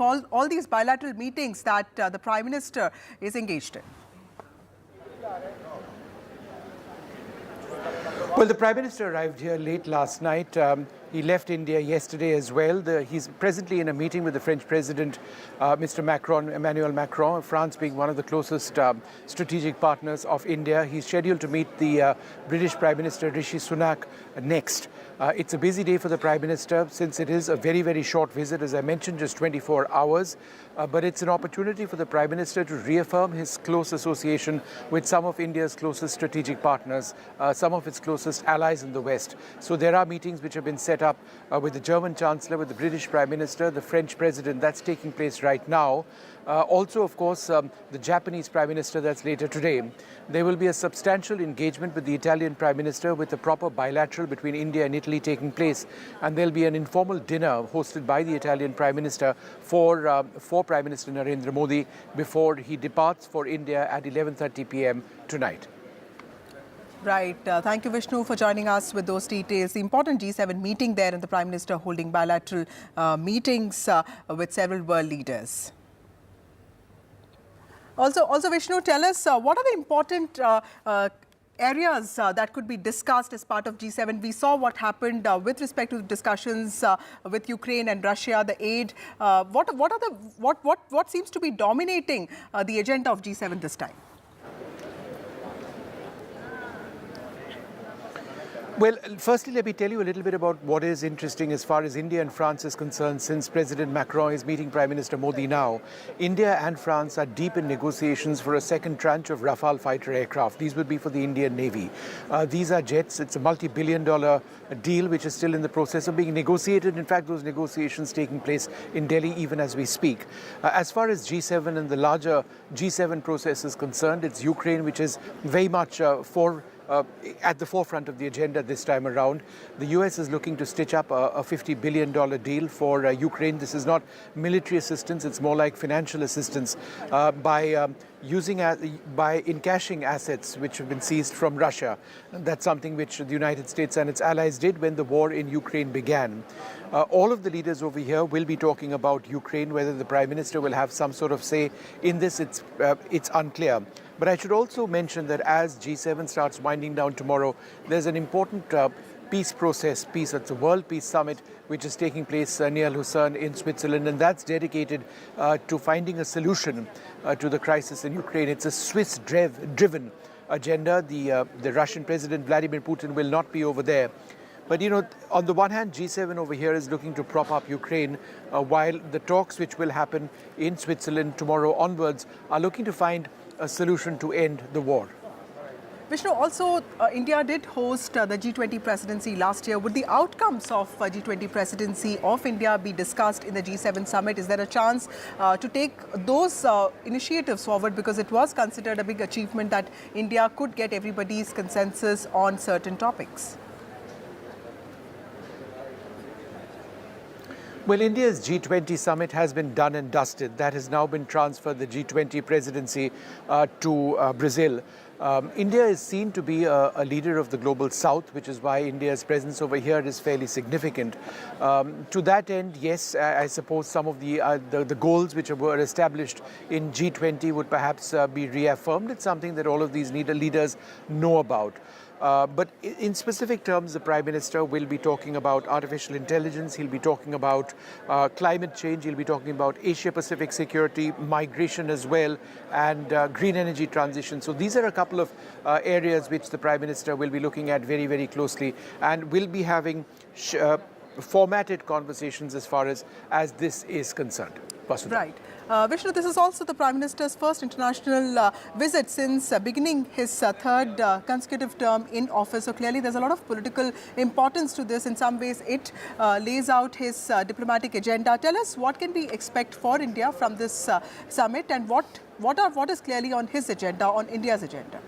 all these bilateral meetings that the Prime Minister is engaged in? Well, the Prime Minister arrived here late last night. He left India yesterday as well. He's presently in a meeting with the French President, Emmanuel Macron, France being one of the closest strategic partners of India. He's scheduled to meet the British Prime Minister Rishi Sunak next. It's a busy day for the Prime Minister since it is a very, very short visit, as I mentioned, just 24 hours. But it's an opportunity for the Prime Minister to reaffirm his close association with some of India's closest strategic partners, some of its closest allies in the West. So there are meetings which have been set up with the German Chancellor, with the British Prime Minister, the French President. That's taking place right now. Also, of course, the Japanese Prime Minister, that's later today. There will be a substantial engagement with the Italian Prime Minister with a proper bilateral between India and Italy taking place. And there'll be an informal dinner hosted by the Italian Prime Minister for Prime Minister Narendra Modi before he departs for India at 11:30 p.m. tonight. Right. Thank you, Vishnu, for joining us with those details. The important G7 meeting there and the Prime Minister holding bilateral meetings with several world leaders. Also, Vishnu, tell us what are the important areas that could be discussed as part of G7. We saw what happened with respect to discussions with Ukraine and Russia, the aid. What seems to be dominating the agenda of G7 this time? Well, firstly, let me tell you a little bit about what is interesting as far as India and France is concerned. Since President Macron is meeting Prime Minister Modi now, India and France are deep in negotiations for a second tranche of Rafale fighter aircraft. These would be for the Indian Navy. These are jets. It's a multi-billion-dollar deal which is still in the process of being negotiated. In fact, those negotiations taking place in Delhi even as we speak. As far as G7 and the larger G7 process is concerned, it's Ukraine which is very much at the forefront of the agenda this time around. The US is looking to stitch up a $50 billion deal for Ukraine. This is not military assistance, it's more like financial assistance by encashing assets which have been seized from Russia. That's something which the United States and its allies did when the war in Ukraine began. All of the leaders over here will be talking about Ukraine. Whether the Prime Minister will have some sort of say in this, it's unclear. But I should also mention that as G7 starts winding down tomorrow, there's an important peace process, it's a World Peace Summit, which is taking place near Lucerne in Switzerland, and that's dedicated to finding a solution to the crisis in Ukraine. It's a Swiss-driven agenda. The Russian President Vladimir Putin will not be over there. But, you know, on the one hand, G7 over here is looking to prop up Ukraine, while the talks which will happen in Switzerland tomorrow onwards are looking to find a solution to end the war. Vishnu, also India did host the G20 presidency last year. Would the outcomes of G20 presidency of India be discussed in the G7 summit? Is there a chance to take those initiatives forward, because it was considered a big achievement that India could get everybody's consensus on certain topics? Well, India's G20 summit has been done and dusted. That has now been transferred, the G20 presidency, to Brazil. India is seen to be a leader of the global south, which is why India's presence over here is fairly significant. To that end, yes, I suppose some of the goals which were established in G20 would perhaps be reaffirmed. It's something that all of these leaders know about. But in specific terms, the Prime Minister will be talking about artificial intelligence, he'll be talking about climate change, he'll be talking about Asia-Pacific security, migration as well, and green energy transition. So these are a couple of areas which the Prime Minister will be looking at very, very closely, and will be having formatted conversations as far as this is concerned. Vasudha. Right. Vishnu, this is also the Prime Minister's first international visit since beginning his third consecutive term in office. So clearly there's a lot of political importance to this. In some ways, it lays out his diplomatic agenda. Tell us, what can we expect for India from this summit, and what is clearly on his agenda, on India's agenda?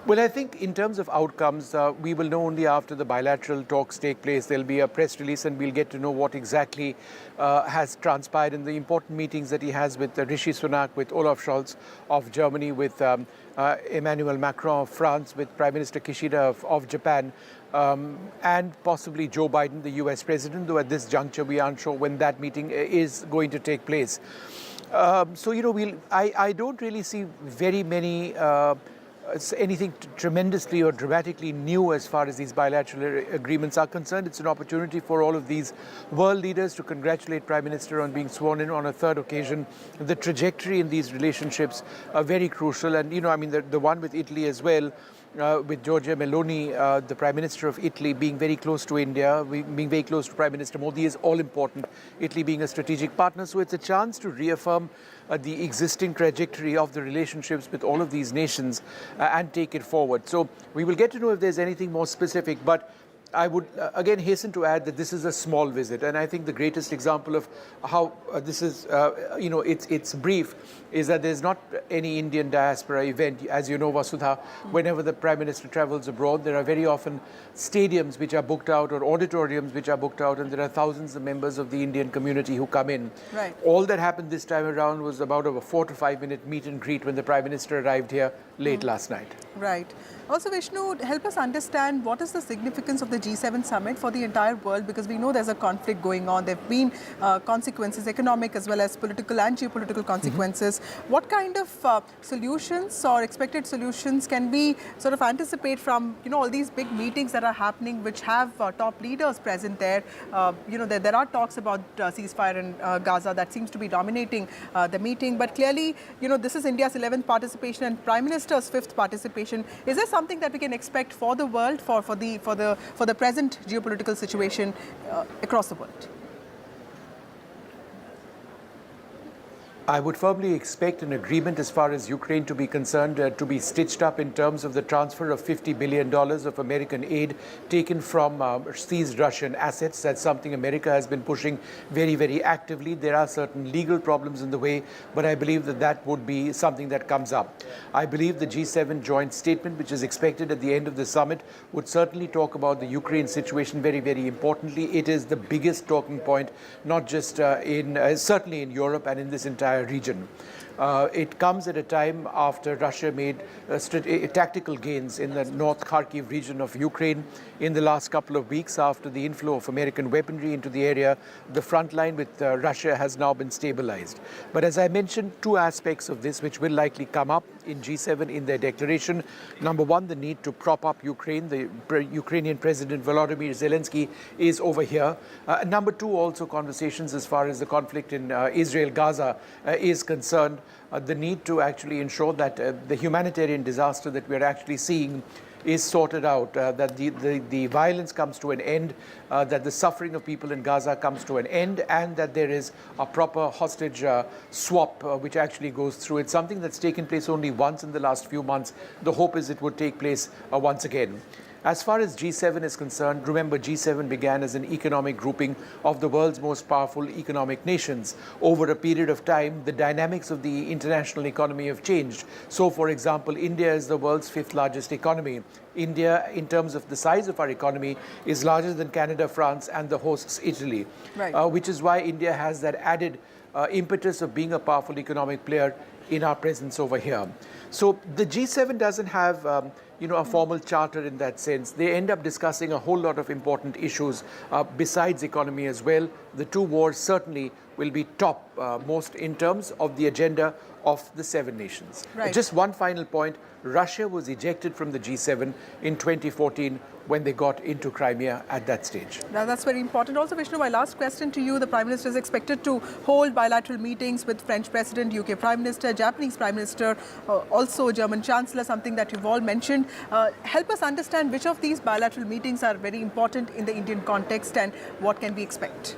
Well, I think in terms of outcomes, we will know only after the bilateral talks take place. There'll be a press release and we'll get to know what exactly has transpired in the important meetings that he has with Rishi Sunak, with Olaf Scholz of Germany, with Emmanuel Macron of France, with Prime Minister Kishida of Japan. and possibly Joe Biden, the US president, though at this juncture we aren't sure when that meeting is going to take place. So, I don't really see very many anything tremendously or dramatically new as far as these bilateral agreements are concerned. It's an opportunity for all of these world leaders to congratulate Prime Minister on being sworn in on a third occasion. The trajectory in these relationships are very crucial. And, the one with Italy as well, with Giorgia Meloni, the Prime Minister of Italy, being very close to India, being very close to Prime Minister Modi is all important, Italy being a strategic partner. So it's a chance to reaffirm the existing trajectory of the relationships with all of these nations and take it forward. So we will get to know if there's anything more specific, but I would again hasten to add that this is a small visit, and I think the greatest example of how this is, it's brief, is that there's not any Indian diaspora event. As you know, Vasudha, whenever the Prime Minister travels abroad, there are very often stadiums which are booked out or auditoriums which are booked out, and there are thousands of members of the Indian community who come in. Right. All that happened this time around was about a 4 to 5 minute meet and greet when the Prime Minister arrived here late last night. Right. Also, Vishnu, help us understand what is the significance of the G7 summit for the entire world, because we know there's a conflict going on. There have been consequences, economic as well as political and geopolitical consequences. What kind of solutions or expected solutions can we sort of anticipate from, all these big meetings that are happening, which have top leaders present there? There are talks about ceasefire in Gaza that seems to be dominating the meeting. But clearly, this is India's 11th participation and Prime Minister's 5th participation. Is there something that we can expect for the world, for the present geopolitical situation across the world? I would firmly expect an agreement as far as Ukraine to be concerned to be stitched up in terms of the transfer of $50 billion of American aid taken from seized Russian assets. That's something America has been pushing very, very actively. There are certain legal problems in the way, but I believe that would be something that comes up. I believe the G7 joint statement, which is expected at the end of the summit, would certainly talk about the Ukraine situation very, very importantly. It is the biggest talking point, not just certainly in Europe and in this entire region. It comes at a time after Russia made tactical gains in the North Kharkiv region of Ukraine in the last couple of weeks after the inflow of American weaponry into the area. The front line with Russia has now been stabilized. But as I mentioned, two aspects of this which will likely come up in G7 in their declaration. Number one, the need to prop up Ukraine. The Ukrainian President Volodymyr Zelensky is over here. Number two, also conversations as far as the conflict in Israel-Gaza is concerned. The need to actually ensure that the humanitarian disaster that we're actually seeing is sorted out, that the violence comes to an end, that the suffering of people in Gaza comes to an end, and that there is a proper hostage swap which actually goes through. It's something that's taken place only once in the last few months. The hope is it would take place once again. As far as G7 is concerned, remember G7 began as an economic grouping of the world's most powerful economic nations. Over a period of time, the dynamics of the international economy have changed. So, for example, India is the world's 5th largest economy. India, in terms of the size of our economy, is larger than Canada, France, and the hosts Italy, right. Which is why India has that added impetus of being a powerful economic player in our presence over here. So the G7 doesn't have a formal charter in that sense. They end up discussing a whole lot of important issues besides economy as well. The two wars certainly will be top most in terms of the agenda of the 7 nations. Right. Just one final point. Russia was ejected from the G7 in 2014 when they got into Crimea at that stage. Now, that's very important. Also, Vishnu, my last question to you. The Prime Minister is expected to hold bilateral meetings with French President, UK Prime Minister, Japanese Prime Minister, also German Chancellor, something that you've all mentioned. Help us understand which of these bilateral meetings are very important in the Indian context and what can we expect?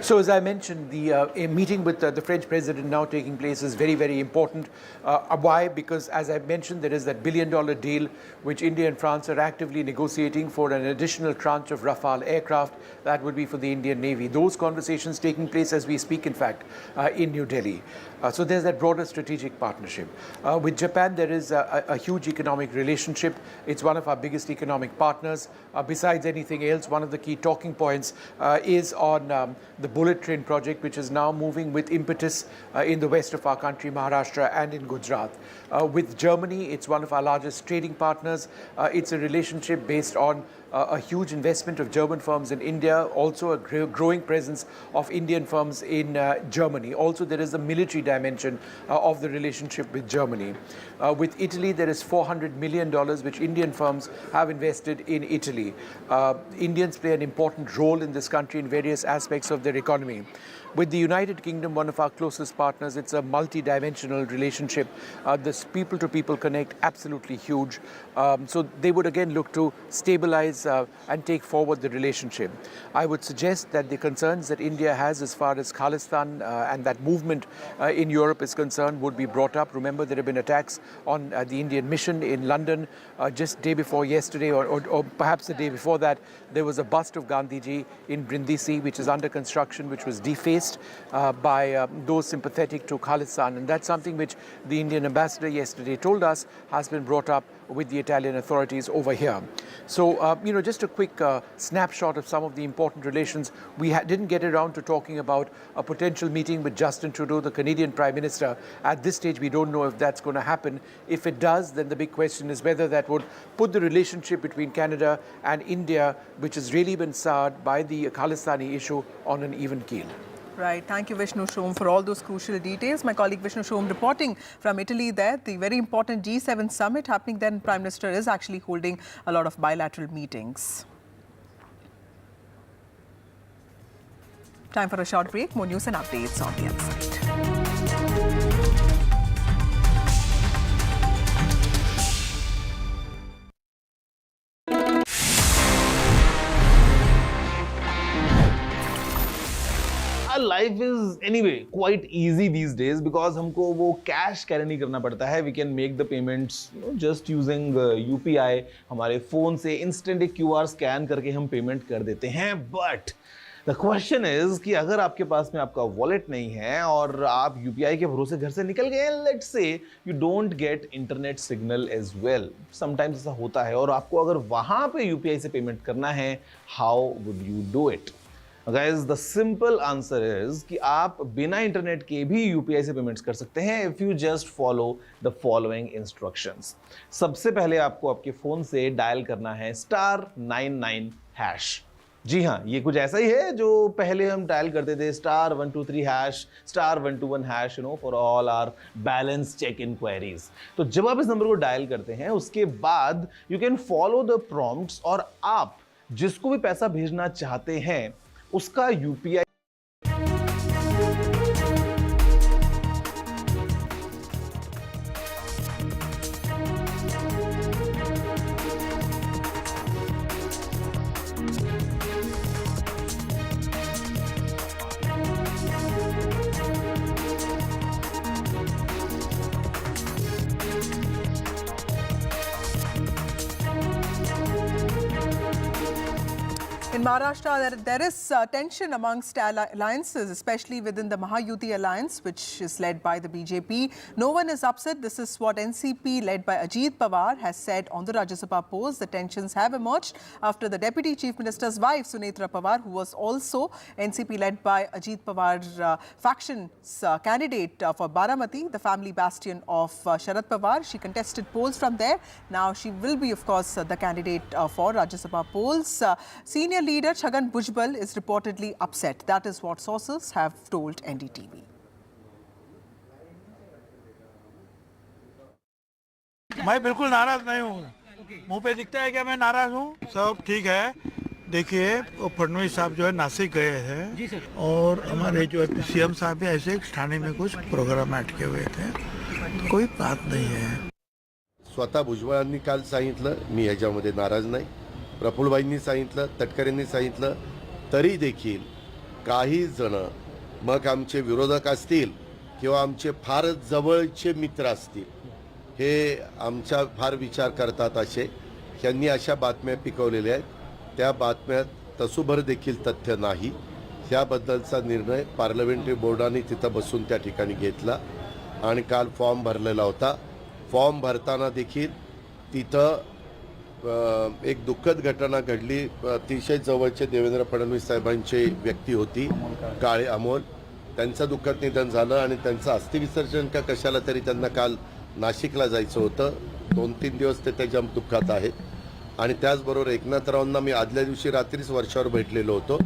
So, as I mentioned, a meeting with the French president now taking place is very, very important. Why? Because, as I mentioned, there is that $1 billion deal which India and France are actively negotiating for an additional tranche of Rafale aircraft. That would be for the Indian Navy. Those conversations taking place as we speak, in fact, in New Delhi. So there's that broader strategic partnership. With Japan, there is a huge economic relationship. It's one of our biggest economic partners. Besides anything else, one of the key talking points is on the bullet train project, which is now moving with impetus in the west of our country, Maharashtra, and in Gujarat. With Germany, it's one of our largest trading partners. It's a relationship based on a huge investment of German firms in India, also a growing presence of Indian firms in Germany. Also, there is a military dimension of the relationship with Germany. With Italy, there is $400 million which Indian firms have invested in Italy. Indians play an important role in this country in various aspects of their economy. With the United Kingdom, one of our closest partners, it's a multi-dimensional relationship. This people-to-people connect, absolutely huge. So they would again look to stabilize and take forward the relationship. I would suggest that the concerns that India has as far as Khalistan and that movement in Europe is concerned would be brought up. Remember, there have been attacks on the Indian mission in London just day before yesterday, or perhaps the day before that. There was a bust of Gandhiji in Brindisi, which is under construction, which was defaced by those sympathetic to Khalistan. And that's something which the Indian ambassador yesterday told us has been brought up with the Italian authorities over here. So, just a quick snapshot of some of the important relations. We didn't get around to talking about a potential meeting with Justin Trudeau, the Canadian Prime Minister. At this stage, we don't know if that's going to happen. If it does, then the big question is whether that would put the relationship between Canada and India, which has really been soured by the Khalistani issue, on an even keel. Right. Thank you, Vishnu Shom, for all those crucial details. My colleague Vishnu Shom reporting from Italy there. The very important G7 summit happening there. Prime Minister is actually holding a lot of bilateral meetings. Time for a short break. More news and updates on the other side. Life is anyway quite easy these days because हमको वो cash carry नहीं करना पड़ता है. We can make the payments just using UPI. हमारे phone से instant एक QR scan करके हम पेमेंट कर देते हैं. But the question is कि अगर आपके पास में आपका वॉलेट नहीं है और आप UPI के भरोसे घर से निकल गए, let's say you don't get internet signal as well. Sometimes ऐसा होता है और आपको अगर वहां पे UPI से पेमेंट करना है, how would you do it? Guys, the simple answer is कि आप बिना इंटरनेट के भी UPI से पेमेंट्स कर सकते हैं if you just follow the following instructions. सबसे पहले आपको आपके फोन से डायल करना है *99#. जी हाँ, ये कुछ ऐसा ही है जो पहले हम डायल करते थे *123#, *121#, for all our balance check inquiries. तो जब आप इस नंबर को डायल करते हैं उसके बाद you can follow the prompts और आप जिसको भी पैसा भेजना चाहते हैं उसका UPI In Maharashtra, there is tension amongst alliances, especially within the Mahayuti alliance, which is led by the BJP. No one is upset. This is what NCP, led by Ajit Pawar, has said on the Rajya Sabha post. The tensions have emerged after the Deputy Chief Minister's wife, Sunetra Pawar, who was also NCP, led by Ajit Pawar faction's candidate for Baramati, the family bastion of Sharad Pawar. She contested polls from there. Now she will be, of course, the candidate for Rajya Sabha polls. Senior leader Chhagan Bhujbal is reportedly upset. That is what sources have told NDTV. मैं बिल्कुल नाराज नहीं हूँ. मुंह पे दिखता है क्या मैं नाराज हूँ? सब ठीक है. देखिए, वो फडणवीस साहब जो है नासिक गए हैं और हमारे जो सीएम साहब भी ऐसे ठाणे में कुछ प्रोग्राम अटके हुए थे. कोई बात नहीं है. स्वतः भुजबळांनी काल सांगितलं मी ह्याच्यामध्ये नाराज नाही. प्रफुल्लबाईंनी सांगितलं, तटकरेंनी सांगितलं, तरी देखील काही जण मग आमचे विरोधक असतील किंवा आमचे फार जवळचे मित्र असतील हे आमचा फार विचार करतात असे यांनी अशा बातम्या पिकवलेल्या आहेत. त्या बातम्यात तसूभर देखील तथ्य नाही. याबद्दलचा निर्णय पार्लमेंटरी बोर्डाने तिथं बसून त्या ठिकाणी घेतला आणि काल फॉर्म भरलेला होता. फॉर्म भरताना देखील तिथं एक दुःखद घटना घडली. अतिशय जवळचे देवेंद्र फडणवीस साहेबांची व्यक्ती होती, काळे अमोल. त्यांचं दुःखद निधन झालं आणि त्यांचं अस्थिविसर्जन का कशाला तरी त्यांना काल नाशिकला जायचं होतं. 2-3 दिवस ते त्याच्या दुःखात आहेत. आणि त्याचबरोबर एकनाथरावांना मी आदल्या दिवशी रात्रीच वर्षावर भेटलेलो होतो.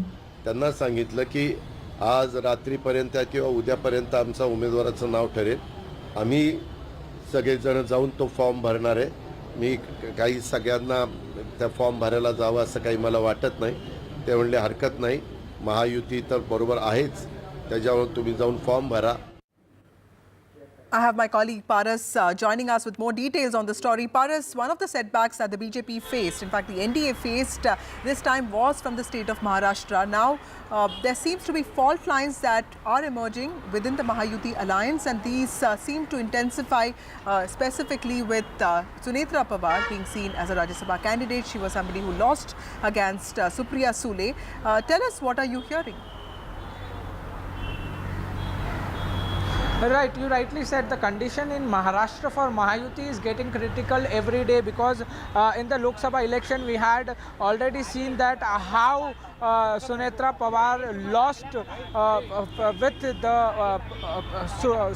त्यांना सांगितलं की आज रात्रीपर्यंत किंवा उद्यापर्यंत आमचा उमेदवाराचं नाव ठरेल. आम्ही सगळेजण जाऊन तो फॉर्म भरणार आहे. मी काही सगळ्यांना त्या फॉर्म भरायला जावं असं काही मला वाटत नाही. ते म्हणले हरकत नाही, महायुती तर बरोबर आहेच, त्याच्यावर तुम्ही जाऊन फॉर्म भरा. I have my colleague Paras joining us with more details on the story. Paras, one of the setbacks that the BJP faced, in fact the NDA faced this time, was from the state of Maharashtra. Now there seems to be fault lines that are emerging within the Mahayuti alliance, and these seem to intensify specifically with Sunetra Pawar being seen as a Rajya Sabha candidate. She was somebody who lost against Supriya Sule. Tell us, what are you hearing? Right, you rightly said the condition in Maharashtra for Mahayuti is getting critical every day, because in the Lok Sabha election we had already seen that how Sunetra Pawar lost with the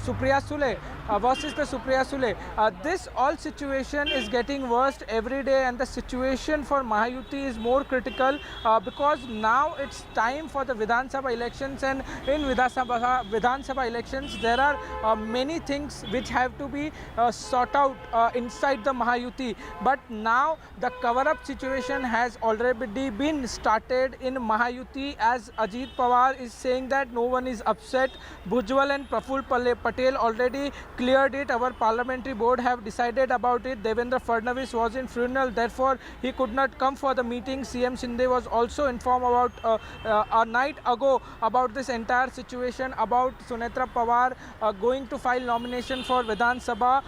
Supriya Sule versus the Supriya Sule. This all situation is getting worse every day, and the situation for Mahayuti is more critical because now it's time for the Vidhan Sabha elections, and in Vidhan Sabha elections there are many things which have to be sought out inside the Mahayuti. But now the cover-up situation has already been started in Mahayuti, as Ajit Pawar is saying that no one is upset. Bhujwal and Praful Patel already cleared it. Our parliamentary board have decided about it. Devendra Fadnavis was in funeral, therefore he could not come for the meeting. CM Shinde was also informed about a night ago about this entire situation, about Sunetra Pawar going to file nomination for Vidhan Sabha.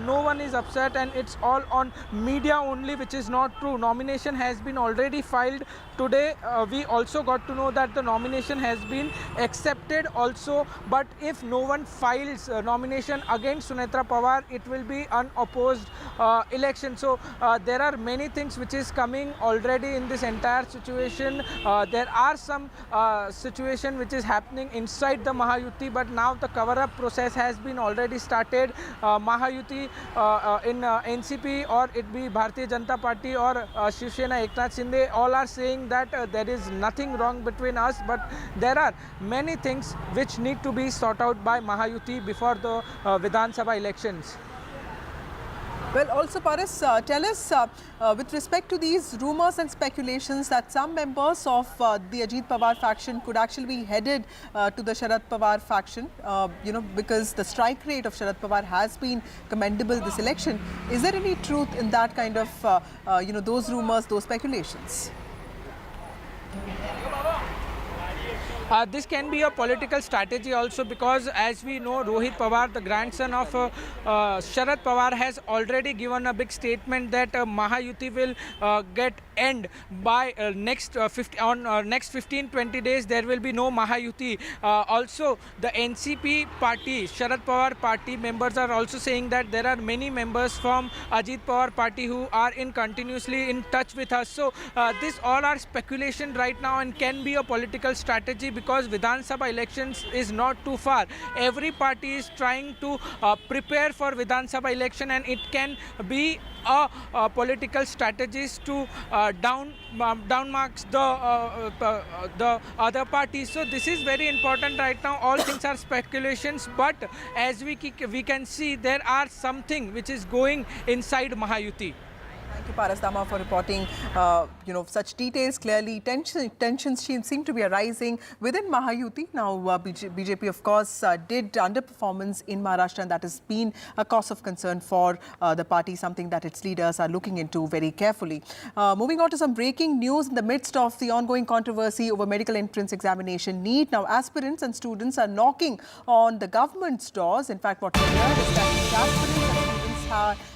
No one is upset, and it's all on media only, which is not true. Nomination has been already filed today. We also got to know that the nomination has been accepted also, but if no one files nomination against Sunetra Pawar, it will be unopposed election. So there are many things which is coming already in this entire situation. There are some situation which is happening inside the Mahayuti, but now the cover-up process has been already started. Mahayuti in NCP, or it be Bharatiya Janata Party or Shiv Sena Eknath Shinde, all are saying that there is nothing wrong between us, but there are many things which need to be sought out by Mahayuti before the Vidhan Sabha elections. Well, also Paras, tell us with respect to these rumours and speculations that some members of the Ajit Pawar faction could actually be headed to the Sharad Pawar faction, because the strike rate of Sharad Pawar has been commendable this election. Is there any truth in that kind of, those rumours, those speculations? This can be a political strategy also, because as we know, Rohit Pawar, the grandson of Sharad Pawar, has already given a big statement that Mahayuti will get end by next 15-20 days. There will be no Mahayuti. Also, the NCP party, Sharad Pawar party members are also saying that there are many members from Ajit Pawar party who are continuously in touch with us. So this all are speculation right now and can be a political strategy, because Vidhan Sabha elections is not too far. Every party is trying to prepare for Vidhan Sabha election, and it can be a political strategies to downmarks the other parties. So this is very important right now. All things are speculations, but as we can see, there are something which is going inside Mahayuti. Thank you, Paras Dama, for reporting, such details. Clearly, tensions seem to be arising within Mahayuti. Now, BJP, of course, did underperformance in Maharashtra, and that has been a cause of concern for the party, something that its leaders are looking into very carefully. Moving on to some breaking news in the midst of the ongoing controversy over medical entrance examination NEET. Now, aspirants and students are knocking on the government's doors. In fact, what we hear is that the aspirants and students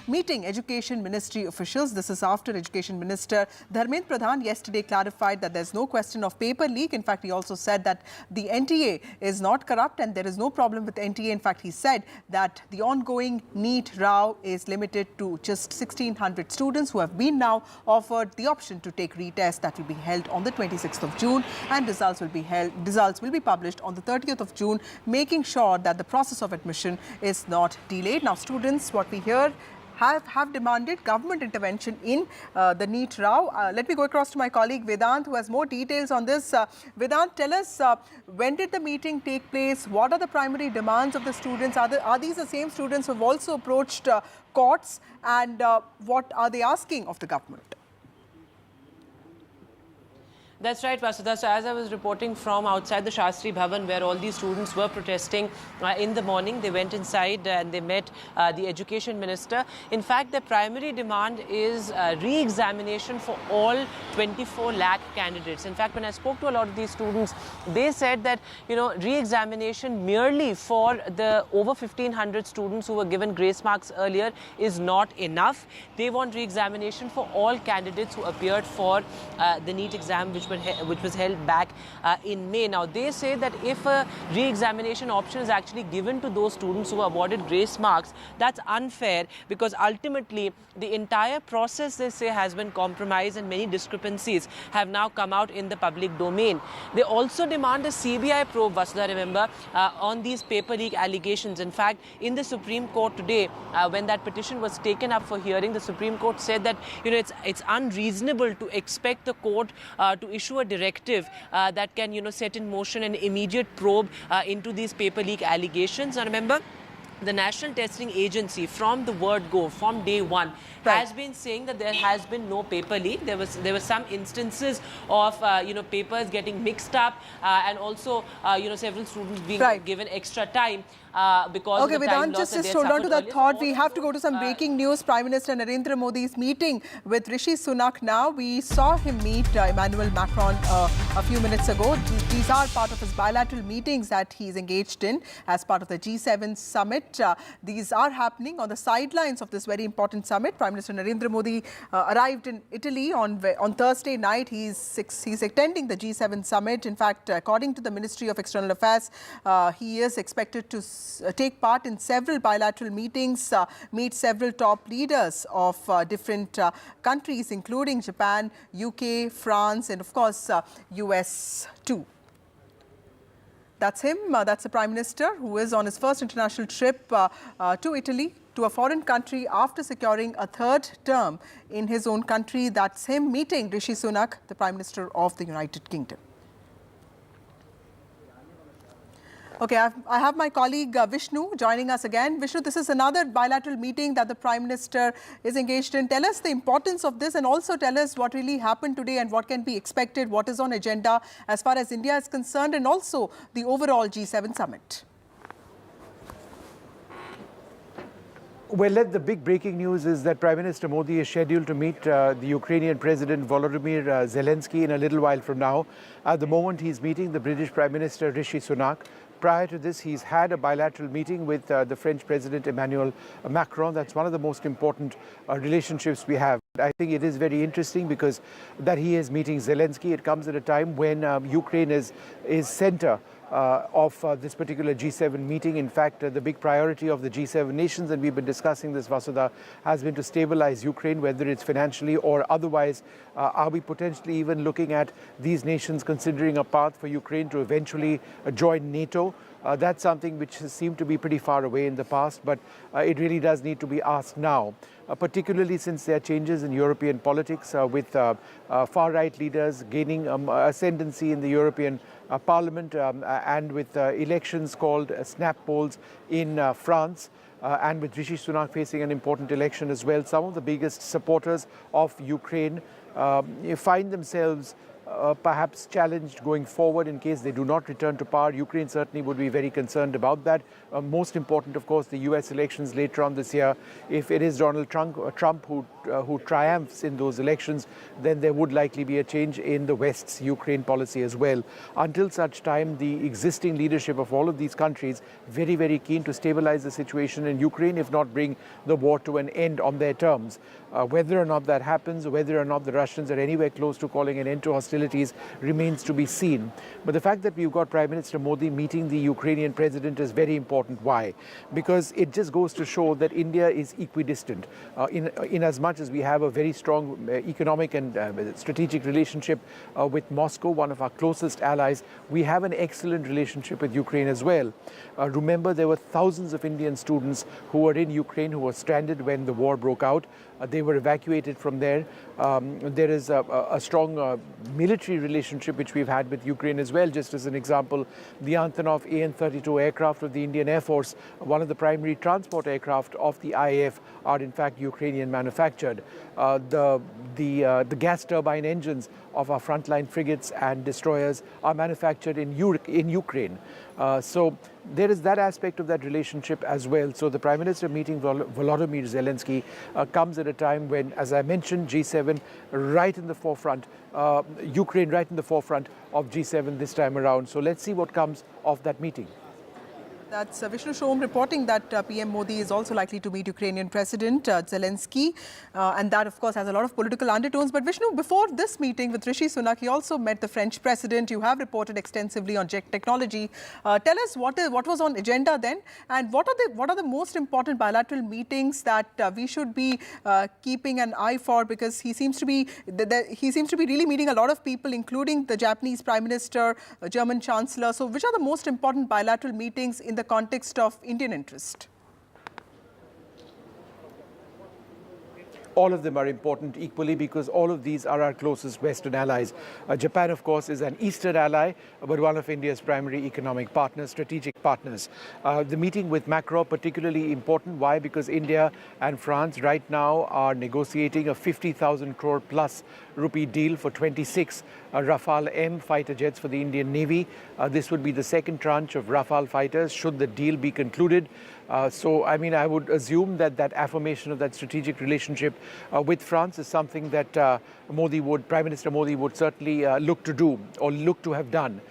meeting Education Ministry officials. This is after Education Minister Dharmendra Pradhan yesterday clarified that there's no question of paper leak. In fact, he also said that the NTA is not corrupt and there is no problem with NTA. In fact, he said that the ongoing NEET row is limited to just 1,600 students who have been now offered the option to take retest that will be held on the 26th of June, and results will be published on the 30th of June, making sure that the process of admission is not delayed. Now, students, what we hear, have demanded government intervention in the NEET row. Let me go across to my colleague Vedant, who has more details on this. Vedant, tell us, when did the meeting take place? What are the primary demands of the students? Are these the same students who have also approached courts? And what are they asking of the government? That's right, Vasudha. So as I was reporting from outside the Shastri Bhavan, where all these students were protesting in the morning, they went inside and they met the Education Minister. In fact, the primary demand is re-examination for all 24 lakh candidates. In fact, when I spoke to a lot of these students, they said that, re-examination merely for the over 1,500 students who were given grace marks earlier is not enough. They want re-examination for all candidates who appeared for the NEET exam, which was held back in May. Now, they say that if a re-examination option is actually given to those students who are awarded grace marks, that's unfair, because ultimately the entire process, they say, has been compromised and many discrepancies have now come out in the public domain. They also demand a CBI probe, Vasudha, remember, on these paper leak allegations. In fact, in the Supreme Court today, when that petition was taken up for hearing, the Supreme Court said that, it's unreasonable to expect the court to issue a directive that can, set in motion an immediate probe into these paper leak allegations. Now, remember, the National Testing Agency, from the word go, from day one, has been saying that there has been no paper leak. There were some instances of papers getting mixed up, and also several students being given extra time because of the time loss. Just hold on to that thought. We have to go to some breaking news. Prime Minister Narendra Modi is meeting with Rishi Sunak now. We saw him meet Emmanuel Macron a few minutes ago. These are part of his bilateral meetings that he's engaged in as part of the G7 summit. These are happening on the sidelines of this very important summit. Prime Minister Narendra Modi arrived in Italy on Thursday night. He's attending the G7 summit. In fact, according to the Ministry of External Affairs, he is expected to take part in several bilateral meetings, meet several top leaders of different countries, including Japan, UK, France, and of course, US too. That's him. That's the Prime Minister who is on his first international trip to Italy, to a foreign country, after securing a third term in his own country. That's him meeting Rishi Sunak, the Prime Minister of the United Kingdom. Okay, I have my colleague Vishnu joining us again. Vishnu, this is another bilateral meeting that the Prime Minister is engaged in. Tell us the importance of this, and also tell us what really happened today and what can be expected, what is on agenda as far as India is concerned, and also the overall G7 summit. Well, the big breaking news is that Prime Minister Modi is scheduled to meet the Ukrainian President Volodymyr Zelensky in a little while from now. At the moment, he's meeting the British Prime Minister Rishi Sunak. Prior to this, he's had a bilateral meeting with the French President Emmanuel Macron. That's one of the most important relationships we have. I think it is very interesting because that he is meeting Zelensky. It comes at a time when Ukraine is center of this particular G7 meeting. In fact, the big priority of the G7 nations, and we've been discussing this, Vasudha, has been to stabilize Ukraine, whether it's financially or otherwise. Are we potentially even looking at these nations considering a path for Ukraine to eventually join NATO? That's something which has seemed to be pretty far away in the past, but it really does need to be asked now, particularly since there are changes in European politics with far-right leaders gaining ascendancy in the European Parliament, and with elections called snap polls in France. And with Rishi Sunak facing an important election as well, some of the biggest supporters of Ukraine find themselves perhaps challenged going forward in case they do not return to power. Ukraine certainly would be very concerned about that. Most important, of course, the US elections later on this year. If it is Donald Trump who triumphs in those elections, then there would likely be a change in the West's Ukraine policy as well. Until such time, the existing leadership of all of these countries very, very keen to stabilize the situation in Ukraine, if not bring the war to an end on their terms. Whether or not that happens, whether or not the Russians are anywhere close to calling an end to hostilities remains to be seen. But the fact that we've got Prime Minister Modi meeting the Ukrainian president is very important. Why? Because it just goes to show that India is equidistant. In as much as we have a very strong economic and strategic relationship with Moscow, one of our closest allies, we have an excellent relationship with Ukraine as well. Remember, there were thousands of Indian students who were in Ukraine who were stranded when the war broke out. They were evacuated from there. There is a strong military relationship which we've had with Ukraine as well. Just as an example, the Antonov AN-32 aircraft of the Indian Air Force, one of the primary transport aircraft of the IAF, are in fact Ukrainian manufactured. The gas turbine engines of our frontline frigates and destroyers are manufactured in Ukraine. So there is that aspect of that relationship as well. So the Prime Minister meeting Volodymyr Zelensky comes at a time when, as I mentioned, G7 right in the forefront, Ukraine right in the forefront of G7 this time around. So let's see what comes of that meeting. That's Vishnu Shom reporting that PM Modi is also likely to meet Ukrainian President Zelensky. And that, of course, has a lot of political undertones. But Vishnu, before this meeting with Rishi Sunak, he also met the French President. You have reported extensively on jet technology. Tell us what was on agenda then, and what are the most important bilateral meetings that we should be keeping an eye for, because he seems to be really meeting a lot of people, including the Japanese Prime Minister, German Chancellor. So which are the most important bilateral meetings in the context of Indian interest? All of them are important equally because all of these are our closest Western allies. Japan, of course, is an Eastern ally, but one of India's primary economic partners, strategic partners. The meeting with Macron particularly important. Why? Because India and France right now are negotiating a 50,000 crore plus rupee deal for 26 Rafale M fighter jets for the Indian Navy. This would be the second tranche of Rafale fighters should the deal be concluded. So, I mean, I would assume that affirmation of that strategic relationship with France is something that Prime Minister Modi would certainly look to do or look to have done.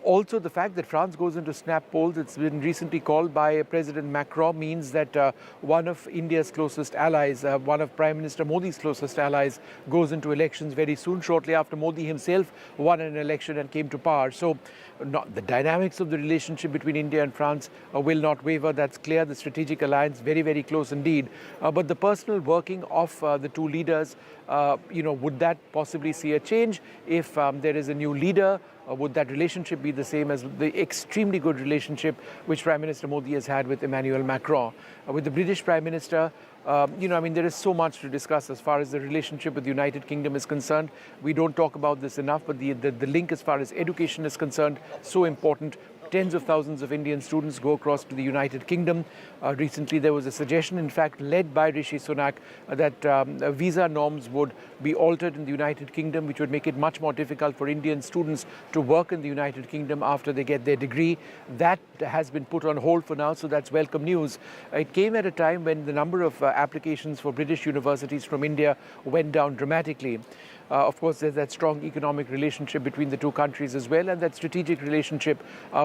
Also, the fact that France goes into snap polls, it's been recently called by President Macron, means that one of India's closest allies, one of Prime Minister Modi's closest allies, goes into elections very soon, shortly after Modi himself won an election and came to power. So the dynamics of the relationship between India and France will not waver. That's clear. The strategic alliance, very, very close indeed. But the personal working of the two leaders, would that possibly see a change if there is a new leader? Would that relationship be the same as the extremely good relationship which Prime Minister Modi has had with Emmanuel Macron? With the British Prime Minister, there is so much to discuss as far as the relationship with the United Kingdom is concerned. We don't talk about this enough, but the link as far as education is concerned, so important. Tens of thousands of Indian students go across to the United Kingdom. Recently, there was a suggestion, in fact, led by Rishi Sunak, that visa norms would be altered in the United Kingdom, which would make it much more difficult for Indian students to work in the United Kingdom after they get their degree. That has been put on hold for now, so that's welcome news. It came at a time when the number of applications for British universities from India went down dramatically. Of course, there's that strong economic relationship between the two countries as well, and that strategic relationship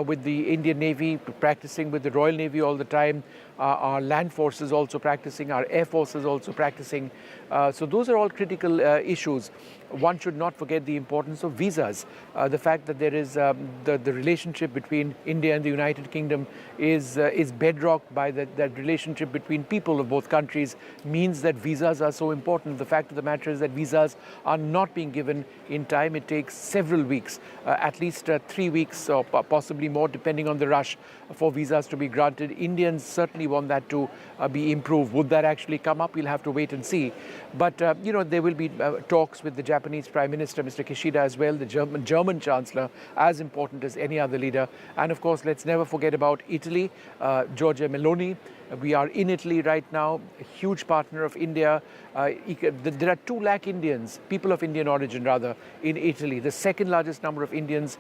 with the Indian Navy, practicing with the Royal Navy all the time, our land forces also practicing, our air forces also practicing. So those are all critical issues. One should not forget the importance of visas. The fact that there is the relationship between India and the United Kingdom is bedrocked by that relationship between people of both countries, means that visas are so important. The fact of the matter is that visas are not being given in time. It takes several weeks, at least 3 weeks or possibly more, depending on the rush, for visas to be granted. Indians certainly want that to be improved. Would that actually come up? We'll have to wait and see. But, there will be talks with the Japanese Japanese Prime Minister, Mr. Kishida, as well, the German Chancellor, as important as any other leader. And of course, let's never forget about Italy, Giorgia Meloni. We are in Italy right now, a huge partner of India. There are 2 lakh Indians, people of Indian origin rather, in Italy. The second largest number of Indians,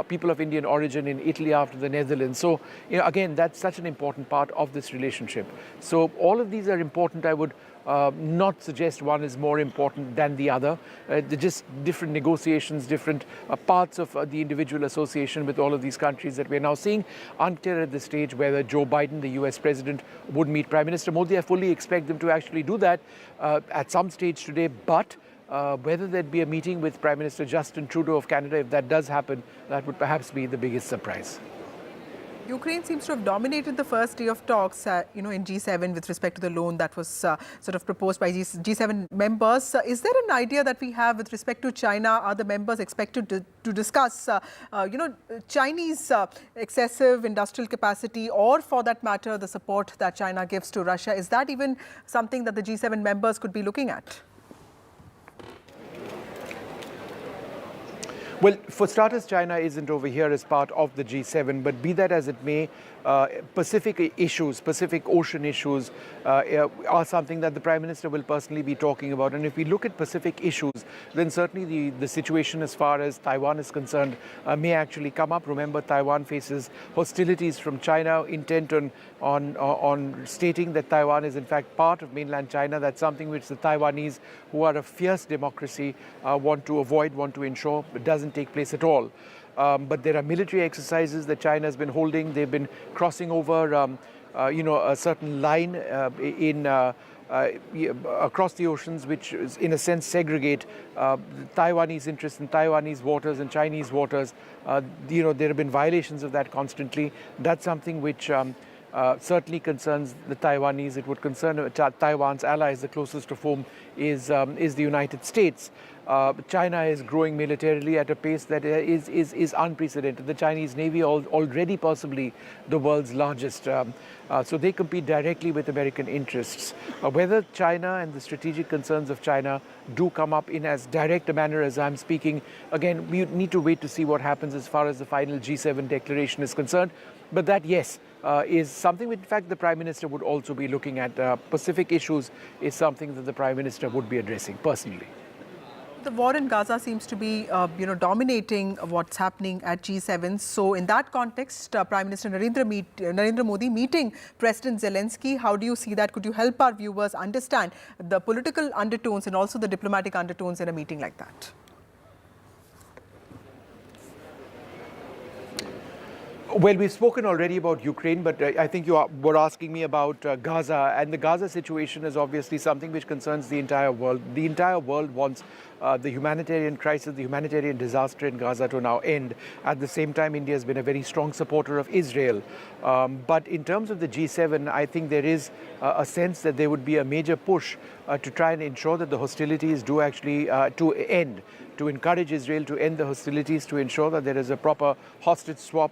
people of Indian origin in Italy after the Netherlands. So, again, that's such an important part of this relationship. So all of these are important. I would not suggest one is more important than the other. They're just different negotiations, different parts of the individual association with all of these countries that we're now seeing. Unclear at this stage whether Joe Biden, the US president, would meet Prime Minister Modi. I fully expect them to actually do that at some stage today, but whether there'd be a meeting with Prime Minister Justin Trudeau of Canada, if that does happen, that would perhaps be the biggest surprise. Ukraine seems to have dominated the first day of talks, in G7 with respect to the loan that was sort of proposed by G7 members. Is there an idea that we have with respect to China? Are the members expected to discuss, Chinese excessive industrial capacity, or for that matter, the support that China gives to Russia? Is that even something that the G7 members could be looking at? Well, for starters, China isn't over here as part of the G7, but be that as it may, Pacific issues, Pacific Ocean issues are something that the Prime Minister will personally be talking about. And if we look at Pacific issues, then certainly the situation as far as Taiwan is concerned may actually come up. Remember, Taiwan faces hostilities from China, intent on stating that Taiwan is in fact part of mainland China. That's something which the Taiwanese, who are a fierce democracy, want to avoid, want to ensure it doesn't take place at all. But there are military exercises that China has been holding. They've been crossing over, a certain line across the oceans, which is, in a sense, segregate Taiwanese interests in Taiwanese waters and Chinese waters. There have been violations of that constantly. That's something which certainly concerns the Taiwanese. It would concern Taiwan's allies, the closest of whom is the United States. China is growing militarily at a pace that is unprecedented. The Chinese Navy already possibly the world's largest. So they compete directly with American interests. Whether China and the strategic concerns of China do come up in as direct a manner as I'm speaking, again, we need to wait to see what happens as far as the final G7 declaration is concerned. But that, yes, is something which, in fact, the Prime Minister would also be looking at. Pacific issues is something that the Prime Minister would be addressing personally. The war in Gaza seems to be, dominating what's happening at G7. So in that context, Prime Minister Narendra Modi meeting President Zelensky, how do you see that? Could you help our viewers understand the political undertones and also the diplomatic undertones in a meeting like that? Well, we've spoken already about Ukraine, but I think you were asking me about Gaza. And the Gaza situation is obviously something which concerns the entire world. The entire world wants the humanitarian crisis, the humanitarian disaster in Gaza to now end. At the same time, India has been a very strong supporter of Israel. But in terms of the G7, I think there is a sense that there would be a major push to try and ensure that the hostilities do actually to end, to encourage Israel to end the hostilities, to ensure that there is a proper hostage swap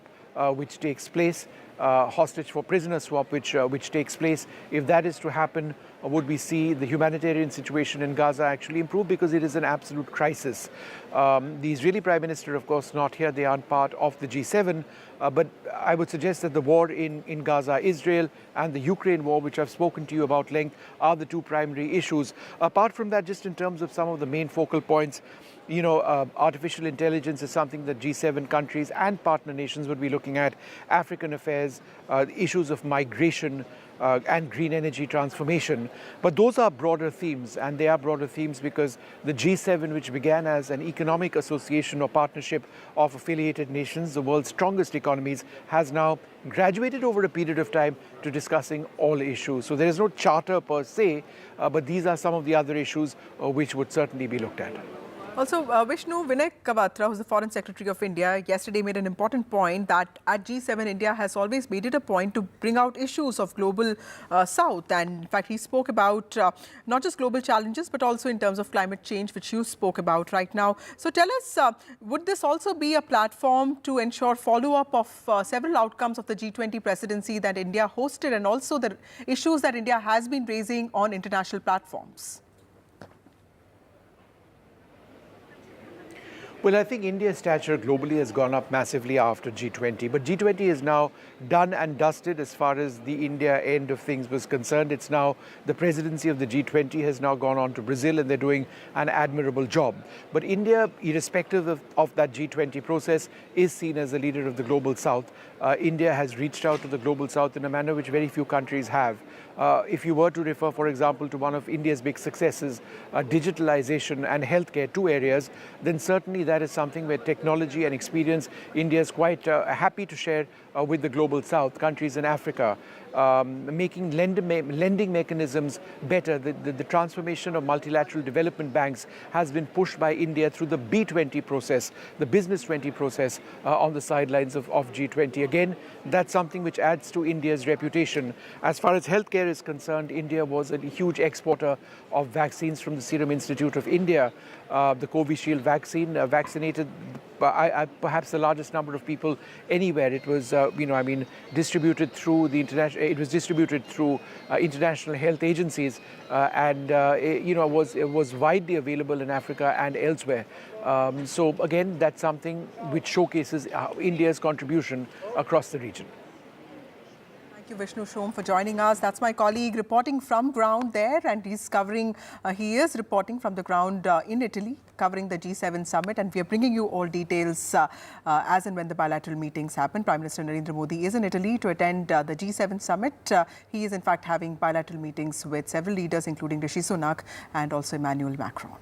which takes place, hostage for prisoner swap which takes place. If that is to happen, would we see the humanitarian situation in Gaza actually improve, because it is an absolute crisis. The Israeli Prime Minister, of course, not here. They aren't part of the G7. But I would suggest that the war in Gaza, Israel, and the Ukraine war, which I've spoken to you about length, are the two primary issues. Apart from that, just in terms of some of the main focal points, artificial intelligence is something that G7 countries and partner nations would be looking at. African affairs, issues of migration, and green energy transformation. But those are broader themes, and they are broader themes because the G7, which began as an economic association or partnership of affiliated nations, the world's strongest economies, has now graduated over a period of time to discussing all issues. So there is no charter per se, but these are some of the other issues which would certainly be looked at. Also, Vishnu, Vinay Kavatra, who's the Foreign Secretary of India, yesterday made an important point that at G7, India has always made it a point to bring out issues of global South. And in fact, he spoke about not just global challenges, but also in terms of climate change, which you spoke about right now. So tell us, would this also be a platform to ensure follow-up of several outcomes of the G20 presidency that India hosted, and also the issues that India has been raising on international platforms? Well, I think India's stature globally has gone up massively after G20, but G20 is now done and dusted as far as the India end of things was concerned. It's now the presidency of the G20 has now gone on to Brazil, and they're doing an admirable job. But India, irrespective of that G20 process, is seen as the leader of the global south. India has reached out to the global south in a manner which very few countries have. If you were to refer, for example, to one of India's big successes, digitalization and healthcare, two areas, then certainly that is something where technology and experience India is quite happy to share with the global south, countries in Africa, making lending mechanisms better. The transformation of multilateral development banks has been pushed by India through the B20 process, the Business 20 process on the sidelines of G20. Again, that's something which adds to India's reputation. As far as healthcare is concerned, India was a huge exporter of vaccines from the Serum Institute of India. The Covishield vaccine vaccinated perhaps the largest number of people anywhere. It was, distributed through the international. It was distributed through international health agencies, and it was widely available in Africa and elsewhere. So again, that's something which showcases India's contribution across the region. Thank you, Vishnu Shom, for joining us. That's my colleague reporting from ground there, and he is reporting from the ground in Italy, covering the G7 summit, and we are bringing you all details as and when the bilateral meetings happen. Prime Minister Narendra Modi is in Italy to attend the G7 summit. He is in fact having bilateral meetings with several leaders, including Rishi Sunak and also Emmanuel Macron.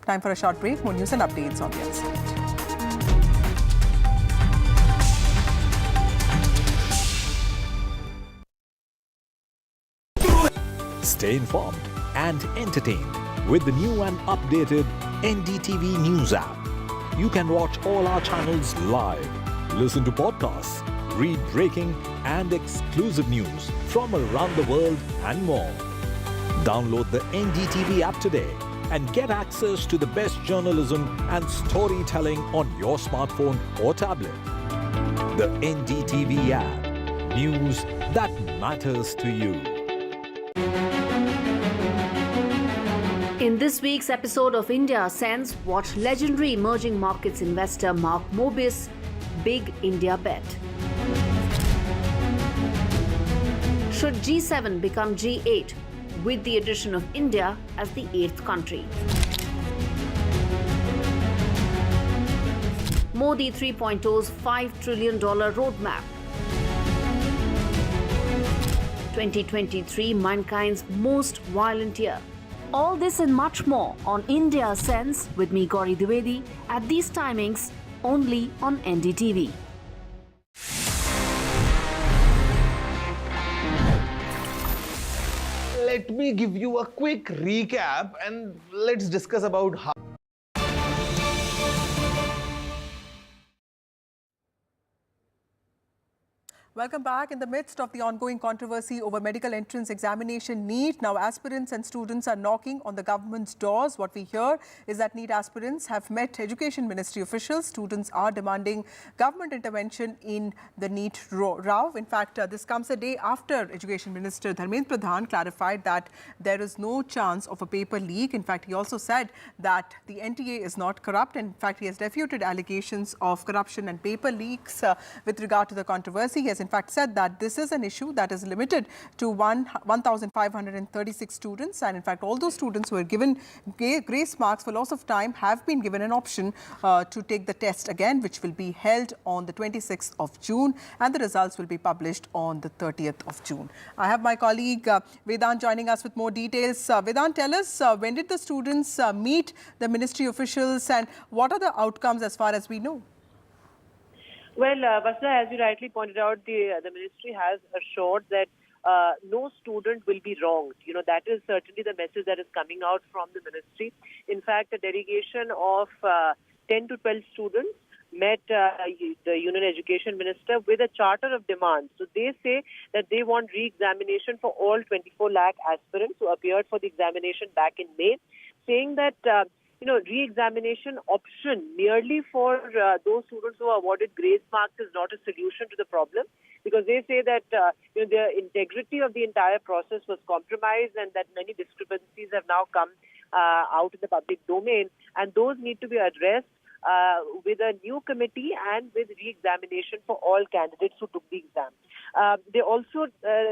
Time for a short break. More news and updates on the other side. Stay informed and entertained with the new and updated NDTV News app. You can watch all our channels live, listen to podcasts, read breaking and exclusive news from around the world and more. Download the NDTV app today and get access to the best journalism and storytelling on your smartphone or tablet. The NDTV app. News that matters to you. In this week's episode of India Sense, watch legendary emerging markets investor Mark Mobius' big India bet. Should G7 become G8 with the addition of India as the 8th country? Modi 3.0's $5 trillion roadmap. 2023, mankind's most violent year. All this and much more on India Sense with me, Gauri Dwivedi, at these timings only on NDTV. Let me give you a quick recap and let's discuss about how. Welcome back. In the midst of the ongoing controversy over medical entrance examination NEET, now aspirants and students are knocking on the government's doors. What we hear is that NEET aspirants have met Education Ministry officials. Students are demanding government intervention in the NEET row. In fact, this comes a day after Education Minister Dharmendra Pradhan clarified that there is no chance of a paper leak. In fact, he also said that the NTA is not corrupt. In fact, he has refuted allegations of corruption and paper leaks with regard to the controversy. He has in fact said that this is an issue that is limited to 1,536 students, and in fact all those students who were given grace marks for loss of time have been given an option to take the test again, which will be held on the 26th of June, and the results will be published on the 30th of June. I have my colleague Vedant joining us with more details. Vedant, tell us, when did the students meet the ministry officials and what are the outcomes as far as we know? Well, Vasudha, as you rightly pointed out, the ministry has assured that no student will be wronged. You know, that is certainly the message that is coming out from the ministry. In fact, a delegation of 10 to 12 students met the Union Education Minister with a charter of demands. So they say that they want re-examination for all 24 lakh aspirants who appeared for the examination back in May, saying that re-examination option merely for those students who are awarded grace marks is not a solution to the problem. because they say that the integrity of the entire process was compromised and that many discrepancies have now come out in the public domain, and those need to be addressed with a new committee and with re-examination for all candidates who took the exam. They also,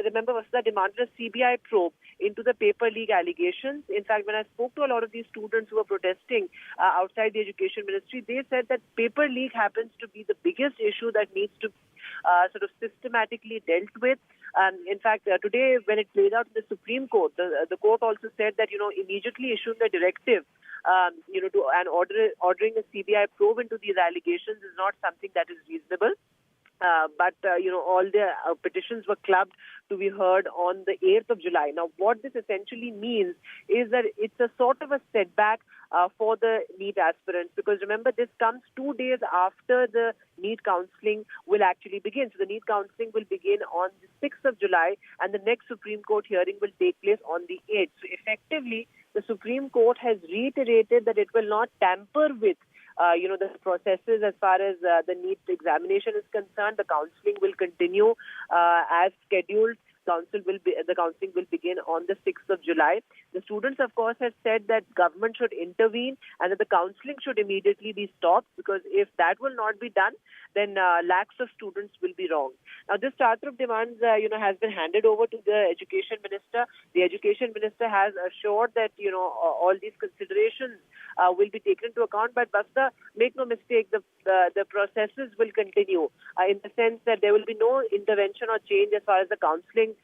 remember, Vasudha demanded a CBI probe into the paper leak allegations. In fact, when I spoke to a lot of these students who were protesting outside the Education Ministry, they said that paper leak happens to be the biggest issue that needs to sort of systematically dealt with. In fact, today when it played out in the Supreme Court, the court also said that, immediately issuing a directive, ordering a CBI probe into these allegations is not something that is reasonable. But all the petitions were clubbed to be heard on the 8th of July. Now, what this essentially means is that it's a sort of a setback for the NEET aspirants, because remember, this comes 2 days after the NEET counselling will actually begin. So the NEET counselling will begin on the 6th of July, and the next Supreme Court hearing will take place on the 8th. So effectively, the Supreme Court has reiterated that it will not tamper with the processes as far as the NEET examination is concerned. The counselling will continue as scheduled. The counselling will begin on the 6th of July. The students, of course, have said that government should intervene and that the counselling should immediately be stopped, because if that will not be done, then lakhs of students will be wrong. Now, this charter of demands, has been handed over to the Education Minister. The Education Minister has assured that, all these considerations will be taken into account. But Basta, make no mistake, the processes will continue in the sense that there will be no intervention or change as far as the counselling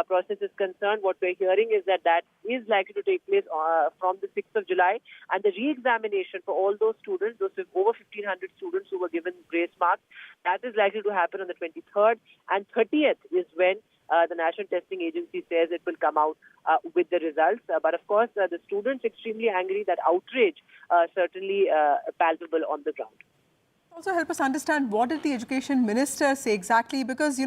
process is concerned. What we're hearing is that is likely to take place from the 6th of July, and the re-examination for all those students, those over 1,500 students who were given grace marks, that is likely to happen on the 23rd, and 30th is when the National Testing Agency says it will come out with the results. But of course, the students extremely angry, that outrage certainly palpable on the ground. Also help us understand, what did the Education Minister say exactly? Because,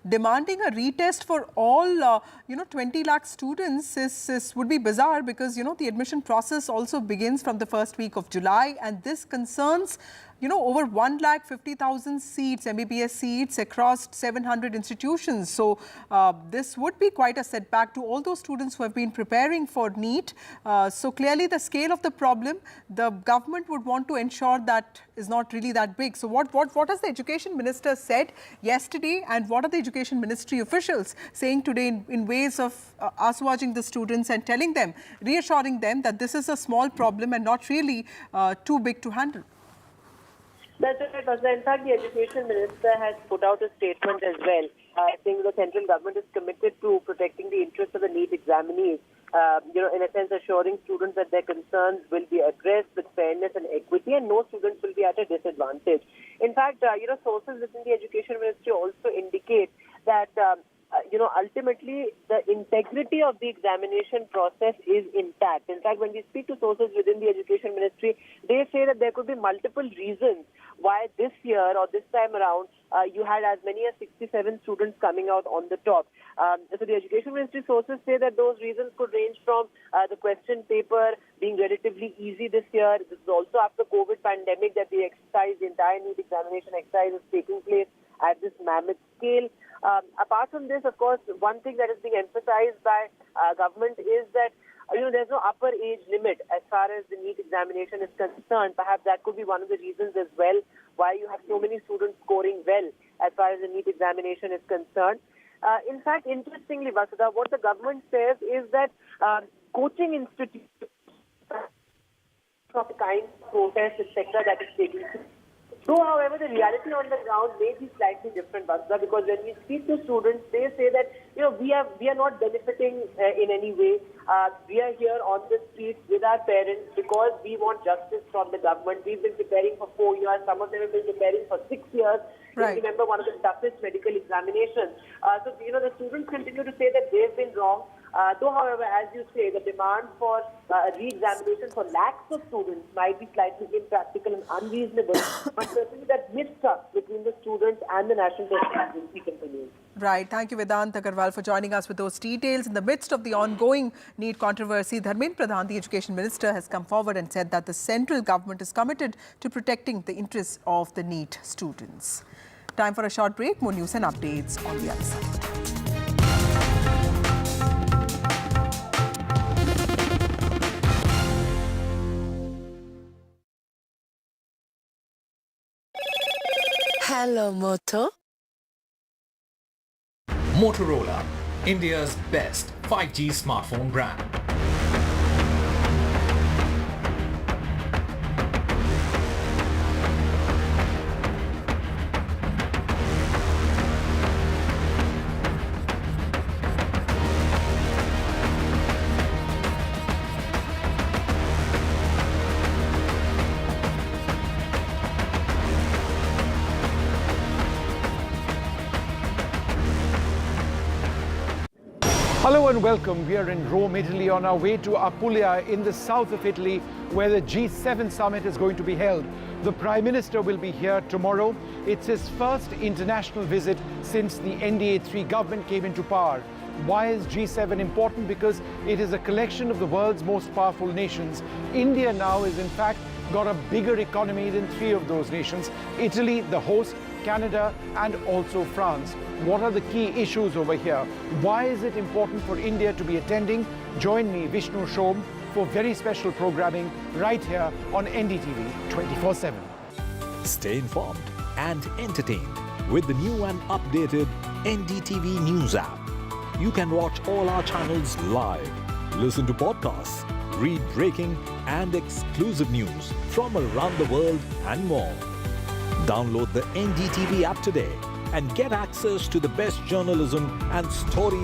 demanding a retest for all, 20 lakh students would be bizarre, because, the admission process also begins from the first week of July, and this concerns over 1,50,000 seats, MBBS seats across 700 institutions. So this would be quite a setback to all those students who have been preparing for NEET. So clearly the scale of the problem, the government would want to ensure that is not really that big. So what has the Education Minister said yesterday, and what are the Education Ministry officials saying today in ways of assuaging the students and telling them, reassuring them that this is a small problem and not really too big to handle? That's right, Vasudha. In fact, the Education Minister has put out a statement as well, saying the central government is committed to protecting the interests of the NEET examinees, in a sense assuring students that their concerns will be addressed with fairness and equity, and no students will be at a disadvantage. In fact, sources within the Education Ministry also indicate that ultimately the integrity of the examination process is intact. In fact, when we speak to sources within the Education Ministry, they say that there could be multiple reasons why this year or this time around you had as many as 67 students coming out on the top. So the Education Ministry sources say that those reasons could range from the question paper being relatively easy this year. This is also after COVID pandemic that the entire NEET examination exercise is taking place at this mammoth scale. Apart from this, of course, one thing that is being emphasized by government is that there's no upper age limit as far as the NEET examination is concerned. Perhaps that could be one of the reasons as well why you have so many students scoring well as far as the NEET examination is concerned. In fact, interestingly, Vasudha, what the government says is that coaching institutes of the kind of protest, etc., that is taking place. Though, however, the reality on the ground may be slightly different, Vasudha, because when we speak to students, they say that we are not benefiting in any way. We are here on the streets with our parents because we want justice from the government. We've been preparing for 4 years. Some of them have been preparing for 6 years. Right. Remember, one of the toughest medical examinations. So the students continue to say that they've been wrong. Though, however, as you say, the demand for re-examination for lakhs of students might be slightly impractical and unreasonable, but certainly that mistrust between the students and the National Testing Agency continues. Right. Thank you, Vedant Agarwal, for joining us with those details. In the midst of the ongoing NEET controversy, Dharmendra Pradhan, the Education Minister, has come forward and said that the central government is committed to protecting the interests of the NEET students. Time for a short break. More news and updates on the other side. Hello, Moto. Motorola, India's best 5G smartphone brand. Hello and welcome. We are in Rome, Italy, on our way to Apulia in the south of Italy, where the G7 summit is going to be held. The Prime Minister will be here tomorrow. It's his first international visit since the NDTV government came into power. Why is G7 important? Because it is a collection of the world's most powerful nations. India now is in fact got a bigger economy than 3 of those nations. Italy, the host, Canada, and also France. What are the key issues over here? Why is it important for India to be attending? Join me, Vishnu Shom, for very special programming right here on NDTV 24/7. Stay informed and entertained with the new and updated NDTV News app. You can watch all our channels live, listen to podcasts, read breaking and exclusive news from around the world and more. Download the NDTV app today and get access to the best journalism and story.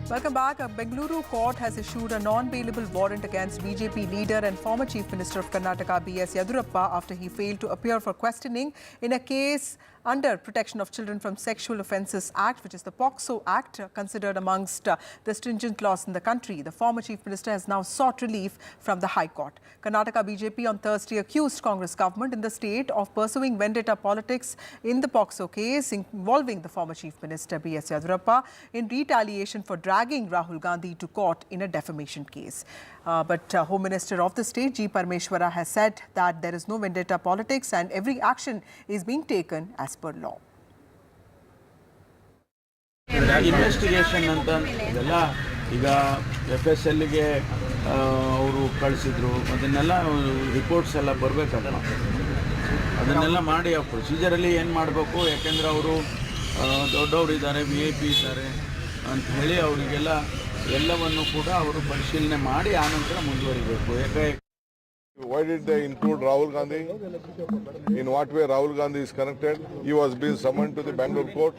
Welcome back. A Bengaluru court has issued a non-bailable warrant against BJP leader and former Chief Minister of Karnataka, B.S. Yedurappa, after he failed to appear for questioning in a case under Protection of Children from Sexual Offences Act, which is the POCSO Act, considered amongst the stringent laws in the country. The former Chief Minister has now sought relief from the High Court. Karnataka BJP on Thursday accused Congress government in the state of pursuing vendetta politics in the POCSO case involving the former Chief Minister B.S. Yedurappa in retaliation for dragging Rahul Gandhi to court in a defamation case. But Home Minister of the state, G. Parmeshwara, has said that there is no vendetta politics and every action is being taken as per law. Investigation ಅಂತ ಇದೆಲ್ಲ ಈಗ FSLಗೆ ಅವರು ಕಳಿಸಿದ್ರು, ಅದನ್ನೆಲ್ಲ reports ಎಲ್ಲ ಬರಬೇಕಲ್ಲ, ಅದನ್ನೆಲ್ಲ ಮಾಡಿ ಆ ಪ್ರೊಸೀಜರಲ್ಲಿ ಏನು ಮಾಡಬೇಕು, ಯಾಕೆಂದರೆ ಅವರು ದೊಡ್ಡವರಿದ್ದಾರೆ, VIP ಇದ್ದಾರೆ ಅಂತ ಹೇಳಿ ಅವರಿಗೆಲ್ಲ ಎಲ್ಲವನ್ನು ಕೂಡ ಅವರು ಪರಿಶೀಲನೆ ಮಾಡಿ ಆನಂತರ ಮುಂದುವರಿಬೇಕು. ಯಾಕೆ Why did they include Rahul Gandhi? In what way Rahul Gandhi is connected? He was being summoned to the Bangalore court.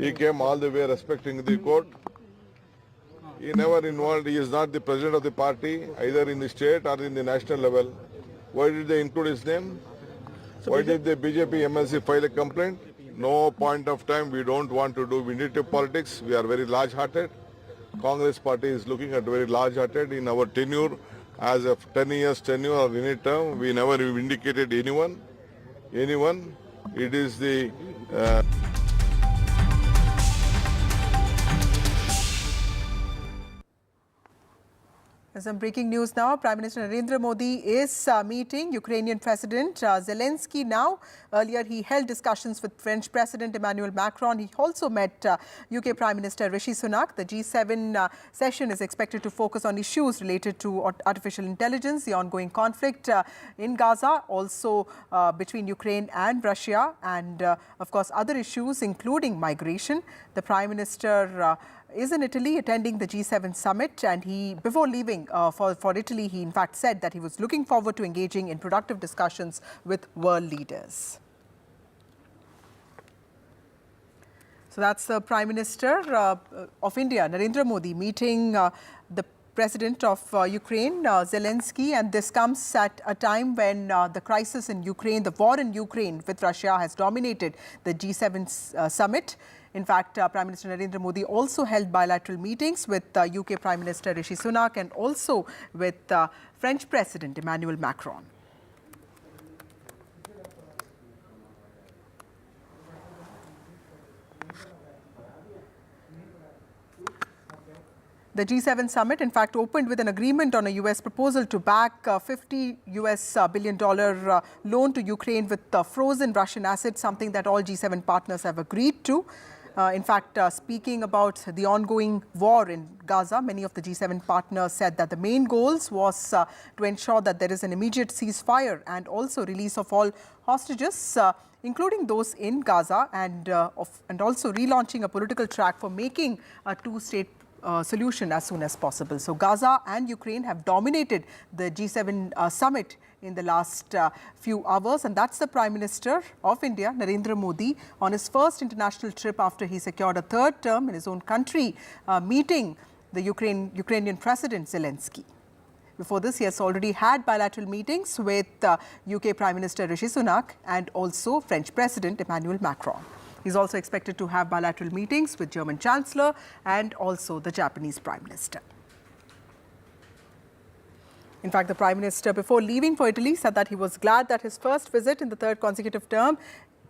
He came all the way respecting the court. He never involved. He is not the president of the party, either in the state or in the national level. Why did they include his name? Why did the BJP MLC file a complaint? No point of time. We don't want to do vindictive politics. We are very large-hearted. Congress party is looking at very large-hearted. In our tenure, as of 10 years tenure or any term, we never vindicated anyone. It is the Some breaking news now. Prime Minister Narendra Modi is meeting Ukrainian President Zelensky now. Earlier, he held discussions with French President Emmanuel Macron. He also met UK Prime Minister Rishi Sunak. The G7 session is expected to focus on issues related to artificial intelligence, the ongoing conflict in Gaza, also between Ukraine and Russia, and of course other issues including migration. The Prime Minister is in Italy attending the G7 summit, and he, before leaving for Italy, he in fact said that he was looking forward to engaging in productive discussions with world leaders. So that's the Prime Minister of India, Narendra Modi, meeting the President of Ukraine, Zelensky, and this comes at a time when the crisis in Ukraine, the war in Ukraine with Russia, has dominated the G7 summit. In fact, Prime Minister Narendra Modi also held bilateral meetings with UK Prime Minister Rishi Sunak and also with French President Emmanuel Macron. The G7 summit, in fact, opened with an agreement on a U.S. proposal to back $50 billion loan to Ukraine with frozen Russian assets, something that all G7 partners have agreed to. In fact, speaking about the ongoing war in Gaza, many of the G7 partners said that the main goals was to ensure that there is an immediate ceasefire and also release of all hostages, including those in Gaza, and also relaunching a political track for making a two-state solution as soon as possible. So Gaza and Ukraine have dominated the G7 summit in the last few hours, and that's the Prime Minister of India, Narendra Modi, on his first international trip after he secured a third term in his own country, meeting the Ukrainian President Zelensky. Before this, he has already had bilateral meetings with UK Prime Minister Rishi Sunak and also French President Emmanuel Macron. He's also expected to have bilateral meetings with German Chancellor and also the Japanese Prime Minister. In fact, the Prime Minister, before leaving for Italy, said that he was glad that his first visit in the third consecutive term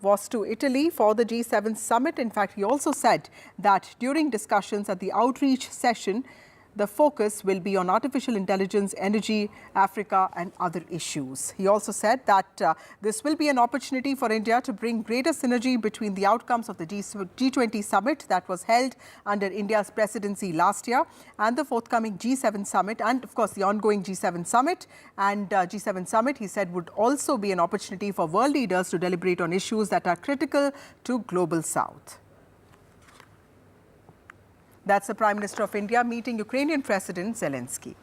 was to Italy for the G7 summit. In fact, he also said that during discussions at the outreach session, the focus will be on artificial intelligence, energy, Africa, and other issues. He also said that this will be an opportunity for India to bring greater synergy between the outcomes of the G20 summit that was held under India's presidency last year and the forthcoming G7 summit, and of course the ongoing G7 summit. And G7 summit, he said, would also be an opportunity for world leaders to deliberate on issues that are critical to Global South. That's the Prime Minister of India meeting Ukrainian President Zelensky.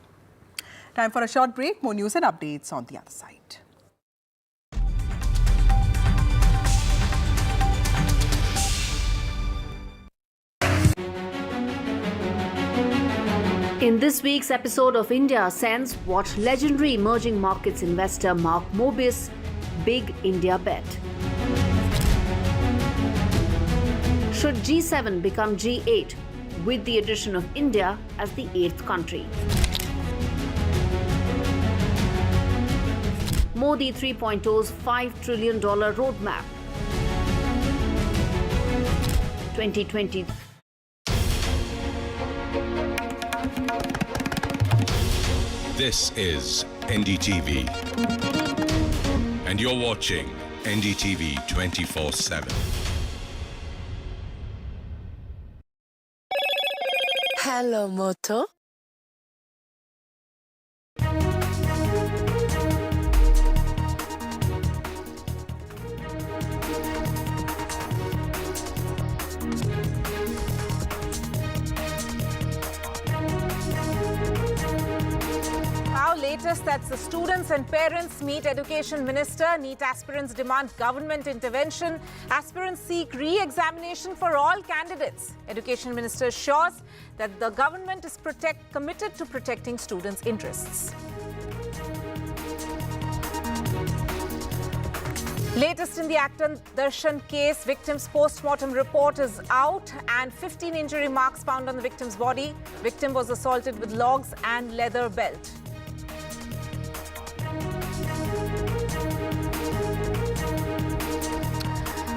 Time for a short break. More news and updates on the other side. In this week's episode of India Sense, watch legendary emerging markets investor Mark Mobius' big India bet. Should G7 become G8? With the addition of India as the 8th country. Modi 3.0's $5 trillion roadmap. 2020. This is NDTV. And you're watching NDTV 24/7. Hello, Moto. Now, latest, that's the students and parents meet Education Minister. NEET aspirants demand government intervention. Aspirants seek re-examination for all candidates. Education Minister assures that the government is committed to protecting students' interests. Latest in the actor Darshan case, victim's post-mortem report is out and 15 injury marks found on the victim's body. Victim was assaulted with logs and leather belt.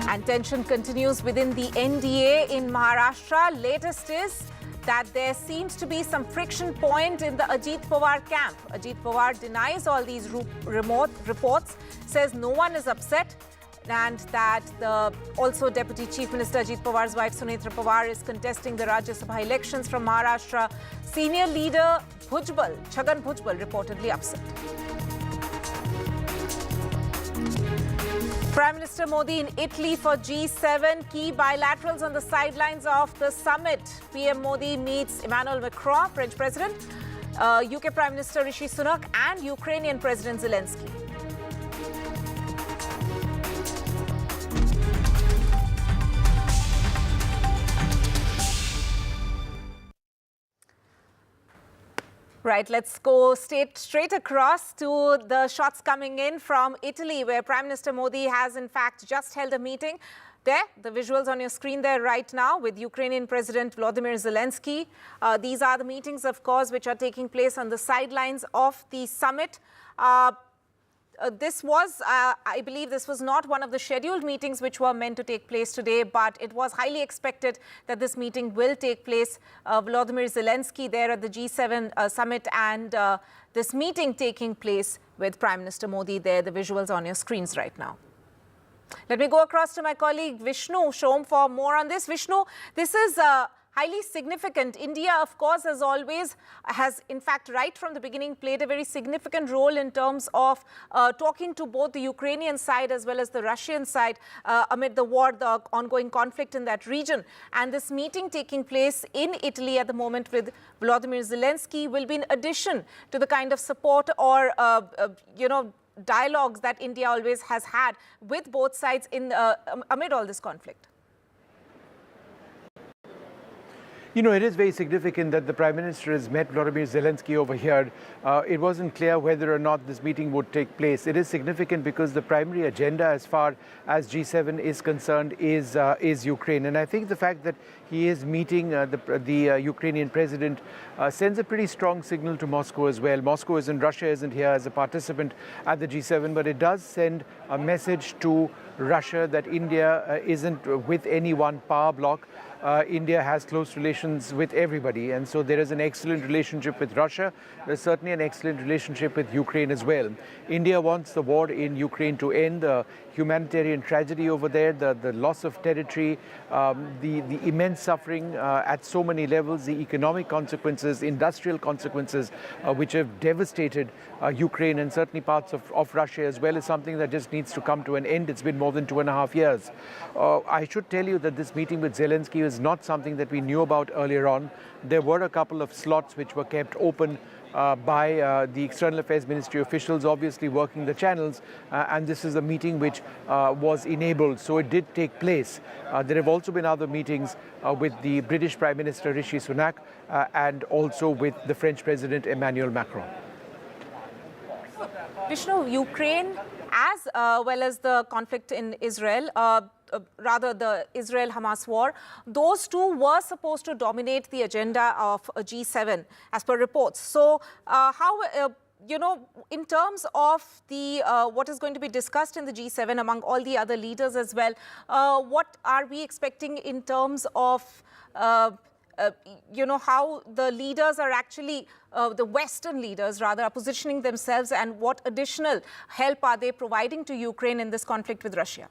And tension continues within the NDA in Maharashtra. Latest is that there seems to be some friction point in the Ajit Pawar camp. Ajit Pawar denies all these remote reports, says no one is upset, and that also Deputy Chief Minister Ajit Pawar's wife Sunetra Pawar is contesting the Rajya Sabha elections from Maharashtra. Senior leader Chhagan Bhujbal reportedly upset. Prime Minister Modi in Italy for G7, key bilaterals on the sidelines of the summit. PM Modi meets Emmanuel Macron, French President, UK Prime Minister Rishi Sunak and Ukrainian President Zelensky. Right, let's go straight across to the shots coming in from Italy, where Prime Minister Modi has in fact just held a meeting. There, the visuals on your screen there right now with Ukrainian President Volodymyr Zelensky. These are the meetings, of course, which are taking place on the sidelines of the summit. this was, I believe this was not one of the scheduled meetings which were meant to take place today, but it was highly expected that this meeting will take place. Volodymyr Zelensky there at the G7 summit, and this meeting taking place with Prime Minister Modi there. The visuals on your screens right now. Let me go across to my colleague Vishnu Shom for more on this. Vishnu, this is highly significant. India, of course, as always, has in fact right from the beginning played a very significant role in terms of talking to both the Ukrainian side as well as the Russian side amid the war, the ongoing conflict in that region. And this meeting taking place in Italy at the moment with Volodymyr Zelensky will be in addition to the kind of support or, dialogues that India always has had with both sides in amid all this conflict. You know, it is very significant that the Prime Minister has met Volodymyr Zelensky over here. It wasn't clear whether or not this meeting would take place. It is significant because the primary agenda as far as G7 is concerned is Ukraine. And I think the fact that he is meeting the Ukrainian president sends a pretty strong signal to Moscow as well. Moscow isn't, Russia isn't here as a participant at the G7, but it does send a message to Russia that India isn't with any one power bloc. India has close relations with everybody, and so there is an excellent relationship with Russia. There's certainly an excellent relationship with Ukraine as well. India wants the war in Ukraine to end, the humanitarian tragedy over there, the loss of territory, the immense suffering at so many levels, the economic consequences, industrial consequences which have devastated Ukraine and certainly parts of Russia as well, is something that just needs to come to an end. It's been more than 2.5 years. I should tell you that this meeting with Zelensky is not something that we knew about earlier on. There were a couple of slots which were kept open by the External Affairs Ministry officials, obviously working the channels, and this is a meeting which was enabled, so it did take place. There have also been other meetings with the British Prime Minister Rishi Sunak and also with the French President Emmanuel Macron. Vishnu, Ukraine as well as the conflict in Israel, rather the Israel-Hamas war, those two were supposed to dominate the agenda of a G7 as per reports. So how, in terms of the what is going to be discussed in the G7 among all the other leaders as well, what are we expecting in terms of how the leaders are actually, the Western leaders rather, are positioning themselves, and what additional help are they providing to Ukraine in this conflict with Russia?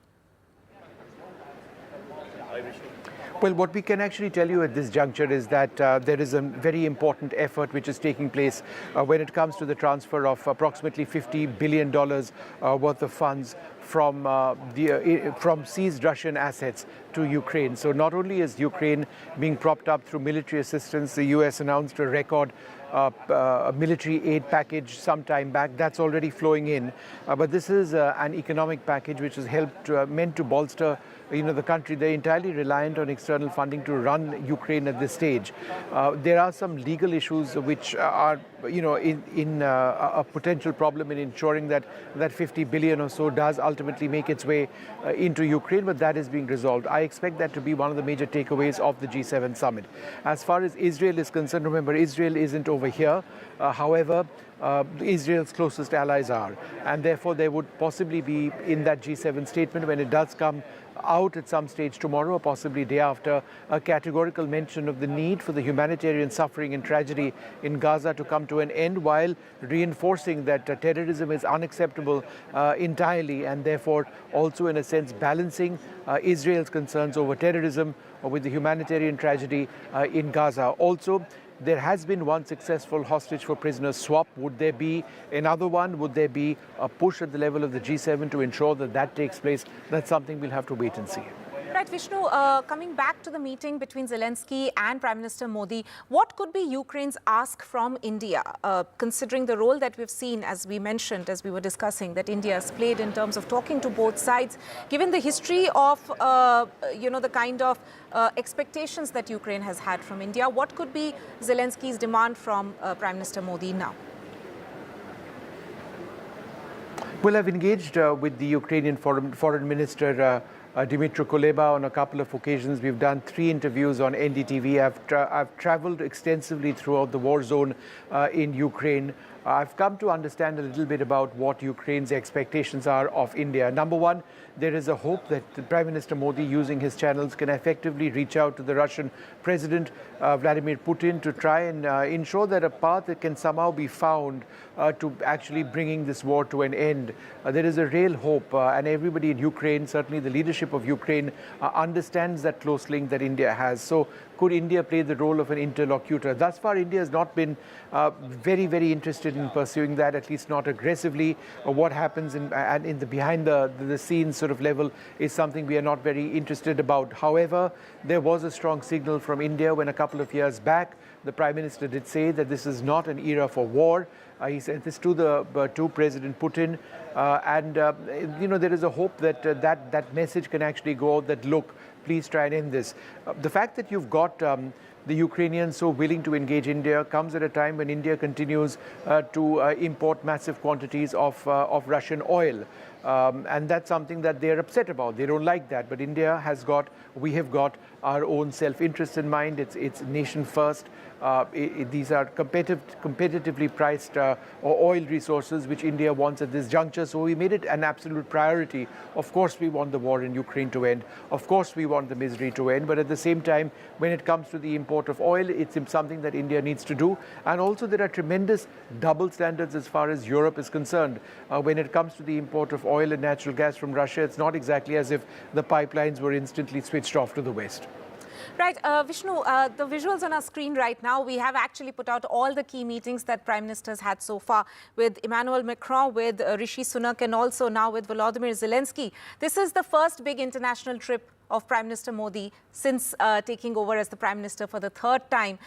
Well, what we can actually tell you at this juncture is that there is a very important effort which is taking place when it comes to the transfer of approximately $50 billion worth of funds from seized Russian assets to Ukraine. So not only is Ukraine being propped up through military assistance, the US announced a record a military aid package some time back. That's already flowing in. But this is an economic package which is meant to bolster the country. They're entirely reliant on external funding to run Ukraine at this stage. There are some legal issues which are, in a potential problem in ensuring that that 50 billion or so does ultimately make its way into Ukraine, but that is being resolved. I expect that to be one of the major takeaways of the G7 summit. As far as Israel is concerned, remember, Israel isn't over here. However, Israel's closest allies are, and therefore there would possibly be in that G7 statement, when it does come out at some stage tomorrow or possibly day after, a categorical mention of the need for the humanitarian suffering and tragedy in Gaza to come to an end, while reinforcing that terrorism is unacceptable entirely, and therefore also in a sense balancing Israel's concerns over terrorism or with the humanitarian tragedy in Gaza. Also, there has been one successful hostage for prisoners swap. Would there be another one? Would there be a push at the level of the G7 to ensure that that takes place? That's something we'll have to wait and see. Right, Vishnu, coming back to the meeting between Zelensky and Prime Minister Modi, what could be Ukraine's ask from India, considering the role that we've seen, as we mentioned, as we were discussing, that India has played in terms of talking to both sides, given the history of, the kind of expectations that Ukraine has had from India? What could be Zelensky's demand from Prime Minister Modi now? Well, I've engaged with the Ukrainian Foreign Minister Dmytro Kuleba on a couple of occasions. We've done 3 interviews on NDTV. I've traveled extensively throughout the war zone in Ukraine. I've come to understand a little bit about what Ukraine's expectations are of India. Number one, there is a hope that Prime Minister Modi, using his channels, can effectively reach out to the Russian President Vladimir Putin to try and ensure that a path that can somehow be found to actually bringing this war to an end. There is a real hope, and everybody in Ukraine, certainly the leadership of Ukraine, understands that close link that India has. So could India play the role of an interlocutor? Thus far, India has not been very interested in pursuing that, at least not aggressively. What happens in the behind the scenes sort of level is something we are not very interested about. However, there was a strong signal from India when a couple of years back, the Prime Minister did say that this is not an era for war. He said this to President Putin, and there is a hope that that message can actually go out, that look, please try and end this. The fact that you've got the Ukrainians so willing to engage India comes at a time when India continues to import massive quantities of Russian oil. And that's something that they're upset about. They don't like that. But we have got our own self-interest in mind. It's nation first. These are competitively priced oil resources which India wants at this juncture. So we made it an absolute priority. Of course, we want the war in Ukraine to end. Of course, we want the misery to end. But at the same time, when it comes to the import of oil, it's something that India needs to do. And also, there are tremendous double standards as far as Europe is concerned. When it comes to the import of oil and natural gas from Russia, it's not exactly as if the pipelines were instantly switched off to the West. Right, Vishnu, the visuals on our screen right now, we have actually put out all the key meetings that Prime Ministers had so far with Emmanuel Macron, with Rishi Sunak, and also now with Volodymyr Zelensky. This is the first big international trip of Prime Minister Modi since taking over as the Prime Minister for the third time.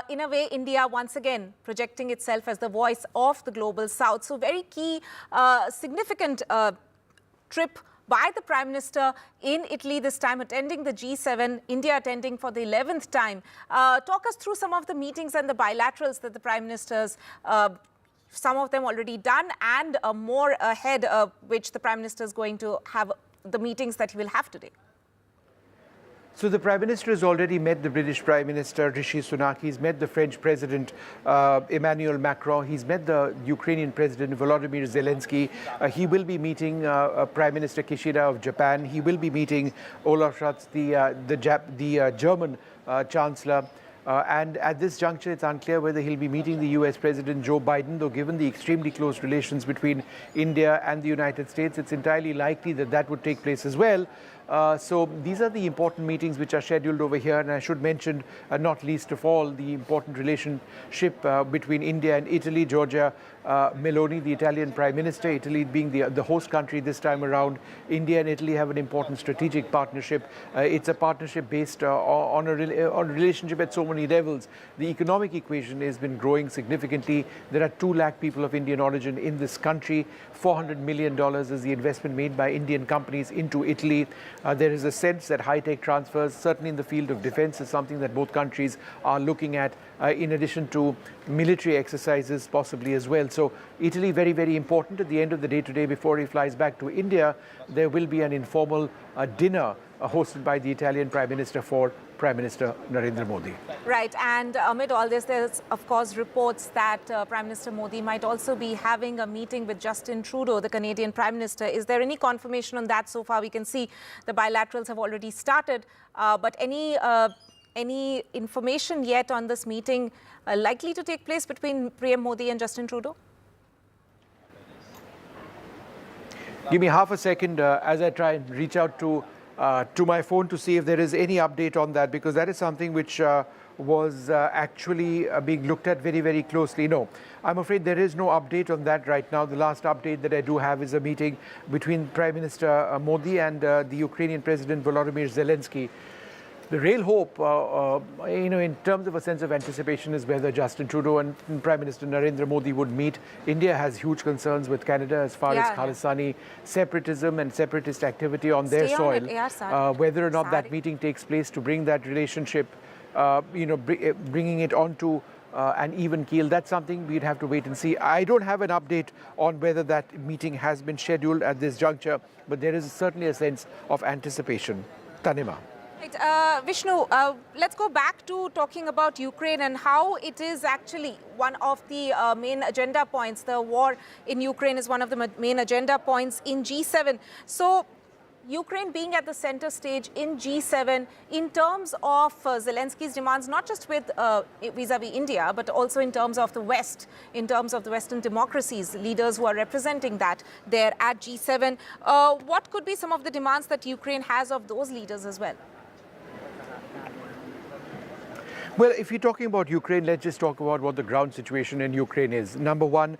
In a way, India once again projecting itself as the voice of the global South. So very key, significant trip by the Prime Minister in Italy this time, attending the G7, India attending for the 11th time. Talk us through some of the meetings and the bilaterals that the Prime Ministers, some of them already done, and more ahead, which the Prime Minister is going to have, the meetings that he will have today. So the Prime Minister has already met the British Prime Minister Rishi Sunak. He's met the French President Emmanuel Macron. He's met the Ukrainian President Volodymyr Zelensky. He will be meeting Prime Minister Kishida of Japan. He will be meeting Olaf Scholz, the German Chancellor. And at this juncture, it's unclear whether he'll be meeting the US President Joe Biden, though given the extremely close relations between India and the United States, it's entirely likely that that would take place as well. So these are the important meetings which are scheduled over here. And I should mention, not least of all, the important relationship between India and Italy. Giorgia Meloni, the Italian Prime Minister, Italy being the host country this time around. India and Italy have an important strategic partnership. It's a partnership based on a relationship at so many levels. The economic equation has been growing significantly. There are 2 lakh people of Indian origin in this country. $400 million is the investment made by Indian companies into Italy. There is a sense that high-tech transfers, certainly in the field of defense, is something that both countries are looking at, in addition to military exercises possibly as well. So Italy, very important. At the end of the day today, before he flies back to India, there will be an informal dinner hosted by the Italian Prime Minister for Prime Minister Narendra Modi. Right, and amid all this, there's of course reports that Prime Minister Modi might also be having a meeting with Justin Trudeau, the Canadian Prime Minister. Is there any confirmation on that so far? We can see the bilaterals have already started, but any information yet on this meeting likely to take place between PM Modi and Justin Trudeau? Give me half a second as I try and reach out to my phone to see if there is any update on that, because that is something which was actually being looked at very closely. No, I'm afraid there is no update on that right now. The last update that I do have is a meeting between Prime Minister Modi and the Ukrainian President Volodymyr Zelensky. The real hope, in terms of a sense of anticipation, is whether Justin Trudeau and Prime Minister Narendra Modi would meet. India has huge concerns with Canada as far as Khalistani separatism and separatist activity on their soil. Whether or not that meeting takes place to bring that relationship, bringing it onto an even keel, that's something we'd have to wait and see. I don't have an update on whether that meeting has been scheduled at this juncture, but there is certainly a sense of anticipation. Tanima. Right, Vishnu, let's go back to talking about Ukraine and how it is actually one of the main agenda points. The war in Ukraine is one of the main agenda points in G7. So, Ukraine being at the center stage in G7 in terms of Zelensky's demands, not just with vis-a-vis India, but also in terms of the West, in terms of the Western democracies, leaders who are representing that there at G7. What could be some of the demands that Ukraine has of those leaders as well? Well, if you're talking about Ukraine, let's just talk about what the ground situation in Ukraine is. Number one,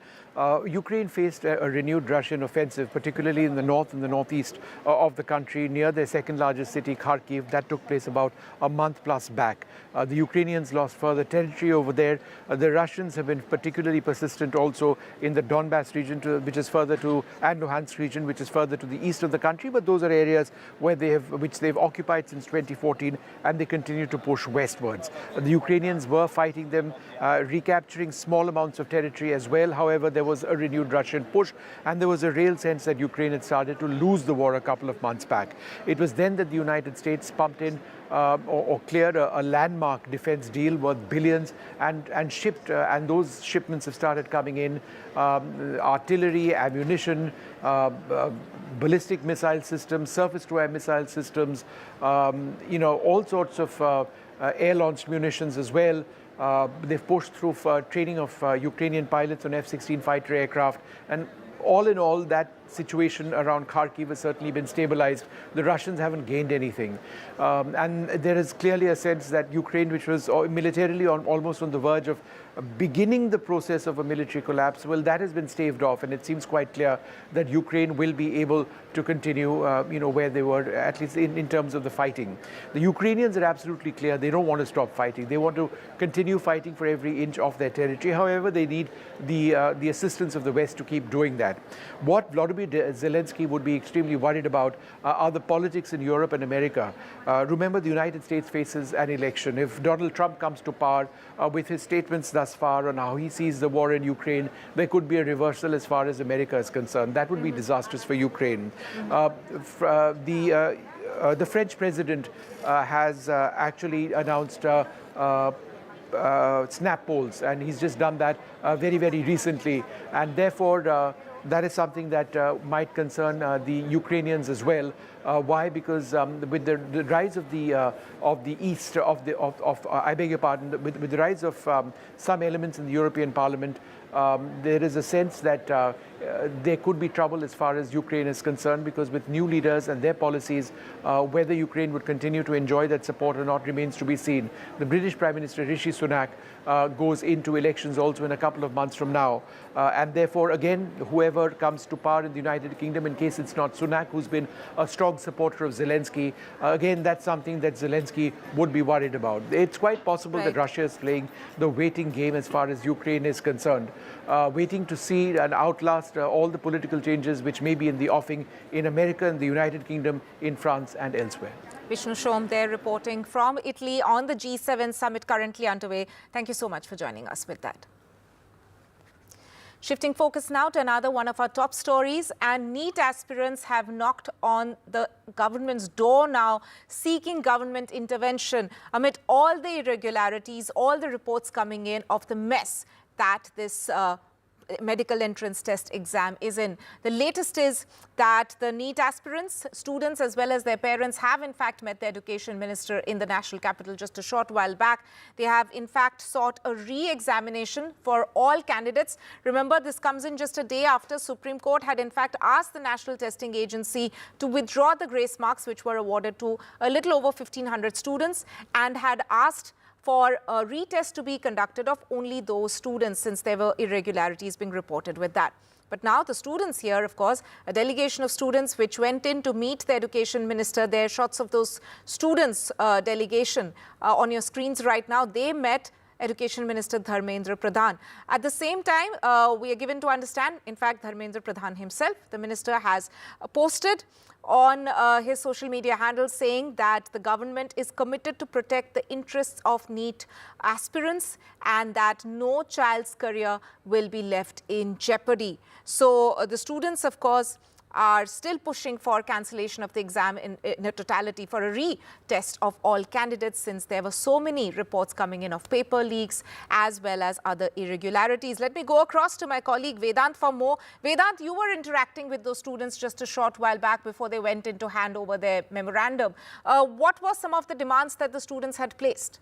Ukraine faced a renewed Russian offensive, particularly in the north and the northeast of the country, near their second largest city, Kharkiv. That took place about a month plus back. The Ukrainians lost further territory over there. The Russians have been particularly persistent also in the Donbass region, which is further to, and Luhansk region, which is further to the east of the country. But those are areas where which they've occupied since 2014, and they continue to push westwards. The Ukrainians were fighting them, recapturing small amounts of territory as well. However, there was a renewed Russian push, and there was a real sense that Ukraine had started to lose the war a couple of months back. It was then that the United States pumped in or cleared a landmark defense deal worth billions and shipped, and those shipments have started coming in, artillery, ammunition, ballistic missile systems, surface-to-air missile systems, all sorts of air-launched munitions as well. They've pushed through training of Ukrainian pilots on F-16 fighter aircraft, and all in all, that situation around Kharkiv has certainly been stabilized. The Russians haven't gained anything. And there is clearly a sense that Ukraine, which was militarily almost on the verge of beginning the process of a military collapse, well, that has been staved off, and it seems quite clear that Ukraine will be able to continue, where they were, at least in terms of the fighting. The Ukrainians are absolutely clear. They don't want to stop fighting. They want to continue fighting for every inch of their territory. However, they need the assistance of the West to keep doing that. What Volodymyr Zelensky would be extremely worried about are the politics in Europe and America. Remember, the United States faces an election. If Donald Trump comes to power with his statements thus far on how he sees the war in Ukraine, there could be a reversal as far as America is concerned. That would be disastrous for Ukraine. The French president has actually announced snap polls, and he's just done that very, very recently, and therefore that is something that might concern the Ukrainians as well. Why? Because with the rise of the east I beg your pardon, with the rise of some elements in the European Parliament, there is a sense that there could be trouble as far as Ukraine is concerned, because with new leaders and their policies, whether Ukraine would continue to enjoy that support or not remains to be seen. The British Prime Minister Rishi Sunak goes into elections also in a couple of months from now, and therefore again, whoever comes to power in the United Kingdom, in case it's not Sunak, who's been a strong supporter of Zelensky, again, that's something that Zelensky would be worried about. It's quite possible that Russia is playing the waiting game as far as Ukraine is concerned, waiting to see and outlast all the political changes which may be in the offing in America, in the United Kingdom, in France and elsewhere. Vishnu Shom there reporting from Italy on the G7 summit currently underway. Thank you so much for joining us with that. Shifting focus now to another one of our top stories, and NEET aspirants have knocked on the government's door now, seeking government intervention amid all the irregularities, all the reports coming in of the mess that this medical entrance test exam is in. The latest is that the NEET aspirants, students as well as their parents, have in fact met the education minister in the national capital just a short while back. They have in fact sought a re-examination for all candidates. Remember, this comes in just a day after Supreme Court had in fact asked the National Testing Agency to withdraw the grace marks which were awarded to a little over 1,500 students, and had asked for a retest to be conducted of only those students, since there were irregularities being reported with that. But now the students here, of course, a delegation of students which went in to meet the education minister. There are shots of those students' delegation on your screens right now. They met Education Minister Dharmendra Pradhan. At the same time, we are given to understand, in fact, Dharmendra Pradhan himself, the minister, has posted on his social media handle saying that the government is committed to protect the interests of NEET aspirants and that no child's career will be left in jeopardy. So the students, of course, are still pushing for cancellation of the exam in a totality, for a retest of all candidates, since there were so many reports coming in of paper leaks as well as other irregularities. Let me go across to my colleague Vedant for more. Vedant, you were interacting with those students just a short while back before they went in to hand over their memorandum. What were some of the demands that the students had placed?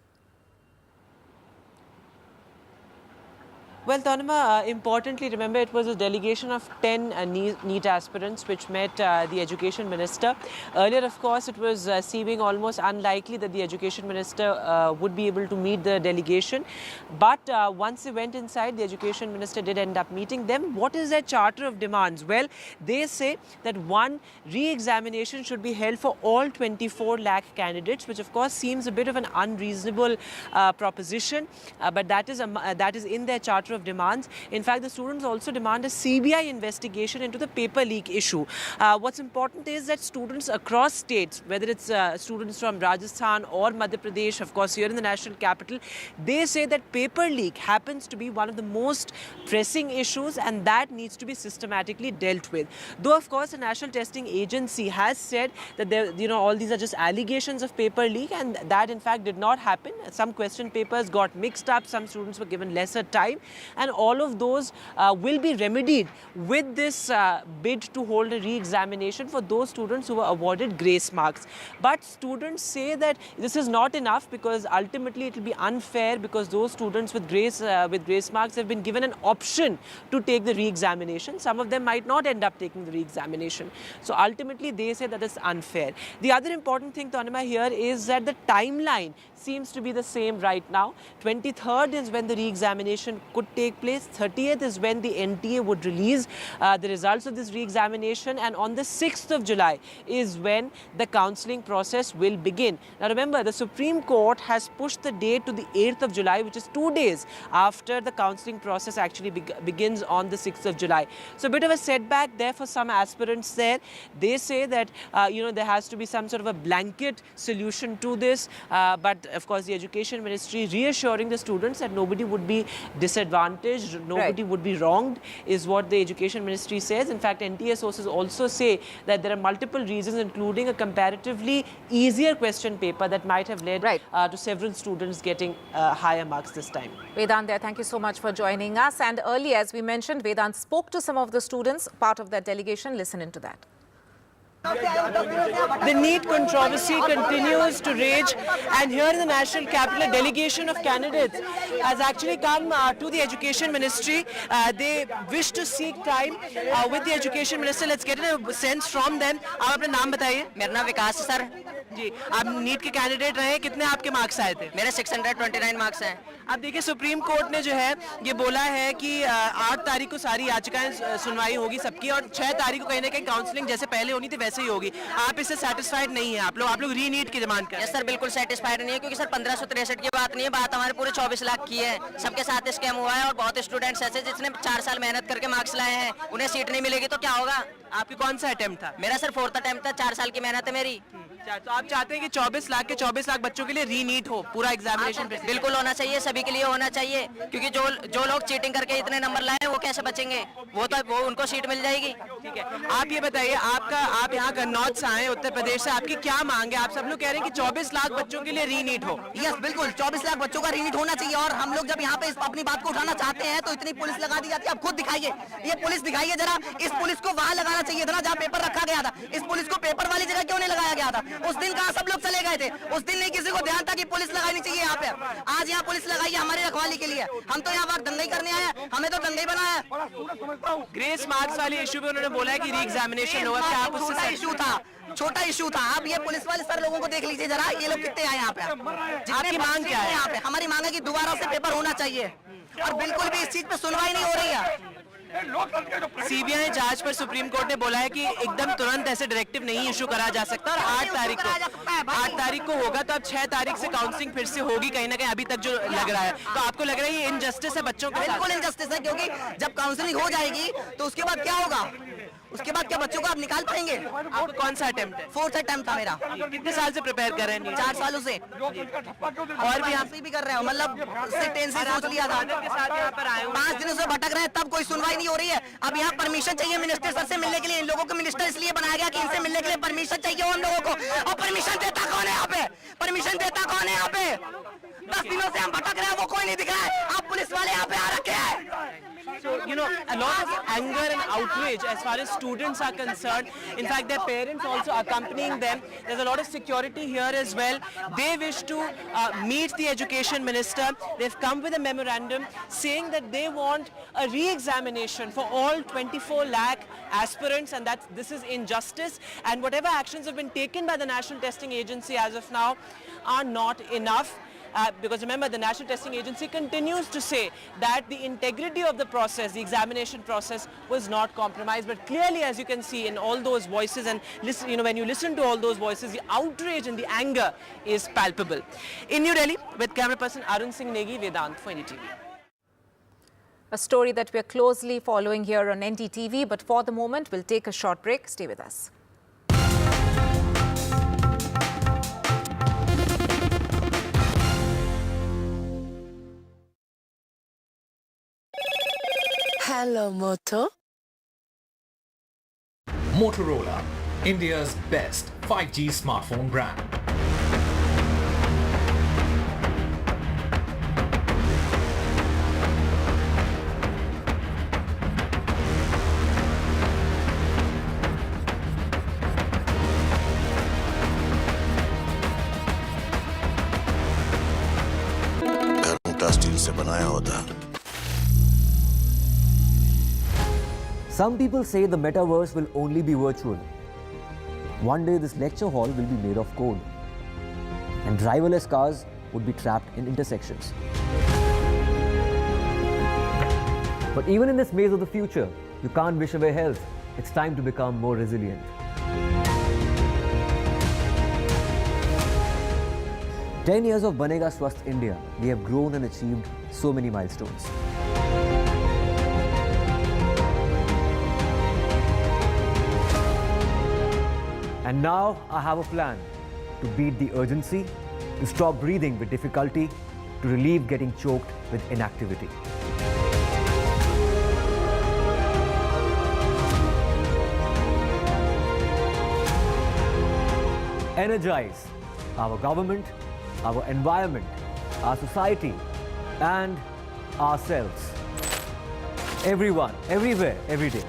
Well, Tanima, importantly, remember it was a delegation of 10 NEET aspirants which met the Education Minister. Earlier, of course, it was seeming almost unlikely that the Education Minister would be able to meet the delegation. But once they went inside, the Education Minister did end up meeting them. What is their charter of demands? Well, they say that one, re-examination should be held for all 24 lakh candidates, which of course seems a bit of an unreasonable proposition. But that is in their charter of demands. In fact, the students also demand a CBI investigation into the paper leak issue. What's important is that students across states, whether it's students from Rajasthan or Madhya Pradesh, of course here in the national capital, they say that paper leak happens to be one of the most pressing issues and that needs to be systematically dealt with. Though of course the National Testing Agency has said that all these are just allegations of paper leak, and that in fact did not happen. Some question papers got mixed up, some students were given lesser time, and all of those will be remedied with this bid to hold a re-examination for those students who were awarded grace marks. But students say that this is not enough because ultimately it will be unfair, because those students with grace marks have been given an option to take the re-examination. Some of them might not end up taking the re-examination. So ultimately they say that it's unfair. The other important thing, Tanima, here is that the timeline seems to be the same right now. 23rd is when the re-examination could take place. 30th is when the NTA would release the results of this re-examination, and on the 6th of July is when the counselling process will begin. Now remember, the Supreme Court has pushed the date to the 8th of July, which is 2 days after the counselling process actually begins on the 6th of July. So a bit of a setback there for some aspirants there. They say that there has to be some sort of a blanket solution to this, but of course the Education Ministry reassuring the students that nobody would be disadvantaged, nobody would be wronged, is what the Education Ministry says. In fact, NTA sources also say that there are multiple reasons, including a comparatively easier question paper that might have led to several students getting higher marks this time. Vedant there, thank you so much for joining us. And earlier, as we mentioned, Vedant spoke to some of the students, part of that delegation. Listen into that. The NEET controversy continues to rage, and here in the national capital, a delegation of candidates has actually come to the Education Ministry. They wish to seek time with the Education Minister. Let's get a sense from them. आप अपना नाम बताइए. मेरा नाम विकास है sir. जी, आप NEET के candidate रहे, कितने आपके मार्क्स आए थे? मेरे 629 मार्क्स हैं. अब देखिए, सुप्रीम कोर्ट ने जो है ये बोला है कि 8 तारीख को सारी याचिकाएं सुनवाई होगी सबकी, और 6 तारीख को कहीं ना कहीं काउंसलिंग जैसे पहले होनी थी वैसे ही होगी. आप इससे सेटिस्फाइड नहीं है? आप लोग री नीट की डिमांड कर रहे हैं? सर बिल्कुल सेटिस्फाइड नहीं है, क्योंकि सर 1563 की बात नहीं है, बात हमारे पूरे 24 लाख की है. सबके साथ स्कैम हुआ है और बहुत स्टूडेंट्स ऐसे जिसने 4 साल मेहनत करके मार्क्स लाए हैं, उन्हें सीट नहीं मिलेगी तो क्या होगा? आपकी कौन सा अटेम्प्ट था? मेरा सर 4th अटेम्प्ट था. 4 साल की मेहनत है मेरी. तो आप चाहते हैं कि 24 लाख बच्चों के लिए री नीट हो, पूरा एग्जामिनेशन? बिल्कुल होना चाहिए, सभी के लिए होना चाहिए, क्योंकि जो लोग चीटिंग करके इतने नंबर लाए वो कैसे बचेंगे? वो उनको सीट मिल जाएगी. ठीक है, आप ये बताइए, आप यहाँ कन्नौज से आए, उत्तर प्रदेश से, आपकी क्या मांग है? आप सब लोग कह रहे हैं कि 24 लाख बच्चों के लिए री नीट हो. यस बिल्कुल, 24 लाख बच्चों का री नीट होना चाहिए. और हम लोग जब यहाँ पे अपनी बात को उठाना चाहते हैं तो इतनी पुलिस लगा दी जाती है. आप खुद दिखाइए, ये पुलिस दिखाइए जरा. इस पुलिस को वहाँ लगाना चाहिए था ना जहाँ पेपर रखा गया था. इस पुलिस को पेपर वाली जगह क्यों नहीं लगाया गया था? उस दिन कहाँ सब लोग चले गए थे? उस दिन नहीं किसी को ध्यान था कि पुलिस लगानी चाहिए यहाँ पे. आज यहाँ पुलिस लगाई है हमारी रखवाली के लिए. हम तो यहाँ पर दंगा ही करने आए हैं, हमें तो दंगा ही बनाया है. ग्रेस मार्क्स वाले इशू पे उन्होंने बोला है कि री एग्जामिनेशन होगा. क्या आप उससे इशू था? छोटा इशू था. आप ये पुलिस वाले सर लोगों को देख लीजिए जरा, ये लोग कितने आए यहाँ पे. आपकी मांग क्या है? यहाँ पे हमारी मांग है कि दोबारा से पेपर होना चाहिए, और बिल्कुल भी इस चीज पे सुनवाई नहीं हो रही है. सीबीआई जांच पर सुप्रीम कोर्ट ने बोला है कि एकदम तुरंत ऐसे डायरेक्टिव नहीं इशू करा जा सकता, और 8 तारीख को होगा. तो अब 6 तारीख से काउंसलिंग फिर से होगी कहीं ना कहीं, अभी तक जो लग रहा है. तो आपको लग रहा है ये इनजस्टिस है बच्चों के साथ? बिल्कुल इनजस्टिस है, क्योंकि जब काउंसलिंग हो जाएगी तो उसके बाद क्या होगा? उसके बाद क्या बच्चों को आप निकाल पाएंगे? आपको कौन सा अटेम्प्ट है? 4th अटेम्प्ट था मेरा. कितने साल से प्रिपेयर कर रहे हैं? 4 सालों से. और भी कर रहे हो, मतलब टेंशन सोच लिया था. 5 दिनों से भटक रहे हैं, तब कोई सुनवाई नहीं हो रही है। अब यहाँ परमिशन चाहिए मिनिस्टर सर से मिलने के लिए। इन लोगों को मिनिस्टर इसलिए बनाया गया कि इनसे मिलने के लिए परमिशन चाहिए हम लोगों को, और परमिशन देता कौन है यहाँ पे? परमिशन देता कौन है यहाँ पे? 10 दिनों से हम भटक रहे हैं, वो कोई नहीं दिख रहा है। आप पुलिस वाले यहाँ पे आ रखे हैं। So, you know, a lot of anger and outrage as far as students are concerned. In fact, their parents also accompanying them. There's a lot of security here as well. They wish to meet the education minister. They've come with a memorandum saying that they want a re-examination for all 24 lakh aspirants, and that this is injustice. And whatever actions have been taken by the National Testing Agency as of now are not enough. Because remember, the National Testing Agency continues to say that the integrity of the process, the examination process, was not compromised. But clearly, as you can see in all those voices, and listen, you know, when you listen to all those voices, the outrage and the anger is palpable. In New Delhi, with camera person Arun Singh Negi, Vedant for NDTV. A story that we are closely following here on NDTV, but for the moment, we'll take a short break. Stay with us. Hello, Moto. Motorola, India's best 5G smartphone brand. घंटा steel से बनाया होता। Some people say the metaverse will only be virtual. One day this lecture hall will be made of code, and driverless cars would be trapped in intersections. But even in this maze of the future, you can't wish away health. It's time to become more resilient. 10 years of Banega Swasth India, we have grown and achieved so many milestones. And now I have a plan to beat the urgency, to stop breathing with difficulty, to relieve getting choked with inactivity. Energize our government, our environment, our society, and ourselves. Everyone, everywhere, every day.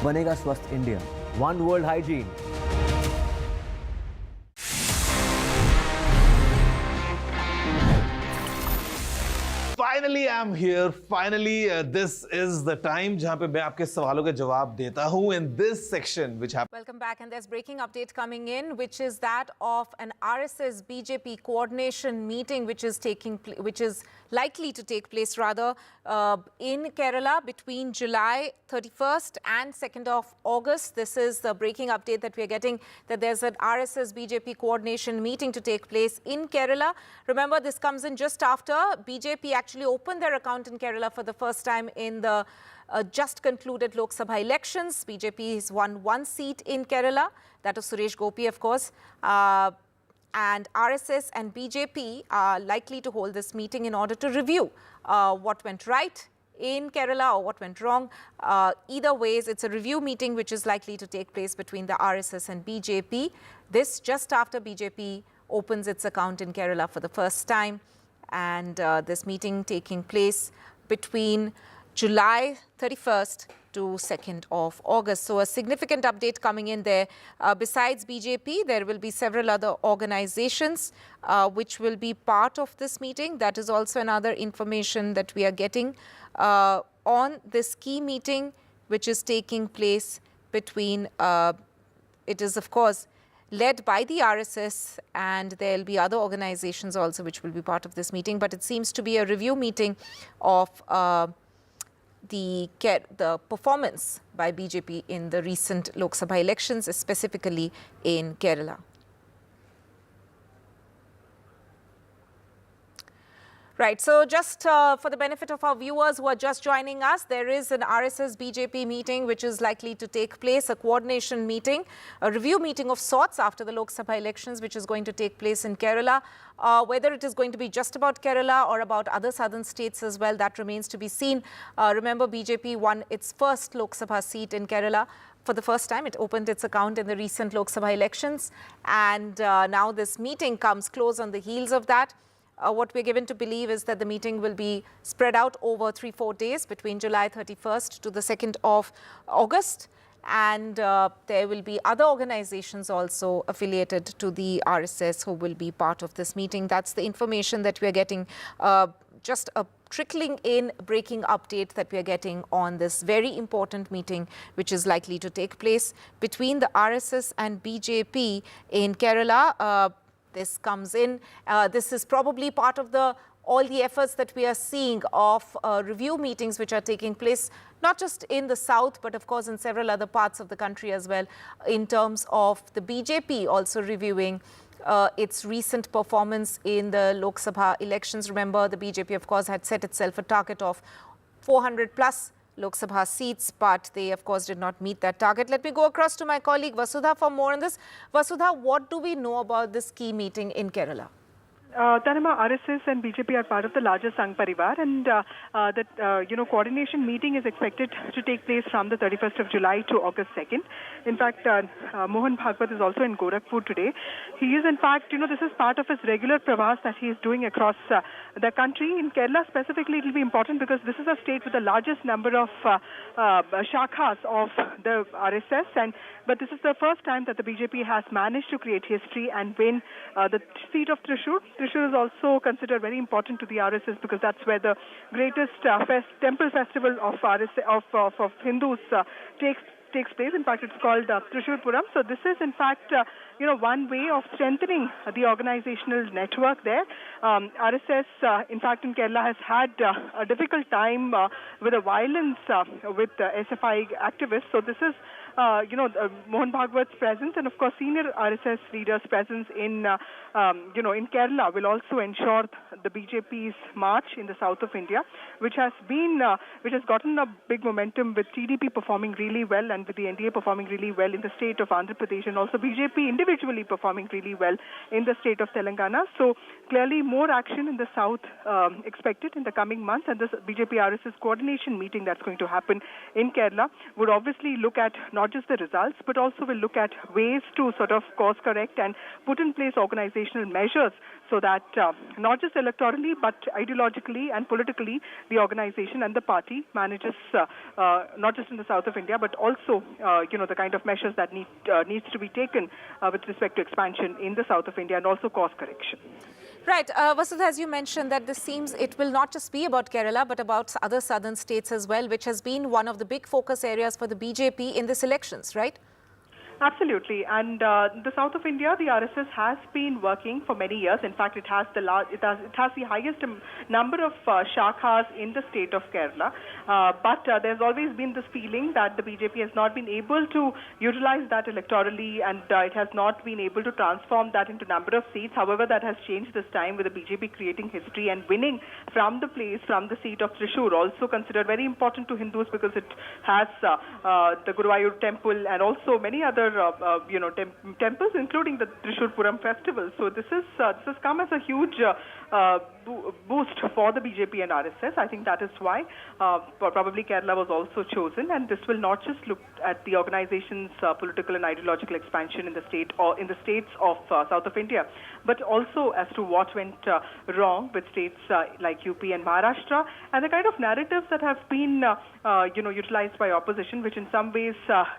Banega Swasth India. One world hygiene. Finally, I'm here. Finally, this is the time जहाँ पे मैं आपके सवालों के जवाब देता हूँ in this section, which happens. Welcome back, and there's breaking update coming in, which is that of an RSS BJP coordination meeting, which is likely to take place rather in Kerala between July 31st and 2nd of August. This is the breaking update that we are getting, that there's an RSS BJP coordination meeting to take place in Kerala. Remember, this comes in just after BJP actually opened their account in Kerala for the first time in the just concluded Lok Sabha elections. BJP has won one seat in Kerala. That is Suresh Gopi, of course. And RSS and BJP are likely to hold this meeting in order to review what went right in Kerala or what went wrong. Either ways, it's a review meeting which is likely to take place between the RSS and BJP. This just after BJP opens its account in Kerala for the first time. And this meeting taking place between July 31st to 2nd of August. So a significant update coming in there. Besides BJP, there will be several other organizations which will be part of this meeting. That is also another information that we are getting on this key meeting, which is taking place between, it is of course led by the RSS, and there will be other organizations also which will be part of this meeting. But it seems to be a review meeting of the performance by BJP in the recent Lok Sabha elections, specifically in Kerala. Right. So just for the benefit of our viewers who are just joining us, there is an RSS BJP meeting which is likely to take place, a coordination meeting, a review meeting of sorts after the Lok Sabha elections, which is going to take place in Kerala. Whether it is going to be just about Kerala or about other southern states as well, that remains to be seen. Remember, BJP won its first Lok Sabha seat in Kerala. For the first time, it opened its account in the recent Lok Sabha elections. And now this meeting comes close on the heels of that. What we're given to believe is that the meeting will be spread out over 3-4 days between July 31st to the 2nd of August. And there will be other organizations also affiliated to the RSS who will be part of this meeting. That's the information that we're getting, just a trickling in breaking update that we're getting on this very important meeting, which is likely to take place between the RSS and BJP in Kerala. This comes in. This is probably part of all the efforts that we are seeing of review meetings which are taking place, not just in the south, but of course in several other parts of the country as well, in terms of the BJP also reviewing its recent performance in the Lok Sabha elections. Remember, the BJP, of course, had set itself a target of 400 plus Lok Sabha seats, but they, of course, did not meet that target. Let me go across to my colleague Vasudha for more on this. Vasudha, what do we know about this key meeting in Kerala? Tanima, RSS and BJP are part of the larger Sangh Parivar, and that coordination meeting is expected to take place from the 31st of July to August 2nd. In fact, Mohan Bhagwat is also in Gorakhpur today. He is, in fact, this is part of his regular pravas that he is doing across the country. In Kerala specifically, it will be important because this is a state with the largest number of shakhas of the RSS, but this is the first time that the BJP has managed to create history and win the seat of Thrissur. Thrissur is also considered very important to the RSS because that's where the greatest temple festival of Hindus takes place. In fact, it's called Thrissur Puram. So this is, in fact, one way of strengthening the organizational network there. RSS, in fact, in Kerala has had a difficult time with the violence with SFI activists. So this is Mohan Bhagwat's presence and, of course, senior RSS leaders' presence in Kerala will also ensure the BJP's march in the south of India, which has gotten a big momentum with TDP performing really well and with the NDA performing really well in the state of Andhra Pradesh, and also BJP individually performing really well in the state of Telangana. So clearly more action in the south expected in the coming months, and this BJP-RSS coordination meeting that's going to happen in Kerala would obviously look at not just the results, but also will look at ways to sort of course correct and put in place organizational measures so that not just electorally, but ideologically and politically, the organization and the party manages not just in the south of India, but also the kind of measures that needs to be taken with respect to expansion in the south of India and also course correction. Right. Vasudha, as you mentioned, that this seems it will not just be about Kerala, but about other southern states as well, which has been one of the big focus areas for the BJP in this elections, right? Absolutely, and the south of India, the RSS has been working for many years. In fact, it has the highest number of shakhas in the state of Kerala. But there's always been this feeling that the BJP has not been able to utilize that electorally, and it has not been able to transform that into number of seats. However, that has changed this time with the BJP creating history and winning from the seat of Thrissur, also considered very important to Hindus because it has the Guruvayur temple and also many other temples, including the Thrissur Puram festival. So this has come as a huge boost for the BJP and RSS. I think that is why probably Kerala was also chosen, and this will not just look at the organization's political and ideological expansion in the state or in the states of south of India, but also as to what went wrong with states like UP and Maharashtra, and the kind of narratives that have been utilized by opposition, which in some ways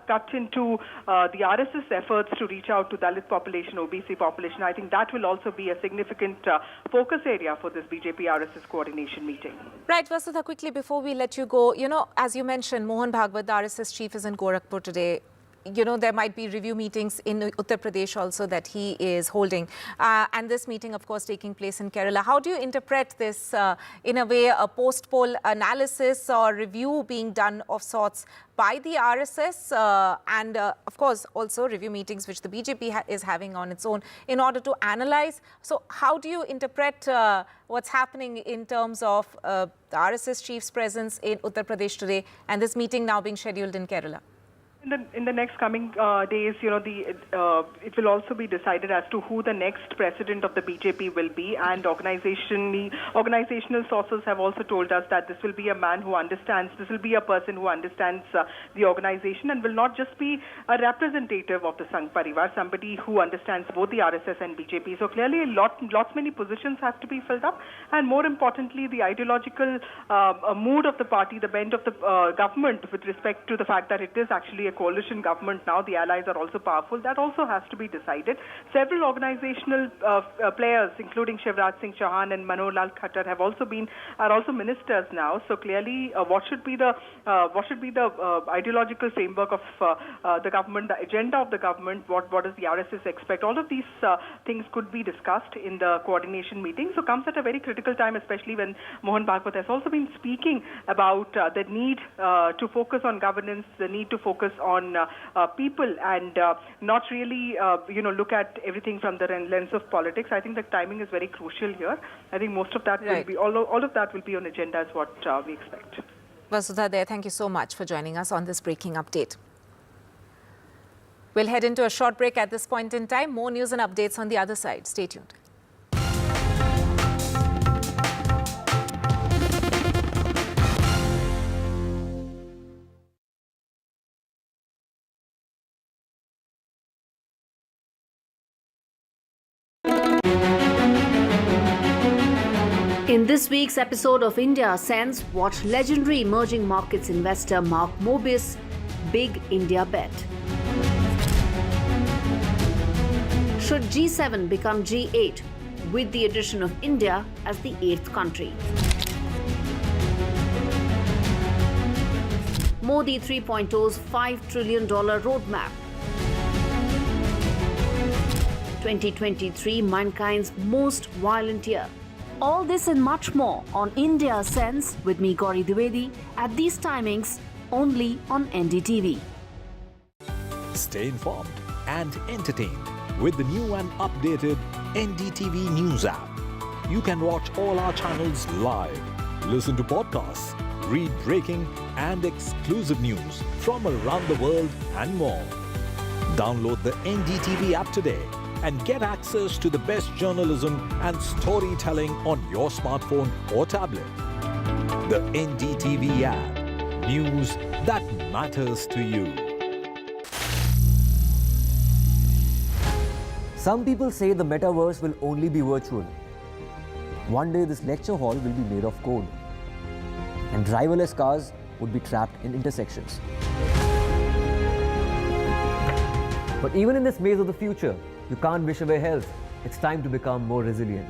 cut into the RSS efforts to reach out to Dalit population, OBC population. I think that will also be a significant focus area for this BJP-RSS coordination meeting. Right, Vasudha, quickly before we let you go, as you mentioned, Mohan Bhagwat, the RSS chief, is in Gorakhpur today. you know, there might be review meetings in Uttar Pradesh also that he is holding. And this meeting, of course, taking place in Kerala. How do you interpret this, in a way, a post-poll analysis or review being done of sorts by the RSS and, of course, also review meetings which the BJP is having on its own in order to analyze? So how do you interpret what's happening in terms of the RSS chief's presence in Uttar Pradesh today and this meeting now being scheduled in Kerala? In the next coming days, you know, it will also be decided as to who the next president of the BJP will be, and organizational sources have also told us that this will be a man who understands, this will be a person who understands the organization and will not just be a representative of the Sangh Parivar, somebody who understands both the RSS and BJP. So clearly, lots many positions have to be filled up, and more importantly, the ideological mood of the party, the bent of the government with respect to the fact that it is actually a coalition government now, the allies are also powerful, that also has to be decided. Several organizational players, including Shivraj Singh Chauhan and Manohar Lal Khattar, are also ministers now. So clearly, what should be the ideological framework of the government, the agenda of the government? What does the RSS expect? All of these things could be discussed in the coordination meeting. So comes at a very critical time, especially when Mohan Bhagwat has also been speaking about the need to focus on governance, the need to focus on people and not really, look at everything from the lens of politics. I think the timing is very crucial here. I think most of that will be, all of that will be on agenda is what we expect. Vasudha there, thank you so much for joining us on this breaking update. We'll head into a short break at this point in time. More news and updates on the other side. Stay tuned. In this week's episode of India Sense, watch legendary emerging markets investor Mark Mobius' big India bet. Should G7 become G8 with the addition of India as the 8th country? Modi 3.0's $5 trillion roadmap. 2023, mankind's most violent year. All this and much more on India Sense with me, Gauri Dwivedi, at these timings only on NDTV. Stay informed and entertained with the new and updated NDTV News app. You can watch all our channels live, listen to podcasts, read breaking and exclusive news from around the world and more. Download the NDTV app today and get access to the best journalism and storytelling on your smartphone or tablet. The NDTV app. News that matters to you. Some people say the metaverse will only be virtual. One day this lecture hall will be made of code, and driverless cars would be trapped in intersections. But even in this maze of the future, you can't wish away health. It's time to become more resilient.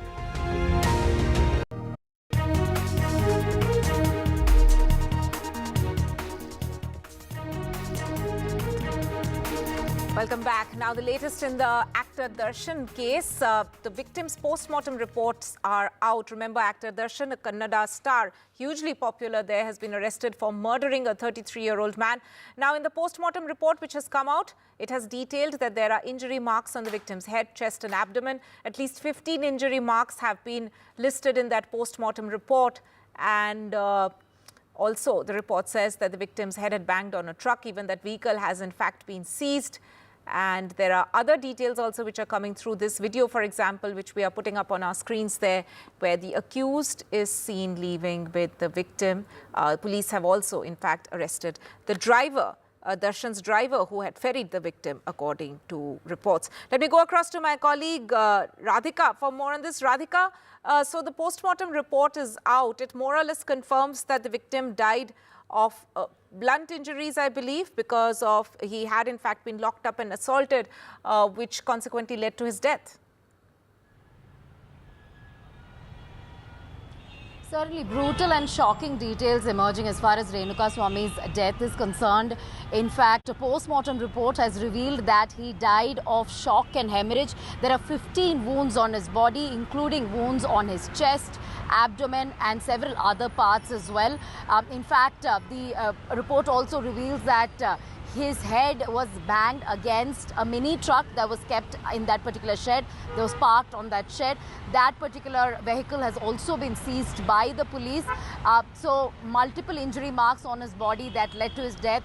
Welcome back. Now, the latest in the actor Darshan case. The victim's post-mortem reports are out. Remember, actor Darshan, a Kannada star, hugely popular there, has been arrested for murdering a 33-year-old man. Now, in the post-mortem report which has come out, it has detailed that there are injury marks on the victim's head, chest and abdomen. At least 15 injury marks have been listed in that post-mortem report. And also, the report says that the victim's head had banged on a truck. Even that vehicle has in fact been seized. And there are other details also which are coming through. This video, for example, which we are putting up on our screens there, where the accused is seen leaving with the victim. Police have also, in fact, arrested the driver, Darshan's driver, who had ferried the victim, according to reports. Let me go across to my colleague Radhika for more on this. Radhika, so the post-mortem report is out. It more or less confirms that the victim died of blunt injuries, I believe, because of he had in fact been locked up and assaulted, which consequently led to his death. Certainly brutal and shocking details emerging as far as Renuka Swami's death is concerned. In fact, a post-mortem report has revealed that he died of shock and hemorrhage. There are 15 wounds on his body, including wounds on his chest, abdomen and several other parts as well. In fact, the report also reveals that his head was banged against a mini truck that was kept in that particular shed, that was parked on that shed. That particular vehicle has also been seized by the police. So multiple injury marks on his body that led to his death.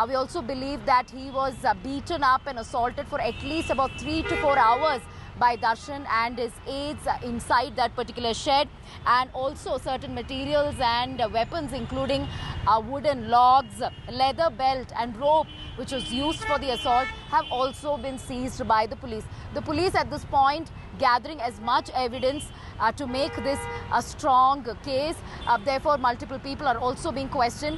We also believe that he was beaten up and assaulted for at least about 3 to 4 hours by Darshan and his aides inside that particular shed, and also certain materials and weapons including wooden logs, leather belt and rope which was used for the assault have also been seized by the police. The police at this point gathering as much evidence to make this a strong case. Therefore, multiple people are also being questioned.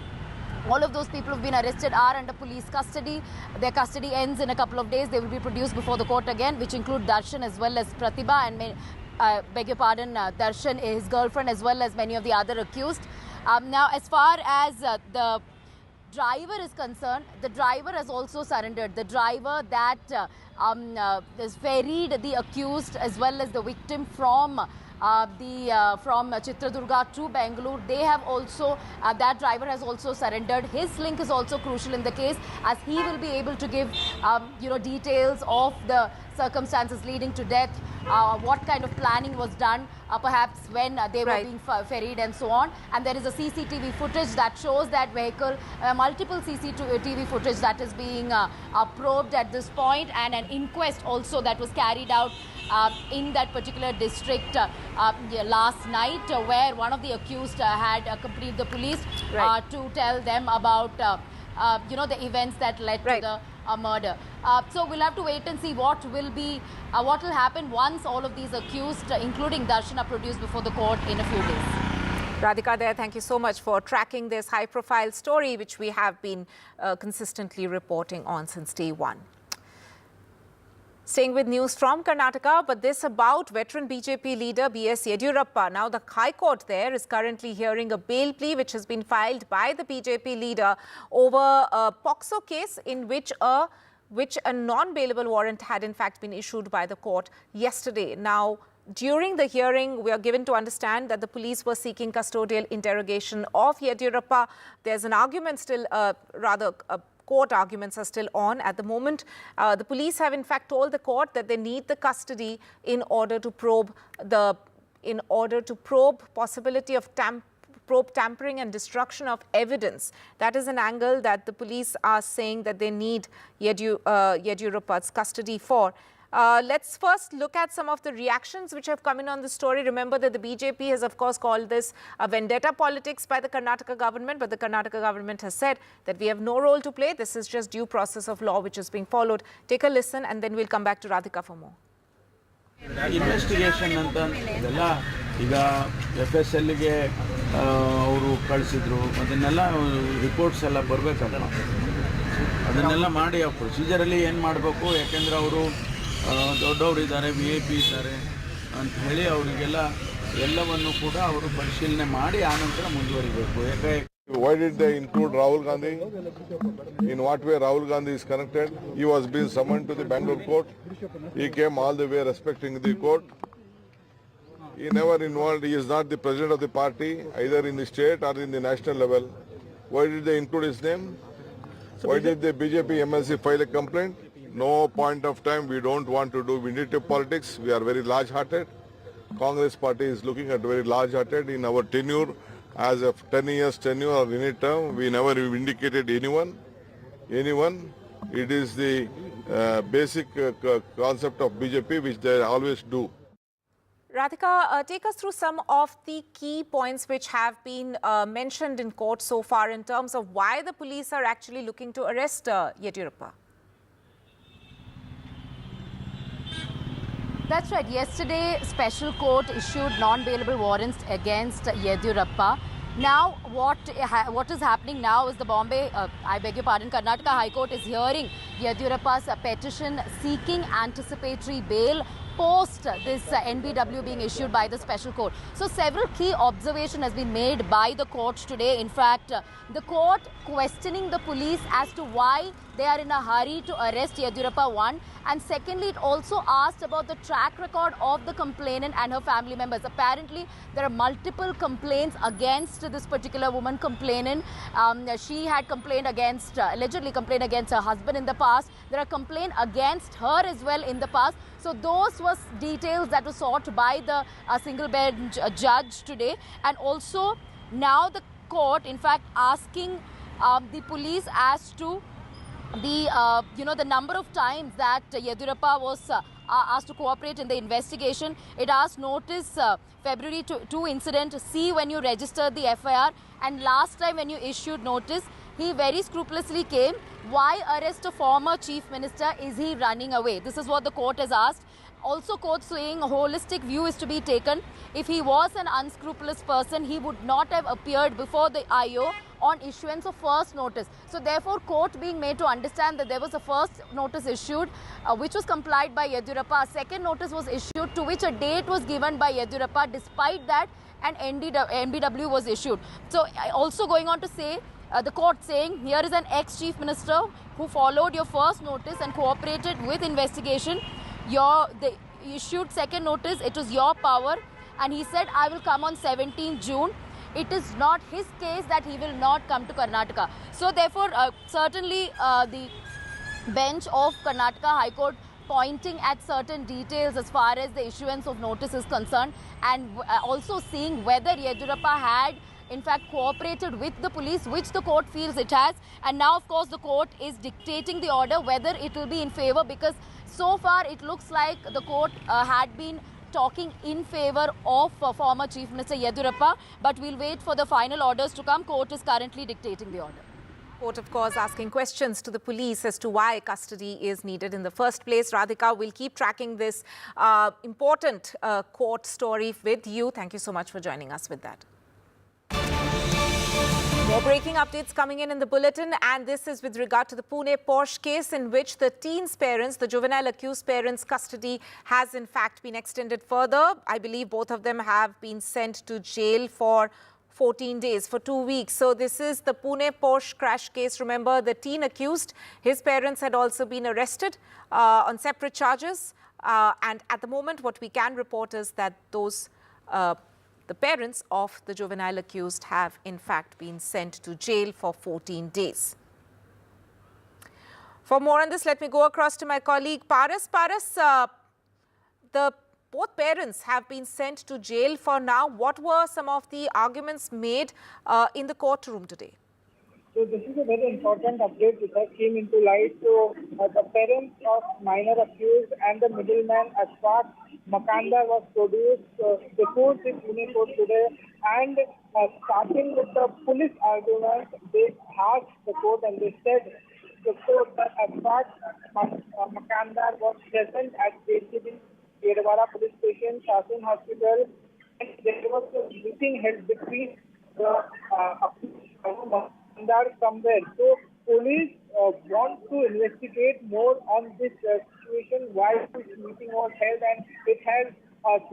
All of those people who have been arrested are under police custody. Their custody ends in a couple of days. They will be produced before the court again, which include Darshan as well as Pratibha and beg your pardon, Darshan, his girlfriend, as well as many of the other accused. Now, as far as the driver is concerned, the driver has also surrendered. The driver that has ferried the accused as well as the victim from Chitradurga to Bangalore, they have also, that driver has also surrendered. His link is also crucial in the case, as he will be able to give, details of the circumstances leading to death, what kind of planning was done, perhaps when they were being ferried and so on. And there is a CCTV footage that shows that vehicle, multiple CCTV footage that is being probed at this point, and an inquest also that was carried out in that particular district last night, where one of the accused had accompanied the police to tell them about the events that led to the murder. So we'll have to wait and see what will happen once all of these accused, including Darshan, are produced before the court in a few days. Radhika there, thank you so much for tracking this high-profile story, which we have been consistently reporting on since day one. Staying with news from Karnataka, but this about veteran BJP leader B.S. Yediyurappa. Now, the High Court there is currently hearing a bail plea which has been filed by the BJP leader over a POCSO case in which a non-bailable warrant had in fact been issued by the court yesterday. Now, during the hearing, we are given to understand that the police were seeking custodial interrogation of Yediyurappa. There's an argument still, court arguments are still on at the moment. The police have in fact told the court that they need the custody in order to probe possibility of tampering and destruction of evidence. That is an angle that the police are saying that they need Yediyurappa's custody for. Let's first look at some of the reactions which have come in on the story. Remember that the BJP has, of course, called this a vendetta politics by the Karnataka government, but the Karnataka government has said that we have no role to play. This is just due process of law which is being followed. Take a listen and then we'll come back to Radhika for more. Investigation ಅಂತ ಇದೆಲ್ಲ ಈಗ FSL ಗೆ ಅವರು ಕಳಿಸಿದ್ರು, ಅದನ್ನೆಲ್ಲ reports ಎಲ್ಲ ಬರಬೇಕಲ್ಲ, ಅದನ್ನೆಲ್ಲ ಮಾಡಿ ಆ ಪ್ರೊಸೀಜರಲ್ಲಿ ಏನು ಮಾಡಬೇಕು, ಯಾಕೆಂದರೆ ಅವರು ದೊಡ್ಡವರು ಇದ್ದಾರೆ, VIP ಇದ್ದಾರೆ ಅಂತ ಹೇಳಿ ಅವರಿಗೆಲ್ಲ ಎಲ್ಲವನ್ನು ಕೂಡ ಅವರು ಪರಿಶೀಲನೆ ಮಾಡಿ ಆನಂತರ ಮುಂದುವರಿಬೇಕು. Why did they include Rahul Gandhi? In what way Rahul Gandhi is connected? He was being summoned to the Bangalore court. He came all the way respecting the court. He never involved. He is not the president of the party, either in the state or in the national level. Why did they include his name? Why did the BJP MLC file a complaint? No point of time. We don't want to do vindictive politics. We are very large-hearted. Congress party is looking at very large-hearted. In our tenure, as of 10 years tenure or any term, we never vindicated anyone. It is the basic concept of BJP which they always do. Radhika, take us through some of the key points which have been mentioned in court so far in terms of why the police are actually looking to arrest Yediyurappa. That's right. Yesterday, special court issued non-bailable warrants against Yediyurappa. Now, what is happening now is the Karnataka High Court is hearing Yediyurappa's petition seeking anticipatory bail post this NBW being issued by the special court. So several key observations has been made by the court today. In fact, the court questioning the police as to why they are in a hurry to arrest Yediyurappa, one. And secondly, it also asked about the track record of the complainant and her family members. Apparently, there are multiple complaints against this particular woman complainant. She had complained against, allegedly complained against her husband in the past. There are complaints against her as well in the past. So those was details that were sought by the single bench judge today. And also now the court, in fact, asking the police as to the the number of times that Yediyurappa was asked to cooperate in the investigation. It asked notice February 2 incident, see when you registered the FIR, and last time when you issued notice, he very scrupulously came. Why arrest a former chief minister? Is he running away? This is what the court has asked. Also, court saying a holistic view is to be taken. If he was an unscrupulous person, he would not have appeared before the IO on issuance of first notice. So therefore, court being made to understand that there was a first notice issued, which was complied by Yediyurappa. A second notice was issued, to which a date was given by Yediyurappa. Despite that, an NBW was issued. So also going on to say, the court saying, here is an ex-chief minister who followed your first notice and cooperated with investigation. They issued second notice, it was your power, and he said, I will come on 17th June. It is not his case that he will not come to Karnataka. So therefore, certainly the bench of Karnataka High Court pointing at certain details as far as the issuance of notice is concerned, and also seeing whether Yediyurappa had in fact cooperated with the police, which the court feels it has. And now, of course, the court is dictating the order, whether it will be in favor, because so far it looks like the court had been talking in favor of former Chief Minister Yediyurappa, but we'll wait for the final orders to come. Court is currently dictating the order. Court, of course, asking questions to the police as to why custody is needed in the first place. Radhika, will keep tracking this important court story with you. Thank you so much for joining us with that. More breaking updates coming in the bulletin, and this is with regard to the Pune Porsche case, in which the teen's parents, the juvenile accused parents' custody has in fact been extended further. I believe both of them have been sent to jail for 14 days, for 2 weeks. So this is the Pune Porsche crash case. Remember, the teen accused, his parents had also been arrested on separate charges. And at the moment, what we can report is that those the parents of the juvenile accused have in fact been sent to jail for 14 days. For more on this, let me go across to my colleague Paras. Paras, both parents have been sent to jail for now. What were some of the arguments made in the courtroom today? So this is a very important update which has came into light. So the parents of minor accused and the middleman Ashfaq Makandar was produced before the Pune court today, and starting with the police argument, they asked the court and they said the court that Ashfaq Makandar was present at JCB Edwara police station, Shasin hospital, and there was a meeting held between the somewhere. So police want to investigate more on this situation, why this meeting was held, and it has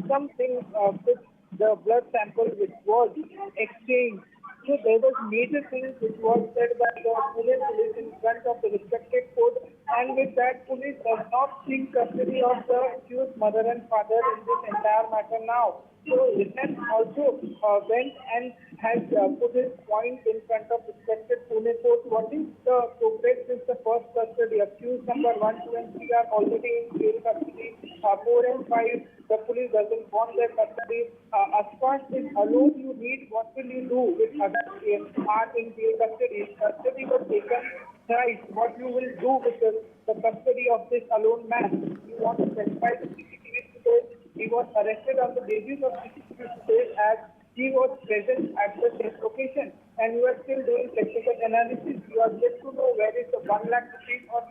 something with the blood sample which was exchanged. So there was major things which was said by the police in front of the respected court, and with that police does not seek custody of the accused mother and father in this entire matter now. So Lieutenant also went and has put his point in front of respected Pune court. What is the progress since the first custody? Accused number 1, 2 and 3 are already in jail custody. 4 and 5, the police doesn't want their custody. As far as alone you need, what will you do with others are in jail custody? Custody was taken thrice. What you will do with the custody of this alone man? You want to specify the CCTV footage? He was arrested on the basis of CCTV footage as he was present at the same location, and you are still doing technical analysis. You are yet to know where is the 1 lakh rupees or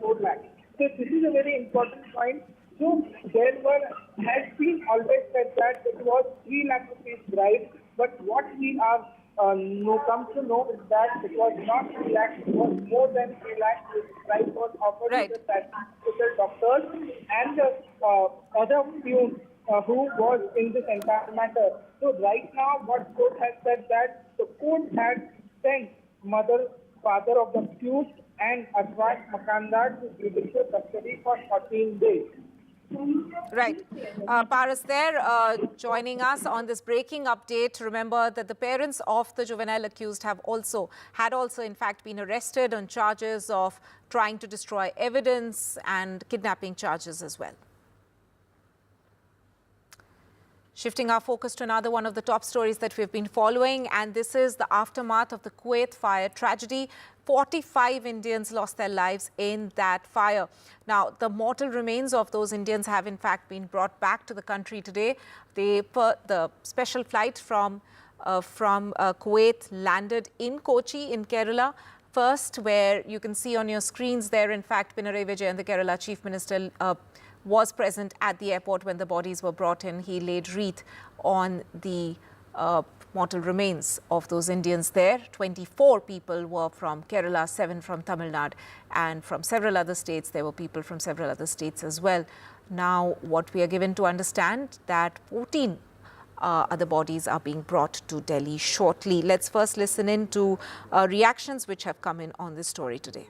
4 lakhs. So this is a very important point. So there has been always said that it was 3 lakh rupees bribe, but what we are comes to know is that it was not 3 lakhs, it was more than 3 lakhs. This price was offered to the statistical doctors and other peons who was in this entire matter. So right now, what court has said that the court had sent mother, father of the accused and Ashwath Makandar to judicial custody for 14 days. Right. Paras there joining us on this breaking update. Remember that the parents of the juvenile accused had also in fact been arrested on charges of trying to destroy evidence and kidnapping charges as well. Shifting our focus to another one of the top stories that we've been following, and this is the aftermath of the Kuwait fire tragedy. 45 Indians lost their lives in that fire. Now, the mortal remains of those Indians have in fact been brought back to the country today. The special flight from Kuwait landed in Kochi in Kerala. First, where you can see on your screens there, in fact, Pinarayi Vijayan, the Kerala Chief Minister, was present at the airport when the bodies were brought in. He laid wreath on the mortal remains of those Indians there. 24 people were from Kerala, 7 from Tamil Nadu, and from several other states. There were people from several other states as well. Now, what we are given to understand that 14 other bodies are being brought to Delhi shortly. Let's first listen in to reactions which have come in on this story today.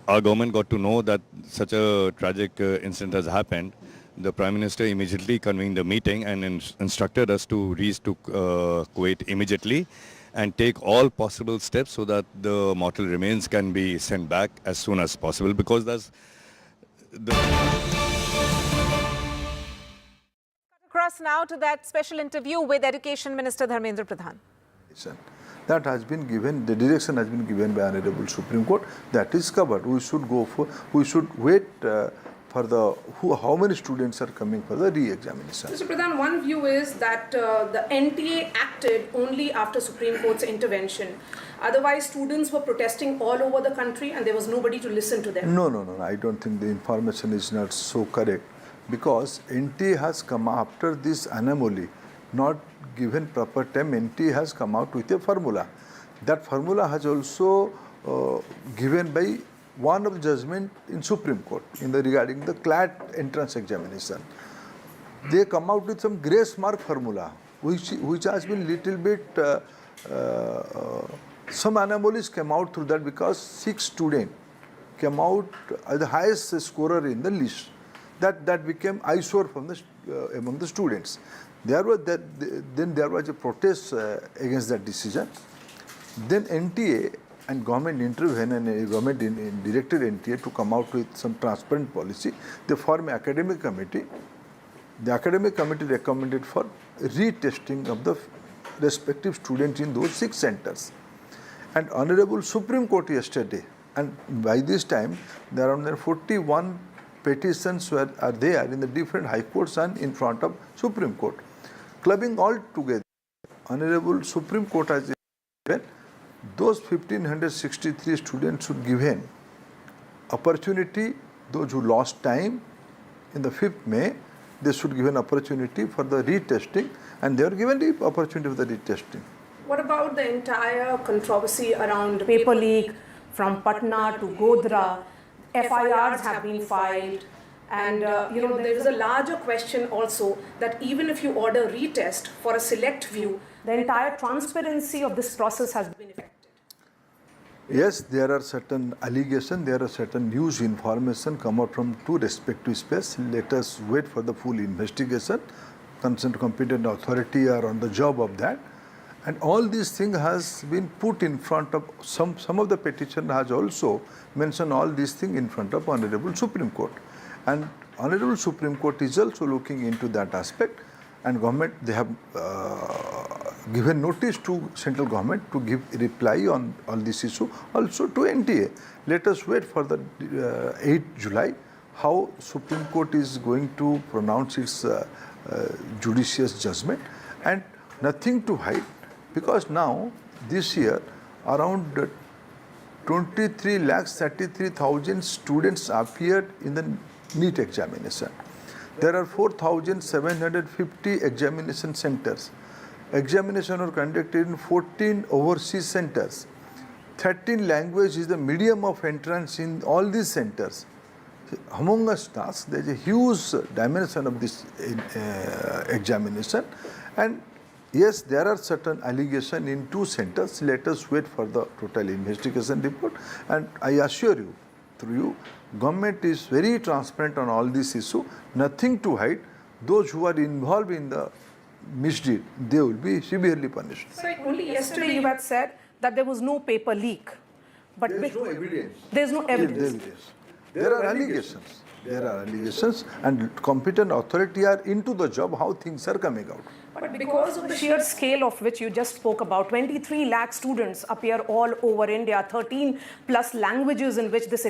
Our government got to know that such a tragic incident has happened. The Prime Minister immediately convened a meeting and instructed us to reach to Kuwait immediately and take all possible steps so that the mortal remains can be sent back as soon as possible, because that's the... Across now to that special interview with Education Minister Dharmendra Pradhan. That has been given, the direction has been given by Honorable Supreme Court. That is covered. We should wait for how many students are coming for the re-examination. Mr. Pradhan, one view is that the NTA acted only after Supreme Court's intervention. Otherwise, students were protesting all over the country and there was nobody to listen to them. No. I don't think the information is not so correct, because NTA has come after this anomaly, not given proper time. NTA has come out with a formula. That formula has also given by one of the judgment in Supreme Court regarding the CLAT entrance examination. They come out with some grace mark formula, which has been little bit, some anomalies came out through that, because 6 students came out as the highest scorer in the list. That became eyesore from among the students. Then there was a protest against that decision. Then NTA and government intervened, and government directed NTA to come out with some transparent policy. They formed an academic committee. The academic committee recommended for retesting of the respective students in those 6 centers. And Honorable Supreme Court yesterday, and by this time there are 41 petitions are there in the different high courts and in front of Supreme Court. Clubbing all together, Honorable Supreme Court has given those 1,563 students should given opportunity. Those who lost time in the 5th May, they should give an opportunity for the retesting, and they are given the opportunity for the retesting. What about the entire controversy around paper leak from Patna to Godhra? FIRs have been filed. And, there is a larger question also that even if you order retest for a select view, the entire transparency of this process has been affected. Yes, there are certain allegations, there are certain news information come out from 2 respective spaces. Let us wait for the full investigation. Concerned competent authority are on the job of that. And all these things has been put in front of, some of the petition has also mentioned all these things in front of Honorable Supreme Court. And Honorable Supreme Court is also looking into that aspect, and government, they have given notice to central government to give a reply on this issue, also to NTA. Let us wait for the 8th July, how Supreme Court is going to pronounce its judicious judgment, and nothing to hide, because now this year around 23,33,000 students appeared in the NEET examination. There are 4,750 examination centers. Examination are conducted in 14 overseas centers. 13 language is the medium of entrance in all these centers. Among us tasks, there is a huge dimension of this examination, and yes, there are certain allegations in 2 centers. Let us wait for the total investigation report, and I assure you, through you, government is very transparent on all this issue, nothing to hide. Those who are involved in the misdeed, they will be severely punished. So only yesterday you had said that there was no paper leak. But there is no evidence. There is no evidence. There are allegations. There are allegations, and competent authority are into the job how things are coming out. But because of the sheer scale of which you just spoke about, 23 lakh students appear all over India, 13 plus languages in which this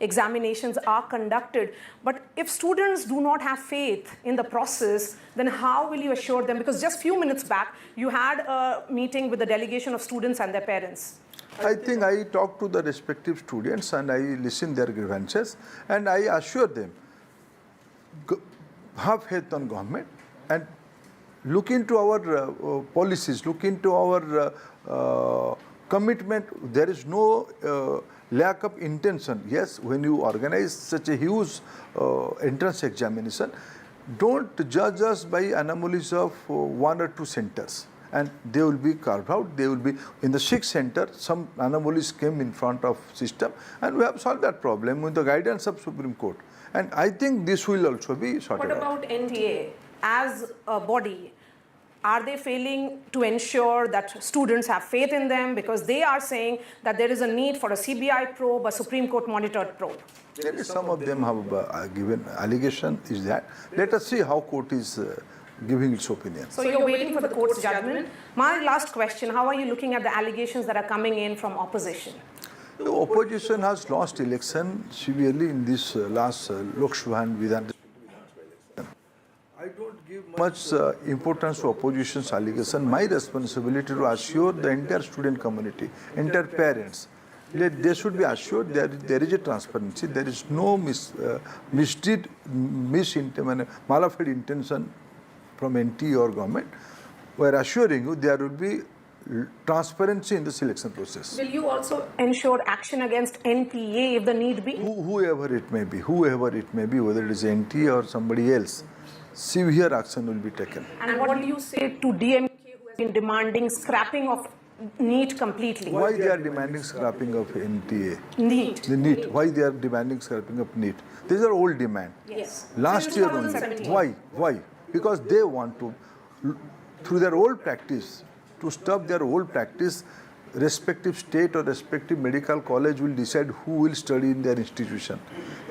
examinations are conducted. But if students do not have faith in the process, then how will you assure them? Because just few minutes back, you had a meeting with the delegation of students and their parents. I think I talk to the respective students and I listen their grievances, and I assure them, have faith on government and look into our policies, look into our commitment. There is no lack of intention. Yes, when you organize such a huge entrance examination, don't judge us by anomalies of 1 or 2 centers. And they will be carved out. They will be in the 6th center. Some anomalies came in front of system, and we have solved that problem with the guidance of Supreme Court. And I think this will also be sorted out. What about NTA as a body? Are they failing to ensure that students have faith in them, because they are saying that there is a need for a CBI probe, a Supreme Court monitored probe? Some of them have given allegation is that. Let us see how court is giving its opinion. So you're waiting for the court's judgment. My last question, how are you looking at the allegations that are coming in from opposition? The opposition has lost election severely in this last Lok Sabha and Vidhan. I don't give much importance to opposition's allegation. My responsibility to assure the entire student community, entire parents, they should be assured that there is a transparency, there is no misdeed, malafide intention from NT or government. We are assuring you there will be transparency in the selection process. Will you also ensure action against NTA if the need be? Whoever it may be, whether it is NT or somebody else, severe action will be taken. And what do you say to DMK, who has been demanding scrapping of NEET completely? Why they are demanding scrapping of NTA? NEET. The NEET. Why they are demanding scrapping of NEET? These are old demand. Yes. Last year only. Why? Because they want to, through their old practice, to stop their old practice, respective state or respective medical college will decide who will study in their institution.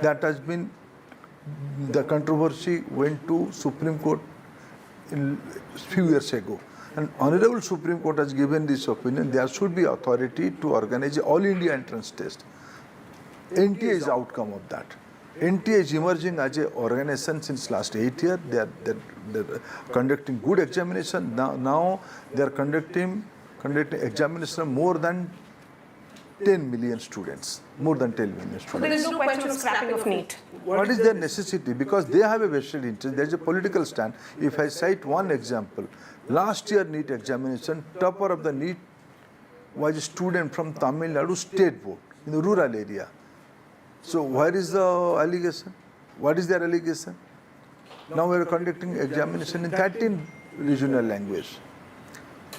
That has been, the controversy went to Supreme Court a few years ago. And Honorable Supreme Court has given this opinion, there should be authority to organize an all India entrance test. NTA is the outcome of that. NTA is emerging as an organization since last 8 years. They are conducting good examination. Now they are conducting examination of more than 10 million students. More than 10 million students. So there is no question of scrapping of NEET. What is their necessity? Because they have a vested interest. There is a political stand. If I cite one example, last year NEET examination, topper of the NEET was a student from Tamil Nadu State Board in the rural area. So where is the allegation? What is their allegation? Now we are conducting examination in 13 regional languages.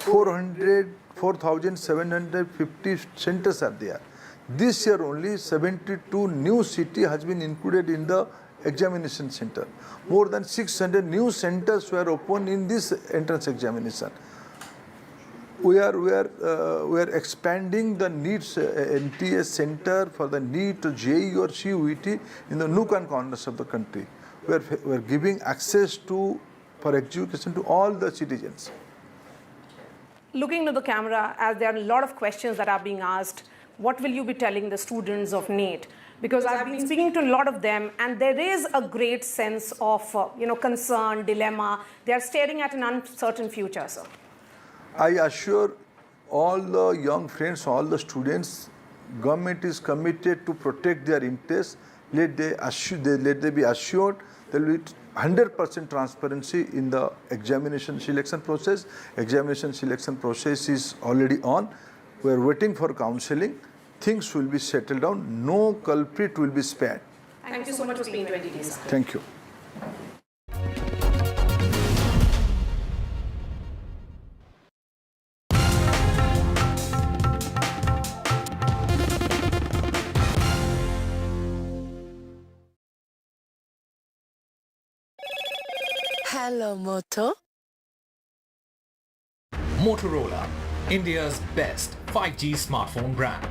4,750 centers are there. This year only 72 new city has been included in the examination center. More than 600 new centers were opened in this entrance examination. We are expanding the NEET NTA center for the NEET, JEE or CUET in the nook and corners of the country. We are giving access for education to all the citizens. Looking to the camera, as there are a lot of questions that are being asked, what will you be telling the students of NEET? Because I've been speaking to a lot of them, and there is a great sense of concern, dilemma. They are staring at an uncertain future, sir. I assure all the young friends, all the students, government is committed to protect their interests. Let they be assured there will be 100% transparency in the examination selection process. Examination selection process is already on. We are waiting for counseling. Things will be settled down. No culprit will be spared. Thank you so much for speaking to NDTV. Thank you. Hello, Moto. Motorola, India's best 5G smartphone brand.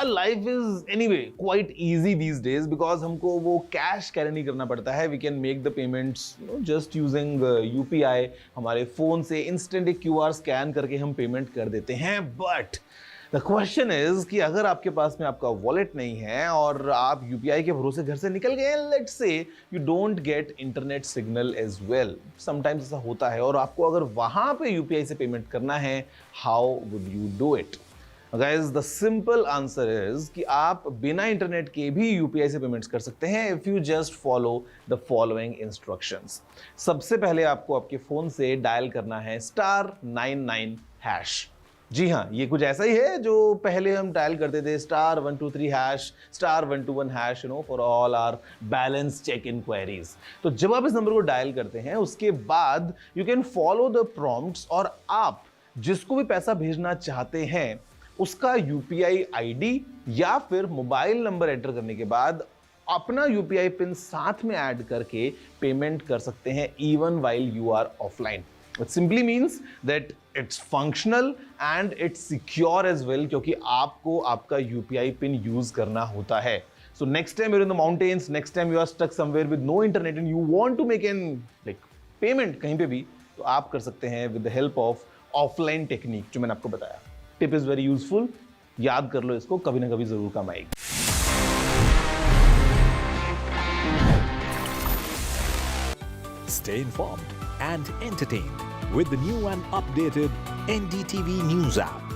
Life is anyway quite easy these days because हमको वो cash carry नहीं करना पड़ता है. We can make the payments just using UPI. हमारे phone से instant एक QR scan करके हम पेमेंट कर देते हैं. But the question is कि अगर आपके पास में आपका वॉलेट नहीं है और आप UPI के भरोसे घर से निकल गए, let's say you don't get internet signal as well. Sometimes ऐसा होता है और आपको अगर वहां पे UPI से पेमेंट करना है, how would you do it? Guys, the simple answer is कि आप बिना इंटरनेट के भी UPI से पेमेंट्स कर सकते हैं if you just follow the following instructions. सबसे पहले आपको आपके फोन से डायल करना है *99#. जी हाँ, ये कुछ ऐसा ही है जो पहले हम डायल करते थे *123#, *121#, for all our balance check inquiries. तो जब आप इस नंबर को डायल करते हैं उसके बाद you can follow the prompts और आप जिसको भी पैसा भेजना चाहते हैं उसका UPI ID या फिर मोबाइल नंबर एंटर करने के बाद अपना UPI पिन साथ में ऐड करके पेमेंट कर सकते हैं even while you are offline. It simply means that it's functional and it's secure as well क्योंकि आपको आपका UPI पिन यूज करना होता है. So next time you're in the mountains, next time you are stuck somewhere with no internet and you want to make an payment कहीं पे भी, तो आप कर सकते हैं with the help of offline technique जो मैंने आपको बताया. Tip is very useful. याद कर लो इसको, कभी ना कभी जरूर काम आएगी. Stay informed and entertained with the new and updated NDTV News app.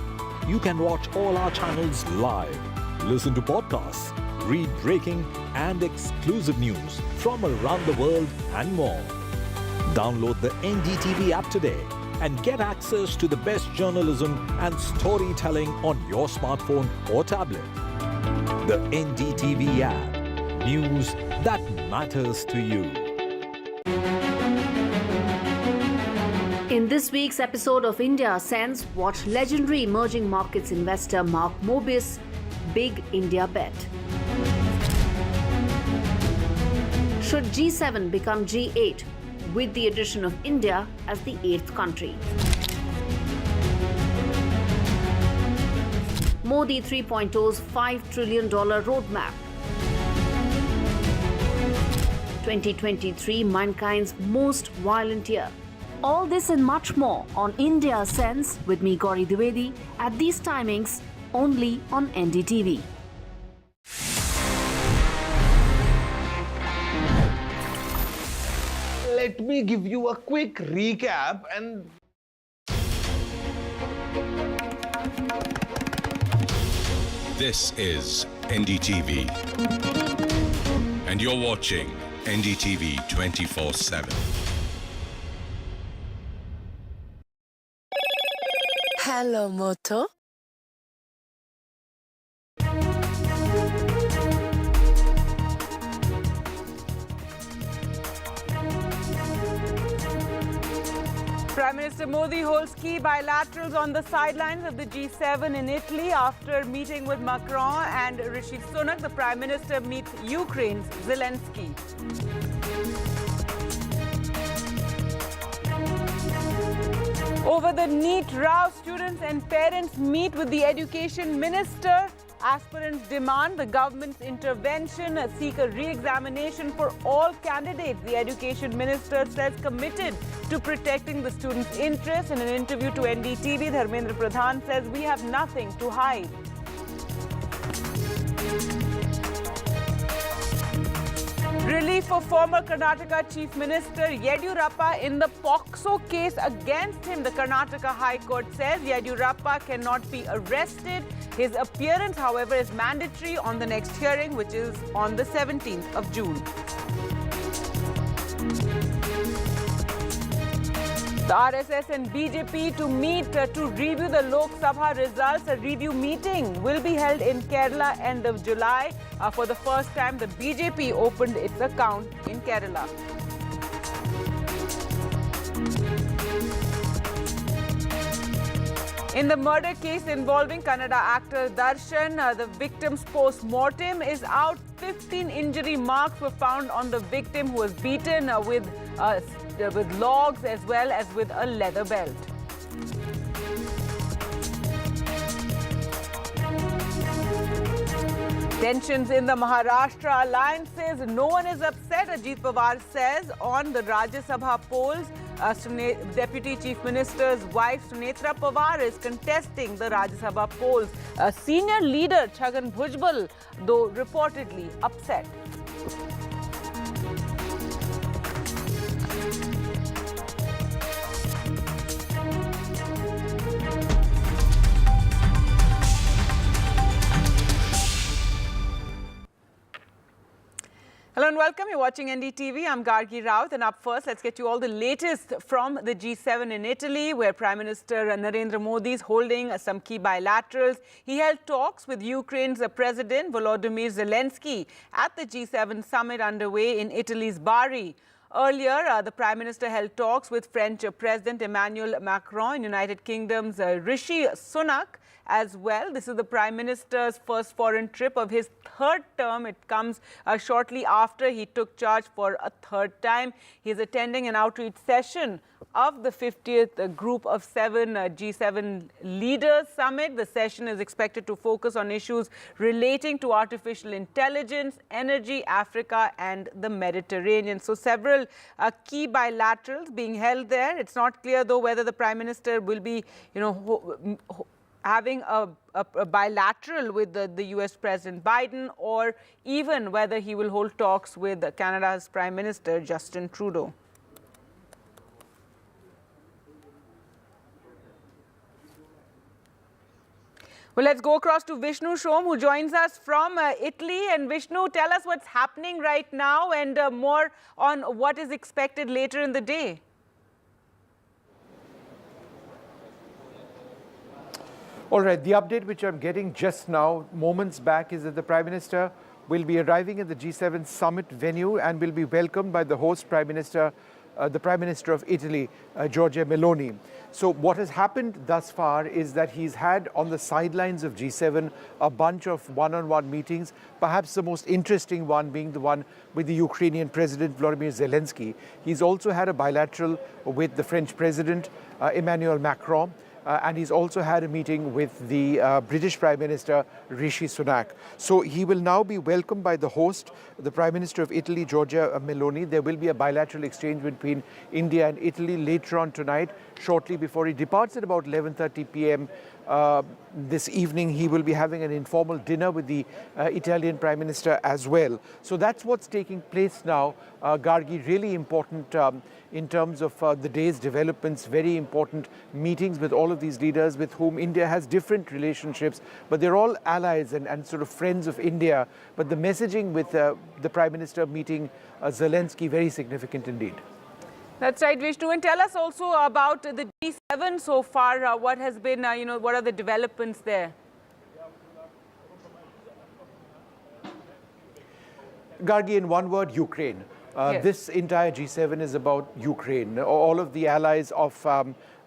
You can watch all our channels live, listen to podcasts, read breaking and exclusive news from around the world and more. Download the NDTV app today and get access to the best journalism and storytelling on your smartphone or tablet. The NDTV app. News that matters to you. In this week's episode of India Sense, watch legendary emerging markets investor Mark Mobius' big India bet. Should G7 become G8 with the addition of India as the 8th country? Modi 3.0's $5 trillion roadmap. 2023, mankind's most violent year. All this and much more on India Sense with me, Gauri Dwivedi, at these timings only on NDTV. Let me give you a quick recap and This is NDTV. And you're watching NDTV 24/7. Hello, Moto. Prime Minister Modi holds key bilaterals on the sidelines of the G7 in Italy after meeting with Macron and Rishi Sunak. The Prime Minister meets Ukraine's Zelensky. Over the NEET row, students and parents meet with the Education Minister Aspirants demand the government's intervention, seek a re-examination for all candidates. The Education Minister says committed to protecting the students' interests. In an interview to NDTV, Dharmendra Pradhan says we have nothing to hide. Relief for former Karnataka Chief Minister Yediyurappa in the POCSO case against him. The Karnataka High Court says Yediyurappa cannot be arrested. His appearance, however, is mandatory on the next hearing, which is on the 17th of June. The RSS and BJP to meet to review the Lok Sabha results. A review meeting will be held in Kerala end of July. For the first time, the BJP opened its account in Kerala. In the murder case involving Kannada actor Darshan, the victim's post-mortem is out. 15 injury marks were found on the victim, who was beaten with logs as well as with a leather belt. Tensions in the Maharashtra alliances. No one is upset, Ajit Pawar says, on the Rajya Sabha polls. Deputy Chief Minister's wife Sunetra Pawar is contesting the Rajya Sabha polls. A senior leader Chhagan Bhujbal, though, reportedly upset. Hello and welcome. You're watching NDTV. I'm Gargi Raut, and up first, let's get you all the latest from the G7 in Italy, where Prime Minister Narendra Modi is holding some key bilaterals. He held talks with Ukraine's President Volodymyr Zelensky at the G7 summit underway in Italy's Bari. Earlier, the Prime Minister held talks with French President Emmanuel Macron and United Kingdom's Rishi Sunak as well. This is the Prime Minister's first foreign trip of his third term. It comes shortly after he took charge for a third time. He is attending an outreach session of the 50th Group of 7 G7 Leaders Summit. The session is expected to focus on issues relating to artificial intelligence, energy, Africa and the Mediterranean. So several key bilaterals being held there. It's not clear, though, whether the Prime Minister will be, having a bilateral with the US President Biden, or even whether he will hold talks with Canada's Prime Minister Justin Trudeau. Well, let's go across to Vishnu Shom, who joins us from Italy. And Vishnu, tell us what's happening right now and more on what is expected later in the day. All right, the update which I'm getting just now, moments back, is that the Prime Minister will be arriving at the G7 summit venue and will be welcomed by the host Prime Minister, the Prime Minister of Italy, Giorgia Meloni. So what has happened thus far is that he's had on the sidelines of G7 a bunch of one-on-one meetings, perhaps the most interesting one being the one with the Ukrainian President Volodymyr Zelensky. He's also had a bilateral with the French President Emmanuel Macron. And he's also had a meeting with the British Prime Minister Rishi Sunak. So he will now be welcomed by the host, the Prime Minister of Italy, Giorgia Meloni. There will be a bilateral exchange between India and Italy later on tonight, shortly before he departs at about 11:30 p.m. This evening. He will be having an informal dinner with the Italian Prime Minister as well. So that's what's taking place now. Gargi, really important in terms of the day's developments, very important meetings with all of these leaders with whom India has different relationships, but they're all allies and sort of friends of India. But the messaging with the Prime Minister meeting Zelensky, very significant indeed. That's right, Vishnu. And tell us also about the G7 so far. What has been, what are the developments there? Gargi, in one word, Ukraine. Yes. This entire G7 is about Ukraine. All of the allies of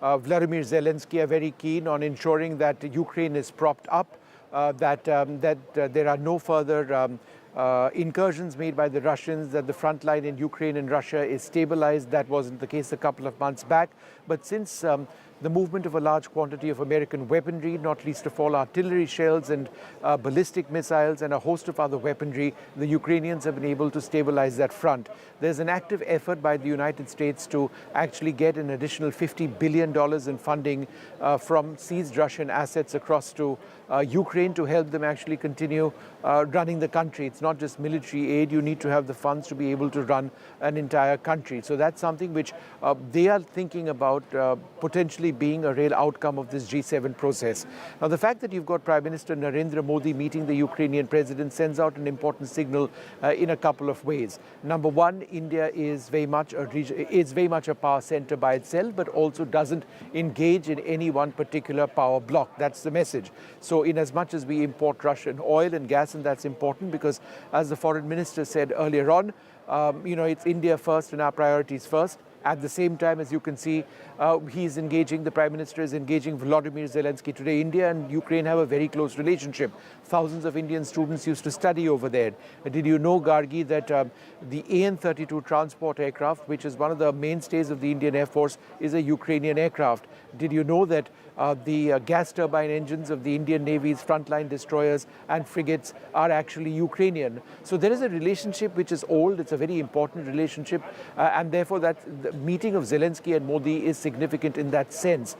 Vladimir Zelensky are very keen on ensuring that Ukraine is propped up, that there are no further incursions made by the Russians, that the front line in Ukraine and Russia is stabilized. That wasn't the case a couple of months back. But since the movement of a large quantity of American weaponry, not least of all artillery shells and ballistic missiles and a host of other weaponry. The Ukrainians have been able to stabilize that front. There's an active effort by the United States to actually get an additional $50 billion in funding from seized Russian assets across to Ukraine to help them actually continue running the country. It's not just military aid, you need to have the funds to be able to run an entire country. So that's something which they are thinking about potentially being a real outcome of this G7 process. Now, the fact that you've got Prime Minister Narendra Modi meeting the Ukrainian president sends out an important signal in a couple of ways. Number one, India is very much a power center by itself, but also doesn't engage in any one particular power bloc. That's the message. So in as much as we import Russian oil and gas, and that's important because, as the foreign minister said earlier on, it's India first and our priorities first. At the same time, as you can see, the Prime Minister is engaging Volodymyr Zelensky today. India and Ukraine have a very close relationship. Thousands of Indian students used to study over there. Did you know, Gargi, that the AN-32 transport aircraft, which is one of the mainstays of the Indian Air Force, is a Ukrainian aircraft? Did you know that the gas turbine engines of the Indian Navy's frontline destroyers and frigates are actually Ukrainian? So there is a relationship which is old. It's a very important relationship, and therefore that the meeting of Zelensky and Modi is significant in that sense.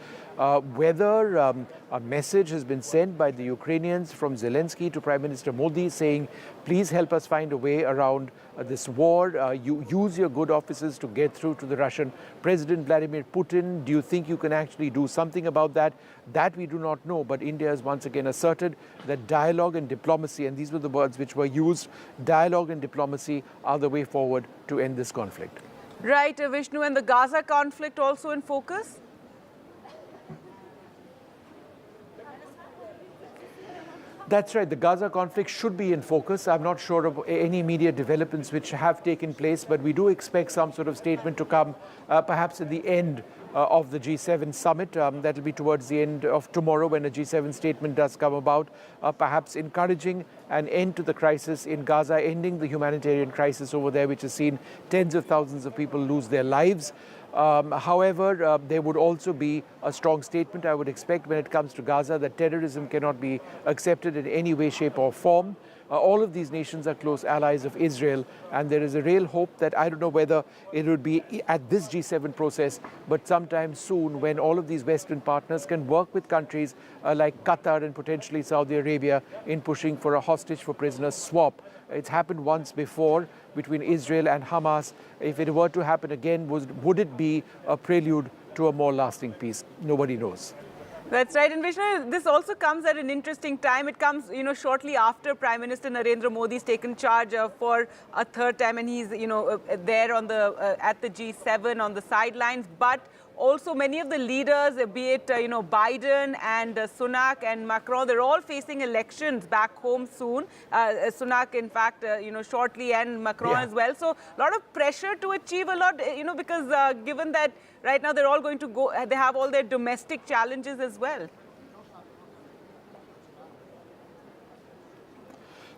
Whether a message has been sent by the Ukrainians from Zelensky to Prime Minister Modi saying, please help us find a way around this war, you use your good offices to get through to the Russian President Vladimir Putin. Do you think you can actually do something about that? That we do not know, but India has once again asserted that dialogue and diplomacy, and these were the words which were used, dialogue and diplomacy are the way forward to end this conflict. Right, Vishnu, and the Gaza conflict also in focus? That's right. The Gaza conflict should be in focus. I'm not sure of any immediate developments which have taken place, but we do expect some sort of statement to come perhaps at the end of the G7 summit. That will be towards the end of tomorrow when a G7 statement does come about, perhaps encouraging an end to the crisis in Gaza, ending the humanitarian crisis over there, which has seen tens of thousands of people lose their lives. However, there would also be a strong statement, I would expect, when it comes to Gaza, that terrorism cannot be accepted in any way, shape or form. All of these nations are close allies of Israel, and there is a real hope that, I don't know whether it would be at this G7 process, but sometime soon when all of these Western partners can work with countries like Qatar and potentially Saudi Arabia in pushing for a hostage for prisoners swap. It's happened once before between Israel and Hamas. If it were to happen again, would it be a prelude to a more lasting peace? Nobody knows. That's right. And Vishnu, this also comes at an interesting time. It comes, shortly after Prime Minister Narendra Modi's taken charge for a third time, and he's, there on at the G7 on the sidelines. But also many of the leaders, be it, Biden and Sunak and Macron, they're all facing elections back home soon. Sunak, in fact, shortly, and Macron as well. So a lot of pressure to achieve a lot, because given that right now they're all going to go, they have all their domestic challenges as well.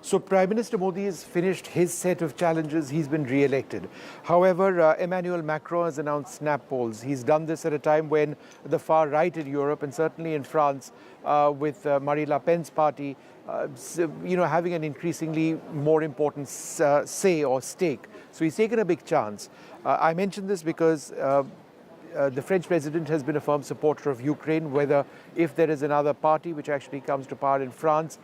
So Prime Minister Modi has finished his set of challenges. He's been re-elected. However, Emmanuel Macron has announced snap polls. He's done this at a time when the far right in Europe, and certainly in France, with Marine Le Pen's party, having an increasingly more important say or stake. So he's taken a big chance. I mention this because the French president has been a firm supporter of Ukraine. Whether, if there is another party which actually comes to power in France,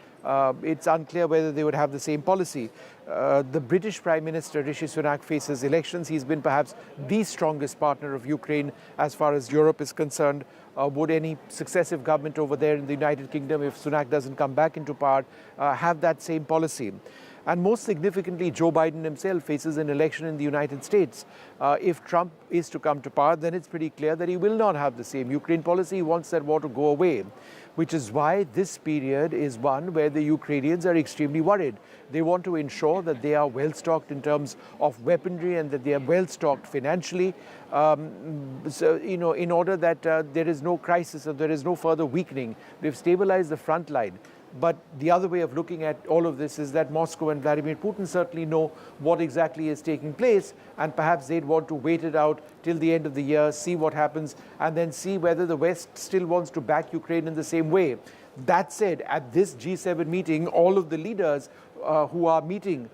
it's unclear whether they would have the same policy. The British Prime Minister, Rishi Sunak, faces elections. He's been perhaps the strongest partner of Ukraine as far as Europe is concerned. Would any successive government over there in the United Kingdom, if Sunak doesn't come back into power, have that same policy? And most significantly, Joe Biden himself faces an election in the United States. If Trump is to come to power, then it's pretty clear that he will not have the same Ukraine policy. He wants that war to go away, which is why this period is one where the Ukrainians are extremely worried. They want to ensure that they are well-stocked in terms of weaponry and that they are well-stocked financially, in order that there is no crisis or there is no further weakening. They've stabilized the front line. But the other way of looking at all of this is that Moscow and Vladimir Putin certainly know what exactly is taking place, and perhaps they'd want to wait it out till the end of the year, see what happens, and then see whether the West still wants to back Ukraine in the same way. That said, at this G7 meeting, all of the leaders who are meeting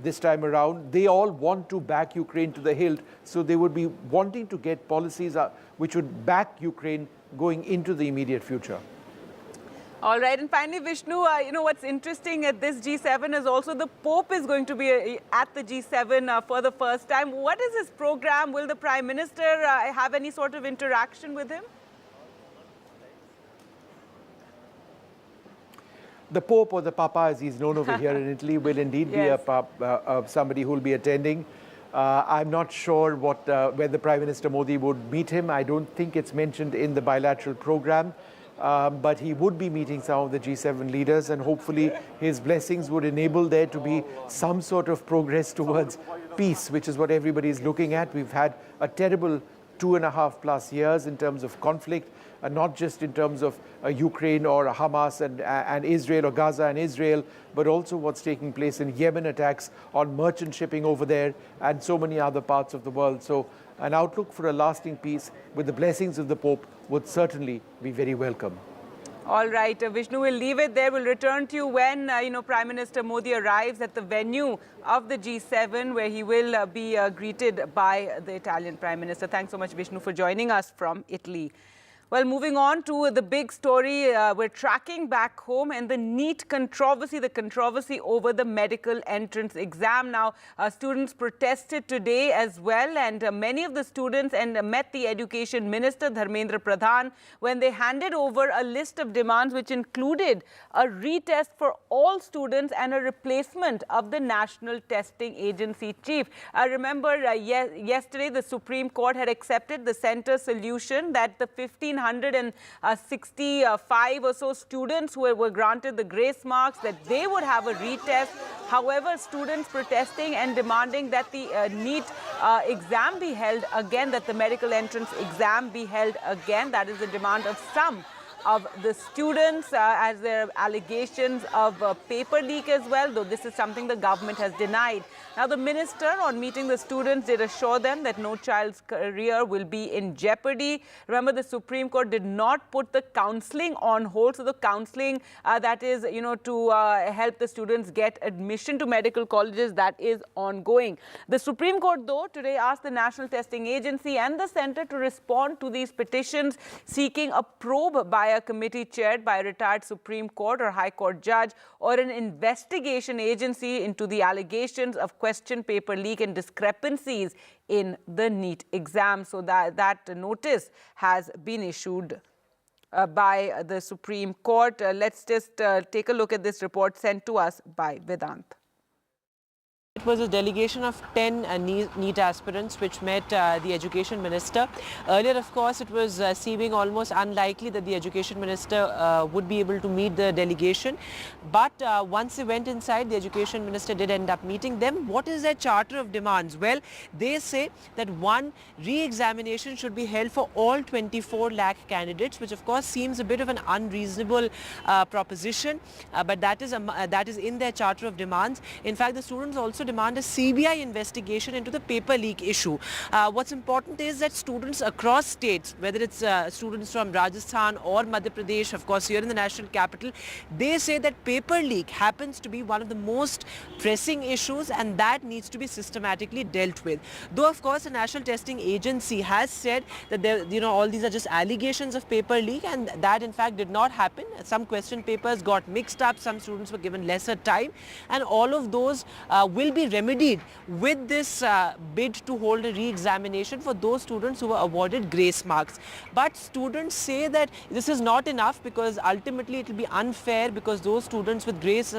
this time around, they all want to back Ukraine to the hilt, so they would be wanting to get policies which would back Ukraine going into the immediate future. All right, and finally, Vishnu, what's interesting at this G7 is also the Pope is going to be at the G7 for the first time. What is his program? Will the Prime Minister have any sort of interaction with him? The Pope, or the Papa as he's known over here in Italy, will indeed be somebody who will be attending. I'm not sure whether Prime Minister Modi would meet him. I don't think it's mentioned in the bilateral program. But he would be meeting some of the G7 leaders, and hopefully his blessings would enable there to be some sort of progress towards peace, which is what everybody is looking at. We've had a terrible 2.5+ years in terms of conflict, not just in terms of Ukraine or Hamas and Israel, or Gaza and Israel, but also what's taking place in Yemen, attacks on merchant shipping over there, and so many other parts of the world. So an outlook for a lasting peace with the blessings of the Pope would certainly be very welcome. All right, Vishnu, we'll leave it there. We'll return to you when, Prime Minister Modi arrives at the venue of the G7, where he will be greeted by the Italian Prime Minister. Thanks so much, Vishnu, for joining us from Italy. Well, moving on to the big story, we're tracking back home and the NEET controversy, the controversy over the medical entrance exam. Now, students protested today as well, and many of the students met the Education Minister, Dharmendra Pradhan, when they handed over a list of demands which included a retest for all students and a replacement of the National Testing Agency chief. Remember, yesterday the Supreme Court had accepted the centre's solution that the 1,565 or so students who were granted the grace marks, that they would have a retest. However, students protesting and demanding that the NEET exam be held again, that the medical entrance exam be held again. That is the demand of some of the students, as there are allegations of paper leak as well, though this is something the government has denied. Now, the minister, on meeting the students, did assure them that no child's career will be in jeopardy. Remember, the Supreme Court did not put the counselling on hold. So the counselling that is, to help the students get admission to medical colleges, that is ongoing. The Supreme Court, though, today asked the National Testing Agency and the centre to respond to these petitions, seeking a probe by a committee chaired by a retired Supreme Court or High Court judge, or an investigation agency into the allegations of question paper leak and discrepancies in the NEET exam. So that notice has been issued by the Supreme Court. Let's just take a look at this report sent to us by Vedant. It was a delegation of 10 NEET aspirants which met the Education Minister. Earlier, of course, it was seeming almost unlikely that the Education Minister would be able to meet the delegation. But once they went inside, the Education Minister did end up meeting them. What is their charter of demands? Well, they say that one, re-examination should be held for all 24 lakh candidates, which of course seems a bit of an unreasonable proposition. But that is in their charter of demands. In fact, the students also demand a CBI investigation into the paper leak issue. What's important is that students across states, whether it's students from Rajasthan or Madhya Pradesh, of course here in the national capital, they say that paper leak happens to be one of the most pressing issues, and that needs to be systematically dealt with. Though of course the National Testing Agency has said that all these are just allegations of paper leak, and that in fact did not happen. Some question papers got mixed up, some students were given lesser time, and all of those will be remedied with this bid to hold a re-examination for those students who were awarded grace marks. But students say that this is not enough, because ultimately it will be unfair, because those students with grace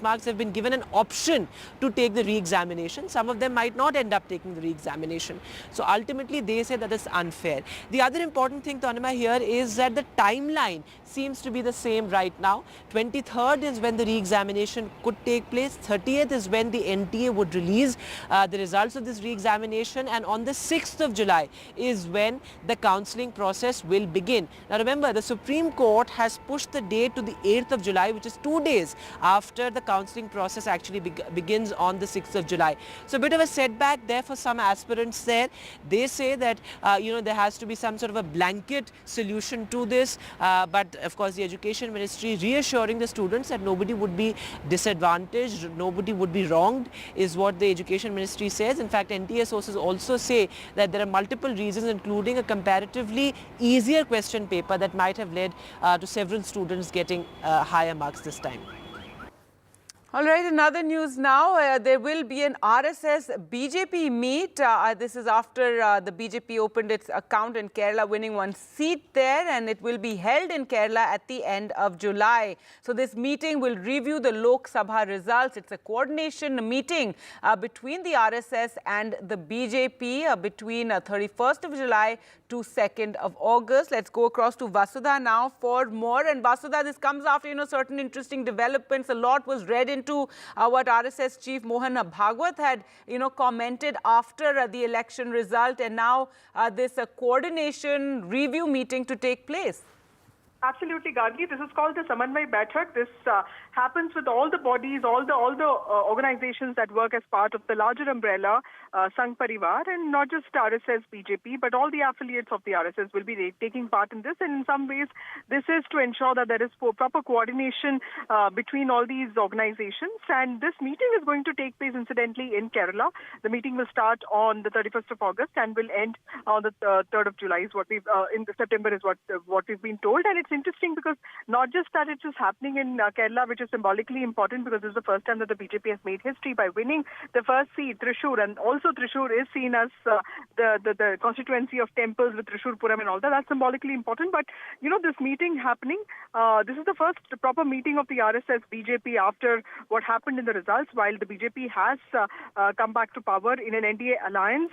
marks have been given an option to take the re-examination. Some of them might not end up taking the re-examination. So ultimately they say that it's unfair. The other important thing, Tanima, here is that the timeline seems to be the same right now. 23rd is when the re-examination could take place. 30th is when the NTA would release the results of this re-examination, and on the 6th of July is when the counselling process will begin. Now remember, the Supreme Court has pushed the date to the 8th of July, which is 2 days after the counselling process actually begins on the 6th of July. So a bit of a setback there for some aspirants there. They say that there has to be some sort of a blanket solution to this, but of course the Education Ministry reassuring the students that nobody would be disadvantaged, nobody would be wronged, is what the Education Ministry says. In fact, NTA sources also say that there are multiple reasons, including a comparatively easier question paper that might have led to several students getting higher marks this time. All right, another news now. There will be an RSS BJP meet. This is after the BJP opened its account in Kerala, winning one seat there, and it will be held in Kerala at the end of July. So this meeting will review the Lok Sabha results. It's a coordination meeting between the RSS and the BJP between 31st of July to 2nd of August. Let's go across to Vasudha now for more. And Vasudha, this comes after, certain interesting developments. A lot was read into what RSS Chief Mohan Bhagwat had, commented after the election result, and now this coordination review meeting to take place. Absolutely, Gargi. This is called the Samanvay Baithak. This happens with all the bodies, all the organizations that work as part of the larger umbrella, Sangh Parivar, and not just RSS BJP, but all the affiliates of the RSS will be taking part in this. And in some ways, this is to ensure that there is proper coordination between all these organizations. And this meeting is going to take place, incidentally, in Kerala. The meeting will start on the 31st of August and will end on the 3rd of July. Is what we've in September is what we've been told. And it's interesting because not just that it is happening in Kerala, which is symbolically important because this is the first time that the BJP has made history by winning the first seat, Thrissur, and also Thrissur is seen as the constituency of temples with Thrissur Puram and all that. That's symbolically important. But this meeting happening, this is the first proper meeting of the RSS BJP after what happened in the results. While the BJP has come back to power in an NDA alliance,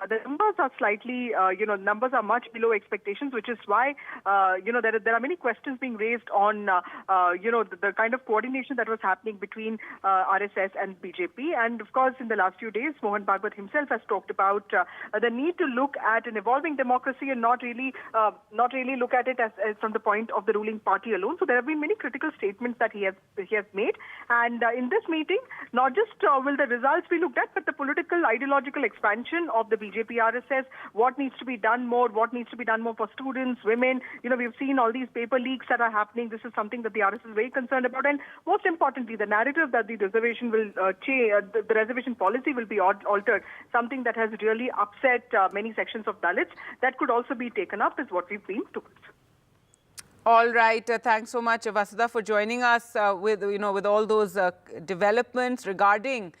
the numbers are slightly, numbers are much below expectations, which is why, there are many questions being raised on, the kind of coordination that was happening between RSS and BJP. And of course, in the last few days, Mohan Bhagwat himself has talked about the need to look at an evolving democracy and not really look at it as from the point of the ruling party alone. So there have been many critical statements that he has made. And in this meeting, not just will the results be looked at, but the political ideological expansion of the BJP RSS, what needs to be done more, for students, women. We've seen all these paper leaks that are happening. This is something that the RSS is very concerned about. And most importantly, the narrative that the reservation will change, the reservation policy will be altered, something that has really upset many sections of Dalits. That could also be taken up is what we've been told. All right. Thanks so much, Vasudha, for joining us with all those developments regarding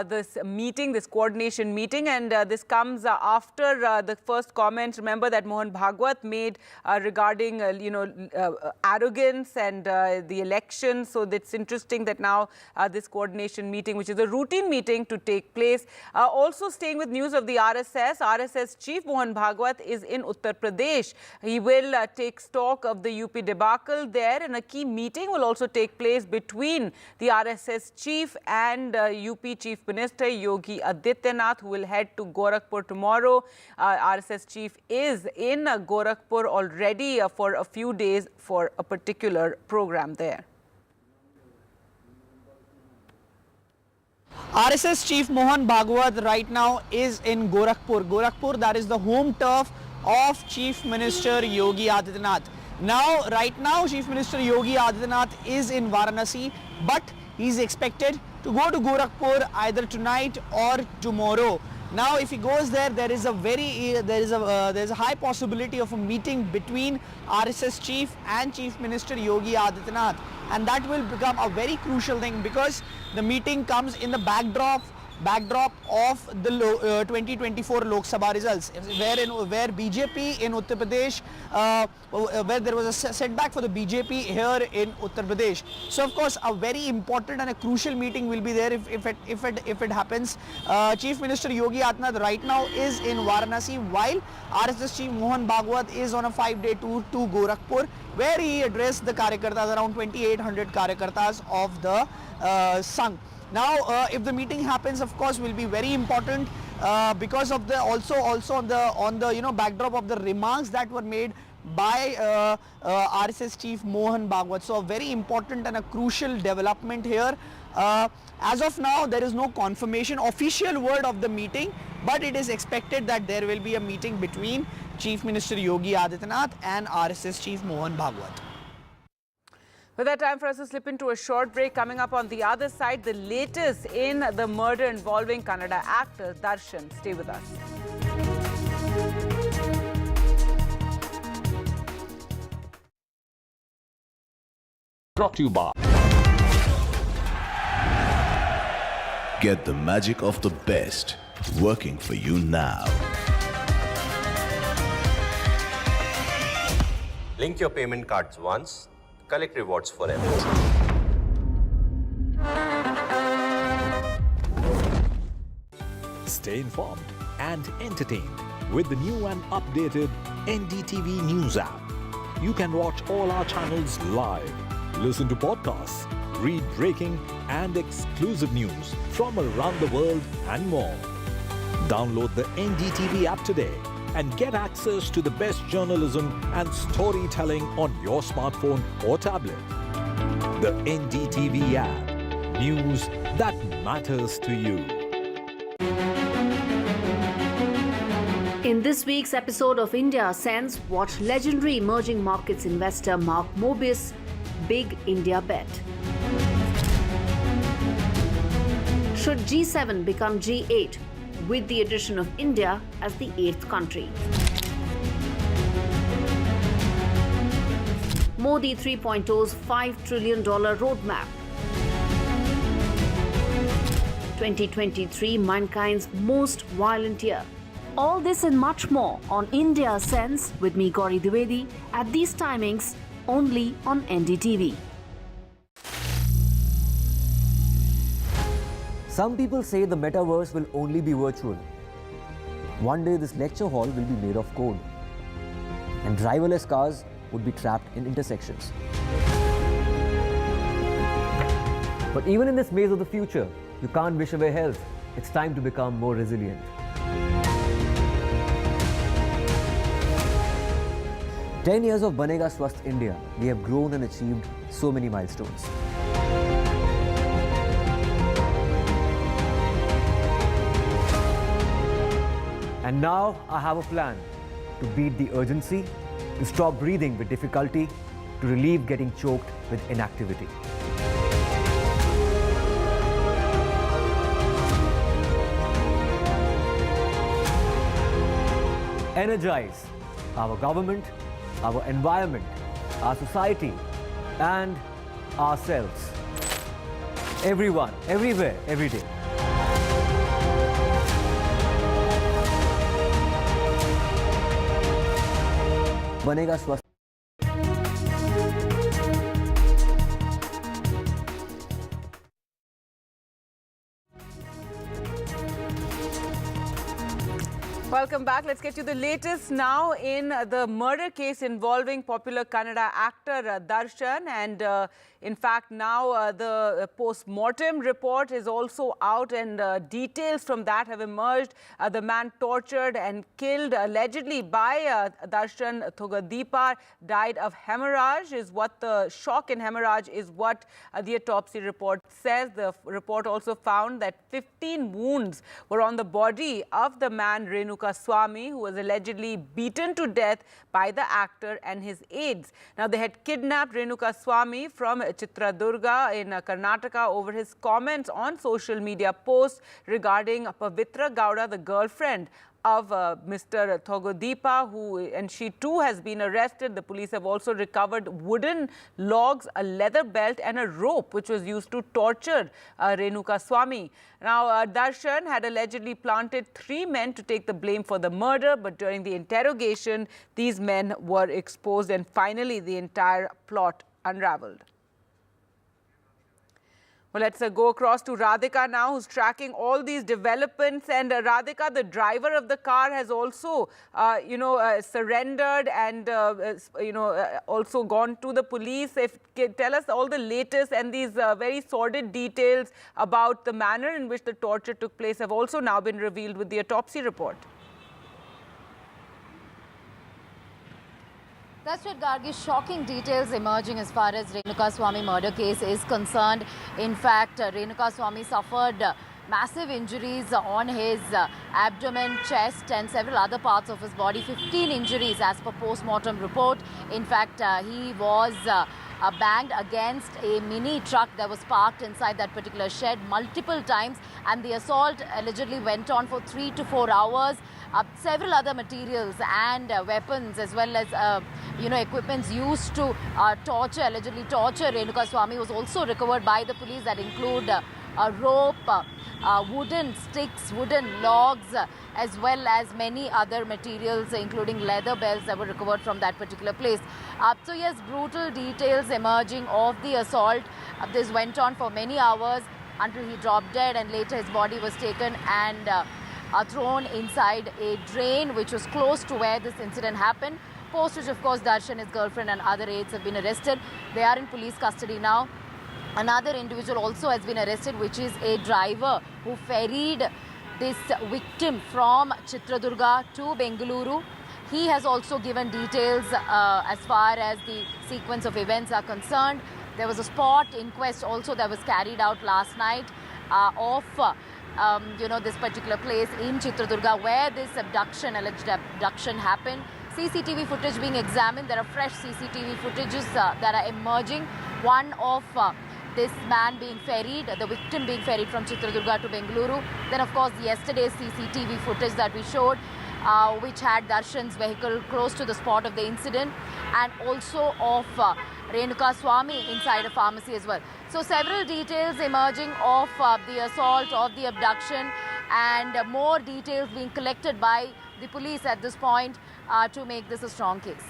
this meeting, this coordination meeting, and this comes after the first comments, remember, that Mohan Bhagwat made regarding, arrogance and the election. So it's interesting that now this coordination meeting, which is a routine meeting, to take place. Also staying with news of the RSS Chief Mohan Bhagwat is in Uttar Pradesh. He will take stock of the UP debacle there, and a key meeting will also take place between the RSS Chief and UP Chief Minister Yogi Adityanath, who will head to Gorakhpur tomorrow. RSS Chief is in Gorakhpur already for a few days for a particular program there. RSS Chief Mohan Bhagwat right now is in Gorakhpur. Gorakhpur, that is the home turf of Chief Minister Yogi Adityanath. Right now, Chief Minister Yogi Adityanath is in Varanasi, but he's expected to go to Gorakhpur either tonight or tomorrow. Now, if he goes there, there is a high possibility of a meeting between RSS Chief and Chief Minister Yogi Adityanath, and that will become a very crucial thing because the meeting comes in the backdrop of the 2024 Lok Sabha results, where BJP in Uttar Pradesh, where there was a setback for the BJP here in Uttar Pradesh. So, of course, a very important and a crucial meeting will be there if it happens. Chief Minister Yogi Adityanath right now is in Varanasi, while RSS Chief Mohan Bhagwat is on a 5-day tour to Gorakhpur, where he addressed the Karyakartas, around 2,800 Karyakartas of the Sangh. Now, if the meeting happens, of course, will be very important because of the also on the backdrop of the remarks that were made by RSS chief Mohan Bhagwat. So a very important and a crucial development here. As of now, there is no confirmation, official word of the meeting, but it is expected that there will be a meeting between Chief Minister Yogi Adityanath and RSS chief Mohan Bhagwat. With that, time for us to slip into a short break. Coming up on the other side, the latest in the murder involving Kannada actor Darshan. Stay with us. Brought to you by. Get the magic of the best working for you now. Link your payment cards once, collect rewards forever. Stay informed and entertained with the new and updated NDTV News app. You can watch all our channels live, listen to podcasts, read breaking and exclusive news from around the world and more. Download the NDTV app today and get access to the best journalism and storytelling on your smartphone or tablet. The NDTV app. News that matters to you. In this week's episode of India Sense, watch legendary emerging markets investor Mark Mobius' big India bet. Should G7 become G8 with the addition of India as the 8th country? Modi 3.0's $5 trillion roadmap. 2023, mankind's most violent year. All this and much more on India Sense with me, Gauri Dwivedi, at these timings only on NDTV. Some people say the metaverse will only be virtual. One day this lecture hall will be made of code, and driverless cars would be trapped in intersections. But even in this maze of the future, you can't wish away health. It's time to become more resilient. "10 years of Banega Swasth India, we have grown and achieved so many milestones. And now I have a plan to beat the urgency, to stop breathing with difficulty, to relieve getting choked with inactivity. Energize our government, our environment, our society, and ourselves. Everyone, everywhere, every day. Banega Swasth. Welcome back. Let's get to the latest now in the murder case involving popular Kannada actor Darshan. And in fact, now the post-mortem report is also out, and details from that have emerged. The man tortured and killed allegedly by Darshan Thogadeepa died of hemorrhage, is what the shock and hemorrhage is what the autopsy report says. The report also found that 15 wounds were on the body of the man Renuka Swamy, who was allegedly beaten to death by the actor and his aides. Now, they had kidnapped Renuka Swamy from Chitradurga in Karnataka over his comments on social media posts regarding Pavitra Gowda, the girlfriend of Mr. Thogadeepa, and she too has been arrested. The police have also recovered wooden logs, a leather belt and a rope which was used to torture Renuka Swamy. Now, Darshan had allegedly planted 3 men to take the blame for the murder, but during the interrogation, these men were exposed and finally the entire plot unraveled. Well, let's go across to Radhika now, who's tracking all these developments. And Radhika, the driver of the car has also, surrendered and, also gone to the police. Tell us all the latest, and these very sordid details about the manner in which the torture took place have also now been revealed with the autopsy report. That's right, Gargi. Shocking details emerging as far as Renuka Swamy murder case is concerned. In fact, Renuka Swamy suffered massive injuries on his abdomen, chest and several other parts of his body. 15 injuries as per post-mortem report. In fact, he was banged against a mini truck that was parked inside that particular shed multiple times, and the assault allegedly went on for 3 to 4 hours. Several other materials and weapons, as well as equipments used to allegedly torture Renuka Swamy, was also recovered by the police. That include a rope, wooden sticks, wooden logs, as well as many other materials, including leather belts that were recovered from that particular place. So yes, brutal details emerging of the assault. This went on for many hours until he dropped dead, and later his body was taken and thrown inside a drain which was close to where this incident happened. Post which, of course, Darshan, his girlfriend and other aides have been arrested. They are in police custody now. Another individual also has been arrested, which is a driver who ferried this victim from Chitradurga to Bengaluru. He has also given details as far as the sequence of events are concerned. There was a spot inquest also that was carried out last night of this particular place in Chitradurga where this alleged abduction happened. CCTV footage being examined. There are fresh CCTV footages that are emerging. One of this man being ferried, the victim being ferried from Chitradurga to Bengaluru. Then, of course, yesterday's CCTV footage that we showed, which had Darshan's vehicle close to the spot of the incident, and also of Renuka Swamy inside a pharmacy as well. So several details emerging of the assault, of the abduction, and more details being collected by the police at this point to make this a strong case.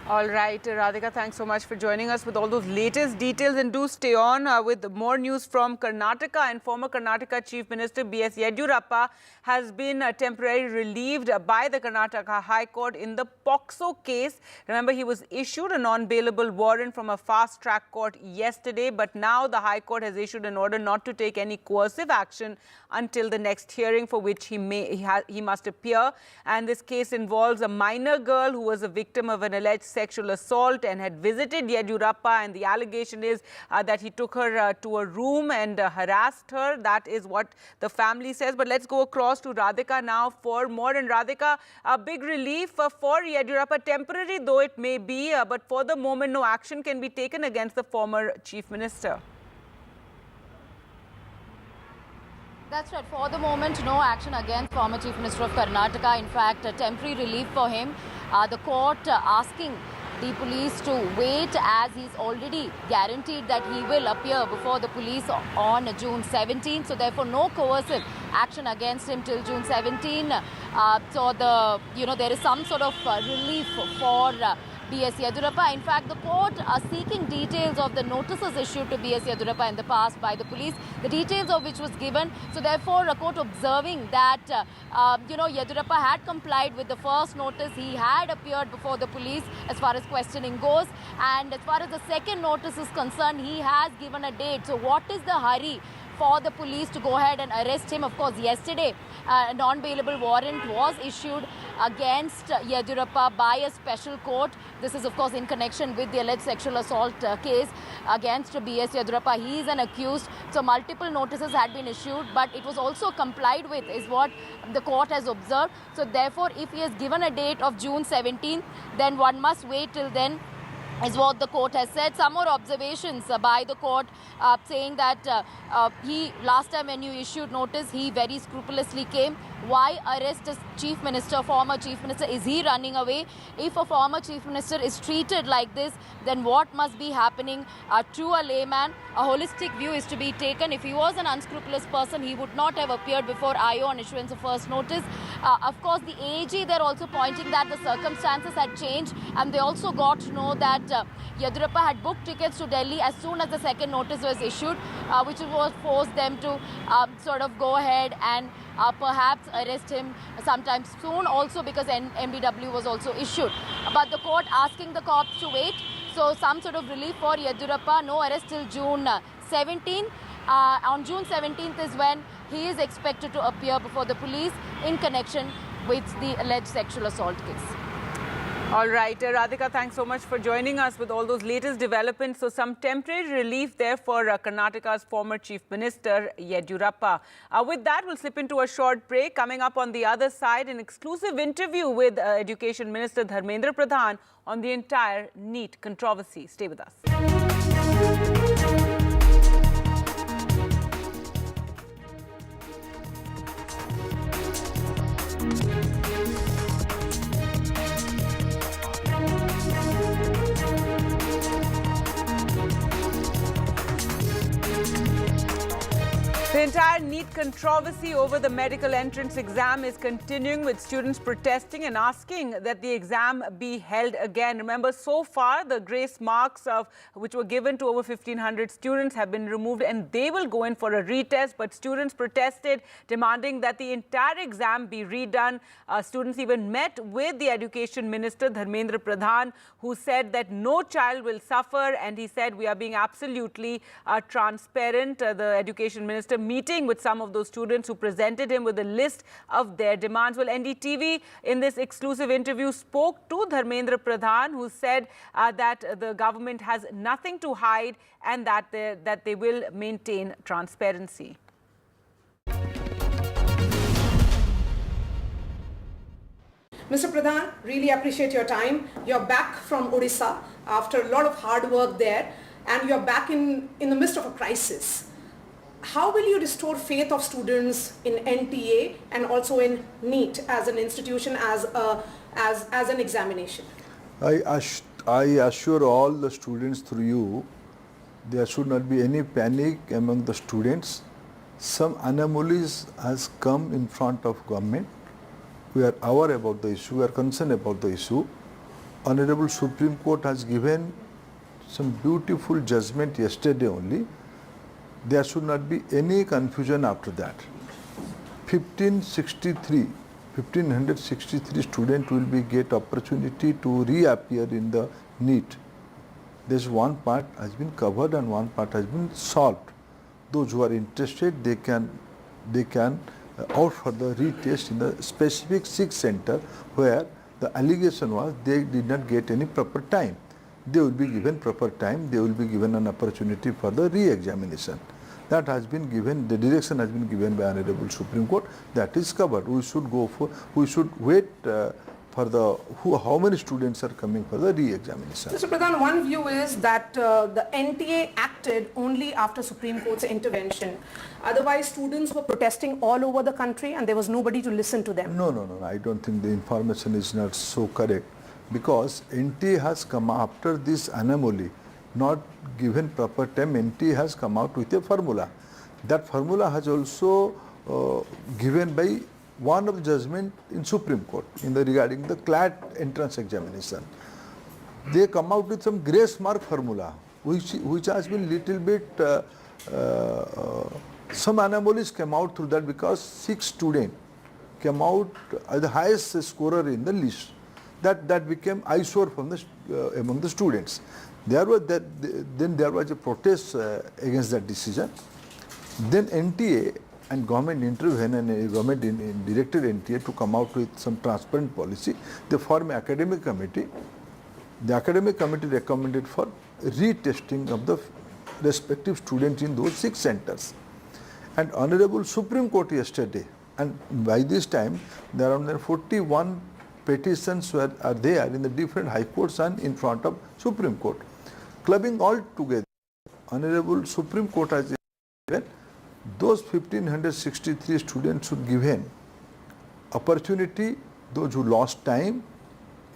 All right, Radhika, thanks so much for joining us with all those latest details, and do stay on with more news from Karnataka. And former Karnataka Chief Minister B.S. Yediyurappa has been temporarily relieved by the Karnataka High Court in the POCSO case. Remember, he was issued a non-bailable warrant from a fast-track court yesterday, but now the High Court has issued an order not to take any coercive action until the next hearing, for which he must appear. And this case involves a minor girl who was a victim of an alleged sexual assault and had visited Yediyurappa, and the allegation is that he took her to a room and harassed her. That is what the family says. But let's go across to Radhika now for more. And Radhika, a big relief for Yediyurappa, temporary though it may be, but for the moment no action can be taken against the former Chief Minister. That's right. For the moment, no action against former Chief Minister of Karnataka. In fact, a temporary relief for him. The court asking the police to wait, as he's already guaranteed that he will appear before the police on June 17. So therefore, no coercive action against him till June 17. So there is some sort of relief for B.S. Yediyurappa. In fact, the court are seeking details of the notices issued to B.S. Yediyurappa in the past by the police, the details of which was given. So therefore, a court observing that, Yediyurappa had complied with the first notice. He had appeared before the police as far as questioning goes. And as far as the second notice is concerned, he has given a date. So what is the hurry for the police to go ahead and arrest him? Of course, yesterday, a non-bailable warrant was issued against Yediyurappa by a special court. This is, of course, in connection with the alleged sexual assault case against B.S. Yediyurappa. He is an accused. So multiple notices had been issued, but it was also complied with, is what the court has observed. So therefore, if he has given a date of June 17th, then one must wait till then, is what the court has said. Some more observations by the court saying that last time when you issued notice, he very scrupulously came. Why arrest a chief minister, former chief minister? Is he running away? If a former chief minister is treated like this, then what must be happening to a layman? A holistic view is to be taken. If he was an unscrupulous person, he would not have appeared before IO on issuance of first notice. Of course, the AG, they're also pointing that the circumstances had changed, and they also got to know that Yediyurappa had booked tickets to Delhi as soon as the second notice was issued, which was forced them to sort of go ahead and perhaps arrest him sometime soon, also because MDW was also issued. But the court asking the cops to wait. So some sort of relief for Yediyurappa, no arrest till June 17. On June 17th is when he is expected to appear before the police in connection with the alleged sexual assault case. All right, Radhika, thanks so much for joining us with all those latest developments. So some temporary relief there for Karnataka's former Chief Minister, Yediyurappa. With that, we'll slip into a short break. Coming up on the other side, an exclusive interview with Education Minister Dharmendra Pradhan on the entire NEET controversy. Stay with us. The entire NEET controversy over the medical entrance exam is continuing, with students protesting and asking that the exam be held again. Remember, so far, the grace marks which were given to over 1,500 students have been removed, and they will go in for a retest. But students protested, demanding that the entire exam be redone. Students even met with the Education Minister, Dharmendra Pradhan, who said that no child will suffer, and he said we are being absolutely transparent. The Education Minister meeting with some of those students who presented him with a list of their demands. Well, NDTV in this exclusive interview spoke to Dharmendra Pradhan, who said that the government has nothing to hide and that they will maintain transparency. Mr. Pradhan, really appreciate your time. You're back from Odisha after a lot of hard work there, and you're back in the midst of a crisis. How will you restore faith of students in NTA and also in NEET as an institution, as an examination? I assure all the students through you, there should not be any panic among the students. Some anomalies has come in front of government. We are aware about the issue, we are concerned about the issue. Honorable Supreme Court has given some beautiful judgment yesterday only. There should not be any confusion after that. 1563 students will get opportunity to reappear in the NEET. This one part has been covered and one part has been solved. Those who are interested, they can out for the retest in the specific 6 center where the allegation was they did not get any proper time. They will be given proper time, they will be given an opportunity for the re-examination. That has been given, the direction has been given by Honorable Supreme Court. That is covered. We should wait for how many students are coming for the re-examination. Mr. Pradhan, one view is that the NTA acted only after Supreme Court's intervention. Otherwise, students were protesting all over the country and there was nobody to listen to them. No. I don't think the information is not so correct, because NTA has come after this anomaly. Not given proper time, NTA has come out with a formula. That formula has also given by one of the judgment in Supreme Court regarding the CLAT entrance examination. They come out with some grace mark formula, which has been little bit, some anomalies came out through that, because 6 students came out as the highest scorer in the list. That became eyesore from among the students. Then there was a protest against that decision. Then NTA and government intervened, and government directed NTA to come out with some transparent policy. They formed an academic committee. The academic committee recommended for retesting of the respective students in those 6 centers. And Honorable Supreme Court yesterday, and by this time there are 41 petitions are there in the different high courts and in front of Supreme Court. Clubbing all together, Honorable Supreme Court has given those 1,563 students should given opportunity, those who lost time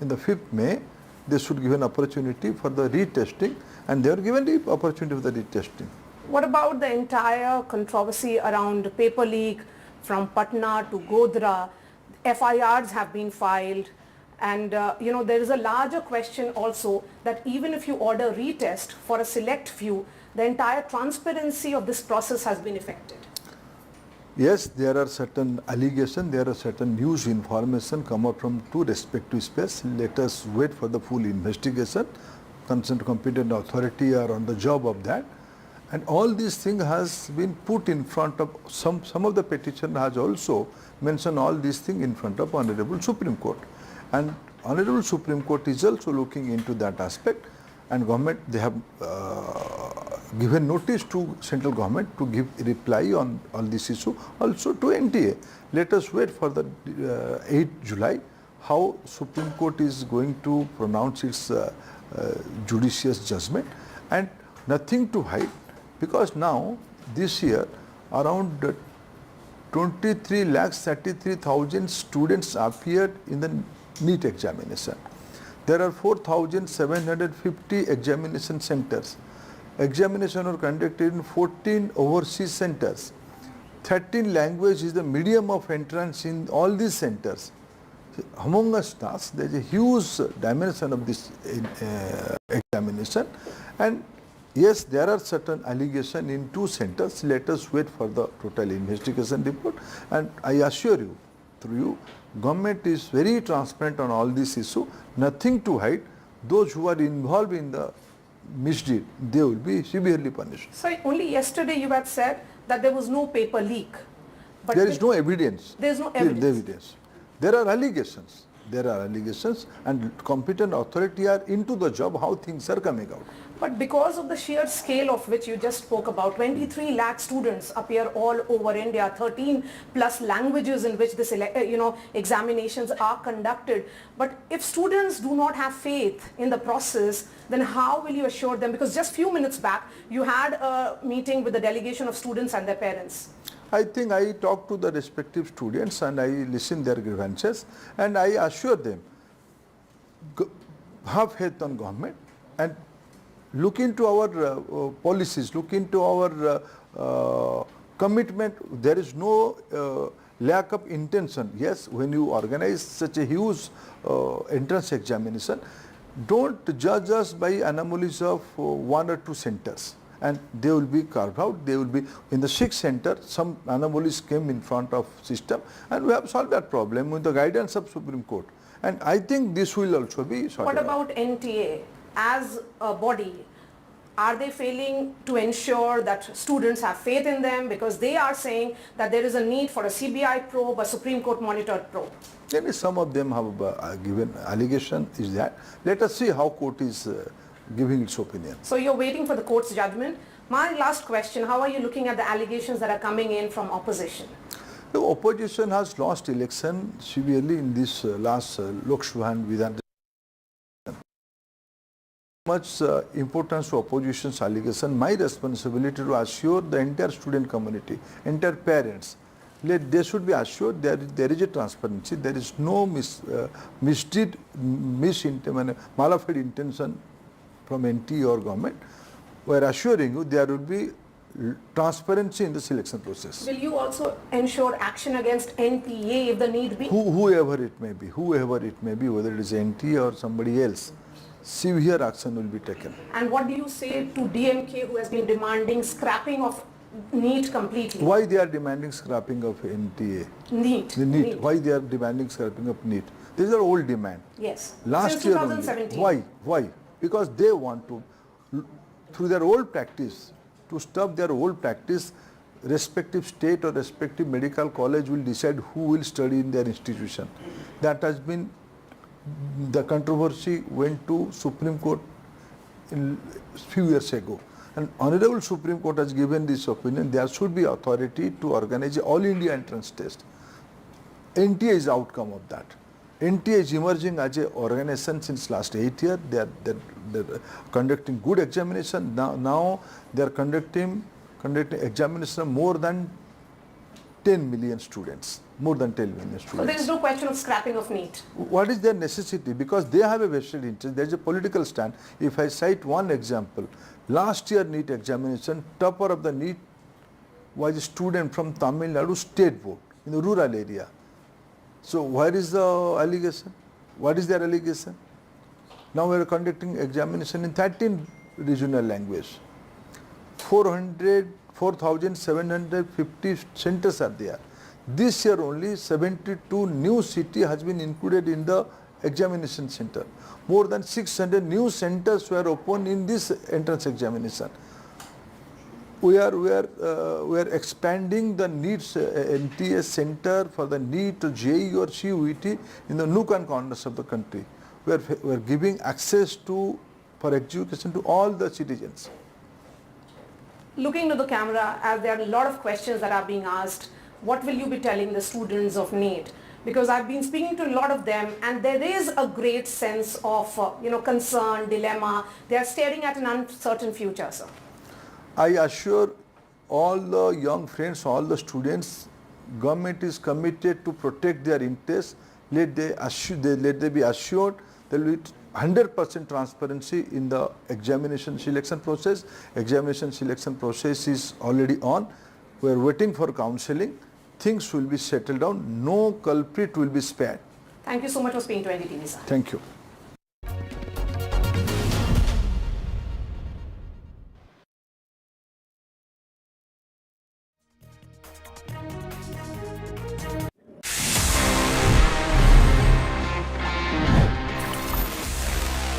in the 5th May, they should give an opportunity for the retesting, and they are given the opportunity for the retesting. What about the entire controversy around paper leak from Patna to Godhra? FIRs have been filed, and there is a larger question also that even if you order retest for a select few, the entire transparency of this process has been affected. Yes, there are certain allegations, there are certain news information come out from two respective space. Let us wait for the full investigation. Concerned competent authority are on the job of that. And all these things has been put in front of, some of the petition has also mentioned all these things in front of Honorable Supreme Court. And Honorable Supreme Court is also looking into that aspect, and government, they have given notice to central government to give a reply on this issue, also to NTA. Let us wait for the 8th July, how Supreme Court is going to pronounce its judicious judgment, and nothing to hide, because now this year around 23,33,000 students appeared in the NEET examination. There are 4,750 examination centers. Examination are conducted in 14 overseas centers. 13 language is the medium of entrance in all these centers. Among us, there is a huge dimension of this examination, and yes, there are certain allegations in 2 centers. Let us wait for the total investigation report, and I assure you, through you, government is very transparent on all this issue, nothing to hide. Those who are involved in the misdeed, they will be severely punished. So only yesterday you had said that there was no paper leak. But there is no evidence. There is no evidence. There are allegations. There are allegations, and competent authority are into the job, how things are coming out. But because of the sheer scale of which you just spoke about, 23 lakh students appear all over India, 13 plus languages in which this examinations are conducted. But if students do not have faith in the process, then how will you assure them? Because just few minutes back, you had a meeting with the delegation of students and their parents. I think I talked to the respective students and I listened their grievances, and I assure them, have faith on government and look into our policies, look into our commitment. There is no lack of intention. Yes, when you organize such a huge entrance examination, don't judge us by anomalies of 1 or 2 centers. And they will be carved out. They will be in the 6th center. Some anomalies came in front of system, and we have solved that problem with the guidance of Supreme Court. And I think this will also be sorted. What about NTA as a body? Are they failing to ensure that students have faith in them, because they are saying that there is a need for a CBI probe, a Supreme Court monitored probe? Maybe some of them have given allegation is that. Let us see how court is giving its opinion. So you're waiting for the court's judgment. My last question, how are you looking at the allegations that are coming in from opposition? The opposition has lost election severely in this last Lok Sabha and Vidhan. Much importance to opposition's allegation. My responsibility to assure the entire student community, entire parents, they should be assured there is a transparency, there is no misdeed, malafide intention from NT or government. We are assuring you there will be transparency in the selection process. Will you also ensure action against NTA if the need be? Whoever it may be, whether it is NT or somebody else, severe action will be taken. And what do you say to DMK, who has been demanding scrapping of NEET completely? Why they are demanding scrapping of NTA? NEET. The NEET. Why they are demanding scrapping of NEET? This is an old demand. Yes. Last Since year 2017. Only. Why? Because they want to, through their old practice, to stop their old practice, respective state or respective medical college will decide who will study in their institution. That has been, the controversy went to Supreme Court in few years ago. And Honorable Supreme Court has given this opinion, there should be authority to organize an all India entrance test. NTA is the outcome of that. NTA is emerging as an organization since last 8 years. They are conducting good examination. Now they are conducting examination more than 10 million students, more than 10 million students. So there is no question of scrapping of NEET. What is their necessity? Because they have a vested interest. There is a political stand. If I cite one example, last year NEET examination, topper of the NEET was a student from Tamil Nadu state board in the rural area. So where is the allegation? What is their allegation? Now we are conducting examination in 13 regional languages. 4,750 centers are there. This year only 72 new city has been included in the examination center. More than 600 new centers were opened in this entrance examination. We are expanding the NEET MTS center for the NEET, JEE or CUET in the nook and corners of the country. We are giving access for education to all the citizens. Looking to the camera, as there are a lot of questions that are being asked, what will you be telling the students of NEET? Because I've been speaking to a lot of them, and there is a great sense of concern, dilemma. They are staring at an uncertain future, sir. I assure all the young friends, all the students, government is committed to protect their interests. Let they be assured there will be 100% transparency in the examination selection process. Examination selection process is already on. We are waiting for counseling. Things will be settled down. No culprit will be spared. Thank you so much for speaking to NDTV, sir. Thank you.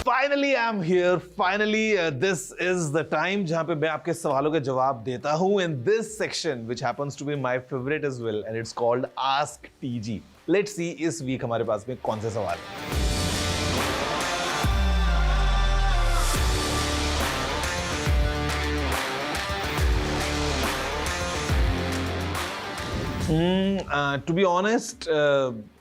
Finally, I'm here. Finally, this is the time जहाँ पे मैं आपके सवालों के जवाब देता हूँ in this section, which happens to be my favorite as well, and it's called Ask TG. Let's see इस week हमारे पास में कौन से सवाल हैं. To be honest,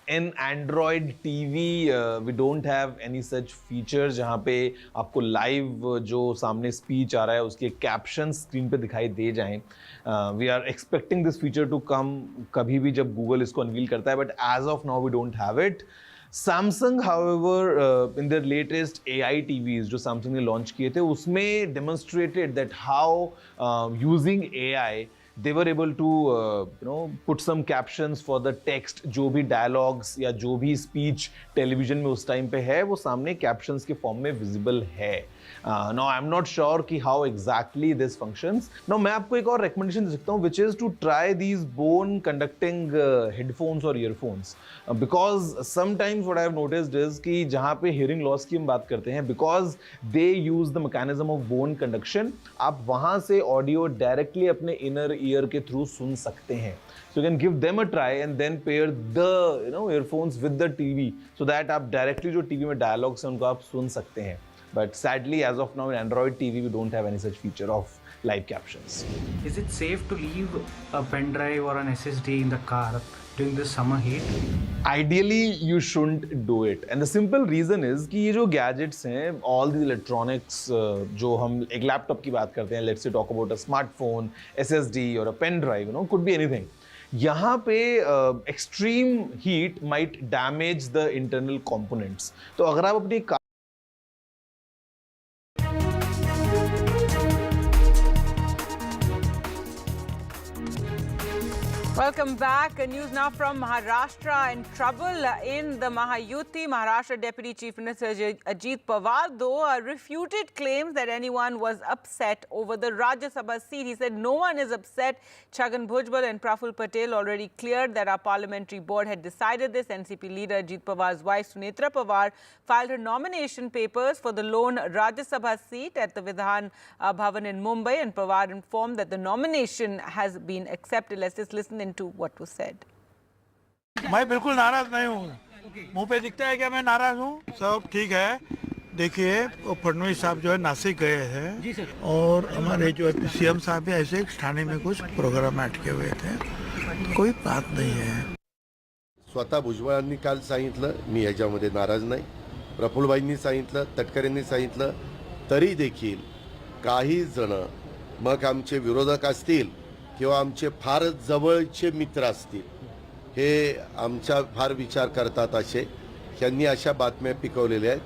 in Android TV, we don't have any such feature जहाँ पे आपको live जो सामने speech आ रहा है उसके captions screen पे दिखाई दे जाएं. We are expecting this feature to come कभी भी जब Google इसको unveil करता है, but as of now we don't have it. Samsung, however, in their latest AI TVs जो Samsung ने launch किए थे, उसमें demonstrated that how using AI they were able to put some captions for the text. जो भी dialogues या जो भी speech television में उस time पे है वो सामने captions के form में visible है. Now I'm not sure कि how exactly this functions. Now मैं आपको एक और recommendation दे सकता हूँ, which is to try these bone conducting headphones or earphones, because sometimes what I have noticed is कि जहाँ पे hearing loss की हम बात करते हैं, because they use the mechanism of bone conduction, आप वहाँ से audio directly अपने inner ear के through सुन सकते हैं. So you can give them a try and then pair the earphones with the TV so that आप directly जो TV में dialogues हैं उनको आप सुन सकते हैं. But sadly, as of now, in Android TV, we don't have any such feature of live captions. Is it safe to leave a pen drive or an SSD in the car during the summer heat? Ideally, you shouldn't do it. And the simple reason is कि ये जो gadgets हैं, all these electronics जो हम एक laptop की बात करते हैं, let's say talk about a smartphone, SSD or a pen drive, could be anything. यहाँ पे extreme heat might damage the internal components. तो अगर आप अपनी Welcome back. News now from Maharashtra. In trouble in the Mahayuti. Maharashtra Deputy Chief Minister Ajit Pawar, though, refuted claims that anyone was upset over the Rajya Sabha seat. He said no one is upset. Chhagan Bhujbal and Praful Patel already cleared that our parliamentary board had decided this. NCP leader Ajit Pawar's wife Sunetra Pawar filed her nomination papers for the lone Rajya Sabha seat at the Vidhan Bhavan in Mumbai, and Pawar informed that the nomination has been accepted. Let's just listen into what was said. मैं बिल्कुल नाराज नहीं हूँ. मुंह पे दिखता है क्या मैं नाराज हूँ? सब ठीक है. देखिए फडणवीस साहब जो है नासिक गए थे और हमारे जो सीएम साहब भी ऐसे ठाणे में कुछ प्रोग्राम अटके हुए थे. कोई बात नहीं है. स्वतः भुजबळांनी काल सांगितलं मी ह्याच्यामध्ये नाराज नाही. प्रफुल्लभाईंनी सांगितलं, तटकरेंनी सांगितलं, तरी देखील काही जण मग आमचे विरोधक असतील किंवा आमचे फारच जवळचे मित्र असतील हे आमचा फार विचार करतात असे ह्यांनी अशा बातम्या पिकवलेल्या आहेत.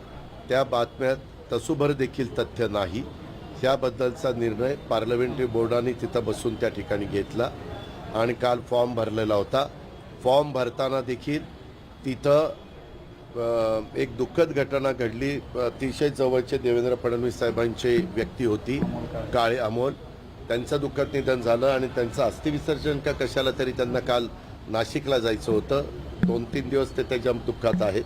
त्या बातम्यात तसूभर देखील तथ्य नाही. त्याबद्दलचा निर्णय पार्लमेंटरी बोर्डाने तिथं बसून त्या ठिकाणी घेतला आणि काल फॉर्म भरलेला होता. फॉर्म भरताना देखील तिथं एक दुःखद घटना घडली. अतिशय जवळचे देवेंद्र फडणवीस साहेबांची व्यक्ती होती काळे अमोल. त्यांचं दुःखद निधन झालं आणि त्यांचं अस्थिविसर्जन का कशाला तरी त्यांना काल नाशिकला जायचं होतं. 2-3 दिवस ते त्याच्या दुःखात आहेत.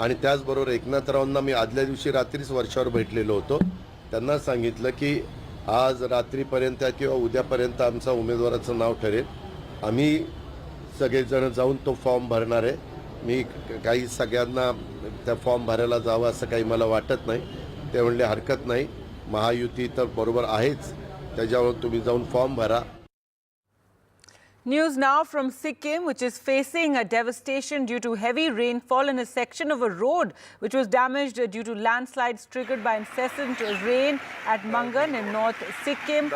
आणि त्याचबरोबर एकनाथरावांना मी आदल्या दिवशी रात्रीच वर्षावर भेटलेलो होतो. त्यांना सांगितलं की आज रात्रीपर्यंत किंवा उद्यापर्यंत आमचा उमेदवाराचं नाव ठरेल. आम्ही सगळेजण जाऊन तो फॉर्म भरणार आहे. मी काही सगळ्यांना त्या फॉर्म भरायला जावं असं काही मला वाटत नाही. ते म्हणले हरकत नाही, महायुती तर बरोबर आहेच, त्याच्यावर तुम्ही जाऊन फॉर्म भरा. News now from Sikkim, which is facing a devastation due to heavy rainfall in a section of a road which was damaged due to landslides triggered by incessant rain at Mangan in North Sikkim,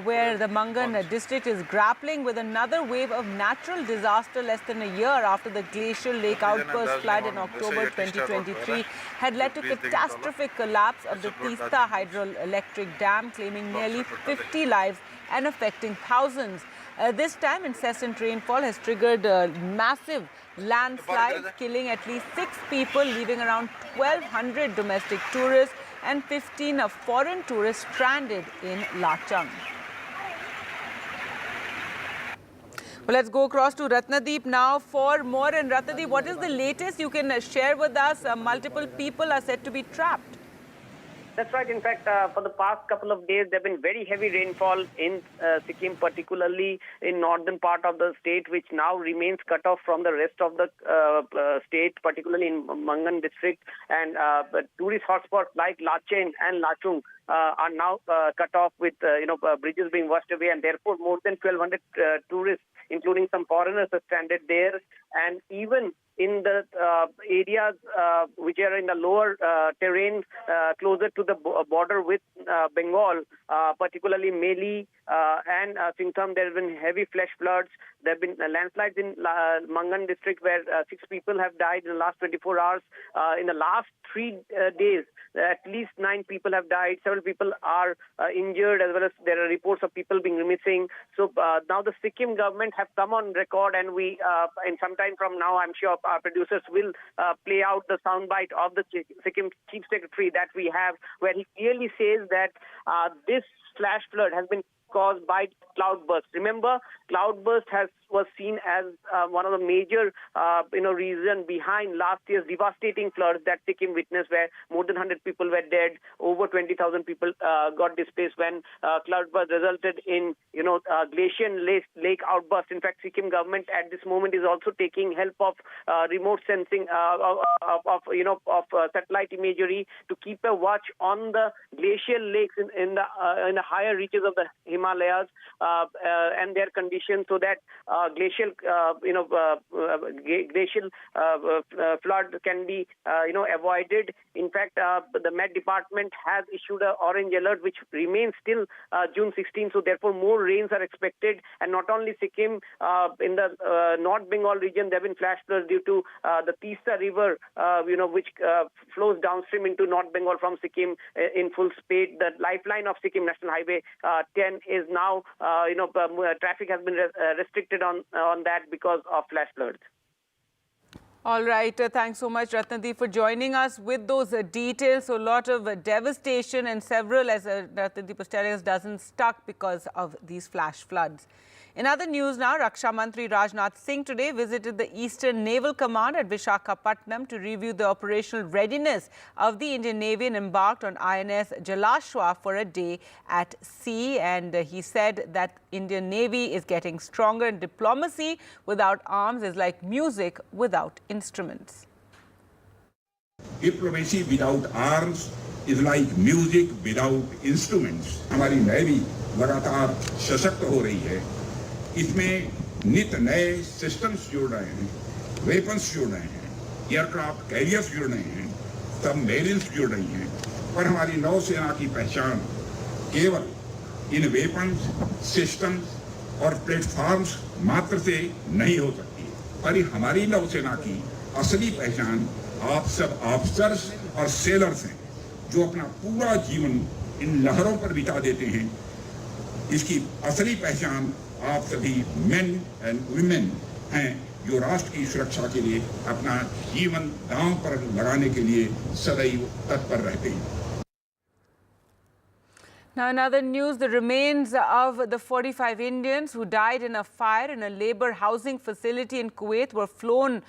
where the Mangan district is grappling with another wave of natural disaster less than a year after the glacial lake outburst flood in October 2023 had led to catastrophic collapse of the Tista hydroelectric dam, claiming nearly 50 lives and affecting thousands. This time, incessant rainfall has triggered massive landslides, killing at least 6 people, leaving around 1,200 domestic tourists and 15 foreign tourists stranded in Lachang. Well, let's go across to Ratnadeep now for more. And Ratnadeep, what is the latest you can share with us? Multiple people are said to be trapped. That's right. In fact, for the past couple of days, there have been very heavy rainfall in Sikkim, particularly in northern part of the state, which now remains cut off from the rest of the state, particularly in Mangan district. And tourist hotspots like Lachen and Lachung are now cut off with bridges being washed away, and therefore more than 1,200 tourists, including some foreigners, are stranded there. And even in the areas which are in the lower terrain closer to the border with Bengal, particularly Meli and Singtham, there have been heavy flash floods. There have been landslides in Mangan district where 6 people have died in the last 24 hours. In the last 3 days, at least 9 people have died. Several people are injured, as well as there are reports of people being missing. So now the Sikkim government have come on record, and we, in some time from now, I'm sure our producers will play out the soundbite of the Sikkim Chief Secretary that we have, where he clearly says that this flash flood has been caused by cloudburst. Remember, cloudburst was seen as one of the major reason behind last year's devastating floods that Sikkim witnessed, where more than 100 people were dead, over 20,000 people got displaced when cloudburst resulted in glacial lake outburst. In fact, Sikkim government at this moment is also taking help of remote sensing of satellite imagery to keep a watch on the glacial lakes in the higher reaches of the Himalayas and their conditions, so that glacial flood can be avoided. In fact, the Met Department has issued an orange alert, which remains till June 16. So therefore, more rains are expected, and not only Sikkim, in the North Bengal region, there have been flash floods due to the Tista River, which flows downstream into North Bengal from Sikkim in full speed. The lifeline of Sikkim National Highway 10 is now, traffic has been restricted on that because of flash floods. All right. Thanks so much, Ratnadeep, for joining us with those details. So a lot of devastation, and several, as Ratnadeep was telling us, dozens stuck because of these flash floods. In other news now, Raksha Mantri Rajnath Singh today visited the Eastern Naval Command at Visakhapatnam to review the operational readiness of the Indian Navy and embarked on INS Jalashwa for a day at sea. And he said that Indian Navy is getting stronger, and diplomacy without arms is like music without instruments. Diplomacy without arms is like music without instruments. हमारी navy लगातार सशक्त हो रही है. इसमें नित नए systems जुड़ रहे हैं, वेपन्स जुड़ रहे हैं, एयरक्राफ्ट कैरियर्स जुड़ रहे हैं, सबमरीन्स जुड़ रही हैं. पर हमारी नौसेना की पहचान केवल इन वेपन्स, सिस्टम्स और प्लेटफॉर्म्स मात्र से नहीं हो सकती, पर हमारी नौसेना की असली पहचान आप सब ऑफिसर्स और सेलर्स हैं, जो अपना पूरा जीवन इन लहरों पर बिता देते हैं। इसकी असली पहचान आप सभी मेन एंड वुमेन हैं, जो राष्ट्र की सुरक्षा के लिए अपना जीवन दांव पर लगाने के लिए सदैव तत्पर रहते हैं। Now, in other news, the remains of the 45 Indians who died in a fire in a labor housing facility in Kuwait were flown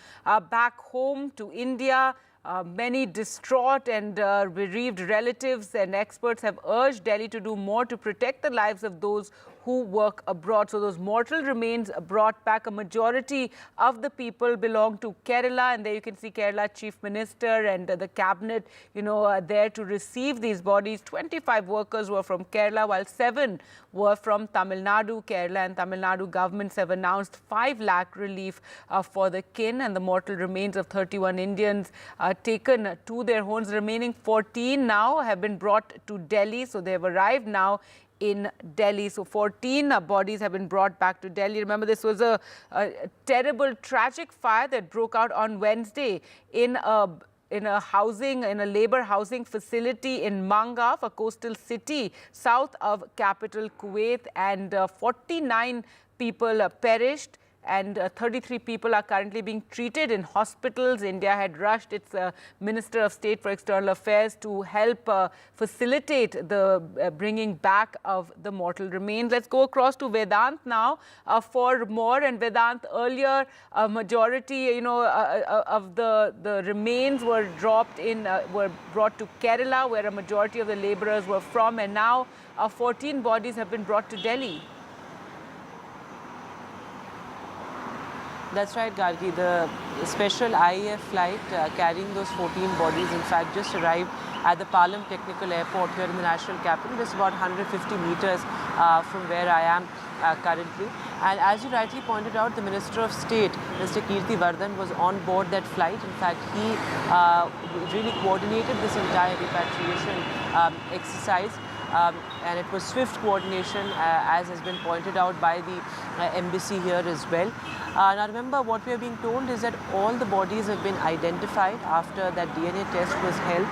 back home to India. Many distraught and bereaved relatives and experts have urged Delhi to do more to protect the lives of those who work abroad. So those mortal remains brought back. A majority of the people belong to Kerala, and there you can see Kerala Chief Minister and the cabinet, there to receive these bodies. 25 workers were from Kerala, while 7 were from Tamil Nadu. Kerala and Tamil Nadu governments have announced 5 lakh relief for the kin, and the mortal remains of 31 Indians taken to their homes. The remaining 14 now have been brought to Delhi, so they have arrived now in Delhi. So 14 bodies have been brought back to Delhi. Remember, this was a terrible, tragic fire that broke out on Wednesday in a labor housing facility in Mangaf, a coastal city south of capital Kuwait, and 49 people perished. And 33 people are currently being treated in hospitals. India had rushed its Minister of State for External Affairs to help facilitate the bringing back of the mortal remains. Let's go across to Vedant now for more. And Vedant, earlier a majority, of the remains were were brought to Kerala, where a majority of the laborers were from, and now 14 bodies have been brought to Delhi. That's right, Gargi. The special IAF flight carrying those 14 bodies, in fact, just arrived at the Palam Technical Airport here in the national capital. Just about 150 meters from where I am currently. And as you rightly pointed out, the Minister of State, Mr. Kirti Vardhan, was on board that flight. In fact, he really coordinated this entire repatriation exercise. And it was swift coordination, as has been pointed out by the embassy here as well. Now remember, what we are being told is that all the bodies have been identified after that DNA test was held,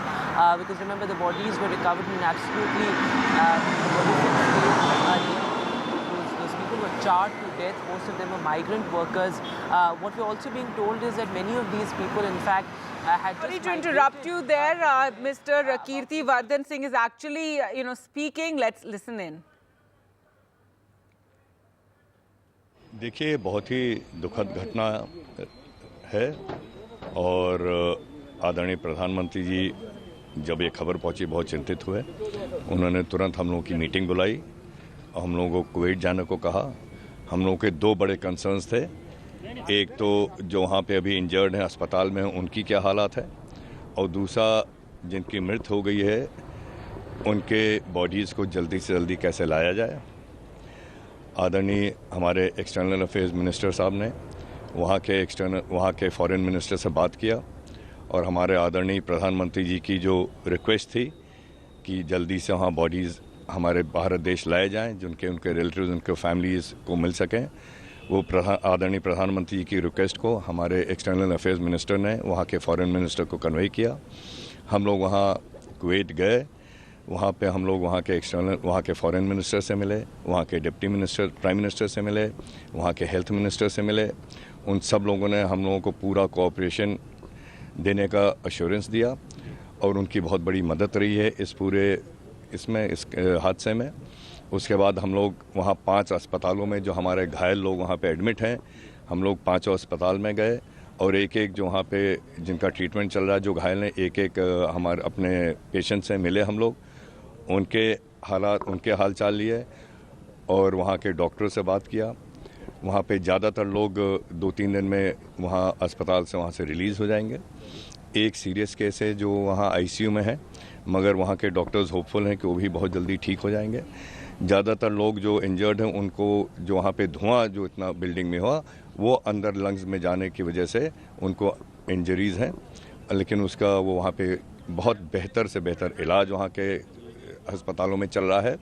because remember, the bodies were recovered in absolutely those people were charred to death. Most of them were migrant workers. What we're also being told is that many of these people, in fact, Sorry to interrupt you there. Mr. Kirti Vardhan Singh is actually, speaking. Let's listen in. देखिए, बहुत ही दुखद घटना है और आदरणीय प्रधानमंत्री जी जब ये खबर पहुंची बहुत चिंतित हुए। उन्होंने तुरंत हम लोगों की मीटिंग बुलाई और हम लोगों को कुवैत जाने को कहा। हम लोगों के 2 बड़े कंसर्न्स थे। एक तो जो वहाँ पे अभी इंजर्ड हैं, अस्पताल में हैं, उनकी क्या हालात है, और दूसरा जिनकी मृत्यु हो गई है उनके बॉडीज़ को जल्दी से जल्दी कैसे लाया जाए। आदरणीय हमारे एक्सटर्नल अफेयर्स मिनिस्टर साहब ने वहाँ के फॉरेन मिनिस्टर से बात किया और हमारे आदरणीय प्रधानमंत्री जी की जो रिक्वेस्ट थी कि जल्दी से वहाँ बॉडीज़ हमारे भारत देश लाए जाएं, जिनके उनके रिलेटिव्स, उनके फैमिलीज़ को मिल सकें, वो आदरणीय प्रधानमंत्री जी की रिक्वेस्ट को हमारे एक्सटर्नल अफेयर्स मिनिस्टर ने वहाँ के फॉरेन मिनिस्टर को कन्वे किया। हम लोग वहाँ कुवैत गए। वहाँ पे हम लोग वहाँ के फॉरेन मिनिस्टर से मिले, वहाँ के डिप्टी मिनिस्टर, प्राइम मिनिस्टर से मिले, वहाँ के हेल्थ मिनिस्टर से मिले। उन सब लोगों ने हम लोगों को पूरा कोऑपरेशन देने का अश्योरेंस दिया और उनकी बहुत बड़ी मदद रही है इस हादसे में। उसके बाद हम लोग वहाँ 5 अस्पतालों में जो हमारे घायल लोग वहाँ पे एडमिट हैं, हम लोग 5 अस्पताल में गए और एक जो वहाँ पे जिनका ट्रीटमेंट चल रहा है, जो घायल हैं, एक हमारे अपने पेशेंट से मिले हम लोग, उनके हालचाल लिए और वहाँ के डॉक्टरों से बात किया। वहाँ पे ज़्यादातर लोग 2-3 दिन में वहाँ अस्पताल से वहाँ से रिलीज़ हो जाएंगे। एक सीरियस केस है जो वहाँ आईसीयू में है, मगर वहाँ के डॉक्टर्स होपफुल हैं कि वो भी बहुत जल्दी ठीक हो जाएंगे। ज़्यादातर लोग जो इंजर्ड हैं उनको जो वहाँ पे धुआं जो इतना बिल्डिंग में हुआ वो अंदर लंग्स में जाने की वजह से उनको इंजरीज़ हैं, लेकिन उसका वो वहाँ पे बहुत बेहतर से बेहतर इलाज वहाँ के अस्पतालों में चल रहा है।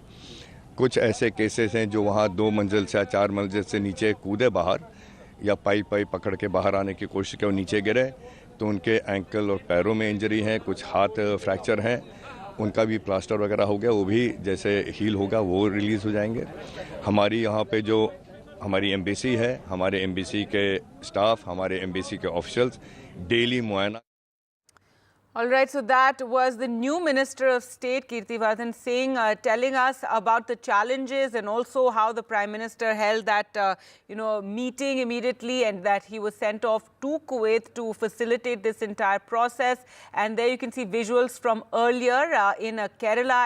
कुछ ऐसे केसेस हैं जो वहाँ 2 मंजिल से 4 मंजिल से नीचे कूदे बाहर, या पाइप पकड़ के बाहर आने की कोशिश की और नीचे गिरे, तो उनके एंकल और पैरों में इंजरी है, कुछ हाथ फ्रैक्चर हैं, उनका भी प्लास्टर वगैरह हो गया, वो भी जैसे हील होगा वो रिलीज़ हो जाएंगे। हमारी यहाँ पे जो हमारी एम्बेसी है, हमारे एम्बेसी के स्टाफ, हमारे एम्बेसी के ऑफिशियल्स डेली मुआयना। All right, so that was the new Minister of State, Kirtivardan Singh, telling us about the challenges and also how the Prime Minister held that, meeting immediately, and that he was sent off to Kuwait to facilitate this entire process. And there you can see visuals from earlier in Kerala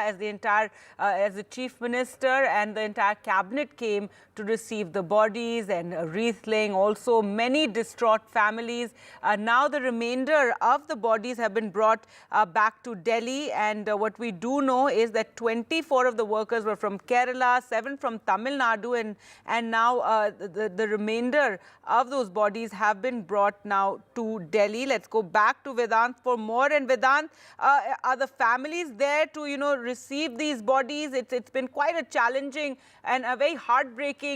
as the Chief Minister and the entire cabinet came to receive the bodies and wreath laying. Also, many distraught families. Now the remainder of the bodies have been brought back to Delhi, and what we do know is that 24 of the workers were from Kerala, 7 from Tamil Nadu, and now the remainder of those bodies have been brought now to Delhi. Let's go back to Vedant for more. And Vedant, are the families there to receive these bodies? It's been quite a challenging and a very heartbreaking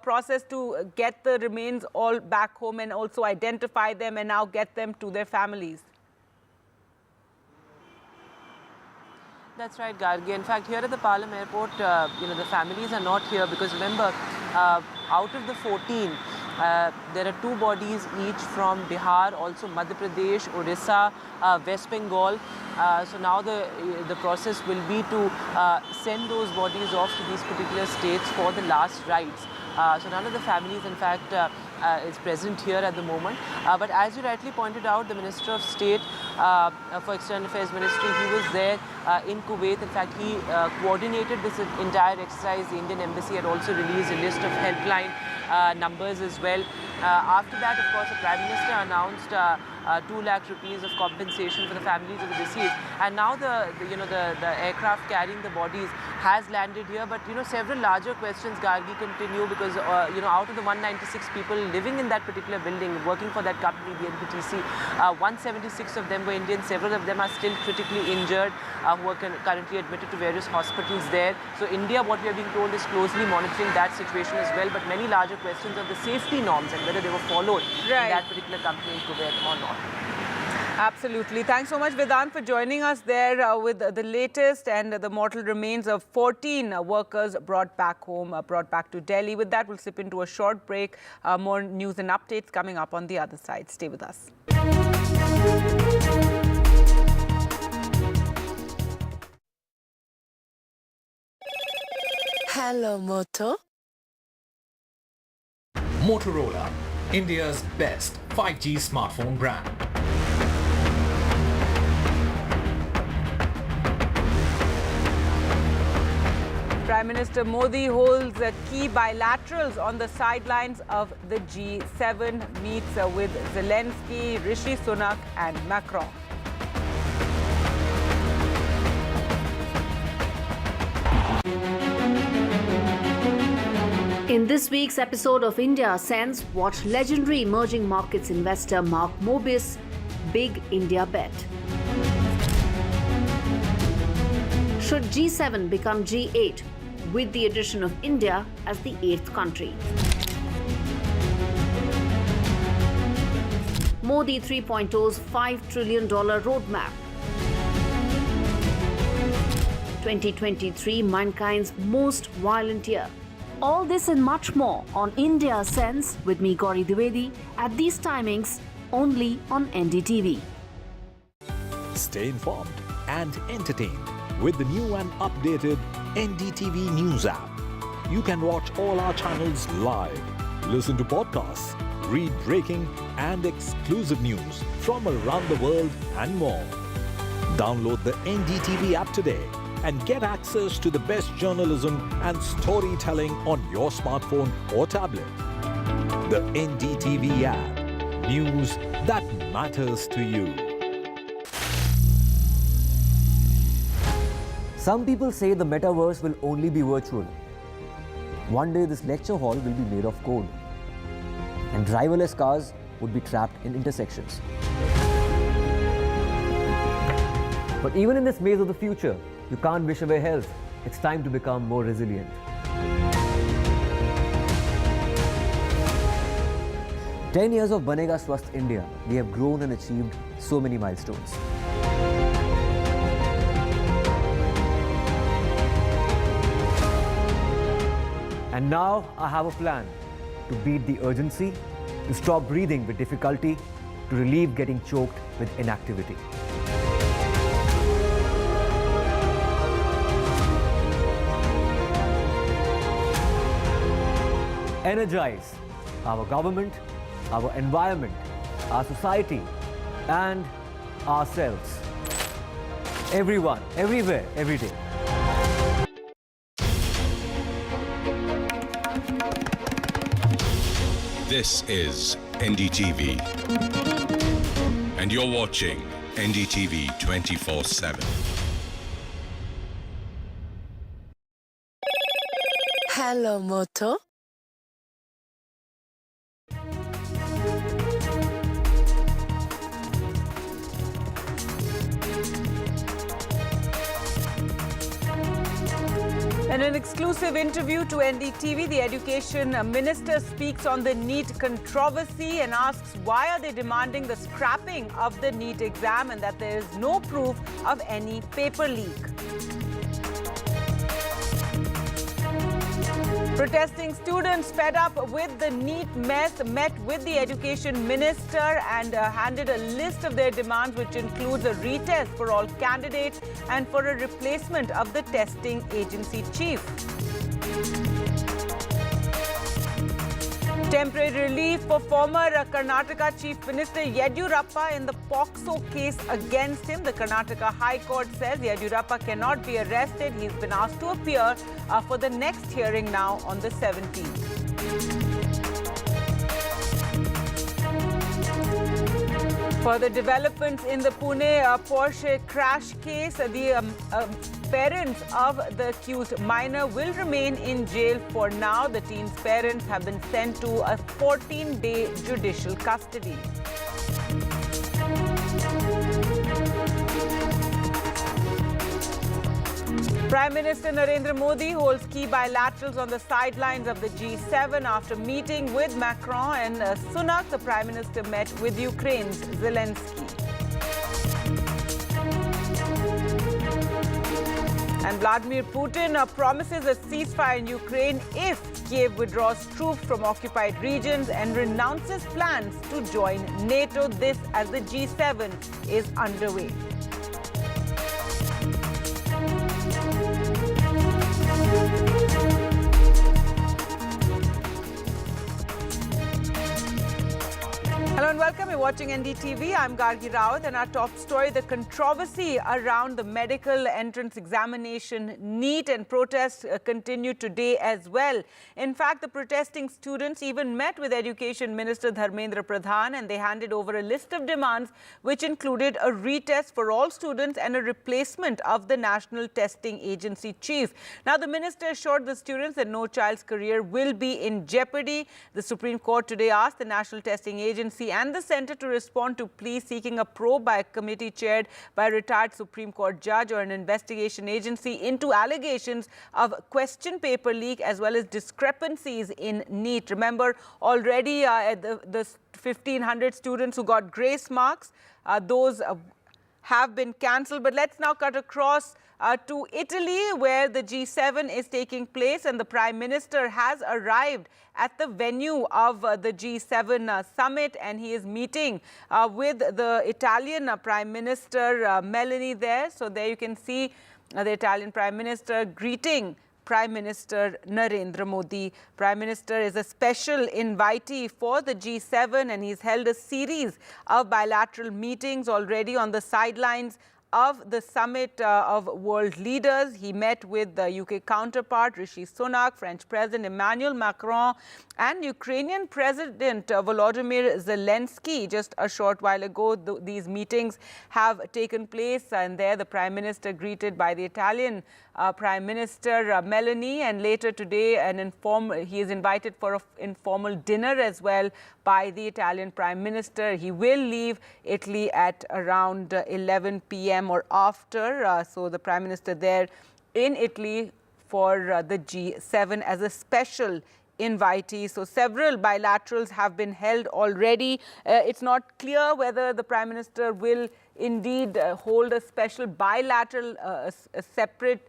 process to get the remains all back home and also identify them and now get them to their families. That's right, Gargi. In fact, here at the Palam airport, the families are not here because remember, out of the 14, there are 2 bodies each from Bihar, also Madhya Pradesh, Orissa, West Bengal. So now the process will be to send those bodies off to these particular states for the last rites. So none of the families, in fact, is present here at the moment. But as you rightly pointed out, the Minister of State for External Affairs Ministry, he was there in Kuwait. In fact, he coordinated this entire exercise. The Indian Embassy had also released a list of helpline numbers as well. After that, of course, the Prime Minister announced 2 lakh rupees of compensation for the families of the deceased. And now the aircraft carrying the bodies has landed here. But several larger questions, Gargi, continue because out of the 196 people living in that particular building, working for that company, the NDTV, 176 of them were Indian. Several of them are still critically injured, who are currently admitted to various hospitals there. So India, what we are being told, is closely monitoring that situation as well. But many larger questions of the safety norms and whether they were followed in that particular company in Kuwait or not. Absolutely. Thanks so much, Vedant, for joining us there with the latest and the mortal remains of 14 workers brought back home, brought back to Delhi. With that, we'll slip into a short break. More news and updates coming up on the other side. Stay with us. Hello, Moto. Motorola, India's best 5G smartphone brand. Prime Minister Modi holds key bilaterals on the sidelines of the G7, meets with Zelensky, Rishi Sunak and Macron. In this week's episode of India Sense, watch legendary emerging markets investor Mark Mobius' big India bet. Should G7 become G8 with the addition of India as the 8th country? Modi 3.0's $5 trillion roadmap. 2023, mankind's most violent year. All this and much more on India Sense with me, Gauri Dwivedi, at these timings only on NDTV. Stay informed and entertained with the new and updated NDTV News app. You can watch all our channels live, listen to podcasts, read breaking and exclusive news from around the world and more. Download the NDTV app today and get access to the best journalism and storytelling on your smartphone or tablet. The NDTV app. News that matters to you. Some people say the metaverse will only be virtual. One day this lecture hall will be made of code, and driverless cars would be trapped in intersections. But even in this maze of the future, you can't wish away health. It's time to become more resilient. "10 years of Banega Swasth India, we have grown and achieved so many milestones. And now I have a plan to beat the urgency, to stop breathing with difficulty, to relieve getting choked with inactivity. Energize our government, our environment, our society, and ourselves. Everyone, everywhere, every day." This is NDTV, and you're watching NDTV 24/7. Hello, Moto. In an exclusive interview to NDTV, the Education Minister speaks on the NEET controversy and asks why are they demanding the scrapping of the NEET exam and that there is no proof of any paper leak. Protesting students fed up with the NEET mess met with the Education Minister and handed a list of their demands, which includes a retest for all candidates and for a replacement of the testing agency chief. Temporary relief for former Karnataka Chief Minister Yediyurappa in the POCSO case against him. The Karnataka High Court says Yediyurappa cannot be arrested. He's been asked to appear for the next hearing now on the 17th. Further developments in the Pune Porsche crash case. The parents of the accused minor will remain in jail for now. The teen's parents have been sent to a 14-day judicial custody. Prime Minister Narendra Modi holds key bilaterals on the sidelines of the G7 after meeting with Macron and Sunak. The Prime Minister met with Ukraine's Zelensky. And Vladimir Putin promises a ceasefire in Ukraine if Kiev withdraws troops from occupied regions and renounces plans to join NATO. This as the G7 is underway. Hello and welcome. You're watching NDTV. I'm Gargi Rawat, and our top story, the controversy around the medical entrance examination NEET, and protests continue today as well. In fact, the protesting students even met with Education Minister Dharmendra Pradhan, and they handed over a list of demands which included a retest for all students and a replacement of the National Testing Agency chief. Now, the minister assured the students that no child's career will be in jeopardy. The Supreme Court today asked the National Testing Agency and the Centre to respond to pleas seeking a probe by a committee chaired by a retired Supreme Court judge or an investigation agency into allegations of question paper leak as well as discrepancies in NEET. Remember, already the 1,500 students who got grace marks, those have been cancelled. But let's now cut across to Italy, where the G7 is taking place, and the Prime Minister has arrived at the venue of the G7 summit, and he is meeting with the Italian Prime Minister Meloni there. So there you can see the Italian Prime Minister greeting Prime Minister Narendra Modi. Prime Minister is a special invitee for the G7, and he's held a series of bilateral meetings already on the sidelines of the summit of world leaders. He met with the UK counterpart Rishi Sunak, French President Emmanuel Macron, and Ukrainian President Volodymyr Zelensky just a short while ago. These meetings have taken place, and there the Prime Minister greeted by the Italian Prime Minister Meloni, and later today he is invited for an informal dinner as well by the Italian Prime Minister. He will leave Italy at around 11 p.m. or after. So the Prime Minister there in Italy for the G7 as a special invitee. So several bilaterals have been held already. It's not clear whether the Prime Minister will indeed hold a special bilateral, a separate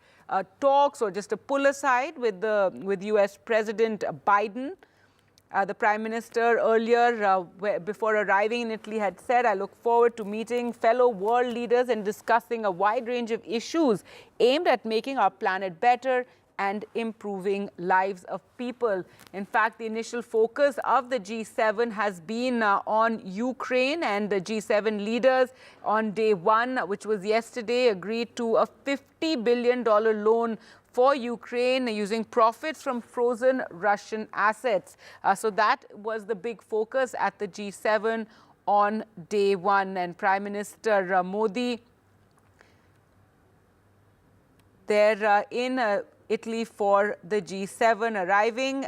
talks or just a pull aside with US President Biden. The Prime Minister earlier, before arriving in Italy, had said, "I look forward to meeting fellow world leaders and discussing a wide range of issues aimed at making our planet better and improving lives of people." In fact, the initial focus of the G7 has been on Ukraine, and the G7 leaders on day one, which was yesterday, agreed to a $50 billion loan for Ukraine using profits from frozen Russian assets. So that was the big focus at the G7 on day one. And Prime Minister Modi there in Italy for the G7, arriving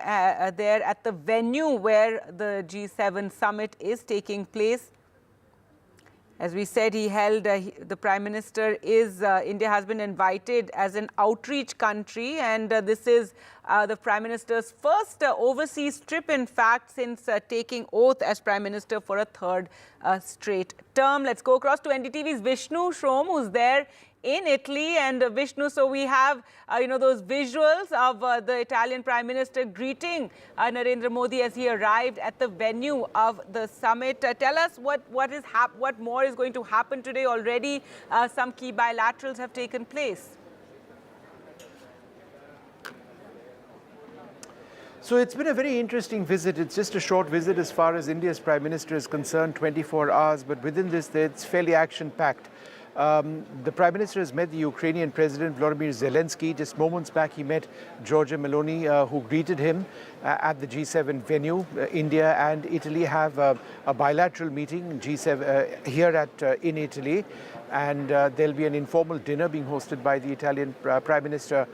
there at the venue where the G7 summit is taking place. As we said, he held, the Prime Minister is, India has been invited as an outreach country, and this is the Prime Minister's first overseas trip, in fact, since taking oath as Prime Minister for a third straight term. Let's go across to NDTV's Vishnu Shrom, who's there in Italy. And Vishnu, so we have, those visuals of the Italian Prime Minister greeting Narendra Modi as he arrived at the venue of the summit. Tell us what more is going to happen today. Already some key bilaterals have taken place. So it's been a very interesting visit. It's just a short visit as far as India's Prime Minister is concerned, 24 hours, but within this, it's fairly action-packed. The Prime Minister has met the Ukrainian President Volodymyr Zelensky. Just moments back, he met Giorgia Meloni, who greeted him at the G7 venue. India and Italy have a bilateral meeting, G7, here in Italy. And there'll be an informal dinner being hosted by the Italian Prime Minister,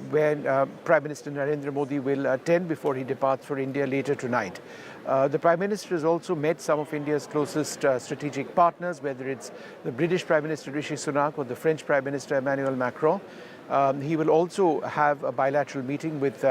when Prime Minister Narendra Modi will attend before he departs for India later tonight. The Prime Minister has also met some of India's closest strategic partners, whether it's the British Prime Minister Rishi Sunak or the French Prime Minister Emmanuel Macron. He will also have a bilateral meeting with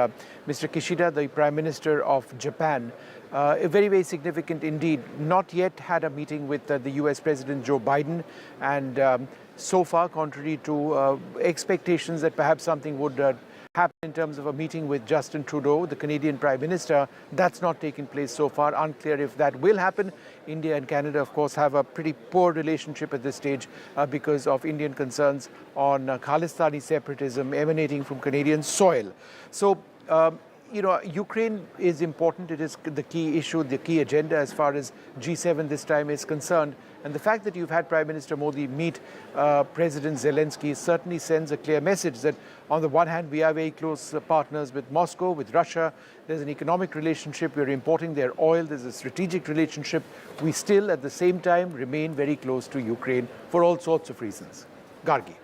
Mr. Kishida, the Prime Minister of Japan. Very, very significant indeed. Not yet had a meeting with the US President Joe Biden, and so far, contrary to expectations that perhaps something would happen in terms of a meeting with Justin Trudeau, the Canadian Prime Minister, that's not taken place so far. Unclear if that will happen. India and Canada, of course, have a pretty poor relationship at this stage because of Indian concerns on Khalistani separatism emanating from Canadian soil. So, Ukraine is important. It is the key issue, the key agenda as far as G7 this time is concerned. And the fact that you've had Prime Minister Modi meet President Zelensky certainly sends a clear message that, on the one hand, we are very close partners with Moscow, with Russia. There's an economic relationship. We're importing their oil. There's a strategic relationship. We still, at the same time, remain very close to Ukraine for all sorts of reasons. Gargi.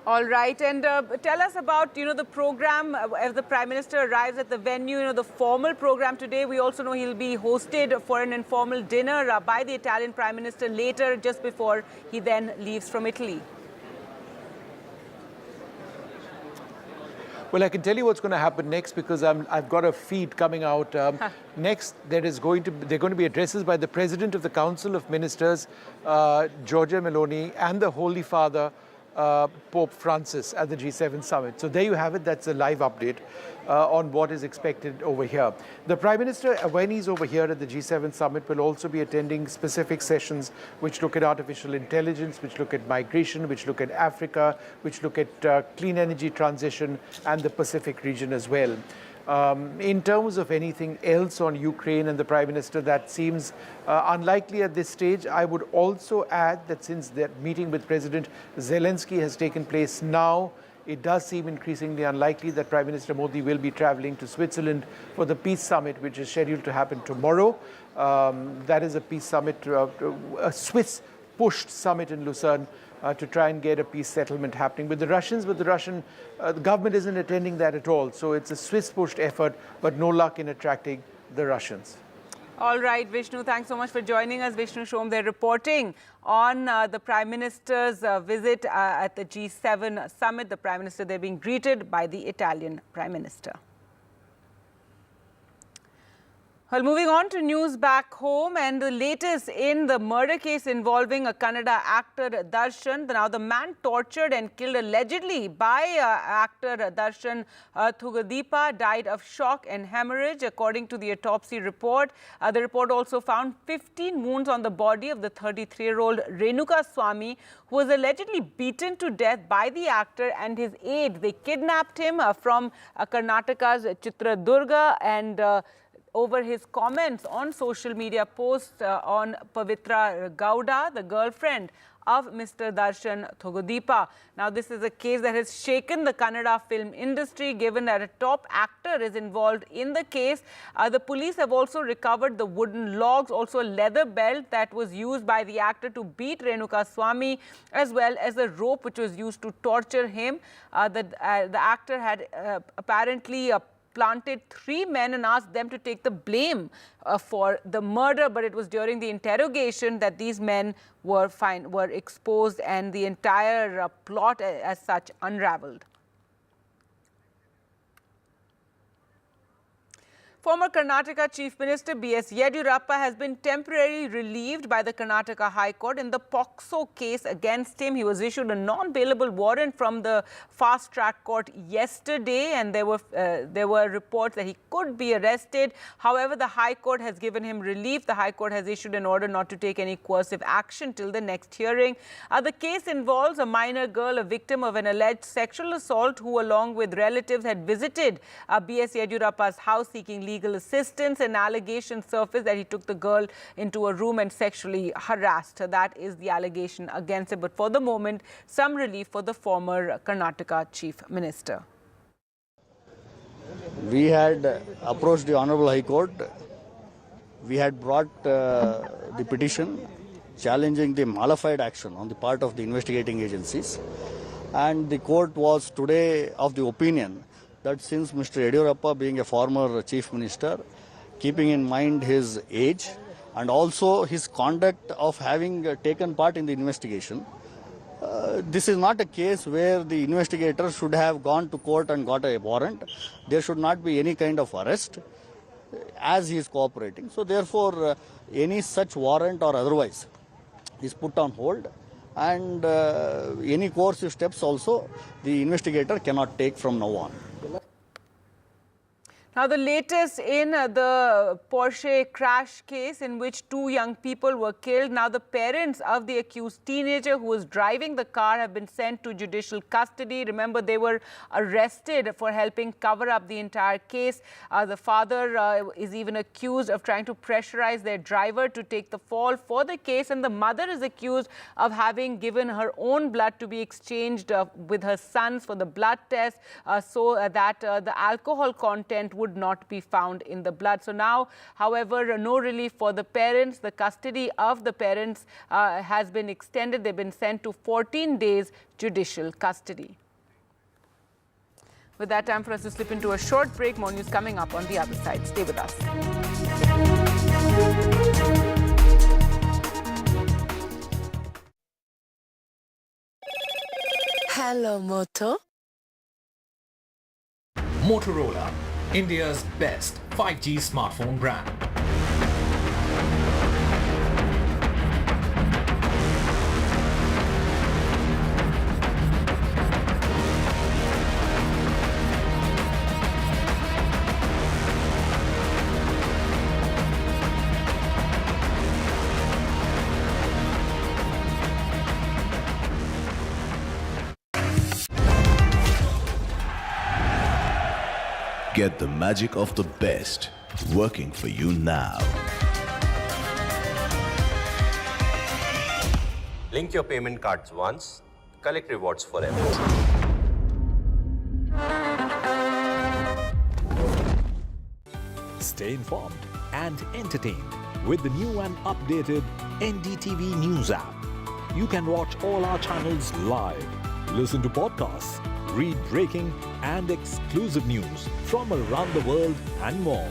All right, and tell us about, the program as the Prime Minister arrives at the venue, the formal program today. We also know he'll be hosted for an informal dinner by the Italian Prime Minister later, just before he then leaves from Italy. Well, I can tell you what's going to happen next, because I've got a feed coming out. Next, they're going to be addresses by the President of the Council of Ministers, Giorgia Meloni, and the Holy Father, Pope Francis, at the G7 summit. So there you have it. That's a live update on what is expected over here. The Prime Minister, when he's over here at the G7 summit, will also be attending specific sessions which look at artificial intelligence, which look at migration, which look at Africa, which look at clean energy transition and the Pacific region as well. In terms of anything else on Ukraine and the Prime Minister, that seems unlikely at this stage. I would also add that since that meeting with President Zelensky has taken place now, it does seem increasingly unlikely that Prime Minister Modi will be traveling to Switzerland for the peace summit, which is scheduled to happen tomorrow. That is a peace summit, a Swiss-pushed summit in Lucerne, to try and get a peace settlement happening with the Russians, but the Russian government isn't attending that at all. So it's a Swiss-pushed effort, but no luck in attracting the Russians. All right, Vishnu, thanks so much for joining us. Vishnu Shom, they're reporting on the Prime Minister's visit at the G7 summit. The Prime Minister, they're being greeted by the Italian Prime Minister. Well, moving on to news back home and the latest in the murder case involving a Kannada actor Darshan. Now, the man tortured and killed allegedly by actor Darshan Thugadeepa died of shock and hemorrhage, according to the autopsy report. The report also found 15 wounds on the body of the 33-year-old Renuka Swamy, who was allegedly beaten to death by the actor and his aide. They kidnapped him from Karnataka's Chitradurga and over his comments on social media posts on Pavitra Gowda, the girlfriend of Mr. Darshan Thugadeepa. Now, this is a case that has shaken the Kannada film industry, given that a top actor is involved in the case. The police have also recovered the wooden logs, also a leather belt that was used by the actor to beat Renuka Swamy, as well as a rope which was used to torture him. The actor had apparently planted 3 men and asked them to take the blame for the murder, but it was during the interrogation that these men were exposed and the entire plot as such unraveled. Former Karnataka Chief Minister B.S. Yediyurappa has been temporarily relieved by the Karnataka High Court in the POCSO case against him. He was issued a non-bailable warrant from the fast-track court yesterday, and there were reports that he could be arrested. However, the High Court has given him relief. The High Court has issued an order not to take any coercive action till the next hearing. The case involves a minor girl, a victim of an alleged sexual assault, who along with relatives had visited B.S. Yediyurappa's house seeking legal assistance. An allegation surfaced that he took the girl into a room and sexually harassed her. That is the allegation against him. But for the moment, some relief for the former Karnataka Chief Minister. We had approached the Honorable High Court. We had brought the petition challenging the malified action on the part of the investigating agencies. And the court was today of the opinion that since Mr. Yediyurappa, being a former Chief Minister, keeping in mind his age and also his conduct of having taken part in the investigation, this is not a case where the investigator should have gone to court and got a warrant. There should not be any kind of arrest as he is cooperating. So therefore, any such warrant or otherwise is put on hold, and any coercive steps also the investigator cannot take from now on. Now, the latest in the Porsche crash case in which 2 young people were killed. Now, the parents of the accused teenager who was driving the car have been sent to judicial custody. Remember, they were arrested for helping cover up the entire case. The father is even accused of trying to pressurize their driver to take the fall for the case. And the mother is accused of having given her own blood to be exchanged with her son's for the blood test so that the alcohol content would not be found in the blood. So now, however, no relief for the parents. The custody of the parents has been extended. They've been sent to 14 days judicial custody. With that, time for us to slip into a short break. More news coming up on the other side. Stay with us. Hello, Moto. Motorola, India's best 5G smartphone brand. Get the magic of the best working for you now. Link your payment cards once, collect rewards forever. Stay informed and entertained with the new and updated NDTV News app. You can watch all our channels live, listen to podcasts, read breaking and exclusive news from around the world and more.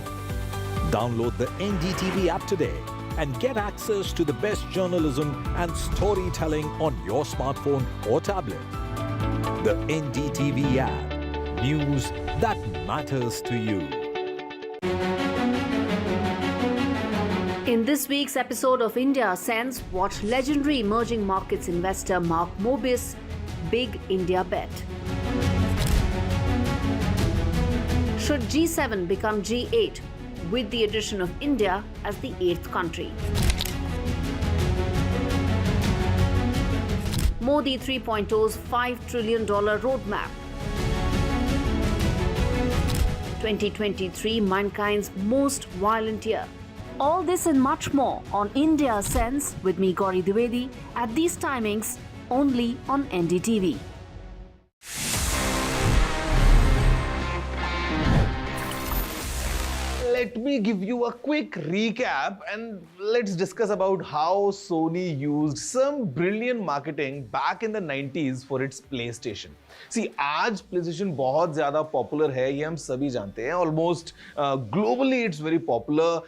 Download the NDTV app today and get access to the best journalism and storytelling on your smartphone or tablet. The NDTV app. News that matters to you. In this week's episode of India Sense, watch legendary emerging markets investor Mark Mobius' big India bet. Should G7 become G8 with the addition of India as the 8th country? Modi 3.0's $5 trillion roadmap. 2023, mankind's most violent year. All this and much more on India Sense with me, Gauri Dwivedi, at these timings only on NDTV. Let me give you a quick recap and let's discuss about how Sony used some brilliant marketing back in the 90s for its PlayStation. See, आज PlayStation बहुत ज़्यादा popular है, ये हम सभी जानते हैं. Almost globally it's very popular.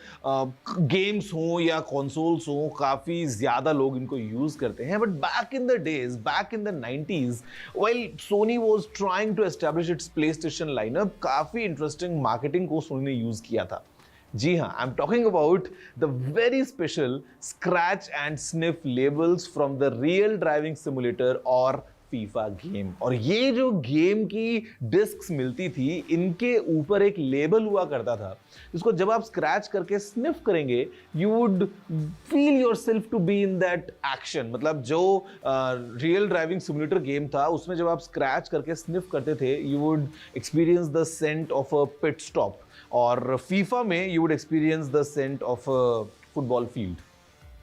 Games हों या consoles हों, काफ़ी ज़्यादा लोग इनको use करते हैं. But back in the days, back in the 90s, while Sony was trying to establish its PlayStation lineup, काफ़ी interesting marketing को Sony ने use किया था. जी हाँ, I'm talking about the very special scratch and sniff labels from the real driving simulator और FIFA game. और ये जो गेम की डिस्क्स मिलती थी, इनके ऊपर एक लेबल हुआ करता था जिसको जब आप स्क्रैच करके स्निफ करेंगे, you would feel yourself to be in that action. मतलब जो रियल ड्राइविंग सिमुलेटर गेम था, उसमें जब आप स्क्रैच करके स्निफ करते थे, you would experience the scent of a pit stop. और फीफा में you would experience the scent of a football field.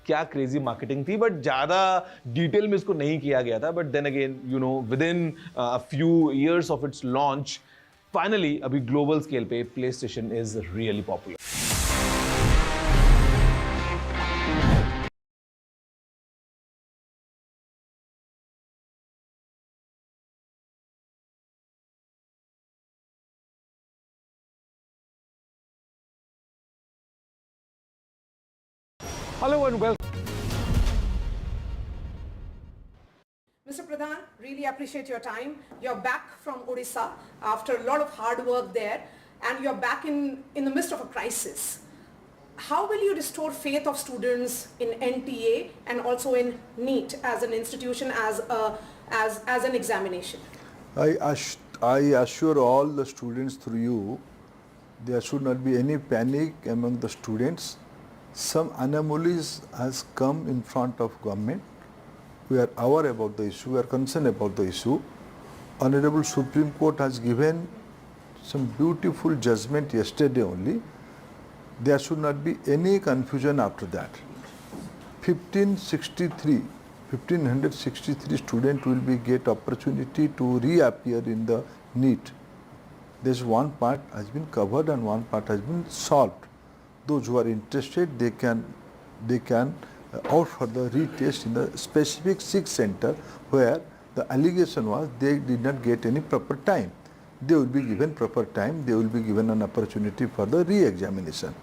क्या क्रेजी मार्केटिंग थी, बट ज़्यादा डिटेल में इसको नहीं किया गया था. But then again, you know, within a few years of its launch, finally अभी ग्लोबल स्केल पे PlayStation is really popular. Hello and welcome. Mr. Pradhan, really appreciate your time. You're back from Odisha after a lot of hard work there, and you're back in the midst of a crisis. How will you restore faith of students in NTA and also in NEET as an institution, as an examination? I assure all the students through you, there should not be any panic among the students. Some anomalies has come in front of government. We are aware about the issue, we are concerned about the issue. Honorable Supreme Court has given some beautiful judgment yesterday only. There should not be any confusion after that. 1563 students will be get opportunity to reappear in the NEET. This one part has been covered and one part has been solved. Those who are interested, they can opt for the retest in the specific 6 center where the allegation was they did not get any proper time. They will be given proper time, they will be given an opportunity for the re-examination.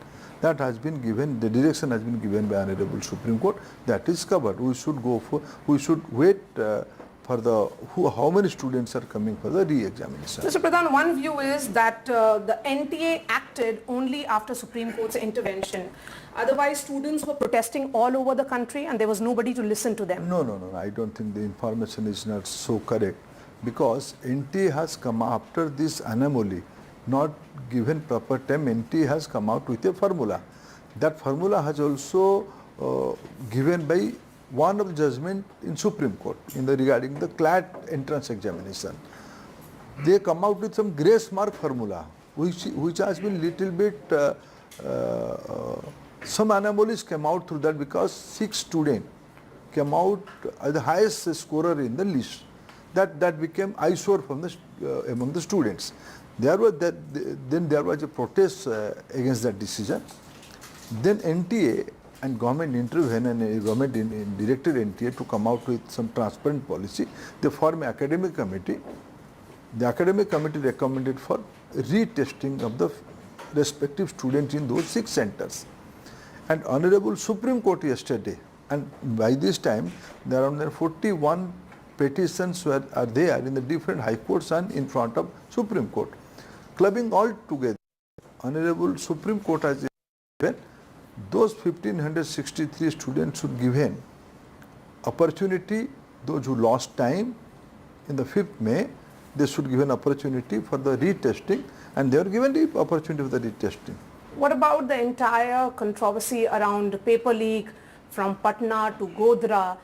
That has been given, the direction has been given by Honorable Supreme Court, that is covered. We should wait how many students are coming for the re-examination. Mr. Pradhan, one view is that the NTA acted only after Supreme Court's intervention. Otherwise, students were protesting all over the country and there was nobody to listen to them. No, I don't think the information is not so correct, because NTA has come after this anomaly, not given proper time. NTA has come out with a formula. That formula has also given by one of the judgment in Supreme Court regarding the CLAT entrance examination. They come out with some grace mark formula, which has been little bit, some anomalies came out through that, because 6 students came out as the highest scorer in the list. That became eyesore from among the students. Then there was a protest against that decision. Then NTA and government intervened and government directed NTA to come out with some transparent policy. They formed an academic committee. The academic committee recommended for retesting of the respective students in those 6 centers. And Honorable Supreme Court yesterday, and by this time there are 41 petitions are there in the different high courts and in front of Supreme Court. Clubbing all together, Honorable Supreme Court has given those 1563 students should given opportunity, those who lost time in the 5th May, they should give an opportunity for the retesting, and they are given the opportunity for the retesting. What about the entire controversy around paper leak from Patna to Godhra?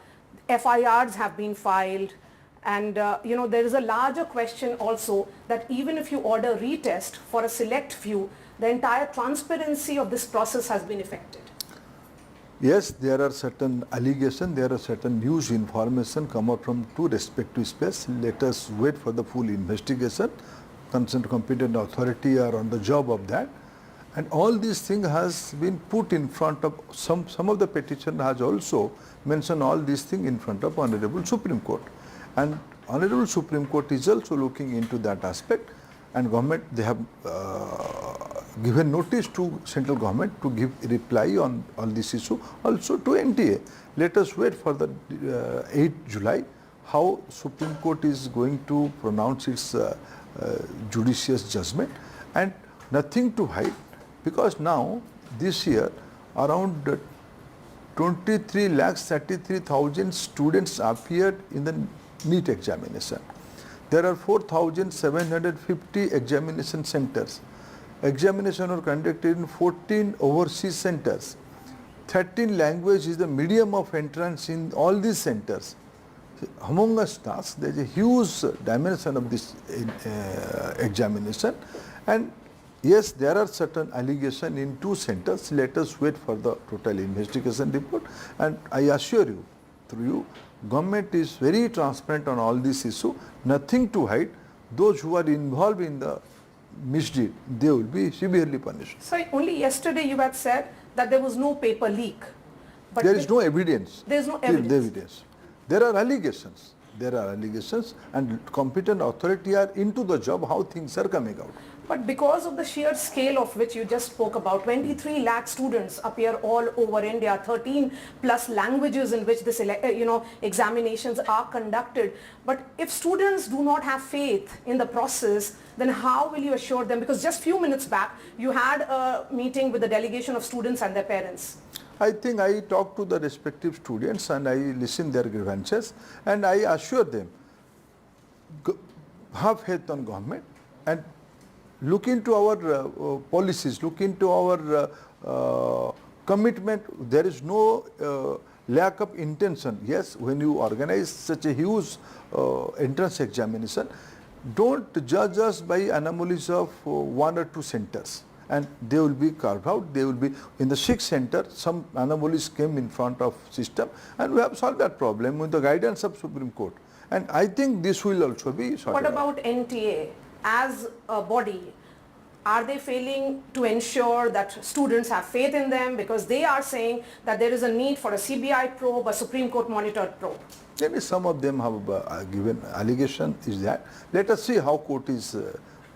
FIRs have been filed, and there is a larger question also that even if you order retest for a select few, the entire transparency of this process has been affected. Yes, there are certain allegations, there are certain news information come out from 2 respective spaces. Let us wait for the full investigation. Concerned competent authority are on the job of that. And all these things has been put in front of, some of the petition has also mentioned all these things in front of Honorable Supreme Court. And Honorable Supreme Court is also looking into that aspect, and government, they have given notice to central government to give reply on this issue, also to NTA. Let us wait for the 8th July, how Supreme Court is going to pronounce its judicious judgment, and nothing to hide, because now this year around 23,33,000 students appeared in the NEET examination. There are 4,750 examination centers. Examination are conducted in 14 overseas centers. 13 language is the medium of entrance in all these centers. Among us tasks, there is a huge dimension of this examination, and yes, there are certain allegations in 2 centers. Let us wait for the total investigation report, and I assure you, through you, government is very transparent on all this issue, nothing to hide. Those who are involved in the misdeed, they will be severely punished. So only yesterday you had said that there was no paper leak. But there is no evidence. There is no evidence. There are allegations. There are allegations, and competent authority are into the job how things are coming out. But because of the sheer scale of which you just spoke about, 23 lakh students appear all over India, 13 plus languages in which this examinations are conducted. But if students do not have faith in the process, then how will you assure them? Because just few minutes back, you had a meeting with the delegation of students and their parents. I think I talked to the respective students and I listened their grievances, and I assure them, have faith on government and look into our policies, look into our commitment. There is no lack of intention. Yes, when you organize such a huge entrance examination, don't judge us by anomalies of 1 or 2 centers. And they will be carved out. They will be in the 6th center. Some anomalies came in front of system, and we have solved that problem with the guidance of Supreme Court. And I think this will also be sorted. What about NTA as a body? Are they failing to ensure that students have faith in them, because they are saying that there is a need for a CBI probe, a Supreme Court monitored probe? Maybe some of them have given allegation is that. Let us see how court is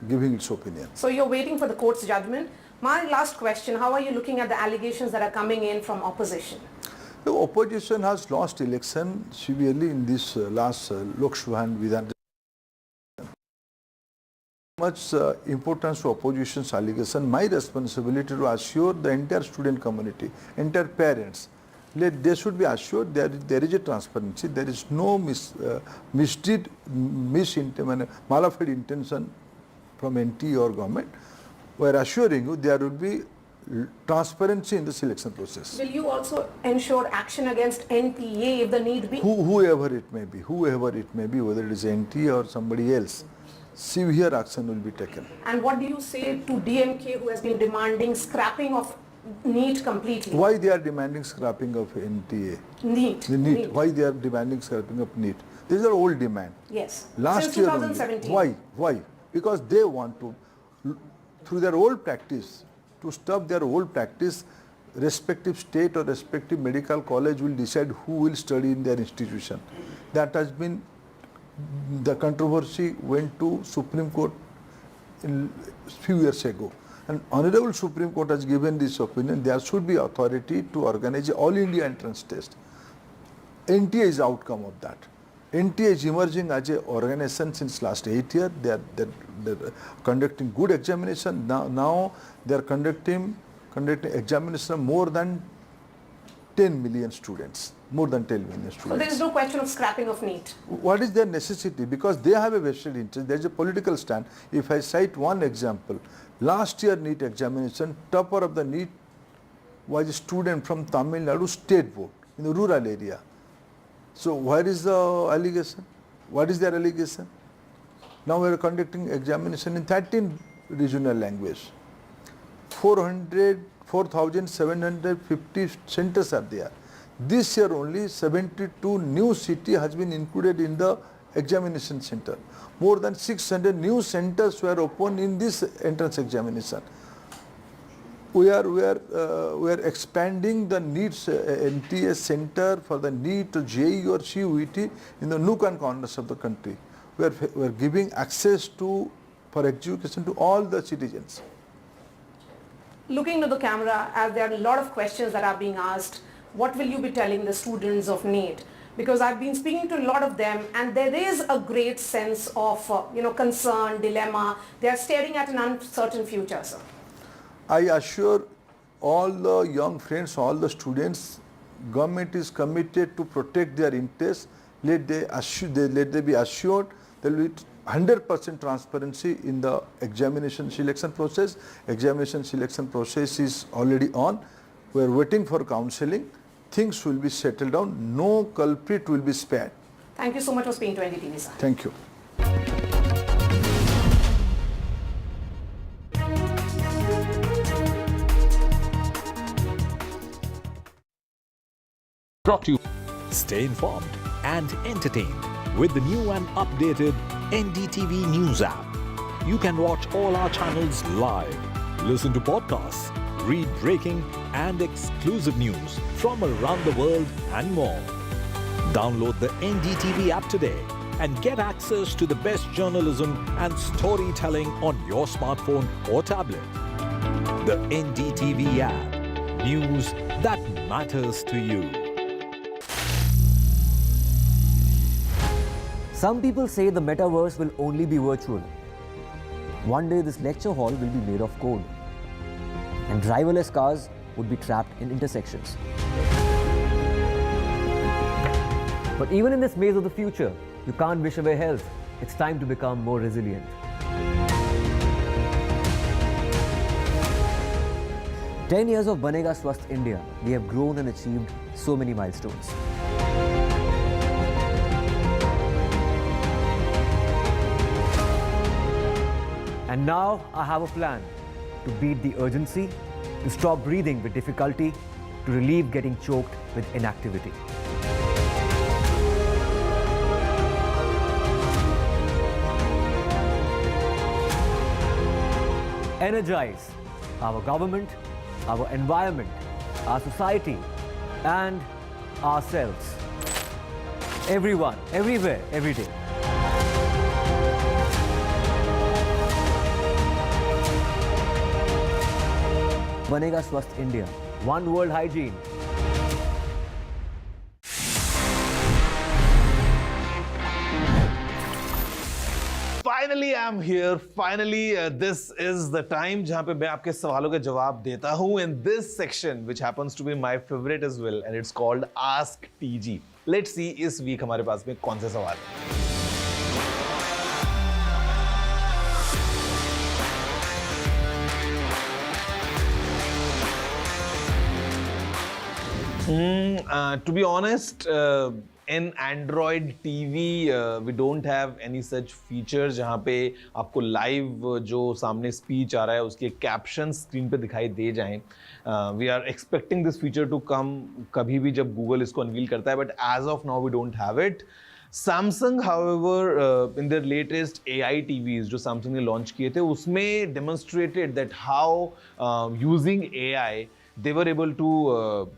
giving its opinion. So you're waiting for the court's judgment. My last question, how are you looking at the allegations that are coming in from opposition? The opposition has lost election severely in this last Lok Sabha and Vidhan. Much importance to opposition's allegation. My responsibility to assure the entire student community, entire parents, they should be assured that there is a transparency, there is no misdeed, malafide intention from NT or government. We are assuring you there will be transparency in the selection process. Will you also ensure action against NTA if the need be? Whoever it may be, whether it is NT or somebody else, severe action will be taken. And what do you say to DMK, who has been demanding scrapping of NEET completely? Why they are demanding scrapping of NTA? NEET. Why they are demanding scrapping of NEET? These are old demand. Yes. Last Since year 2017. Only. Why? Because they want to, through their old practice, to stop their old practice, respective state or respective medical college will decide who will study in their institution. That has been, the controversy went to Supreme Court a few years ago. And Honorable Supreme Court has given this opinion, there should be authority to organize an all India entrance test. NTA is the outcome of that. NTA is emerging as an organization since last 8 years. They are conducting good examination. Now they are conducting examination more than 10 million students. More than 10 million students. So there is no question of scrapping of NEET. What is their necessity? Because they have a vested interest. There is a political stand. If I cite one example, last year NEET examination, topper of the NEET was a student from Tamil Nadu State Board in the rural area. So where is the allegation? What is their allegation? Now we are conducting examination in 13 regional languages. 4,750 centers are there. This year only 72 new city has been included in the examination center. More than 600 new centers were opened in this entrance examination. We are expanding the NEET NTA center for the NEET to JEE or CUET in the nook and corners of the country. We are giving access for education to all the citizens. Looking to the camera, as there are a lot of questions that are being asked, what will you be telling the students of NEET? Because I've been speaking to a lot of them, and there is a great sense of concern, dilemma. They are staring at an uncertain future, sir. I assure all the young friends, all the students, government is committed to protect their interests. Let they be assured there will be 100% transparency in the examination selection process. Examination selection process is already on. We are waiting for counseling. Things will be settled down. No culprit will be spared. Thank you so much for speaking to NDTV, sir. Thank you. Brought to you. Stay informed and entertained with the new and updated NDTV News app. You can watch all our channels live, listen to podcasts, read breaking and exclusive news from around the world and more. Download the NDTV app today and get access to the best journalism and storytelling on your smartphone or tablet. The NDTV app. News that matters to you. Some people say the metaverse will only be virtual. One day this lecture hall will be made of code, and driverless cars would be trapped in intersections. But even in this maze of the future, you can't wish away health. It's time to become more resilient. "10 years of Banega Swasth India, we have grown and achieved so many milestones. And now I have a plan to beat the urgency, to stop breathing with difficulty, to relieve getting choked with inactivity. Energize our government, our environment, our society, and ourselves. Everyone, everywhere, every day. Banega Swasth India. One world hygiene. Finally, I'm here. Finally, this is the time जहाँ पे मैं आपके सवालों के जवाब देता हूँ in this section, which happens to be my favorite as well, and it's called Ask TG. Let's see इस week हमारे पास में कौन से सवाल हैं. To be honest, in Android TV, we don't have any such features जहाँ पे आपको live जो सामने speech आ रहा है उसके captions screen पे दिखाई दे जाएं. We are expecting this feature to come कभी भी जब Google इसको unveil करता है, but as of now we don't have it. Samsung, however, in their latest AI TVs जो Samsung ने launch किए थे उसमें demonstrated that how using AI they were able to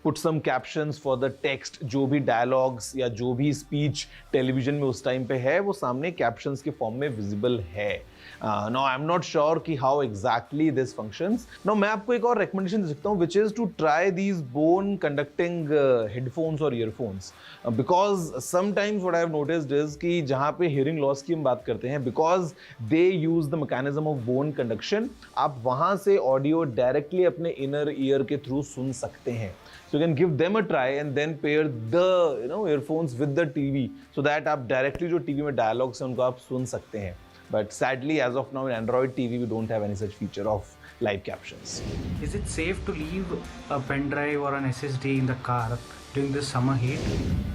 put some captions for the text. जो भी dialogues या जो भी speech television में उस time पे है वो सामने captions के form में visible है. Now I'm not sure कि how exactly this functions. Now मैं आपको एक और recommendation दे सकता हूँ, which is to try these bone conducting headphones or earphones, because sometimes what I have noticed is कि जहाँ पे hearing loss की हम बात करते हैं, because they use the mechanism of bone conduction, आप वहाँ से audio directly अपने inner ear के through सुन सकते हैं. So you can give them a try and then pair the earphones with the TV so that आप directly जो TV में dialogues हैं उनको आप सुन सकते हैं. But sadly, as of now in Android TV, we don't have any such feature of live captions. Is it safe to leave a pen drive or an SSD in the car during the summer heat?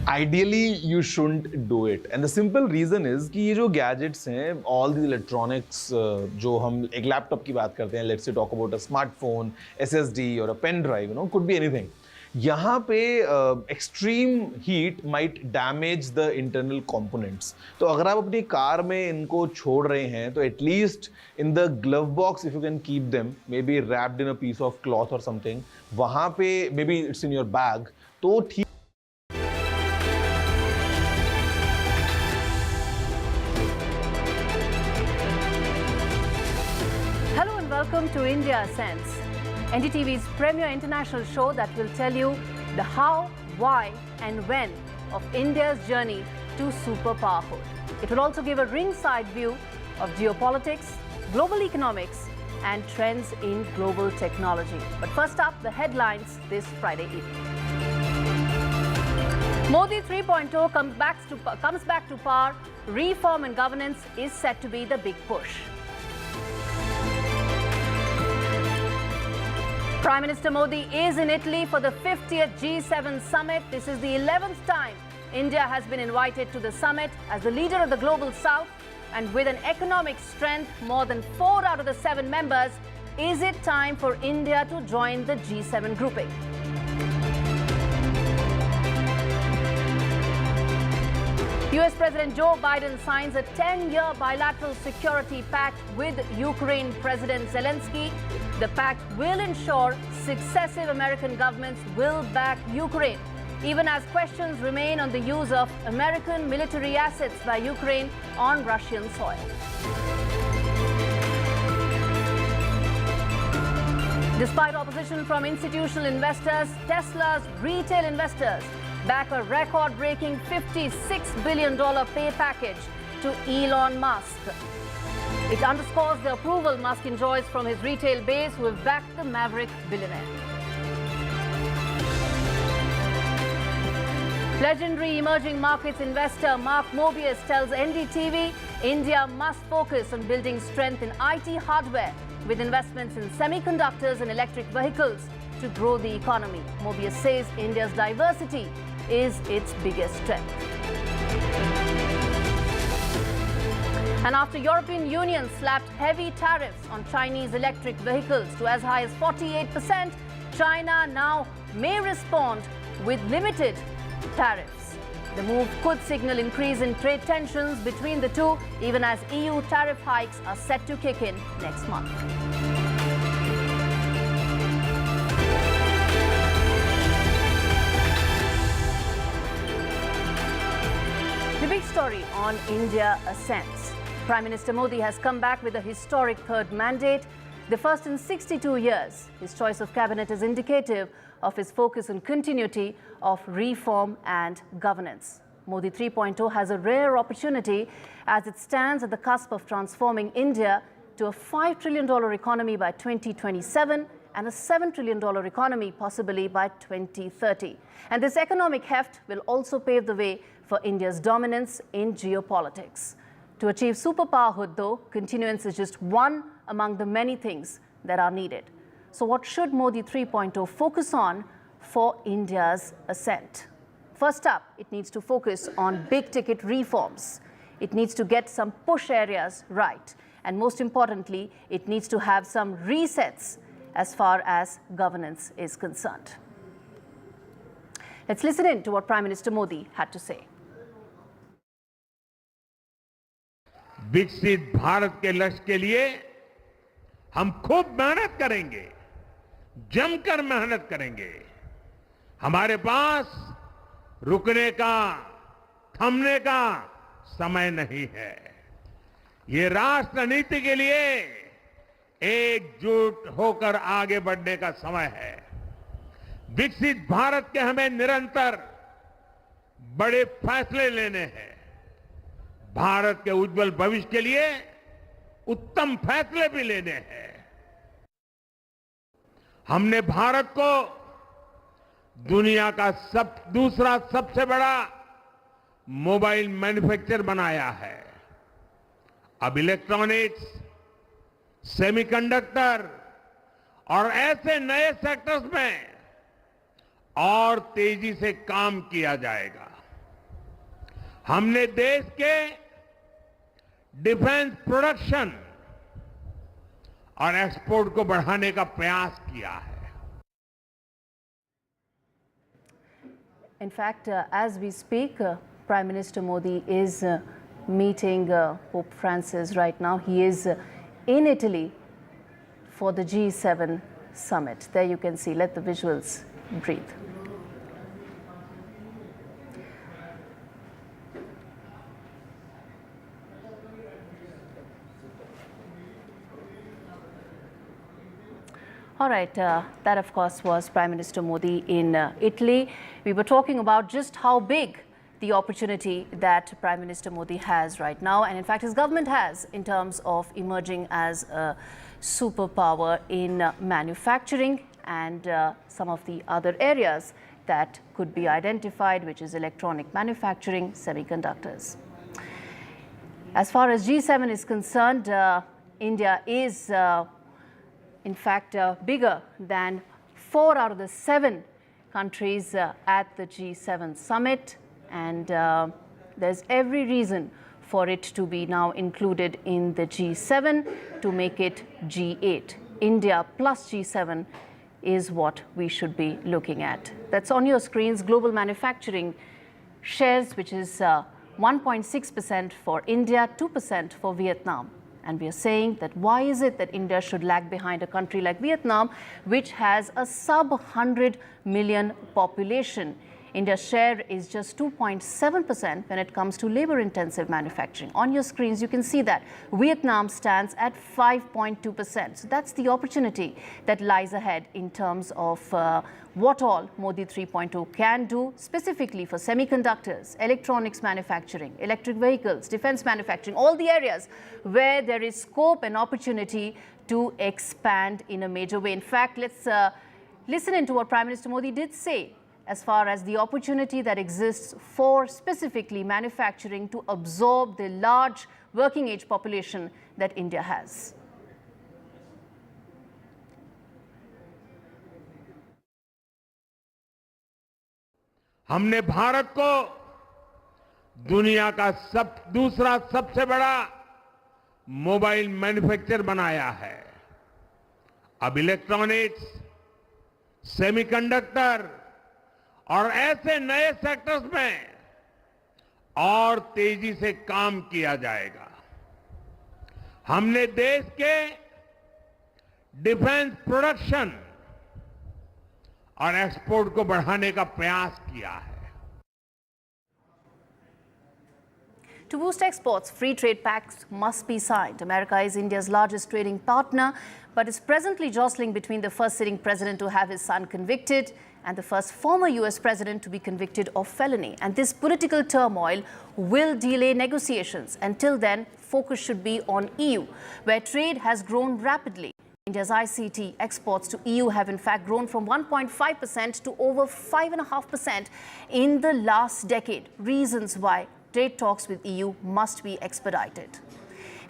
Ideally, you shouldn't do it. And the simple reason is कि ये जो gadgets हैं, all the electronics जो हम एक laptop की बात करते हैं, let's say talk about a smartphone, SSD or a pen drive, could be anything. यहाँ पे extreme heat might damage the internal components. तो अगर आप अपनी कार में इनको छोड़ रहे हैं तो at least in the glove box if you can keep them, maybe wrapped in a piece of cloth और समथिंग, वहाँ पे maybe it's in your bag, तो ठीक. Hello and welcome to India Sense, NDTV's premier international show that will tell you the how, why and when of India's journey to superpowerhood. It will also give a ringside view of geopolitics, global economics and trends in global technology. But first up, the headlines this Friday evening. Modi 3.0 comes back to power. Reform and governance is set to be the big push. Prime Minister Modi is in Italy for the 50th G7 summit. This is the 11th time India has been invited to the summit as the leader of the global south. And with an economic strength more than 4 out of the 7 members, is it time for India to join the G7 grouping? US President Joe Biden signs a 10-year bilateral security pact with Ukraine President Zelensky. The pact will ensure successive American governments will back Ukraine, even as questions remain on the use of American military assets by Ukraine on Russian soil. Despite opposition from institutional investors, Tesla's retail investors back a record-breaking $56 billion pay package to Elon Musk. It underscores the approval Musk enjoys from his retail base who have backed the maverick billionaire. Legendary emerging markets investor Mark Mobius tells NDTV India must focus on building strength in IT hardware with investments in semiconductors and electric vehicles to grow the economy. Mobius says India's diversity is its biggest strength. And after European Union slapped heavy tariffs on Chinese electric vehicles to as high as 48%, China now may respond with limited tariffs. The move could signal increase in trade tensions between the two, even as EU tariff hikes are set to kick in next month. The big story on India ascents. Prime Minister Modi has come back with a historic third mandate, the first in 62 years. His choice of cabinet is indicative of his focus on continuity of reform and governance. Modi 3.0 has a rare opportunity as it stands at the cusp of transforming India to a $5 trillion economy by 2027 and a $7 trillion economy possibly by 2030. And this economic heft will also pave the way for India's dominance in geopolitics. To achieve superpowerhood, though, continuance is just one among the many things that are needed. So what should Modi 3.0 focus on for India's ascent? First up, it needs to focus on big-ticket reforms. It needs to get some push areas right. And most importantly, it needs to have some resets as far as governance is concerned. Let's listen in to what Prime Minister Modi had to say. विकसित भारत के लक्ष्य के लिए हम खूब मेहनत करेंगे, जमकर मेहनत करेंगे. हमारे पास रुकने का, थमने का समय नहीं है. ये राष्ट्र नीति के लिए एकजुट होकर आगे बढ़ने का समय है। विकसित भारत के हमें निरंतर बड़े फैसले लेने हैं। भारत के उज्जवल भविष्य के लिए उत्तम फैसले भी लेने हैं। हमने भारत को दुनिया का दूसरा सबसे बड़ा मोबाइल मैन्युफैक्चरर बनाया है। अब इलेक्ट्रॉनिक्स, सेमीकंडक्टर और ऐसे नए सेक्टर्स में और तेजी से काम किया जाएगा। हमने देश के डिफेंस प्रोडक्शन और एक्सपोर्ट को बढ़ाने का प्रयास किया है। In fact, as we speak, Prime Minister Modi is meeting Pope Francis right now. He is in Italy for the G7 summit. There you can see, let the visuals breathe. All right, that of course was Prime Minister Modi in Italy. We were talking about just how big the opportunity that Prime Minister Modi has right now, and in fact his government has, in terms of emerging as a superpower in manufacturing and some of the other areas that could be identified, which is electronic manufacturing, semiconductors. As far as G7 is concerned, India is in fact bigger than 4 out of the 7 countries at the G7 summit, and there's every reason for it to be now included in the G7 to make it G8. India plus G7 is what we should be looking at. That's on your screens. Global manufacturing shares, which is 1.6% for India, 2% for Vietnam. And we are saying that why is it that India should lag behind a country like Vietnam, which has a sub-100 million population? India's share is just 2.7% when it comes to labor-intensive manufacturing. On your screens, you can see that Vietnam stands at 5.2%. So that's the opportunity that lies ahead in terms of what all Modi 3.0 can do, specifically for semiconductors, electronics manufacturing, electric vehicles, defense manufacturing, all the areas where there is scope and opportunity to expand in a major way. In fact, let's listen into what Prime Minister Modi did say as far as the opportunity that exists for specifically manufacturing to absorb the large working age population that India has. हमने भारत को दुनिया का दूसरा सबसे बड़ा mobile manufacturer बनाया है। अब इलेक्ट्रॉनिक्स, सेमीकंडक्टर और ऐसे नए सेक्टर्स में और तेजी से काम किया जाएगा। हमने देश के डिफेंस प्रोडक्शन और एक्सपोर्ट को बढ़ाने का प्रयास किया है। To boost exports, free trade pacts must be signed. America is India's largest trading partner, but is presently jostling between the first sitting president to have his son convicted and the first former US president to be convicted of felony. And this political turmoil will delay negotiations. Until then, focus should be on EU, where trade has grown rapidly. India's ICT exports to EU have in fact grown from 1.5% to over 5.5% in the last decade. Reasons why trade talks with EU must be expedited.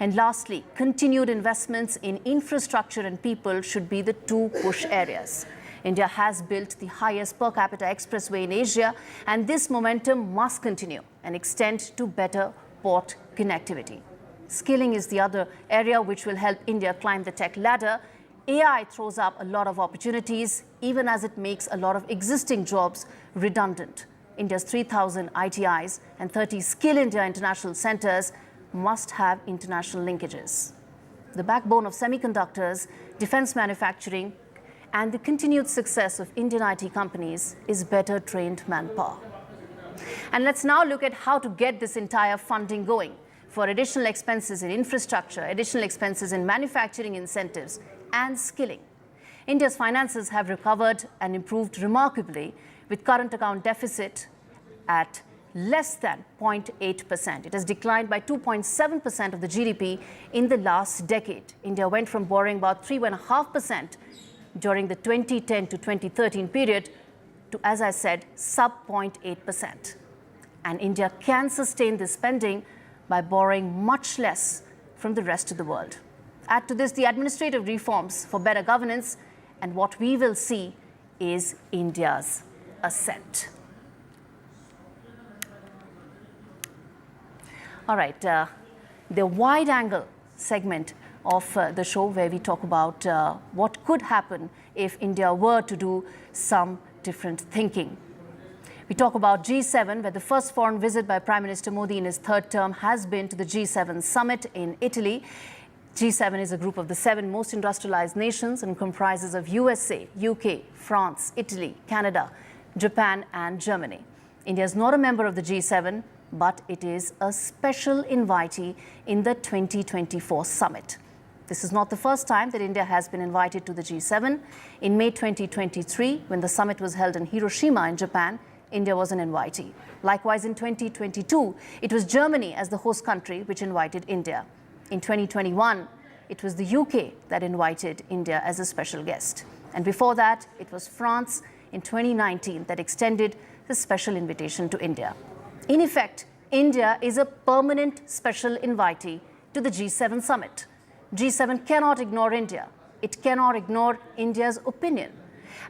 And lastly, continued investments in infrastructure and people should be the two push areas. India has built the highest per capita expressway in Asia, and this momentum must continue and extend to better port connectivity. Skilling is the other area which will help India climb the tech ladder. AI throws up a lot of opportunities, even as it makes a lot of existing jobs redundant. India's 3,000 ITIs and 30 Skill India international centers must have international linkages. The backbone of semiconductors, defense manufacturing, and the continued success of Indian IT companies is better trained manpower. And let's now look at how to get this entire funding going. for additional expenses in infrastructure, additional expenses in manufacturing incentives and skilling. India's finances have recovered and improved remarkably, with current account deficit at less than 0.8%. It has declined by 2.7% of the GDP in the last decade. India went from borrowing about 3.5% during the 2010 to 2013 period to, as I said, sub 0.8%. And India can sustain this spending by borrowing much less from the rest of the world. Add to this the administrative reforms for better governance, and what we will see is India's ascent. All right, the wide-angle segment of the show, where we talk about what could happen if India were to do some different thinking. We talk about G7, where the first foreign visit by Prime Minister Modi in his third term has been to the G7 summit in Italy. G7 is a group of the 7 most industrialized nations and comprises of USA, UK, France, Italy, Canada, Japan and Germany. India is not a member of the G7, but it is a special invitee in the 2024 summit. This is not the first time that India has been invited to the G7. In May 2023, when the summit was held in Hiroshima in Japan, India was an invitee. Likewise, in 2022, it was Germany as the host country which invited India. In 2021, it was the UK that invited India as a special guest. And before that, it was France in 2019 that extended the special invitation to India. In effect, India is a permanent special invitee to the G7 summit. G7 cannot ignore India. It cannot ignore India's opinion.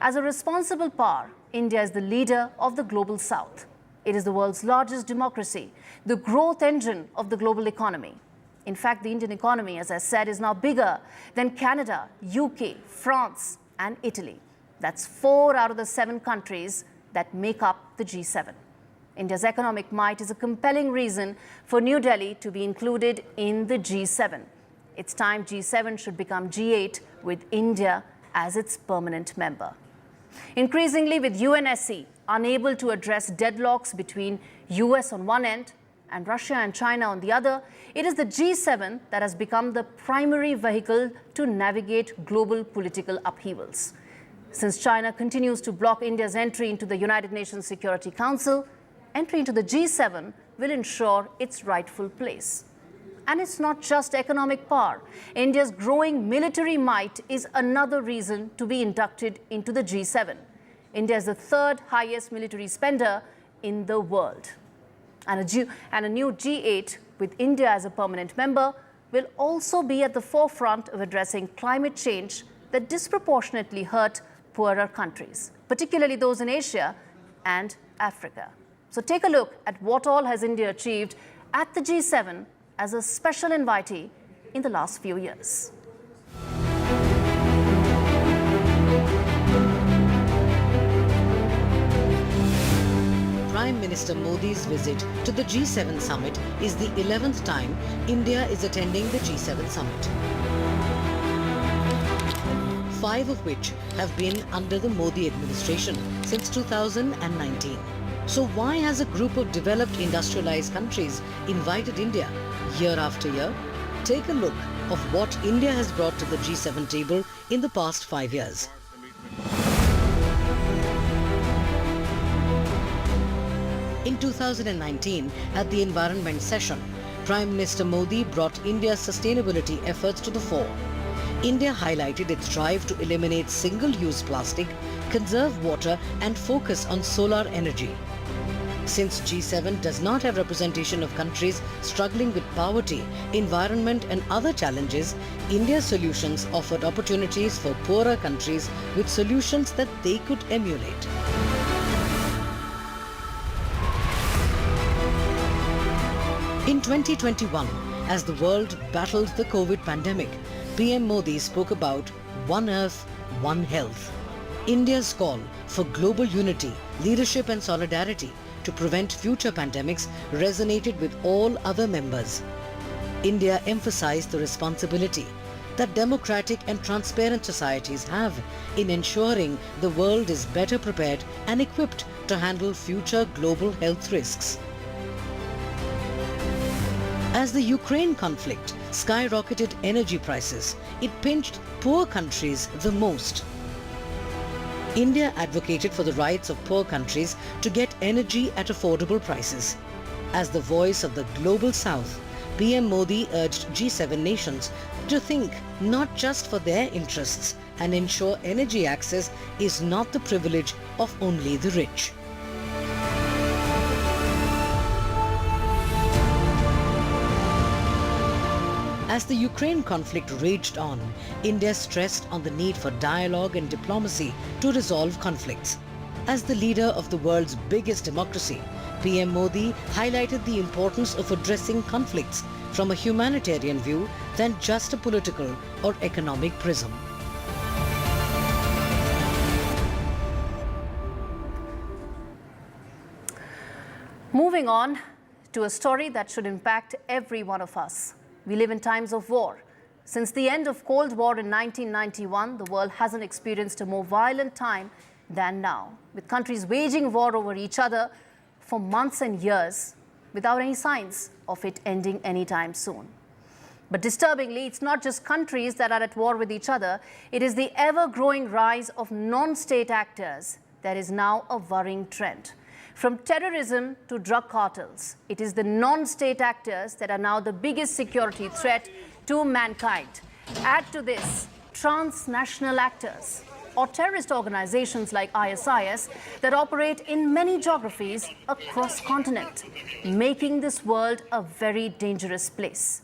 As a responsible power, India is the leader of the global south. It is the world's largest democracy, the growth engine of the global economy. In fact, the Indian economy, as I said, is now bigger than Canada, UK, France, and Italy. That's 4 out of the 7 countries that make up the G7. India's economic might is a compelling reason for New Delhi to be included in the G7. It's time G7 should become G8 with India as its permanent member. Increasingly, with UNSC unable to address deadlocks between US on one end and Russia and China on the other, it is the G7 that has become the primary vehicle to navigate global political upheavals. Since China continues to block India's entry into the United Nations Security Council, entry into the G7 will ensure its rightful place. And it's not just economic power. India's growing military might is another reason to be inducted into the G7. India is the 3rd highest military spender in the world. And a new G8 with India as a permanent member will also be at the forefront of addressing climate change that disproportionately hurt poorer countries, particularly those in Asia and Africa. So take a look at what all has India achieved at the G7 as a special invitee in the last few years. Prime Minister Modi's visit to the G7 summit is the 11th time India is attending the G7 summit, 5 of which have been under the Modi administration since 2019. So why has a group of developed industrialized countries invited India year after year? Take a look of what India has brought to the G7 table in the past 5 years. In 2019, at the Environment Session, Prime Minister Modi brought India's sustainability efforts to the fore. India highlighted its drive to eliminate single-use plastic, conserve water and focus on solar energy. Since G7 does not have representation of countries struggling with poverty, environment and other challenges, India's solutions offered opportunities for poorer countries with solutions that they could emulate. In 2021, as the world battled the COVID pandemic, PM Modi spoke about One Earth, One Health. India's call for global unity, leadership and solidarity to prevent future pandemics resonated with all other members. India emphasized the responsibility that democratic and transparent societies have in ensuring the world is better prepared and equipped to handle future global health risks. As the Ukraine conflict skyrocketed energy prices, it pinched poor countries the most. India advocated for the rights of poor countries to get energy at affordable prices. As the voice of the global south, PM Modi urged G7 nations to think not just for their interests and ensure energy access is not the privilege of only the rich. As the Ukraine conflict raged on, India stressed on the need for dialogue and diplomacy to resolve conflicts. As the leader of the world's biggest democracy, PM Modi highlighted the importance of addressing conflicts from a humanitarian view than just a political or economic prism. Moving on to a story that should impact every one of us. We live in times of war. Since the end of Cold War in 1991, the world hasn't experienced a more violent time than now, with countries waging war over each other for months and years without any signs of it ending anytime soon. But disturbingly, it's not just countries that are at war with each other. It is the ever-growing rise of non-state actors that is now a worrying trend. From terrorism to drug cartels, it is the non-state actors that are now the biggest security threat to mankind. Add to this transnational actors or terrorist organizations like ISIS that operate in many geographies across continent, making this world a very dangerous place.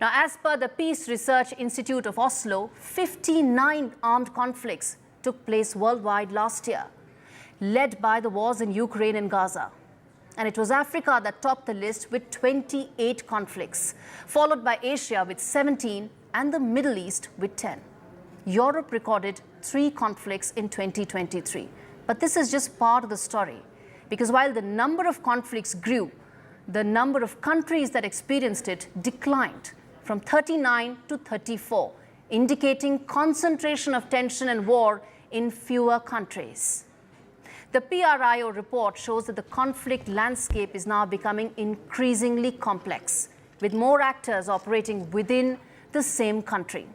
Now, as per the Peace Research Institute of Oslo, 59 armed conflicts took place worldwide last year, led by the wars in Ukraine and Gaza. And it was Africa that topped the list with 28 conflicts, followed by Asia with 17 and the Middle East with 10. Europe recorded 3 conflicts in 2023. But this is just part of the story, because while the number of conflicts grew, the number of countries that experienced it declined from 39 to 34, indicating concentration of tension and war in fewer countries. The PRIO report shows that the conflict landscape is now becoming increasingly complex, with more actors operating within the same country.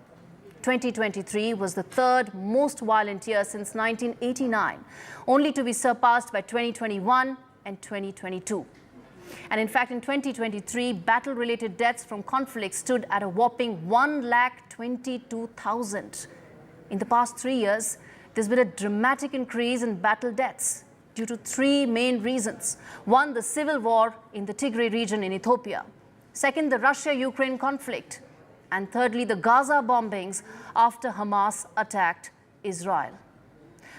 2023 was the third most violent year since 1989, only to be surpassed by 2021 and 2022. And in fact, in 2023, battle-related deaths from conflicts stood at a whopping 122,000. In the past 3 years, there's been a dramatic increase in battle deaths due to 3 main reasons. One, the civil war in the Tigray region in Ethiopia. Second, the Russia-Ukraine conflict. And thirdly, the Gaza bombings after Hamas attacked Israel.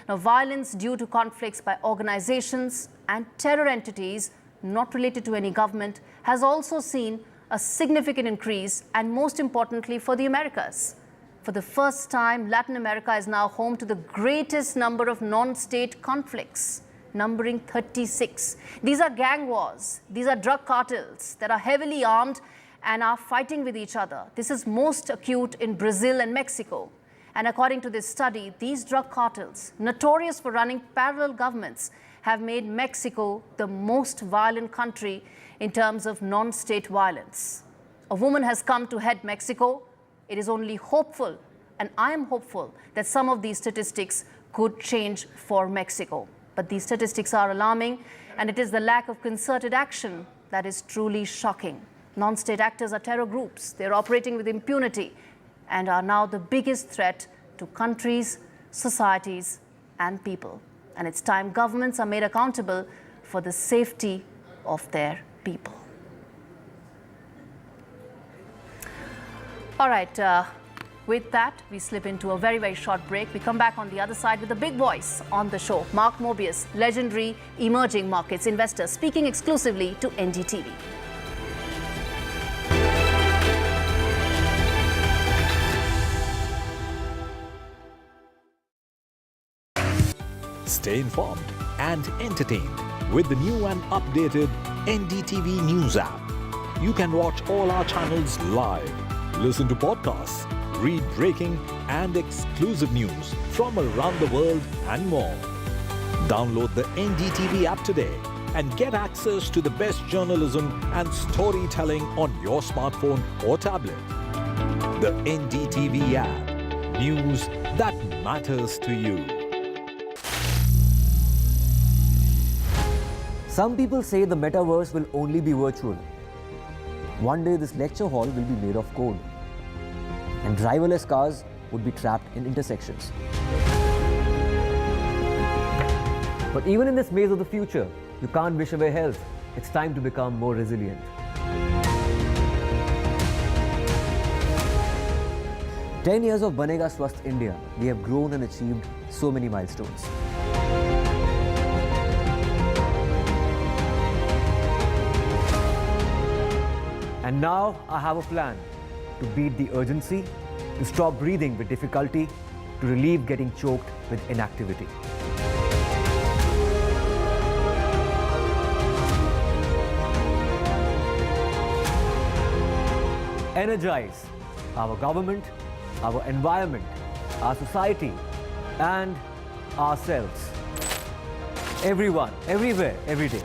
Now, violence due to conflicts by organizations and terror entities not related to any government has also seen a significant increase, and most importantly for the Americas. For the first time, Latin America is now home to the greatest number of non-state conflicts, numbering 36. These are gang wars. These are drug cartels that are heavily armed and are fighting with each other. This is most acute in Brazil and Mexico. And according to this study, these drug cartels, notorious for running parallel governments, have made Mexico the most violent country in terms of non-state violence. A woman has come to head Mexico. It is only hopeful, and I am hopeful, that some of these statistics could change for Mexico. But these statistics are alarming, and it is the lack of concerted action that is truly shocking. Non-state actors are terror groups. They're operating with impunity and are now the biggest threat to countries, societies, and people. And it's time governments are made accountable for the safety of their people. All right, with that, we slip into a very, very short break. We come back on the other side with a big voice on the show. Mark Mobius, legendary emerging markets investor, speaking exclusively to NDTV. Stay informed and entertained with the new and updated NDTV News app. You can watch all our channels live, listen to podcasts, read breaking and exclusive news from around the world and more. Download the NDTV app today and get access to the best journalism and storytelling on your smartphone or tablet. The NDTV app. News that matters to you. Some people say the metaverse will only be virtual. One day this lecture hall will be made of code, and driverless cars would be trapped in intersections. But even in this maze of the future, you can't wish away health. It's time to become more resilient. 10 years of Banega Swasth India, we have grown and achieved so many milestones. And now I have a plan to beat the urgency, to stop breathing with difficulty, to relieve getting choked with inactivity. Energize our government, our environment, our society, and ourselves. Everyone, everywhere, every day.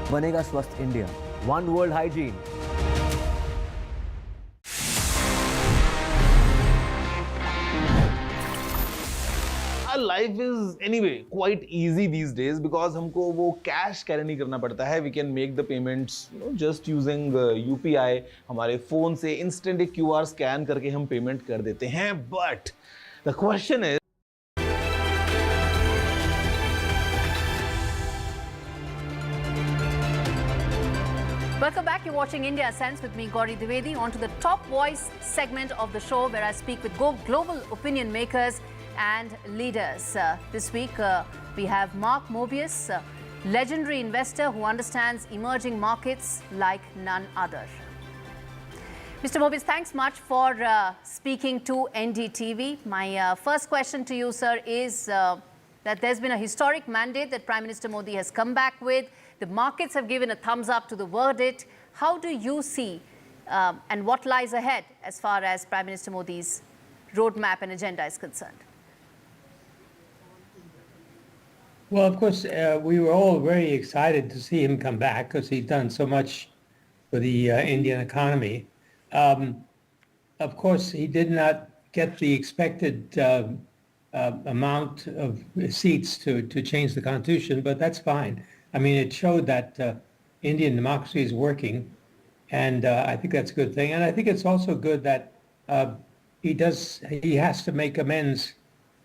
Banega Swasth India. One world hygiene. Our life is anyway quite easy these days because हमको वो cash carry नहीं करना पड़ता है. We can make the payments just using UPI. हमारे phone से instant एक QR scan करके हम payment कर देते हैं. But the question is, Welcome back. You're watching India Sense with me, Gauri Dwivedi. On to the Top Voice segment of the show where I speak with global opinion makers and leaders. This week, we have Mark Mobius, legendary investor who understands emerging markets like none other. Mr. Mobius, thanks much for speaking to NDTV. My first question to you, sir, is that there's been a historic mandate that Prime Minister Modi has come back with. The markets have given a thumbs up to the verdict. How do you see and what lies ahead as far as Prime Minister Modi's roadmap and agenda is concerned? Well, of course, we were all very excited to see him come back because he's done so much for the Indian economy. Of course, he did not get the expected amount of seats to change the constitution, but that's fine. I mean, it showed that Indian democracy is working, and I think that's a good thing. And I think it's also good that he has to make amends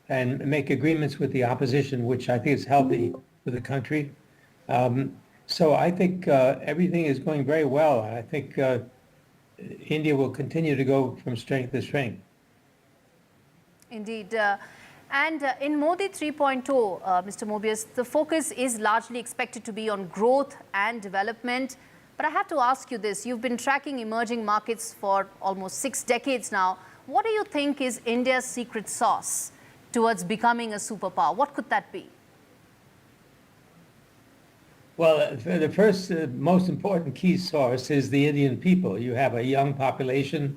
and make agreements with the opposition, which I think is healthy for the country. So I think everything is going very well. I think India will continue to go from strength to strength. Indeed. And in Modi 3.0, Mr. Mobius, the focus is largely expected to be on growth and development. But I have to ask you this. You've been tracking emerging markets for almost 6 decades now. What do you think is India's secret sauce towards becoming a superpower? What could that be? Well, the first, most important key source is the Indian people. You have a young population,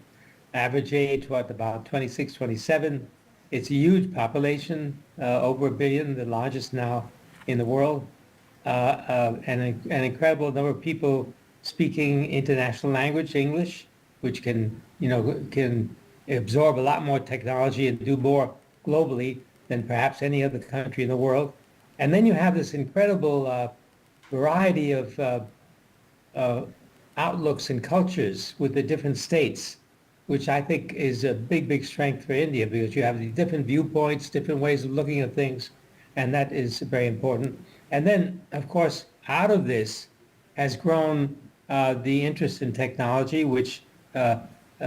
average age, about 26, 27. It's a huge population, over 1 billion, the largest now in the world, and an incredible number of people speaking international language, English, which can absorb a lot more technology and do more globally than perhaps any other country in the world. And then you have this incredible variety of outlooks and cultures with the different states, which I think is a big, big strength for India because you have the different viewpoints, different ways of looking at things, and that is very important. And then, of course, out of this has grown the interest in technology, which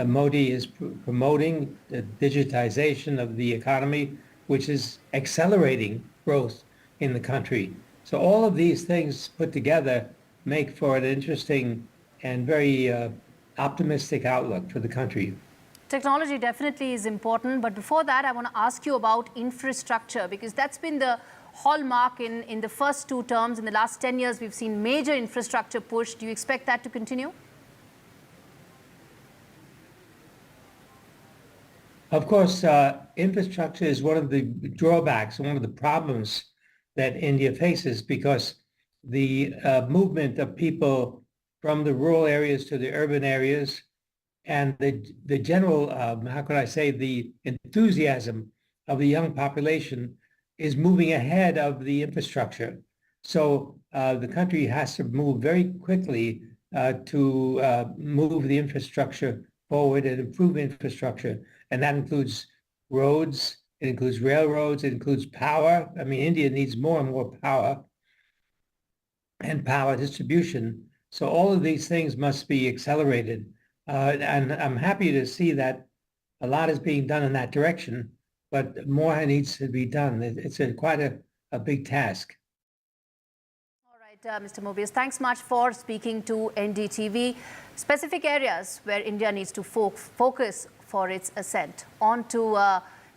Modi is promoting, the digitization of the economy, which is accelerating growth in the country. So all of these things put together make for an interesting and very optimistic outlook for the country. Technology definitely is important, but before that, I want to ask you about infrastructure, because that's been the hallmark in the first 2 terms. In the last 10 years, we've seen major infrastructure push. Do you expect that to continue? Of course, infrastructure is one of the drawbacks, one of the problems that India faces, because the movement of people from the rural areas to the urban areas and the general, how could I say, the enthusiasm of the young population is moving ahead of the infrastructure. So the country has to move very quickly to move the infrastructure forward and improve infrastructure. And that includes roads, it includes railroads, it includes power. I mean, India needs more and more power and power distribution. So all of these things must be accelerated. And I'm happy to see that a lot is being done in that direction, but more needs to be done. It's quite a big task. All right, Mr. Mobius, thanks much for speaking to NDTV. Specific areas where India needs to focus for its ascent. On to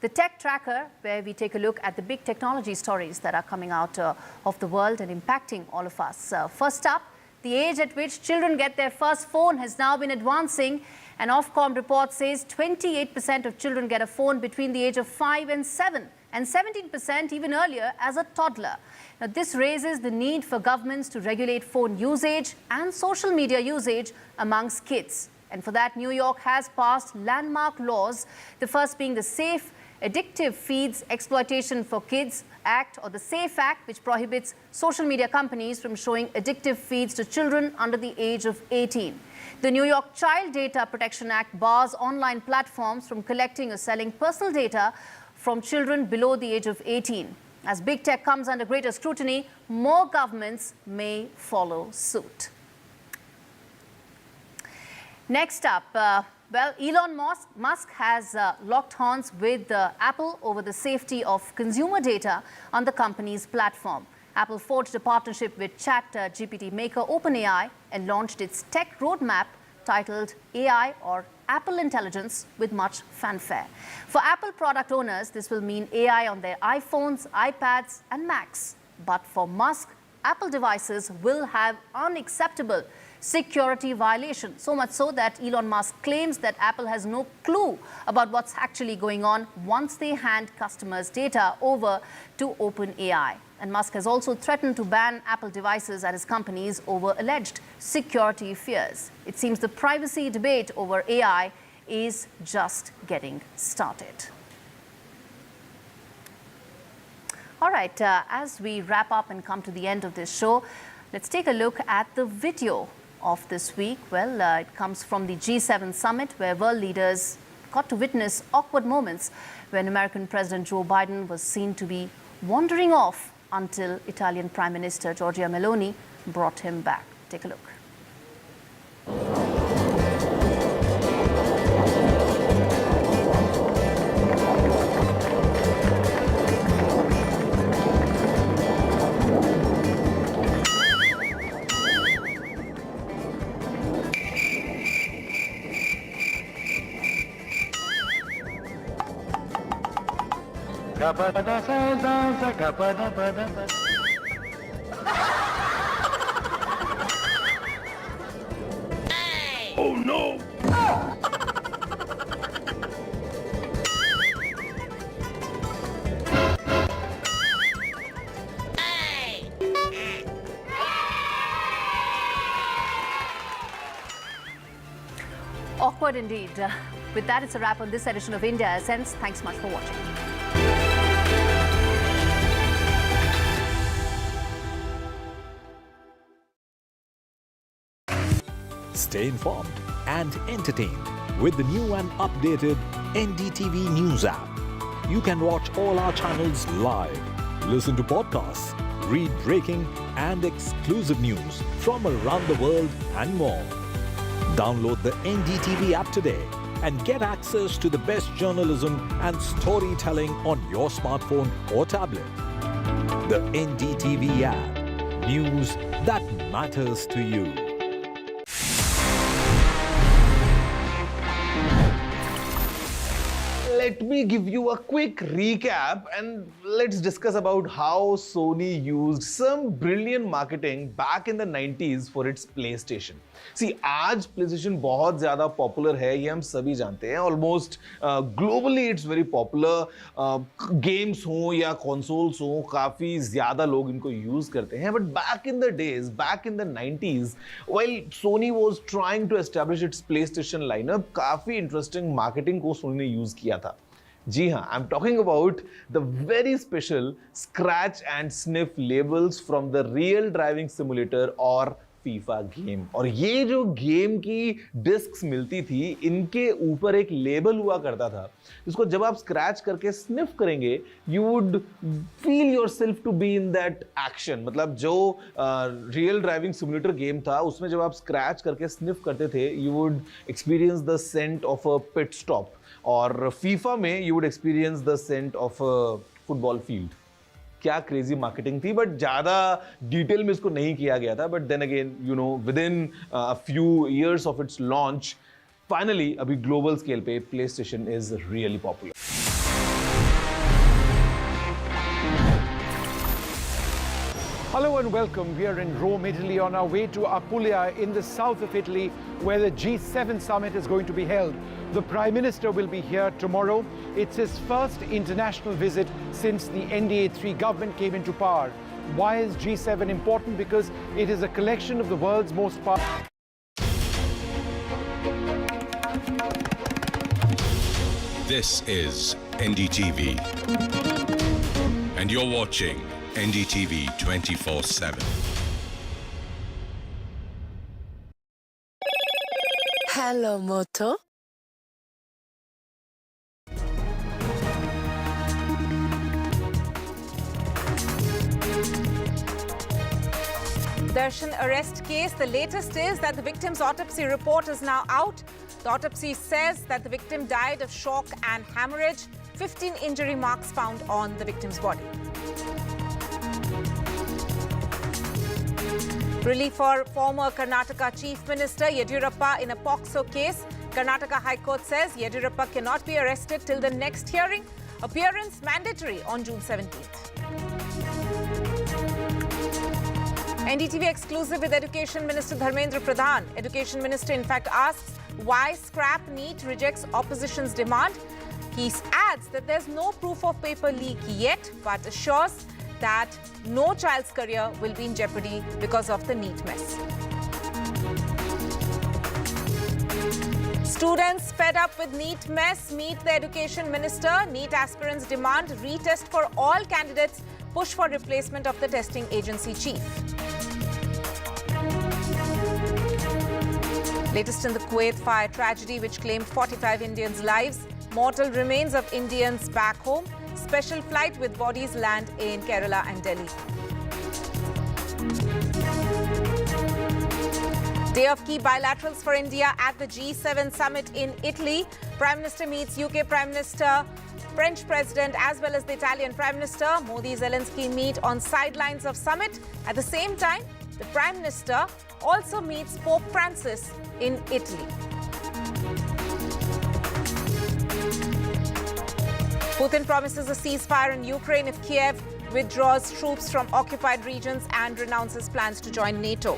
the Tech Tracker, where we take a look at the big technology stories that are coming out of the world and impacting all of us. First up, the age at which children get their first phone has now been advancing. An Ofcom report says 28% of children get a phone between the age of 5 and 7, and 17% even earlier as a toddler. Now, this raises the need for governments to regulate phone usage and social media usage amongst kids. And for that, New York has passed landmark laws, the first being the Safe Addictive Feeds Exploitation for Kids Act, or the SAFE Act, which prohibits social media companies from showing addictive feeds to children under the age of 18. The New York Child Data Protection Act bars online platforms from collecting or selling personal data from children below the age of 18. As big tech comes under greater scrutiny, more governments may follow suit. Next up, well, Elon Musk has locked horns with Apple over the safety of consumer data on the company's platform. Apple forged a partnership with ChatGPT maker OpenAI and launched its tech roadmap titled AI, or Apple Intelligence, with much fanfare. For Apple product owners, this will mean AI on their iPhones, iPads, and Macs. But for Musk, Apple devices will have unacceptable security violation, so much so that Elon Musk claims that Apple has no clue about what's actually going on once they hand customers' data over to OpenAI. And Musk has also threatened to ban Apple devices at his companies over alleged security fears. It seems the privacy debate over AI is just getting started. All right, as we wrap up and come to the end of this show, let's take a look at the video of this week. Well, it comes from the G7 summit, where world leaders got to witness awkward moments when American President Joe Biden was seen to be wandering off until Italian Prime Minister Giorgia Meloni brought him back. Take a look. Oh no! Awkward indeed. With that, it's a wrap on this edition of India Ascents. Thanks much for watching. Stay informed and entertained with the new and updated NDTV News app. You can watch all our channels live, listen to podcasts, read breaking and exclusive news from around the world and more. Download the NDTV app today and get access to the best journalism and storytelling on your smartphone or tablet. The NDTV app. News that matters to you. Let me give you a quick recap and let's discuss about how Sony used some brilliant marketing back in the 90s for its PlayStation. सी आज PlayStation बहुत ज्यादा popular है, ये हम सभी जानते हैं. Almost globally it's very popular. Games हो या कंसोल्स हो, काफी ज्यादा लोग इनको यूज करते हैं. But back in the days, back in the 90s, while Sony was trying to establish its PlayStation lineup, काफी इंटरेस्टिंग मार्केटिंग को सोनी ने यूज किया था. जी हाँ, I am talking about the very special scratch and sniff labels from the real driving simulator और FIFA game. और ये जो गेम की डिस्क्स मिलती थी, इनके ऊपर एक लेबल हुआ करता था, जिसको जब आप स्क्रैच करके स्निफ करेंगे, you would feel yourself to be in that action. मतलब जो रियल ड्राइविंग सिमुलेटर गेम था, उसमें जब आप स्क्रैच करके स्निफ करते थे, you would experience the scent of a pit stop. और फीफा में you would experience the scent of a football field. क्या क्रेजी मार्केटिंग थी, बट ज्यादा डिटेल में इसको नहीं किया गया था. But then again, you know, within a few years of its launch, finally अभी ग्लोबल स्केल पे PlayStation is really popular. Hello and welcome. We are in Rome, Italy, on our way to Apulia in the south of Italy, where the G7 summit is going to be held. The Prime Minister will be here tomorrow. It's his first international visit since the NDTV government came into power. Why is G7 important? Because it is a collection of the world's most powerful. This is NDTV. And you're watching NDTV 24/7. Hello, Moto. Darshan arrest case. The latest is that the victim's autopsy report is now out. The autopsy says that the victim died of shock and hemorrhage. 15 injury marks found on the victim's body. Relief for former Karnataka Chief Minister Yediyurappa in a POCSO case. Karnataka High Court says Yediyurappa cannot be arrested till the next hearing. Appearance mandatory on June 17th. NDTV exclusive with Education Minister Dharmendra Pradhan. Education Minister in fact asks why scrap NEET rejects opposition's demand. He adds that there's no proof of paper leak yet, but assures that no child's career will be in jeopardy because of the NEET mess. Students fed up with NEET mess meet the Education Minister. NEET aspirants demand retest for all candidates, push for replacement of the testing agency chief. Latest in the Kuwait fire tragedy which claimed 45 Indians' lives. Mortal remains of Indians back home. Special flight with bodies land in Kerala and Delhi. Day of key bilaterals for India at the G7 summit in Italy. Prime Minister meets UK Prime Minister, French President as well as the Italian Prime Minister. Modi Zelensky meet on sidelines of summit. At the same time, the Prime Minister also meets Pope Francis in Italy. Putin promises a ceasefire in Ukraine if Kiev withdraws troops from occupied regions and renounces plans to join NATO.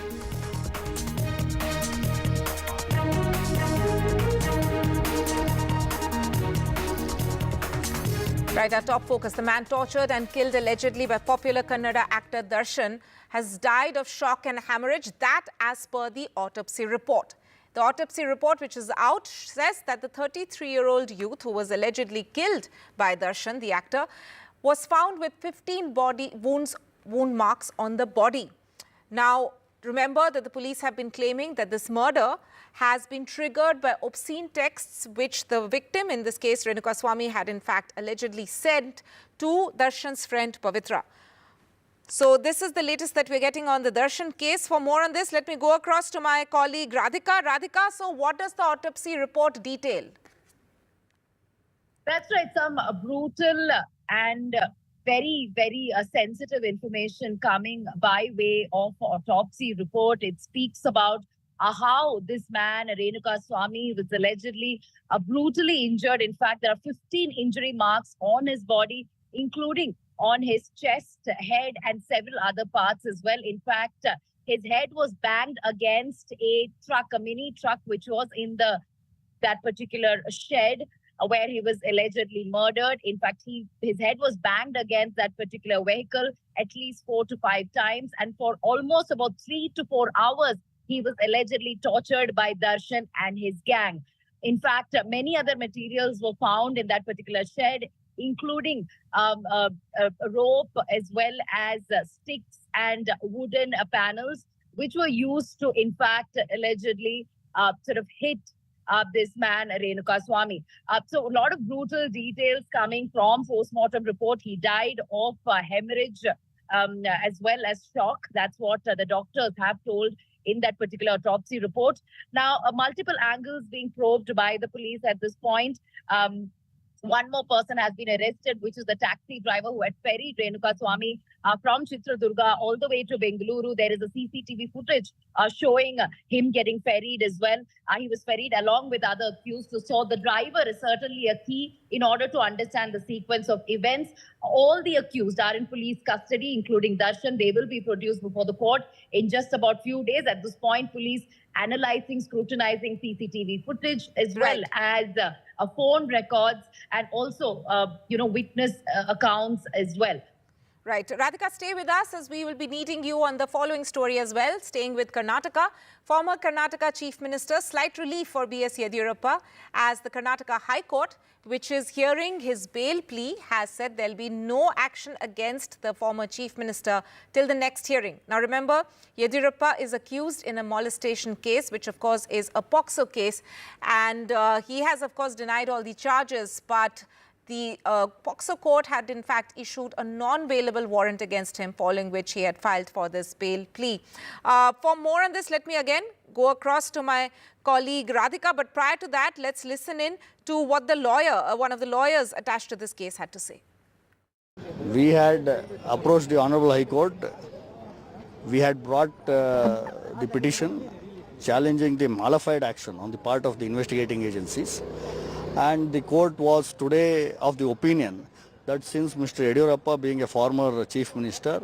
Right, our top focus. The man tortured and killed allegedly by popular Kannada actor Darshan has died of shock and hemorrhage. That as per the autopsy report. The autopsy report, which is out, says that the 33-year-old youth who was allegedly killed by Darshan, the actor, was found with 15 wound marks on the body. Now, remember that the police have been claiming that this murder has been triggered by obscene texts which the victim, in this case Renuka Swami, had in fact allegedly sent to Darshan's friend Pavitra. So this is the latest that we're getting on the Darshan case. For more on this, let me go across to my colleague Radhika. Radhika, so what does the autopsy report detail? That's right, some brutal and very, very sensitive information coming by way of autopsy report. It speaks about how this man, Renuka Swami, was allegedly brutally injured. In fact, there are 15 injury marks on his body, including on his chest, head, and several other parts as well. In fact, His head was banged against a truck, a mini truck, which was in that particular shed where he was allegedly murdered. In fact, his head was banged against that particular vehicle at least 4 to 5 times. And for almost about 3 to 4 hours, he was allegedly tortured by Darshan and his gang. In fact, many other materials were found in that particular shed, including a rope as well as sticks and wooden panels, which were used to, in fact, allegedly sort of hit this man, Renuka-Swamy. So a lot of brutal details coming from post-mortem report. He died of hemorrhage as well as shock. That's what the doctors have told in that particular autopsy report. Now, multiple angles being probed by the police at this point. One more person has been arrested, which is the taxi driver who had ferried Renuka-Swamy from Chitradurga all the way to Bengaluru. There is a CCTV footage showing him getting ferried as well. He was ferried along with other accused. So the driver is certainly a key in order to understand the sequence of events. All the accused are in police custody, including Darshan. They will be produced before the court in just about few days. At this point, police analyzing, scrutinizing CCTV footage as well as phone records and also, witness accounts as well. Right. Radhika, stay with us as we will be needing you on the following story as well. Staying with Karnataka, former Karnataka Chief Minister, slight relief for B.S. Yediyurappa as the Karnataka High Court, which is hearing his bail plea, has said there'll be no action against the former Chief Minister till the next hearing. Now remember, Yediyurappa is accused in a molestation case, which of course is a POCSO case, and he has of course denied all the charges, but the POCSO court had in fact issued a non-bailable warrant against him, following which he had filed for this bail plea. For more on this, let me again go across to my colleague Radhika. But prior to that, let's listen in to what the lawyer, one of the lawyers attached to this case, had to say. We had approached the Honorable High Court. We had brought the petition challenging the malified action on the part of the investigating agencies. And the court was today of the opinion that since Mr. Yediyurappa, being a former chief minister,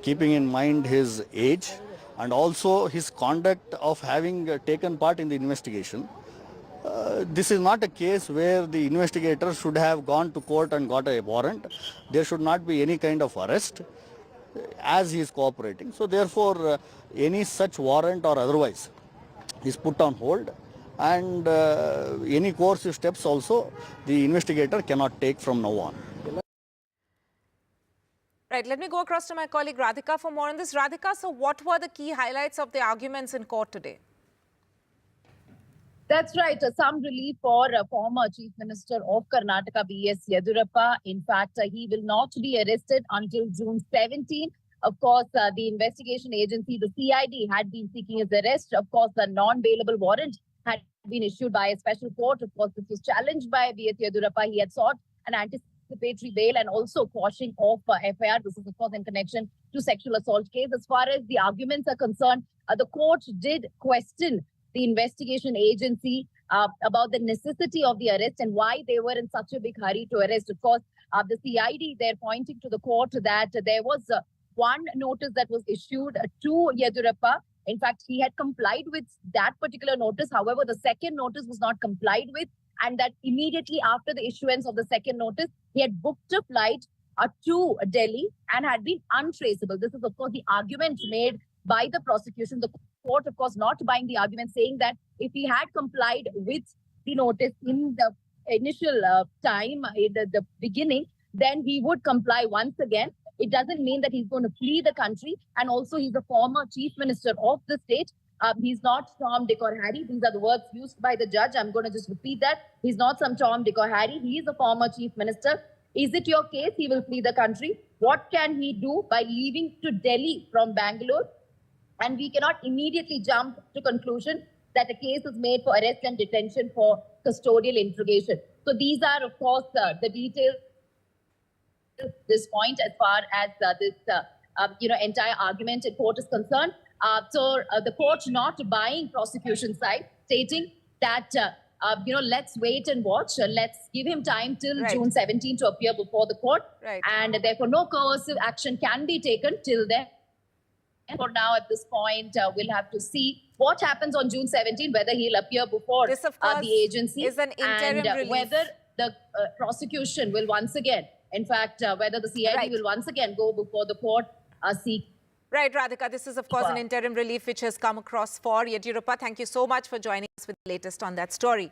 keeping in mind his age and also his conduct of having taken part in the investigation, this is not a case where the investigator should have gone to court and got a warrant. There should not be any kind of arrest as he is cooperating. So therefore, any such warrant or otherwise is put on hold. And any coercive steps also the investigator cannot take from now on. Right, let me go across to my colleague Radhika for more on this. Radhika, so what were the key highlights of the arguments in court today? That's right. Some relief for former Chief Minister of Karnataka, B.S. Yediyurappa. In fact, he will not be arrested until June 17. Of course, the investigation agency, the CID, had been seeking his arrest. Of course, the non-bailable warrant had been issued by a special court. Of course, this was challenged by B.S. Yediyurappa. He had sought an anticipatory bail and also quashing of FIR. This is, of course, in connection to sexual assault case. As far as the arguments are concerned, the court did question the investigation agency about the necessity of the arrest and why they were in such a big hurry to arrest. Of course, the CID, they're pointing to the court that there was one notice that was issued to Yediyurappa. In fact, he had complied with that particular notice. However, the second notice was not complied with, and that immediately after the issuance of the second notice, he had booked a flight to Delhi and had been untraceable. This is, of course, the argument made by the prosecution. The court, of course, not buying the argument, saying that if he had complied with the notice in the initial time, in the beginning, then he would comply once again. It doesn't mean that he's going to flee the country. And also, he's a former chief minister of the state. He's not Tom, Dick or Harry. These are the words used by the judge. I'm going to just repeat that. He's not some Tom, Dick or Harry. He is a former chief minister. Is it your case he will flee the country? What can he do by leaving to Delhi from Bangalore? And we cannot immediately jump to conclusion that a case is made for arrest and detention for custodial interrogation. So these are, of course, the details at this point as far as this entire argument in court is concerned. So the court not buying prosecution side, stating that let's wait and watch. Let's give him time till June 17 to appear before the court, and therefore no coercive action can be taken till then. For now, at this point, we'll have to see what happens on June 17, whether he'll appear before This, of course, the agency is an interim and relief. whether the prosecution will once again, in fact, whether the CID will once again go before the court, seek. Right, Radhika, this is, of course, an interim relief which has come across for Yediyurappa. Thank you so much for joining us with the latest on that story.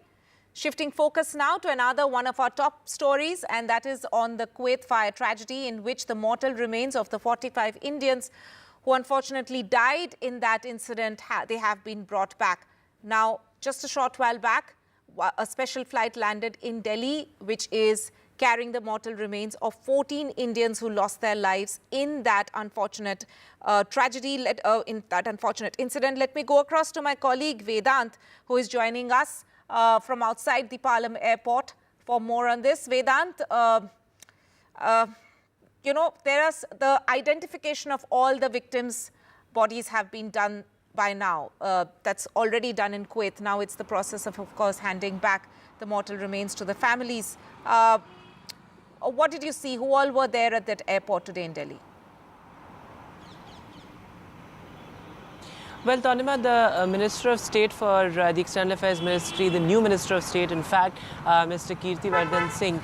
Shifting focus now to another one of our top stories, and that is on the Kuwait fire tragedy, in which the mortal remains of the 45 Indians who unfortunately died in that incident, they have been brought back. Now, just a short while back, a special flight landed in Delhi, which is carrying the mortal remains of 14 Indians who lost their lives in that unfortunate tragedy, in that unfortunate incident. Let me go across to my colleague Vedant, who is joining us from outside the Palam airport for more on this. Vedant, you know, the identification of all the victims' bodies have been done by now. That's already done in Kuwait. Now it's the process of course, handing back the mortal remains to the families. What did you see? Who all were there at that airport today in Delhi? Well, Tanima, the Minister of State for the External Affairs Ministry, the new Minister of State, in fact, Mr. Kirtivardan Singh,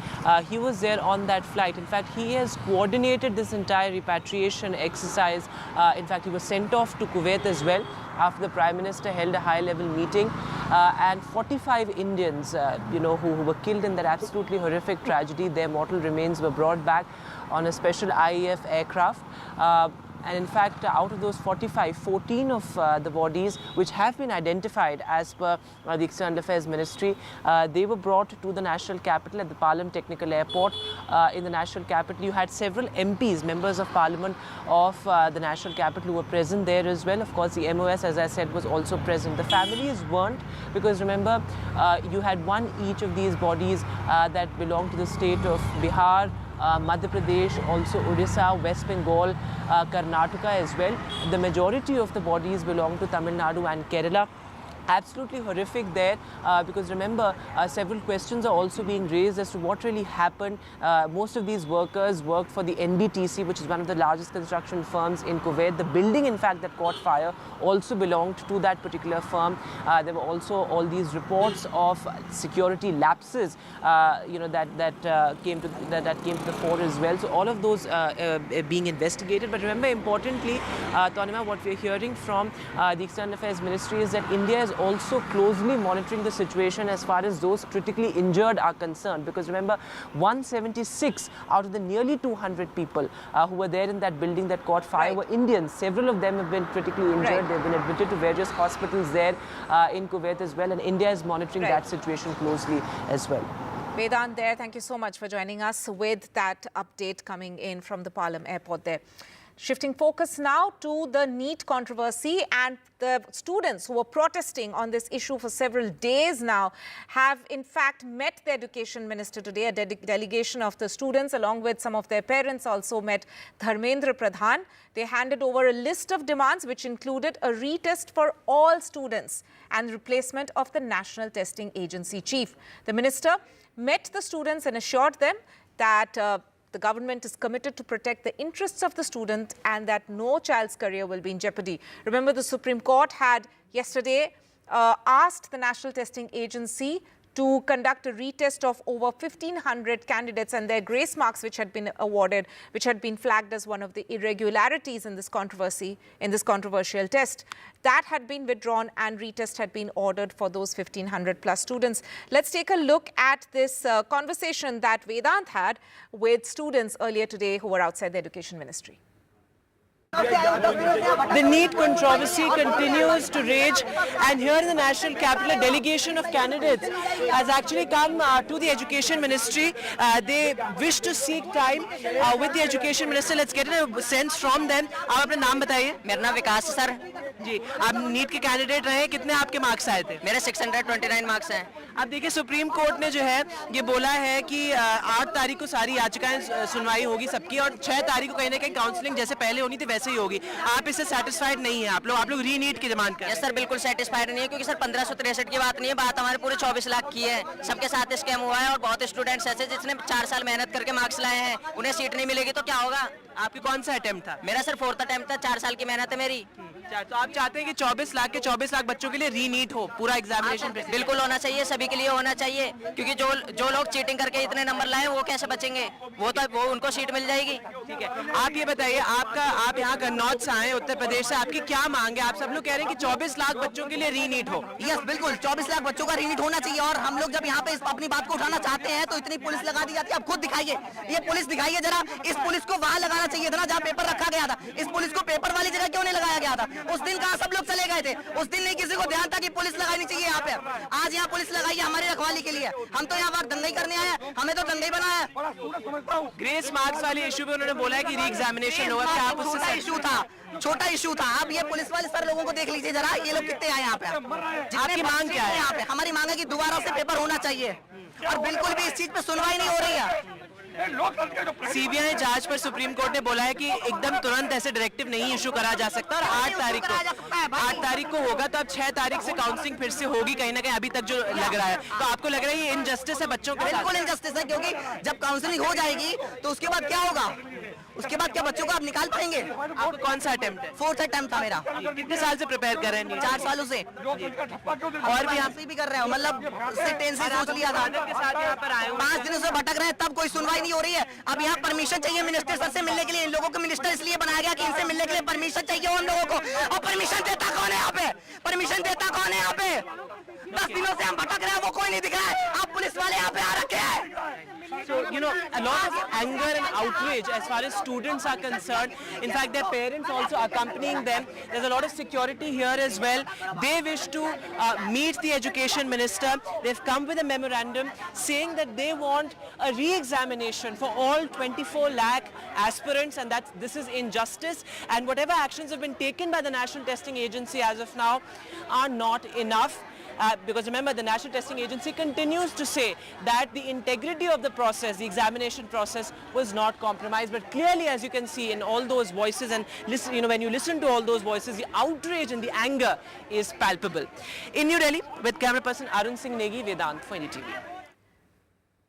he was there on that flight. In fact, he has coordinated this entire repatriation exercise. In fact, he was sent off to Kuwait as well after the Prime Minister held a high-level meeting. And 45 Indians, you know, who were killed in that absolutely horrific tragedy, their mortal remains were brought back on a special IAF aircraft. And in fact, out of those 45, 14 of the bodies which have been identified as per the External Affairs Ministry, they were brought to the national capital at the Palam Technical Airport. In the national capital, you had several MPs, members of parliament of the national capital, who were present there as well. Of course, the MOS, as I said, was also present. The families weren't, because remember, you had one each of these bodies that belonged to the state of Bihar, Madhya Pradesh, also Odisha, West Bengal, Karnataka as well. The majority of the bodies belong to Tamil Nadu and Kerala. Absolutely horrific there, because remember, several questions are also being raised as to what really happened. Most of these workers worked for the NDTV, which is one of the largest construction firms in Kuwait. The building, in fact, that caught fire also belonged to that particular firm. There were also all these reports of security lapses, you know, that came to the fore as well. So all of those being investigated. But remember, importantly, Tanima, what we're hearing from the External Affairs Ministry is that India is also closely monitoring the situation as far as those critically injured are concerned, because remember, 176 out of the nearly 200 people who were there in that building that caught fire were Indians. Several of them have been critically injured. They've been admitted to various hospitals there in Kuwait as well, and India is monitoring that situation closely as well. Vedant there, thank you so much for joining us with that update coming in from the Palam airport there. Shifting focus now to the NEET controversy, and the students who were protesting on this issue for several days now have in fact met the Education Minister today. A delegation of the students along with some of their parents also met Dharmendra Pradhan. They handed over a list of demands which included a retest for all students and replacement of the National Testing Agency chief. The minister met the students and assured them that the government is committed to protect the interests of the student and that no child's career will be in jeopardy. Remember, the Supreme Court had yesterday asked the National Testing Agency to conduct a retest of over 1,500 candidates and their grace marks which had been awarded, which had been flagged as one of the irregularities in this controversy, in this controversial test. That had been withdrawn and retest had been ordered for those 1,500 plus students. Let's take a look at this conversation that Vedant had with students earlier today who were outside the Education Ministry. The NEET controversy continues to rage, and here in the national capital, a delegation of candidates has actually come to the Education Ministry. They wish to seek time with the Education Minister. Let's get a sense from them. आप अपना नाम बताइए. मेरा नाम विकास है sir. जी, आप NEET के candidate रहे, कितने आपके मार्क्स आए थे? मेरे 629 मार्क्स हैं. अब देखिए, सुप्रीम कोर्ट ने जो है ये बोला है कि 8 तारीख को सारी याचिकाएं सुनवाई होगी सबकी, और 6 तारीख को कहीं ना कहीं काउंसलिंग जैसे पहले होनी थी वैसे से ही होगी। आप इससे सेटिस्फाइड नहीं है, आप लोग रीनीट की डिमांड कर रहे हैं। सर बिल्कुल सेटिस्फाइड नहीं है, क्योंकि सर 1563 की बात नहीं है, बात हमारे पूरे 24 लाख की है। सबके साथ स्कैम हुआ है और बहुत स्टूडेंट्स ऐसे जिसने 4 साल मेहनत करके मार्क्स लाए हैं, उन्हें सीट नहीं मिलेगी तो क्या होगा। आपकी कौन सा अटेम्प्ट था? मेरा सर 4th अटेम्प्ट था, 4 साल की मेहनत है मेरी। तो आप चाहते हैं कि 24 लाख के 24 लाख बच्चों के लिए रीनीट हो पूरा एग्जामिनेशन? बिल्कुल होना चाहिए, सभी के लिए होना चाहिए, क्योंकि जो लोग चीटिंग करके इतने नंबर लाए वो कैसे बचेंगे, वो उनको सीट मिल जाएगी। ठीक है, आप ये बताइए, आप यहाँ कन्नौज से आए, उत्तर प्रदेश से, आपकी क्या मांग है? आप सब लोग कह रहे हैं कि 24 लाख बच्चों के लिए रीनीट हो। यस बिल्कुल, 24 लाख बच्चों का रीनीट होना चाहिए। और हम लोग जब यहाँ पे अपनी बात को उठाना चाहते हैं तो इतनी पुलिस लगा दी जाती है। आप खुद दिखाइए, ये पुलिस दिखाइए जरा, इस पुलिस को वहाँ लगाना चाहिए था ना जहाँ पेपर रखा गया था। इस पुलिस को पेपर वाली जगह क्यों नहीं लगाया गया था? उस दिन कहाँ सब लोग चले गए थे? उस दिन नहीं किसी को ध्यान था कि पुलिस लगानी चाहिए यहाँ पे। आज यहाँ पुलिस लगाई है हमारी रखवाली के लिए। हम तो यहाँ पर दंगा ही करने आए हैं, हमें तो दंगा ही बनाया है। ग्रेस मार्क्स वाले इशू पे उन्होंने बोला है कि री एग्जामिनेशन होगा, क्या आप उससे इशू था, छोटा इशू था। आप ये पुलिस वाले सर लोगों को देख लीजिए जरा, ये लोग कितने आए यहाँ पे। आपकी मांग क्या है? यहाँ पे हमारी मांग है कि दोबारा से पेपर होना चाहिए और बिल्कुल भी इस चीज पे सुनवाई नहीं हो रही है। सीबीआई जांच पर सुप्रीम कोर्ट ने बोला है कि एकदम तुरंत ऐसे डायरेक्टिव नहीं इशू करा जा सकता और 8 तारीख को होगा, तो अब 6 तारीख से काउंसलिंग फिर से होगी कहीं ना कहीं, अभी तक जो लग रहा है। तो आपको लग रहा है ये इनजस्टिस है बच्चों के साथ? बिल्कुल इनजस्टिस है, क्योंकि जब काउंसलिंग हो जाएगी तो उसके बाद क्या होगा? उसके बाद क्या बच्चों को आप निकाल पाएंगे? आपको कौन सा अटेम्प्ट है? 4th अटेम्प्ट था मेरा। कितने साल से प्रिपेयर कर रहे हैं? 4 सालों से। और भी हम भी कर रहे हो, मतलब टेंस से सोच लिया था। 5 दिनों से भटक रहे हैं, तब कोई सुनवाई नहीं हो रही है। अब यहाँ परमिशन चाहिए मिनिस्टर सर से मिलने के लिए। इन लोगों को मिनिस्टर इसलिए बनाया गया कि इनसे मिलने के लिए परमिशन चाहिए उन लोगों को। और परमिशन देता कौन है यहाँ पे? परमिशन देता कौन है यहाँ पे? 10 दिनों से हम भटक रहे हैं, वो कोई नहीं दिख रहा है। आप पुलिस वाले यहाँ पे आ रखे हैं। So, you know, a lot of anger and outrage as far as students are concerned. In fact, their parents also accompanying them. There's a lot of security here as well. They wish to meet the education minister. They've come with a memorandum saying that they want a re-examination for all 24 lakh aspirants, and that this is injustice. And whatever actions have been taken by the National Testing Agency as of now are not enough. Because remember, the National Testing Agency continues to say that the integrity of the process, the examination process, was not compromised. But clearly, as you can see in all those voices, and listen, you know, when you listen to all those voices, the outrage and the anger is palpable. In New Delhi, with camera person Arun Singh Negi, Vedant for NDTV.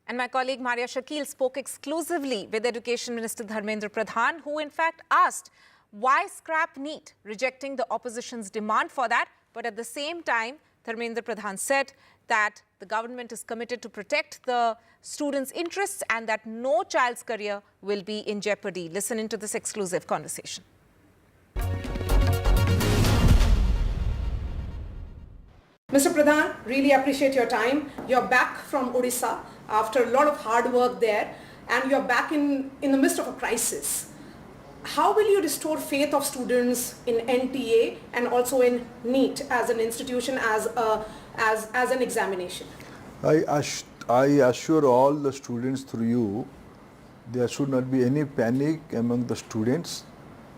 And my colleague Maria Shakil spoke exclusively with Education Minister Dharmendra Pradhan, who in fact asked why scrap NEET, rejecting the opposition's demand for that. But at the same time, Dharmendra Pradhan said that the government is committed to protect the students' interests and that no child's career will be in jeopardy. Listen into this exclusive conversation. Mr. Pradhan, really appreciate your time. You're back from Odisha after a lot of hard work there, and you're back in the midst of a crisis. How will you restore faith of students in NTA and also in NEET as an institution, as an examination? I assure all the students through you, there should not be any panic among the students.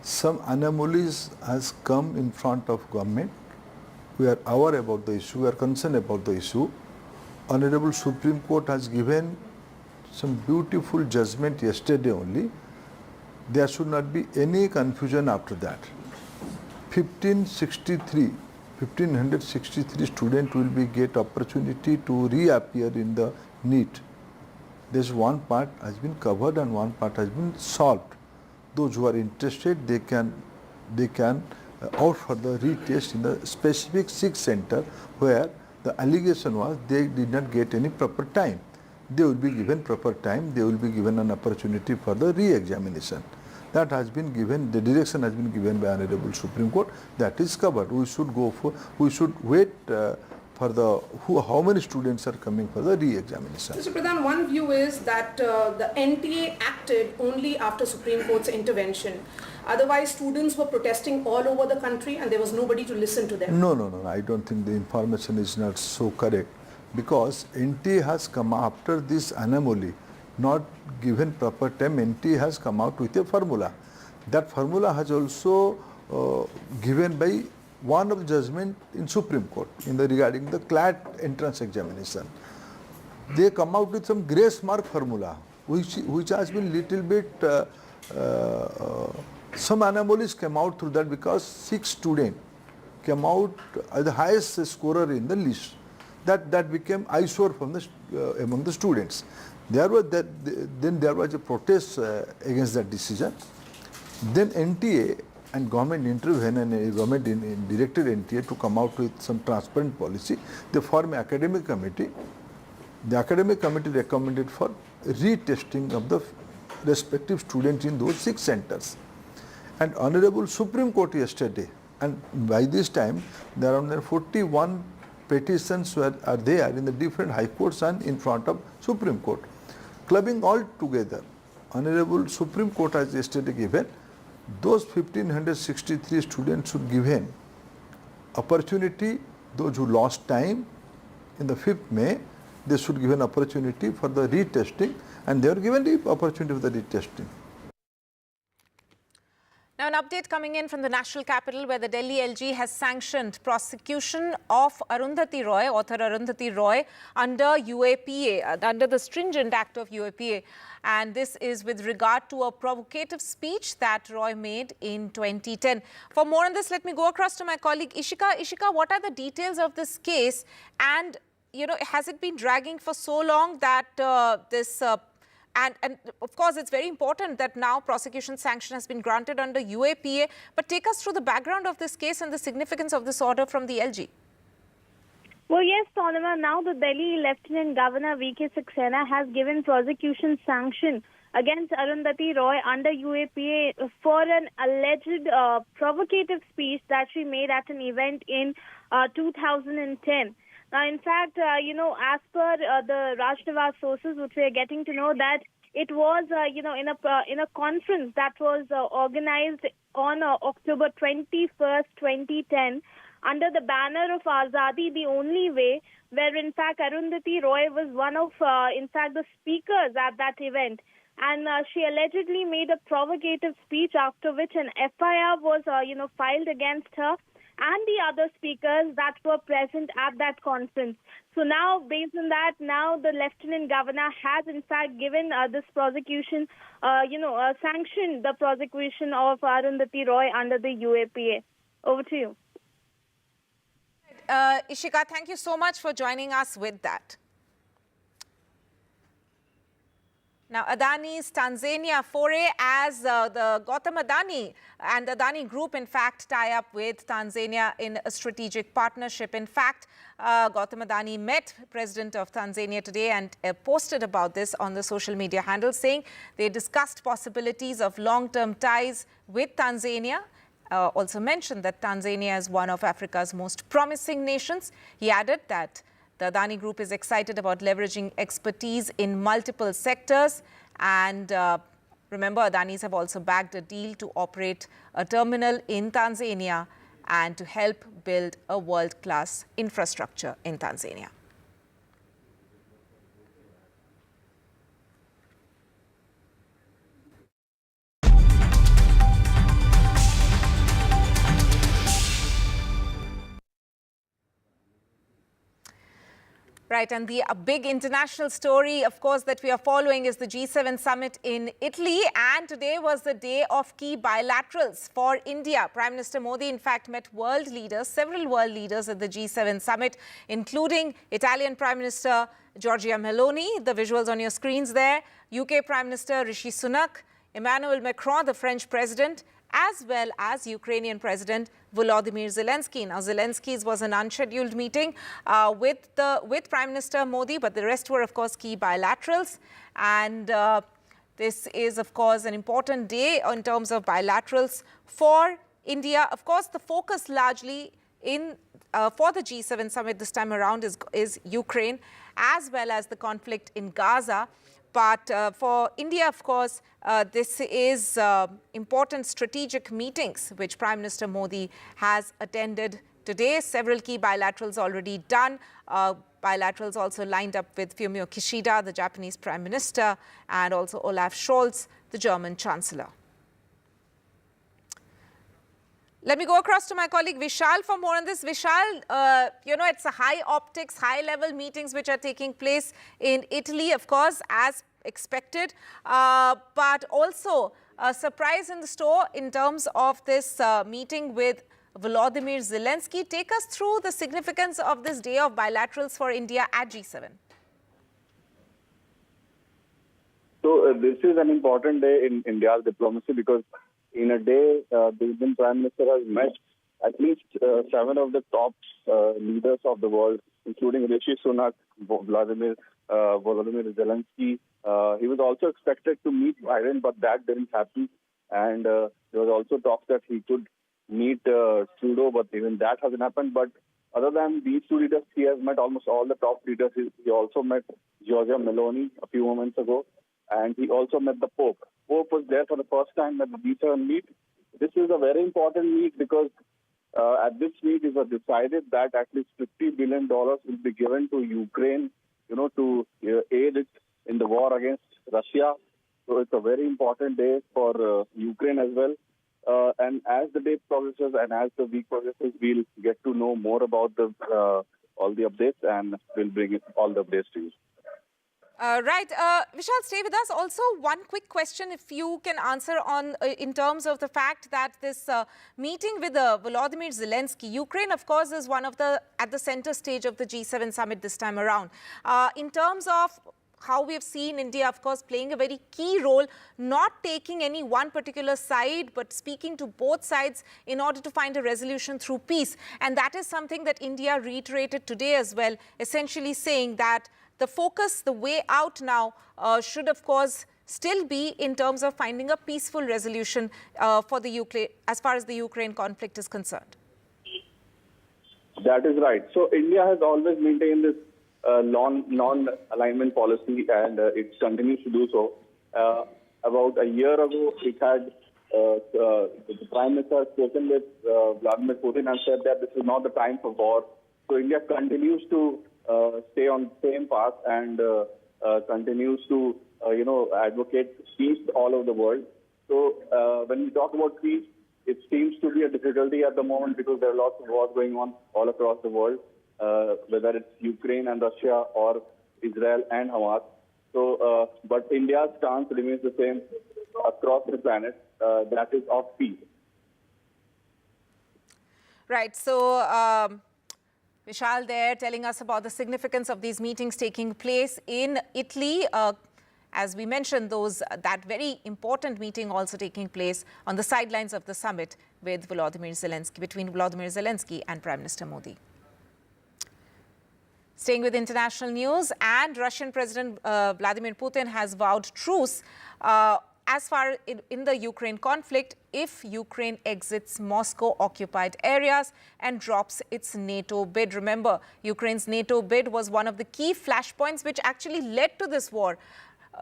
Some anomalies has come in front of government. We are aware about the issue, we are concerned about the issue. Honorable Supreme Court has given some beautiful judgment yesterday only. There should not be any confusion after that. 1563 students will be get opportunity to reappear in the NEET. This one part has been covered and one part has been solved. Those who are interested, they can out for the retest in the specific 6 center where the allegation was they did not get any proper time. They will be given proper time, they will be given an opportunity for the re-examination. That has been given, the direction has been given by Honorable Supreme Court, that is covered. We should wait for how many students are coming for the re-examination. Mr. Pradhan, one view is that the NTA acted only after Supreme Court's intervention. Otherwise, students were protesting all over the country and there was nobody to listen to them. No, I don't think the information is not so correct, because NTA has come after this anomaly, not given proper time. NTA has come out with a formula. That formula has also given by one of the judgment in Supreme Court regarding the CLAT entrance examination. They come out with some grace mark formula, which has been little bit Some anomalies came out through that because 6 students came out as the highest scorer in the list. That became eyesore from the among the students. Then there was a protest against that decision. Then NTA and government intervened and government directed NTA to come out with some transparent policy. They formed an academic committee. The academic committee recommended for retesting of the respective students in those 6 centers. And Honorable Supreme Court yesterday, and by this time there are 41 petitions are there in the different high courts and in front of Supreme Court. Clubbing all together, Honorable Supreme Court has yesterday given those 1563 students should given opportunity, those who lost time in the 5th May, they should give an opportunity for the retesting, and they are given the opportunity for the retesting. Now, an update coming in from the national capital where the Delhi LG has sanctioned prosecution of Arundhati Roy, author Arundhati Roy, under UAPA, under the stringent act of UAPA. And this is with regard to a provocative speech that Roy made in 2010. For more on this, let me go across to my colleague Ishika. Ishika, what are the details of this case? And, you know, has it been dragging for so long that And of course, it's very important that now prosecution sanction has been granted under UAPA. But take us through the background of this case and the significance of this order from the LG. Well, yes, Sonima, now the Delhi Lieutenant Governor V.K. Saxena has given prosecution sanction against Arundhati Roy under UAPA for an alleged provocative speech that she made at an event in 2010. Now, in fact, as per the Rajnivas sources, which we are getting to know that it was, in a conference that was organized on October 21st, 2010, under the banner of Azadi, the only way, where in fact Arundhati Roy was one of, the speakers at that event. And she allegedly made a provocative speech, after which an FIR was, filed against her and the other speakers that were present at that conference. So now, based on that, now the Lieutenant Governor has in fact given this prosecution, sanctioned the prosecution of Arundhati Roy under the UAPA. Over to you. Ishika, thank you so much for joining us with that. Now, Adani's Tanzania foray, as the Gautam Adani and Adani Group, in fact, tie up with Tanzania in a strategic partnership. In fact, Gautam Adani met President of Tanzania today and posted about this on the social media handle, saying they discussed possibilities of long-term ties with Tanzania. Also mentioned that Tanzania is one of Africa's most promising nations. He added that the Adani Group is excited about leveraging expertise in multiple sectors. And remember, Adanis have also bagged a deal to operate a terminal in Tanzania and to help build a world-class infrastructure in Tanzania. Right, and the big international story, of course, that we are following is the G7 summit in Italy. And today was the day of key bilaterals for India. Prime Minister Modi, in fact, met world leaders, several world leaders at the G7 summit, including Italian Prime Minister Giorgia Meloni, the visuals on your screens there, UK Prime Minister Rishi Sunak, Emmanuel Macron, the French president, as well as Ukrainian President Volodymyr Zelensky. Now, Zelensky's was an unscheduled meeting with Prime Minister Modi, but the rest were, of course, key bilaterals. And this is, of course, an important day in terms of bilaterals for India. Of course, the focus largely for the G7 summit this time around is Ukraine, as well as the conflict in Gaza. But for India, of course, this is important strategic meetings which Prime Minister Modi has attended today. Several key bilaterals already done. Bilaterals also lined up with Fumio Kishida, the Japanese Prime Minister, and also Olaf Scholz, the German Chancellor. Let me go across to my colleague Vishal for more on this. Vishal, it's a high optics, high-level meetings which are taking place in Italy, of course, as expected. But also, surprise in the store in terms of this meeting with Volodymyr Zelensky. Take us through the significance of this day of bilaterals for India at G7. So this is an important day in India's diplomacy because in a day, the Indian Prime Minister has met at least 7 of the top leaders of the world, including Rishi Sunak, Volodymyr Zelensky. He was also expected to meet Biden, but that didn't happen. And there was also talk that he could meet Trudeau, but even that hasn't happened. But other than these 2 leaders, he has met almost all the top leaders. He also met Giorgia Meloni a few moments ago, and he also met the Pope. Pope was there for the first time at the G7 meet. This is a very important meet because at this meet it was decided that at least $50 billion will be given to Ukraine, to aid it in the war against Russia. So it's a very important day for Ukraine as well. And as the day progresses and as the week progresses, we'll get to know more about all the updates, and we'll bring all the updates to you. Right. Vishal, stay with us. Also, one quick question, if you can answer on in terms of the fact that this meeting with Volodymyr Zelensky, Ukraine, of course, is one of at the center stage of the G7 summit this time around. In terms of how we have seen India, of course, playing a very key role, not taking any one particular side, but speaking to both sides in order to find a resolution through peace. And that is something that India reiterated today as well, essentially saying that the focus, the way out now should, of course, still be in terms of finding a peaceful resolution for the Ukraine, as far as the Ukraine conflict is concerned. That is right. So India has always maintained this non-alignment policy, and it continues to do so. About a year ago, it had the Prime Minister spoken with Vladimir Putin and said that this is not the time for war. So India continues to stay on the same path and continues to, advocate peace all over the world. So when we talk about peace, it seems to be a difficulty at the moment because there are lots of wars going on all across the world, whether it's Ukraine and Russia or Israel and Hamas. So, but India's stance remains the same across the planet, that is of peace. Right. So, Vishal there telling us about the significance of these meetings taking place in Italy. As we mentioned, that very important meeting also taking place on the sidelines of the summit with between Volodymyr Zelensky and Prime Minister Modi. Staying with international news, and Russian President Vladimir Putin has vowed truce as far in the Ukraine conflict if Ukraine exits Moscow-occupied areas and drops its NATO bid. Remember, Ukraine's NATO bid was one of the key flashpoints which actually led to this war.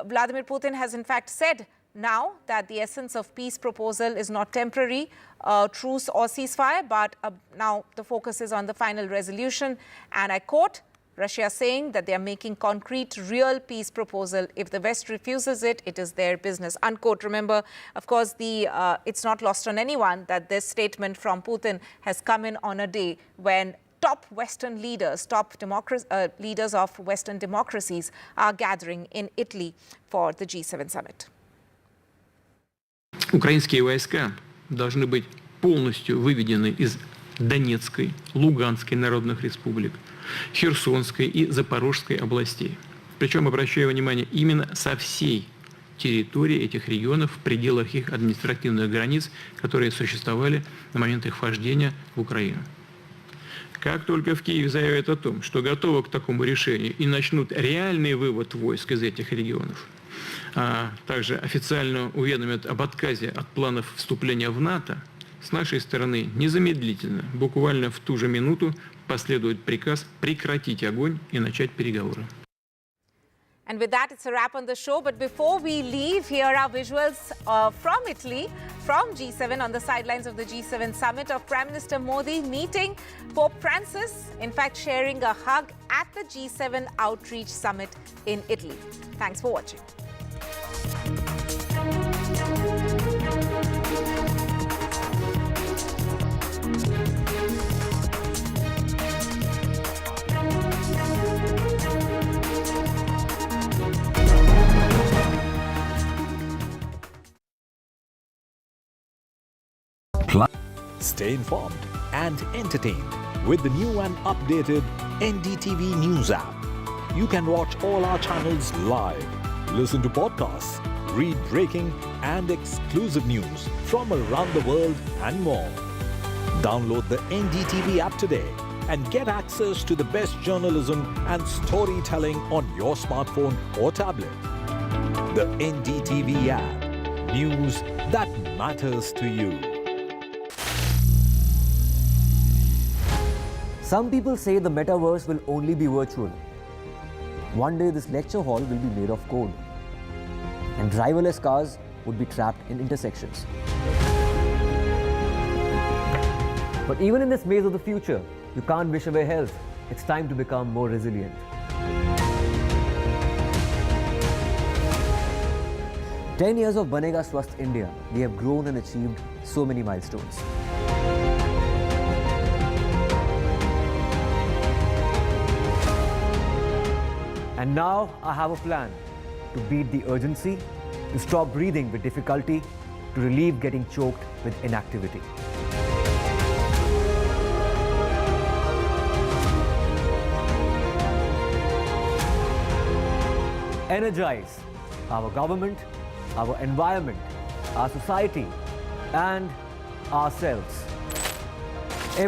Vladimir Putin has in fact said now that the essence of peace proposal is not temporary, truce or ceasefire, but now the focus is on the final resolution. And I quote, Russia saying that they are making concrete, real peace proposal. If the West refuses it, it is their business, unquote. Remember, of course, it's not lost on anyone that this statement from Putin has come in on a day when top Western leaders, leaders of Western democracies are gathering in Italy for the G7 summit. Украинские войска должны быть полностью выведены из Донецкой, Луганской народных республик, Херсонской и Запорожской областей. Причем, обращаю внимание, именно со всей территории этих регионов в пределах их административных границ, которые существовали на момент их вхождения в Украину. Как только в Киеве заявят о том, что готовы к такому решению и начнут реальный вывод войск из этих регионов, а также официально уведомят об отказе от планов вступления в НАТО, с нашей стороны незамедлительно, буквально в ту же минуту, последует приказ прекратить огонь и начать переговоры. And with that, it's a wrap on the show. But before we leave, here are visuals from Italy, from G7, on the sidelines of the G7 summit, of Prime Minister Modi meeting Pope Francis, in fact, sharing a hug at the G7 outreach summit in Italy. Thanks for watching. Stay informed and entertained with the new and updated NDTV News app. You can watch all our channels live, listen to podcasts, read breaking and exclusive news from around the world and more. Download the NDTV app today and get access to the best journalism and storytelling on your smartphone or tablet. The NDTV app. News that matters to you. Some people say the metaverse will only be virtual. One day this lecture hall will be made of code. And driverless cars would be trapped in intersections. But even in this maze of the future, you can't wish away health. It's time to become more resilient. "10 years of Banega Swasth India, we have grown and achieved so many milestones. And now I have a plan to beat the urgency, to stop breathing with difficulty, to relieve getting choked with inactivity. Energize our government, our environment, our society, and ourselves.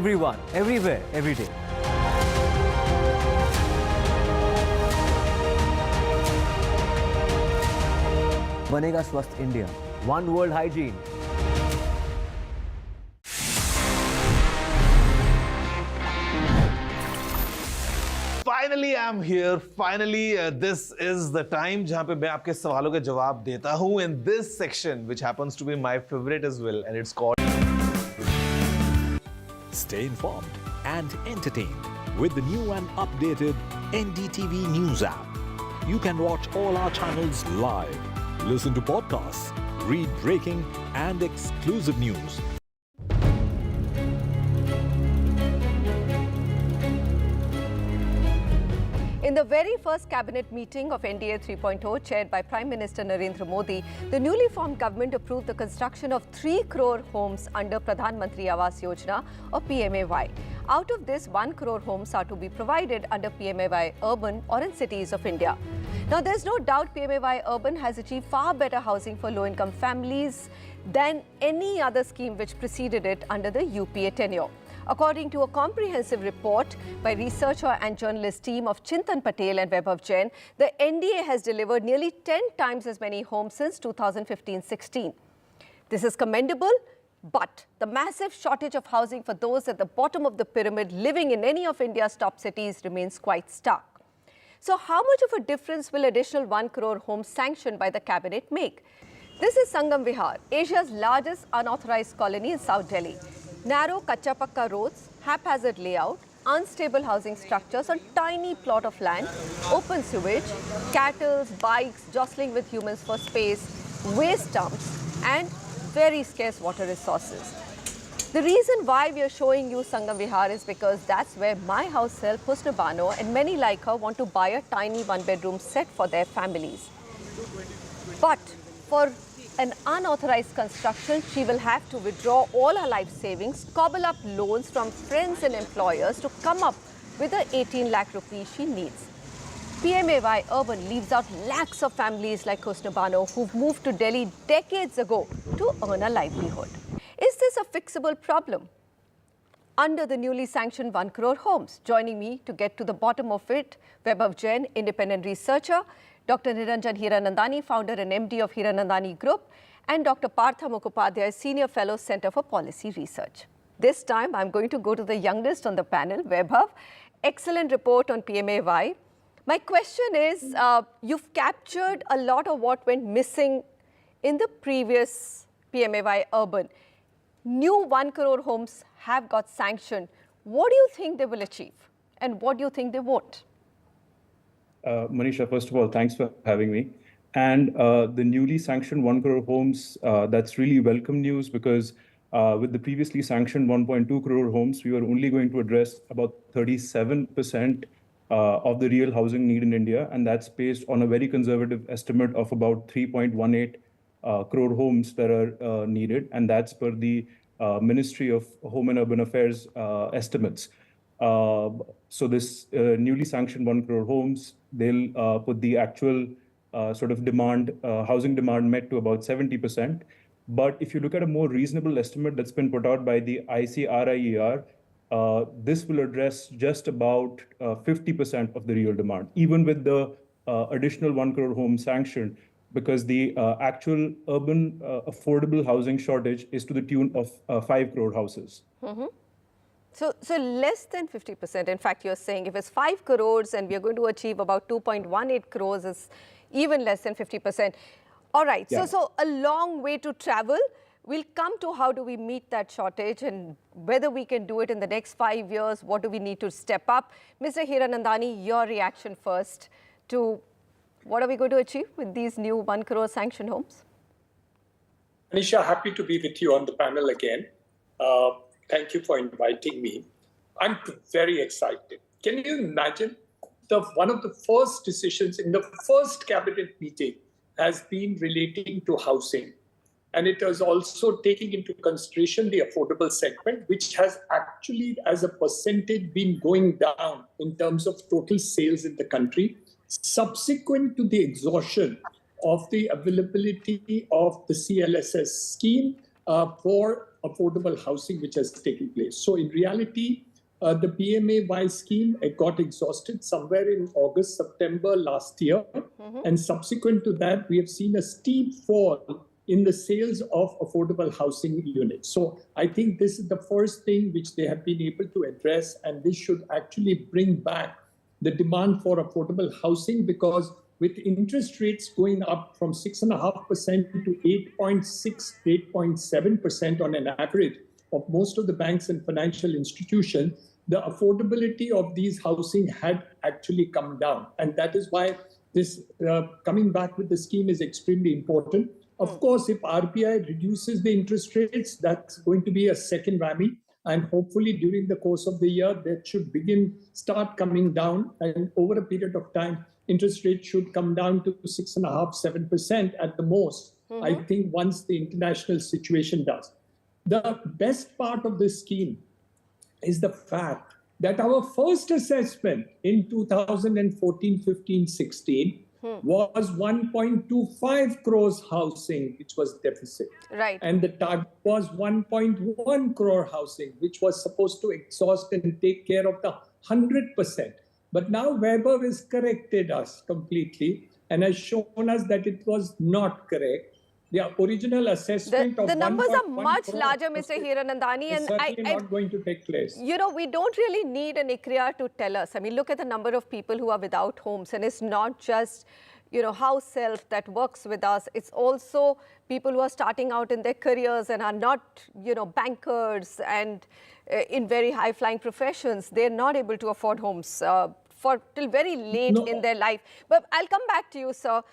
Everyone, everywhere, every day. Banega Swasth India. One world hygiene. Finally, I'm here. Finally, this is the time जहाँ पे मैं आपके सवालों के जवाब देता हूँ in this section, which happens to be my favorite as well, and it's called. Stay informed and entertained with the new and updated NDTV News app. You can watch all our channels live, listen to podcasts, read breaking and exclusive news. In the very first cabinet meeting of NDA 3.0 chaired by Prime Minister Narendra Modi, the newly formed government approved the construction of 3 crore homes under Pradhan Mantri Awas Yojana or PMAY. Out of this, 1 crore homes are to be provided under PMAY Urban or in cities of India. Now, there's no doubt PMAY Urban has achieved far better housing for low-income families than any other scheme which preceded it under the UPA tenure. According to a comprehensive report by researcher and journalist team of Chintan Patel and Vaibhav Jain, the NDA has delivered nearly 10 times as many homes since 2015-16. This is commendable, but the massive shortage of housing for those at the bottom of the pyramid living in any of India's top cities remains quite stark. So how much of a difference will additional 1 crore homes sanctioned by the cabinet make? This is Sangam Vihar, Asia's largest unauthorized colony in South Delhi. Narrow kacha-pakka roads, haphazard layout, unstable housing structures on tiny plot of land, open sewage, cattle, bikes jostling with humans for space, waste dumps and very scarce water resources. The reason why we are showing you Sangam Vihar is because that's where my house help Husna Bano and many like her want to buy a tiny one-bedroom set for their families. But for an unauthorized construction, she will have to withdraw all her life savings, cobble up loans from friends and employers to come up with the 18 lakh rupees she needs. PMAY Urban leaves out lakhs of families like Husna Bano who've moved to Delhi decades ago to earn a livelihood. Is this a fixable problem? Under the newly sanctioned 1 crore homes, joining me to get to the bottom of it, Vaibhav Jain, independent researcher, Dr. Niranjan Hiranandani, founder and MD of Hiranandani Group, and Dr. Partha Mukhopadhyay, Senior Fellow, Center for Policy Research. This time, I'm going to go to the youngest on the panel, Vaibhav. Excellent report on PMAY. My question is, you've captured a lot of what went missing in the previous PMAY Urban. New 1 crore homes have got sanctioned. What do you think they will achieve? And what do you think they won't? Manisha, first of all, thanks for having me. And the newly sanctioned 1 crore homes, that's really welcome news because with the previously sanctioned 1.2 crore homes, we were only going to address about 37% of the real housing need in India. And that's based on a very conservative estimate of about 3.18 crore homes that are needed. And that's per the Ministry of Home and Urban Affairs estimates. So this newly sanctioned 1 crore homes, they'll put the actual sort of demand, housing demand met to about 70%. But if you look at a more reasonable estimate that's been put out by the ICRIER, this will address just about 50% of the real demand, even with the additional 1 crore home sanctioned, because the actual urban affordable housing shortage is to the tune of 5 crore houses. So less than 50%. In fact, you're saying if it's 5 crores and we are going to achieve about 2.18 crores, is even less than 50%. All right. Yeah. So a long way to travel. We'll come to how do we meet that shortage and whether we can do it in the next 5 years. What do we need to step up? Mr. Hiranandani, your reaction first to what are we going to achieve with these new 1 crore sanctioned homes? Anisha, happy to be with you on the panel again. Thank you for inviting me. I'm very excited. Can you imagine one of the first decisions in the first cabinet meeting has been relating to housing. And it was also taking into consideration the affordable segment, which has actually as a percentage been going down in terms of total sales in the country, subsequent to the exhaustion of the availability of the CLSS scheme for affordable housing, which has taken place. So in reality, the PMAY scheme got exhausted somewhere in August, September last year. And subsequent to that, we have seen a steep fall in the sales of affordable housing units. So I think this is the first thing which they have been able to address, and this should actually bring back the demand for affordable housing, because with interest rates going up from 6.5% to 8.6, 8.7% on an average of most of the banks and financial institutions, the affordability of these housing had actually come down. And that is why this coming back with the scheme is extremely important. Of course, if RBI reduces the interest rates, that's going to be a second whammy. And hopefully during the course of the year, that should start coming down. And over a period of time, interest rates should come down to 6.5%, 7% at the most. I think once the international situation does. The best part of this scheme is the fact that our first assessment in 2014, 15, 16 was 1.25 crores housing, which was deficit. Right. And the target was 1.1 crore housing, which was supposed to exhaust and take care of the 100%. But now Weber has corrected us completely and has shown us that it was not correct. The original assessment the numbers are much larger, Mr. Hiranandani, and certainly not going to take place. You know, we don't really need an ICRIER to tell us. I mean, look at the number of people who are without homes, and it's not just, you know, house help that works with us. It's also people who are starting out in their careers and are not, you know, bankers and in very high-flying professions. They're not able to afford homes till very late in their life. But I'll come back to you, sir.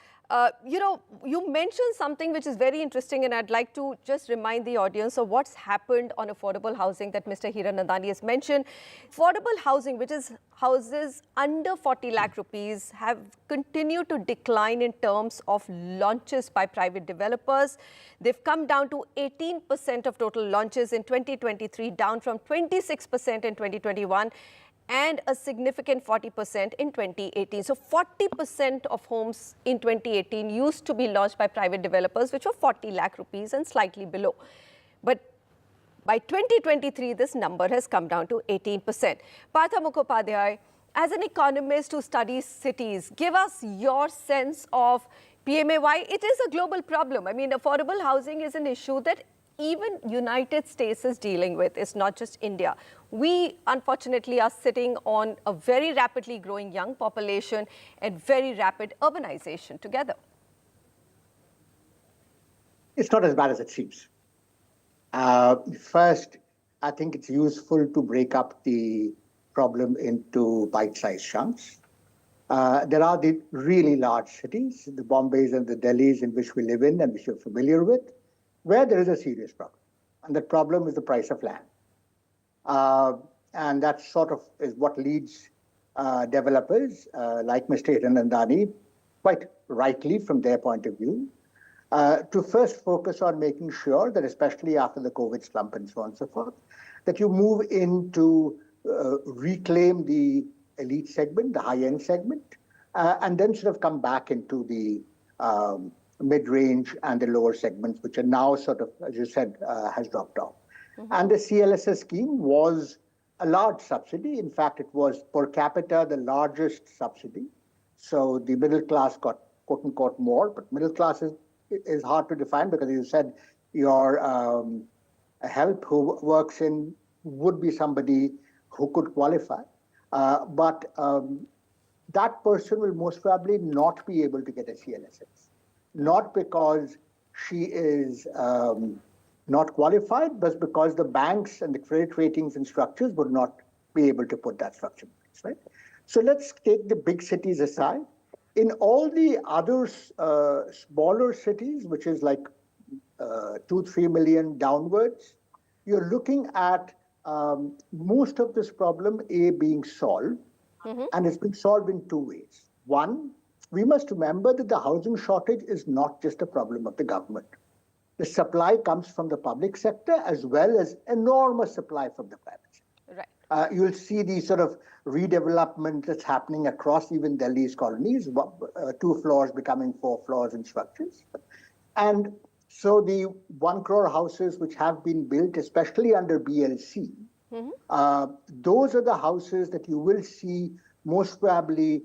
You know, you mentioned something which is very interesting, and I'd like to just remind the audience of what's happened on affordable housing that Mr. Hiranandani has mentioned. Affordable housing, which is houses under 40 lakh rupees, have continued to decline in terms of launches by private developers. They've come down to 18% of total launches in 2023, down from 26% in 2021. And a significant 40% in 2018. So 40% of homes in 2018 used to be launched by private developers, which were 40 lakh rupees and slightly below. But by 2023, this number has come down to 18%. Partha Mukhopadhyay, as an economist who studies cities, give us your sense of PMAY. It is a global problem. I mean, affordable housing is an issue that even United States is dealing with. It's not just India. We, unfortunately, are sitting on a very rapidly growing young population and very rapid urbanization together. It's not as bad as it seems. First, I think it's useful to break up the problem into bite-sized chunks. There are the really large cities, the Bombays and the Delhis in which we live in and which you're familiar with, where there is a serious problem. And that problem is the price of land. And that sort of is what leads developers like Mr. Hiranandani, quite rightly from their point of view, to first focus on making sure that, especially after the COVID slump and so on and so forth, that you move into reclaim the elite segment, the high-end segment, and then sort of come back into the mid-range and the lower segments, which are now sort of, as you said, has dropped off. And the CLSS scheme was a large subsidy. In fact, it was per capita the largest subsidy. So the middle class got quote-unquote more, but middle class is hard to define because you said your help who works in would be somebody who could qualify. But that person will most probably not be able to get a CLSS. Not because she is not qualified, but because the banks and the credit ratings and structures would not be able to put that structure in place, right? So let's take the big cities aside. In all the other smaller cities, which is like 2-3 million downwards, you're looking at most of this problem being solved, and it's been solved in two ways. One, we must remember that the housing shortage is not just a problem of the government. The supply comes from the public sector as well as enormous supply from the private sector. Right. You'll see the sort of redevelopment that's happening across even Delhi's colonies, 2 floors becoming 4 floors in structures. And so the 1 crore houses which have been built, especially under BLC, those are the houses that you will see most probably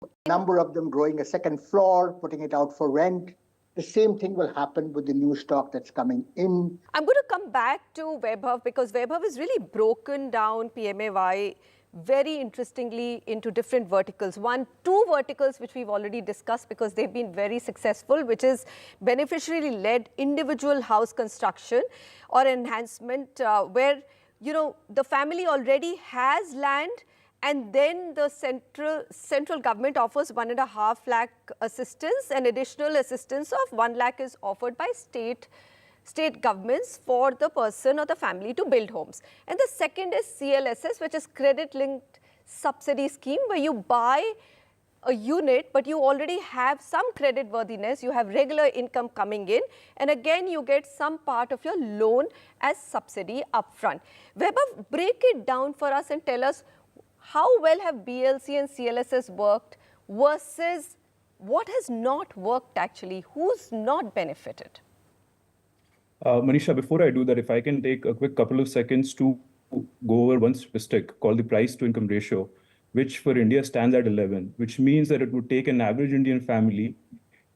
a number of them growing a 2nd floor, putting it out for rent. The same thing will happen with the new stock that's coming in. I'm going to come back to Vaibhav because Vaibhav has really broken down PMAY very interestingly into different verticals. 2 verticals which we've already discussed because they've been very successful, which is beneficiary-led individual house construction or enhancement where, you know, the family already has land and then the central government offers 1.5 lakh assistance, and additional assistance of 1 lakh is offered by state governments for the person or the family to build homes. And the second is CLSS, which is credit-linked subsidy scheme, where you buy a unit, but you already have some credit worthiness, you have regular income coming in, and again you get some part of your loan as subsidy upfront. Vaibhav, break it down for us and tell us how well have BLC and CLSS worked versus what has not worked actually? Who's not benefited? Manisha, before I do that, if I can take a quick couple of seconds to go over one statistic called the price to income ratio, which for India stands at 11, which means that it would take an average Indian family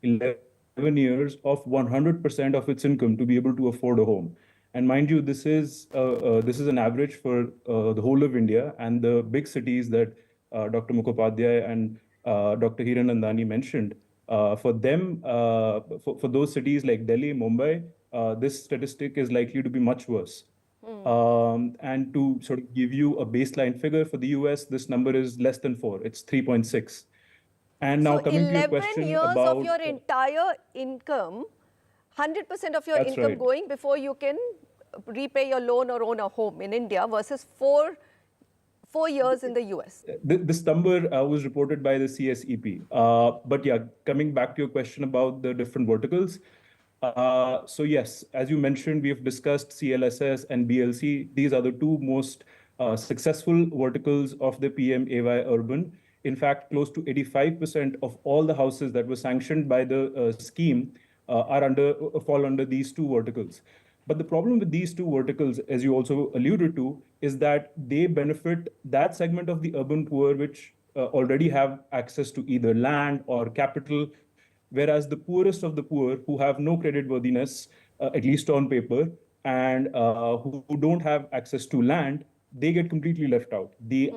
11 years of 100% of its income to be able to afford a home. And mind you, this is an average for the whole of India, and the big cities that Dr. Mukhopadhyay and Dr. Hiranandani mentioned. For them, for those cities like Delhi, Mumbai, this statistic is likely to be much worse. And to sort of give you a baseline figure for the US, this number is less than 4. It's 3.6. And now coming to your question 11 years about of your entire income, 100% of your That's income right. going before you can repay your loan or own a home in India versus 4 years in the US. This number was reported by the CSEP. But yeah, coming back to your question about the different verticals. So yes, as you mentioned, we have discussed CLSS and BLC. These are the 2 most successful verticals of the PMAY Urban. In fact, close to 85% of all the houses that were sanctioned by the scheme fall under these 2 verticals. But the problem with these 2 verticals, as you also alluded to, is that they benefit that segment of the urban poor which already have access to either land or capital, whereas the poorest of the poor who have no credit worthiness, at least on paper, and who don't have access to land, they get completely left out. The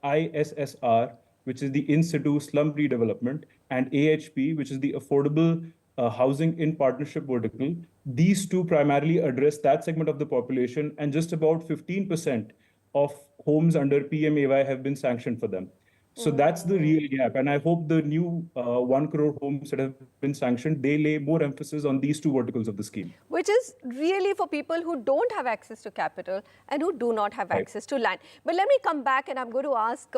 ISSR, which is the in situ slum redevelopment, and AHP, which is the affordable housing in partnership vertical, these 2 primarily address that segment of the population, and just about 15% of homes under PMAY have been sanctioned for them. So that's the real gap. And I hope the new 1 crore homes that have been sanctioned, they lay more emphasis on these 2 verticals of the scheme. Which is really for people who don't have access to capital and who do not have access to land. But let me come back and I'm going to ask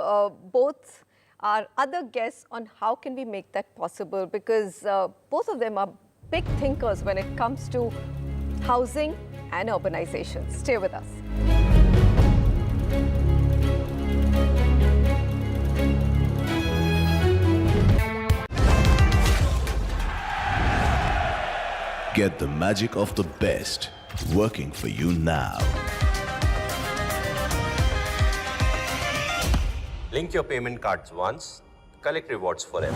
both our other guests on how can we make that possible, because both of them are big thinkers when it comes to housing and urbanization. Stay with us. Get the magic of the best working for you now. Link your payment cards once, collect rewards forever.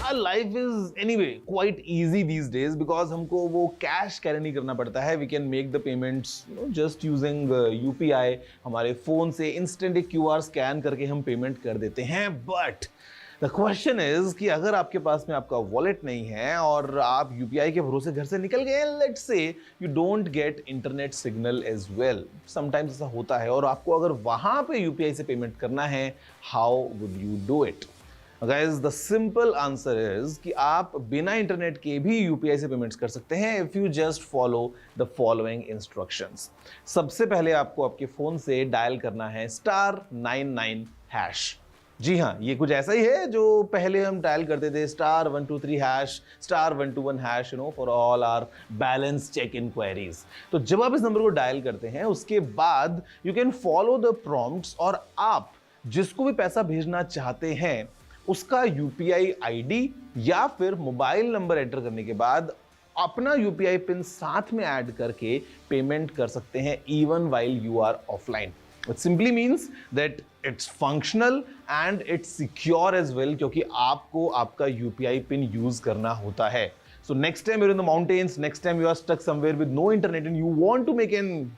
Our life is anyway quite easy these days because हमको वो cash carry नहीं करना पड़ता है. We can make the payments just using UPI. हमारे phone से instant एक QR scan करके हम payment कर देते हैं. But the question is कि अगर आपके पास में आपका wallet नहीं है और आप UPI के भरोसे घर से निकल गए, let's say you don't get internet signal as well. Sometimes ऐसा होता है और आपको अगर वहाँ पे UPI से payment करना है, how would you do it? Guys, the simple answer is कि आप बिना इंटरनेट के भी UPI से पेमेंट्स कर सकते हैं if you just follow the following instructions. सबसे पहले आपको आपके फोन से डायल करना है *99#. जी हाँ, ये कुछ ऐसा ही है जो पहले हम डायल करते थे *123#, *121#, for all our balance check inquiries. तो जब आप इस नंबर को डायल करते हैं उसके बाद you can follow the prompts और आप जिसको भी पैसा भेजना चाहते हैं उसका UPI ID या फिर मोबाइल नंबर एंटर करने के बाद अपना UPI पिन साथ में ऐड करके पेमेंट कर सकते हैं even while you are offline. It simply means that it's functional and it's secure as well क्योंकि आपको आपका UPI पिन यूज करना होता है. So next time you're in the mountains, next time you are stuck somewhere with no internet and you want to make an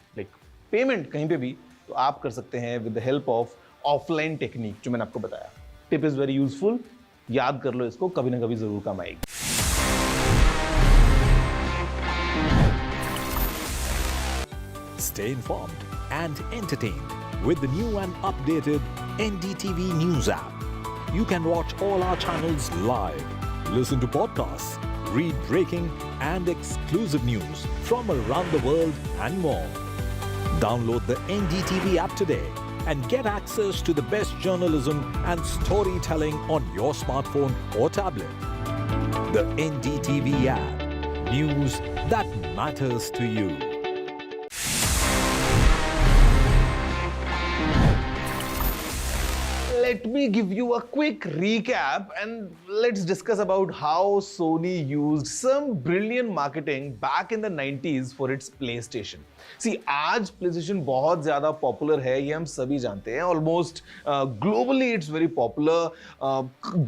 payment कहीं पे भी, तो आप कर सकते हैं with the help of offline technique जो मैंने आपको बताया. Tip is very useful. याद कर लो इसको, कभी ना कभी जरूर काम आएगी. Stay informed and entertained with the new and updated NDTV news app. You can watch all our channels live, listen to podcasts, read breaking and exclusive news from around the world and more. Download the NDTV app today and get access to the best journalism and storytelling on your smartphone or tablet. The NDTV app. News that matters to you. Let me give you a quick recap and let's discuss about how Sony used some brilliant marketing back in the 90s for its PlayStation. See, आज PlayStation बहुत ज़्यादा popular है, ये हम सभी जानते हैं. Almost globally it's very popular.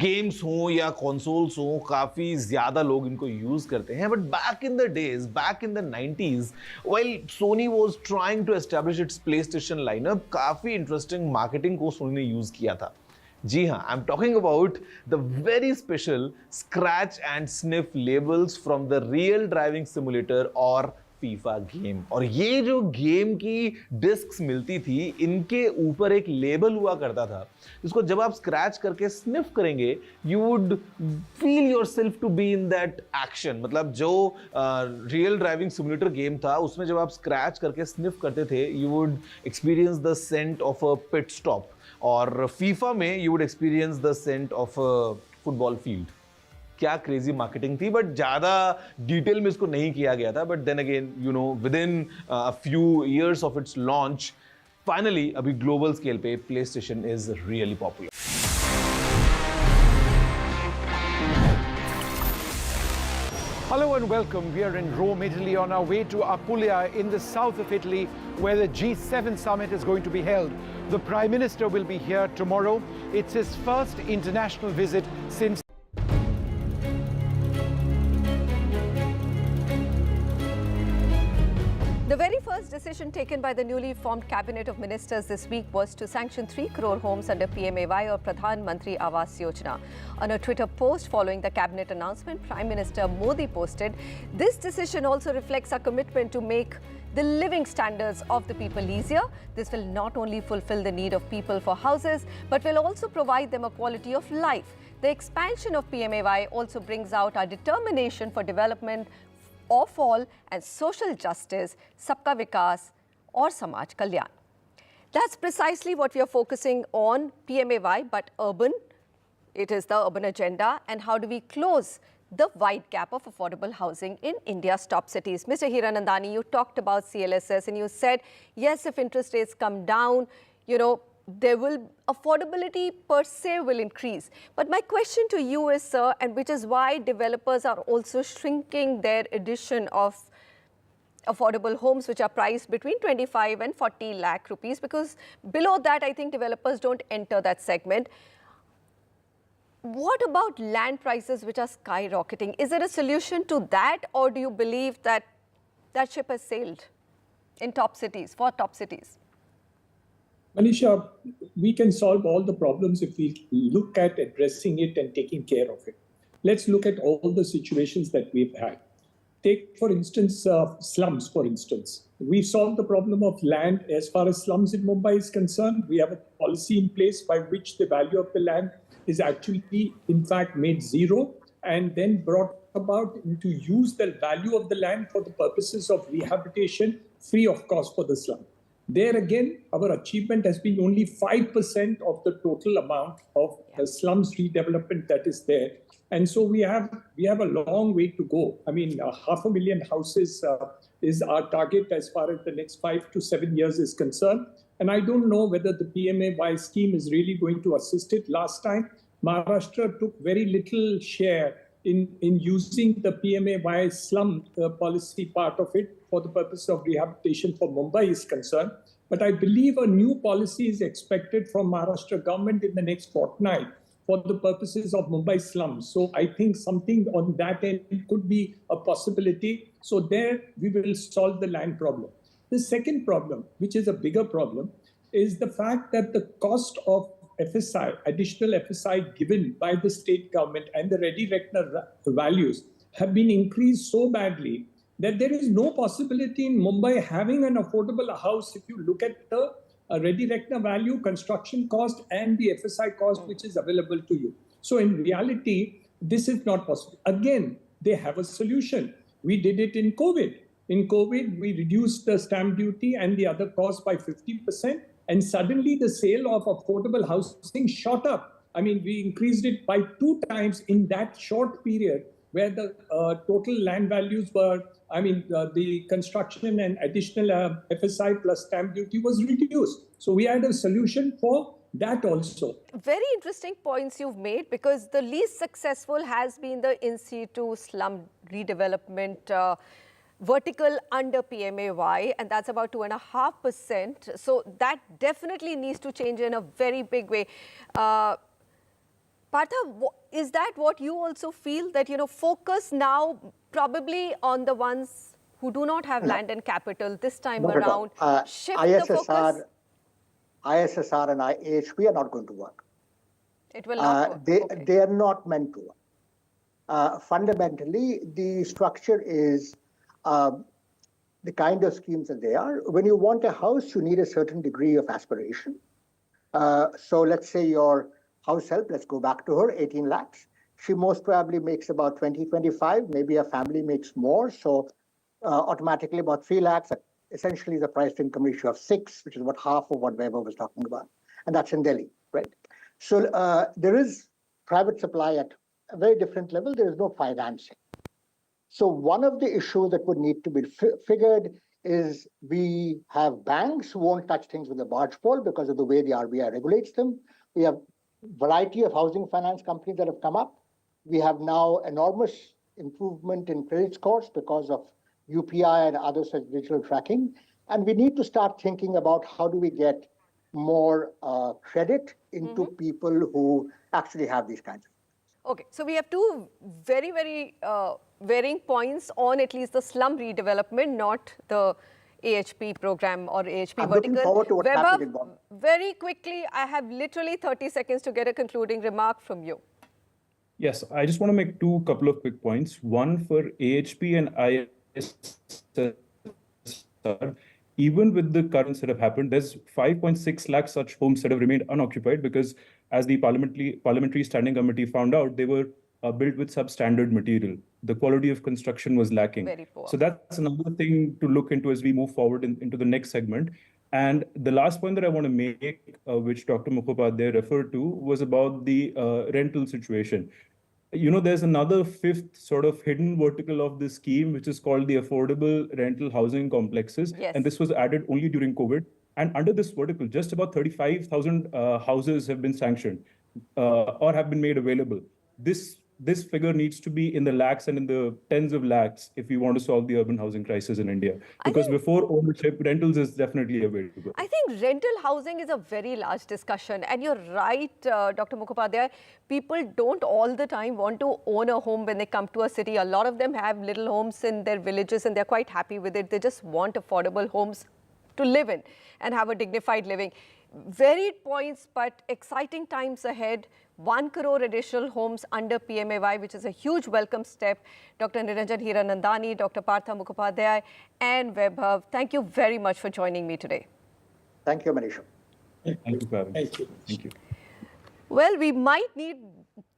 Games हों या कंसोल्स हों, काफ़ी ज़्यादा लोग इनको यूज़ करते हैं. But back in the days, back in the 90s, while Sony was trying to establish its PlayStation lineup, काफ़ी इंटरेस्टिंग मार्केटिंग को सोनी ने यूज़ किया था. जी हाँ, I am talking about the very special scratch and sniff labels from the real driving simulator और FIFA game. और ये जो गेम की डिस्क्स मिलती थी, इनके ऊपर एक लेबल हुआ करता था जिसको जब आप स्क्रैच करके स्निफ करेंगे you would feel yourself to be in that action. मतलब जो रियल ड्राइविंग सिमुलेटर गेम था उसमें जब आप स्क्रैच करके स्निफ करते थे you would experience the scent of a pit stop, और फीफा में you would experience the scent of a football field. क्या क्रेजी मार्केटिंग थी, बट ज़्यादा डिटेल में इसको नहीं किया गया था. But then again you know within a few years of its launch finally अभी ग्लोबल स्केल पे PlayStation is really popular. Hello and welcome. We are in Rome, Italy, on our way to Apulia in the south of Italy, where the G7 summit is going to be held. The Prime Minister will be here tomorrow. It's his first international visit since The very first decision taken by the newly formed cabinet of ministers this week was to sanction 3 crore homes under PMAY or Pradhan Mantri Awas Yojana. On a Twitter post following the cabinet announcement, Prime Minister Modi posted, "This decision also reflects our commitment to make the living standards of the people easier. This will not only fulfill the need of people for houses, but will also provide them a quality of life The expansion of PMAY also brings out our determination for development of all and social justice, Sabka Vikas or Samaj Kalyan. That's precisely what we are focusing on, PMAY, but urban. It is the urban agenda, and how do we close the wide gap of affordable housing in India's top cities? Mr. Hiranandani, you talked about CLSS and you said, yes, if interest rates come down, there will, affordability per se will increase. But my question to you is, sir, and which is why developers are also shrinking their addition of affordable homes which are priced between 25 and 40 lakh rupees, because below that, I think developers don't enter that segment. What about land prices which are skyrocketing? Is there a solution to that, or do you believe that that ship has sailed in top cities, for top cities? Manisha, we can solve all the problems if we look at addressing it and taking care of it. Let's look at all the situations that we've had. Take, for instance, slums, for instance. We've solved the problem of land as far as slums in Mumbai is concerned. We have a policy in place by which the value of the land is actually, in fact, made zero and then brought about to use the value of the land for the purposes of rehabilitation free of cost for the slum. There again, our achievement has been only 5% of the total amount of slums redevelopment that is there. And so we have a long way to go. I mean, 500,000 houses is our target as far as the next 5 to 7 years is concerned. And I don't know whether the PMAY scheme is really going to assist it. Last time, Maharashtra took very little share in using the PMAY slum policy part of it for the purpose of rehabilitation for Mumbai is concerned. But I believe a new policy is expected from Maharashtra government in the next fortnight for the purposes of Mumbai slums. So I think something on that end could be a possibility. So there we will solve the land problem. The second problem, which is a bigger problem, is the fact that the cost of FSI, additional FSI given by the state government and the ready-reckoner values have been increased so badly that there is no possibility in Mumbai having an affordable house if you look at the ready-reckoner value, construction cost, and the FSI cost which is available to you. So in reality, this is not possible. Again, they have a solution. We did it in COVID. In COVID, we reduced the stamp duty and the other costs by 50%, and suddenly the sale of affordable housing shot up. I mean, we increased it by 2 times in that short period where the total land values were, the construction and additional FSI plus stamp duty was reduced. So we had a solution for that also. Very interesting points you've made, because the least successful has been the in situ slum redevelopment vertical under PMAY, and that's about 2.5%. So that definitely needs to change in a very big way. Partha, is that what you also feel, that, focus now probably on the ones who do not have land and capital this time around, shift the focus? ISSR and IHP are not going to work. It will not work. They are not meant to work. Fundamentally, the structure is the kind of schemes that they are. When you want a house, you need a certain degree of aspiration. So let's say your house help, let's go back to her, 18 lakhs. She most probably makes about 20, 25. Maybe her family makes more. So automatically about 3 lakhs, essentially the price to income ratio of 6, which is about half of what Weber was talking about. And that's in Delhi, right? So there is private supply at a very different level. There is no financing. So one of the issues that would need to be figured is we have banks who won't touch things with a barge pole because of the way the RBI regulates them. We have variety of housing finance companies that have come up. We have now enormous improvement in credit scores because of UPI and other such digital tracking. And we need to start thinking about how do we get more credit into people who actually have these kinds of things. Okay, so we have two very, very varying points on at least the slum redevelopment, not the AHP program or AHP vertical. Looking forward to what's happening in Bombay. Very quickly, I have literally 30 seconds to get a concluding remark from you. Yes, I just want to make couple of quick points. One, for AHP and ISSR, even with the currents that have happened, there's 5.6 lakh such homes that have remained unoccupied because, as the parliamentary standing committee found out, they were built with substandard material. The quality of construction was lacking. Very poor. So that's another thing to look into as we move forward into the next segment. And the last point that I want to make, which Dr. Mukhopadhyay referred to, was about the rental situation. There's another fifth sort of hidden vertical of this scheme, which is called the affordable rental housing complexes. Yes. And this was added only during COVID. And under this vertical, just about 35,000 houses have been sanctioned or have been made available. This figure needs to be in the lakhs and in the tens of lakhs if we want to solve the urban housing crisis in India. Because before ownership, rentals is definitely available. I think rental housing is a very large discussion. And you're right, Dr. Mukhopadhyay, people don't all the time want to own a home when they come to a city. A lot of them have little homes in their villages and they're quite happy with it. They just want affordable homes to live in and have a dignified living. Varied points, but exciting times ahead. 1 crore additional homes under PMAY, which is a huge welcome step. Dr. Niranjan Hiranandani, Dr. Partha Mukhopadhyay, and Vaibhav, thank you very much for joining me today. Thank you, Manisha. Thank you for having me. Thank you. Well, we might need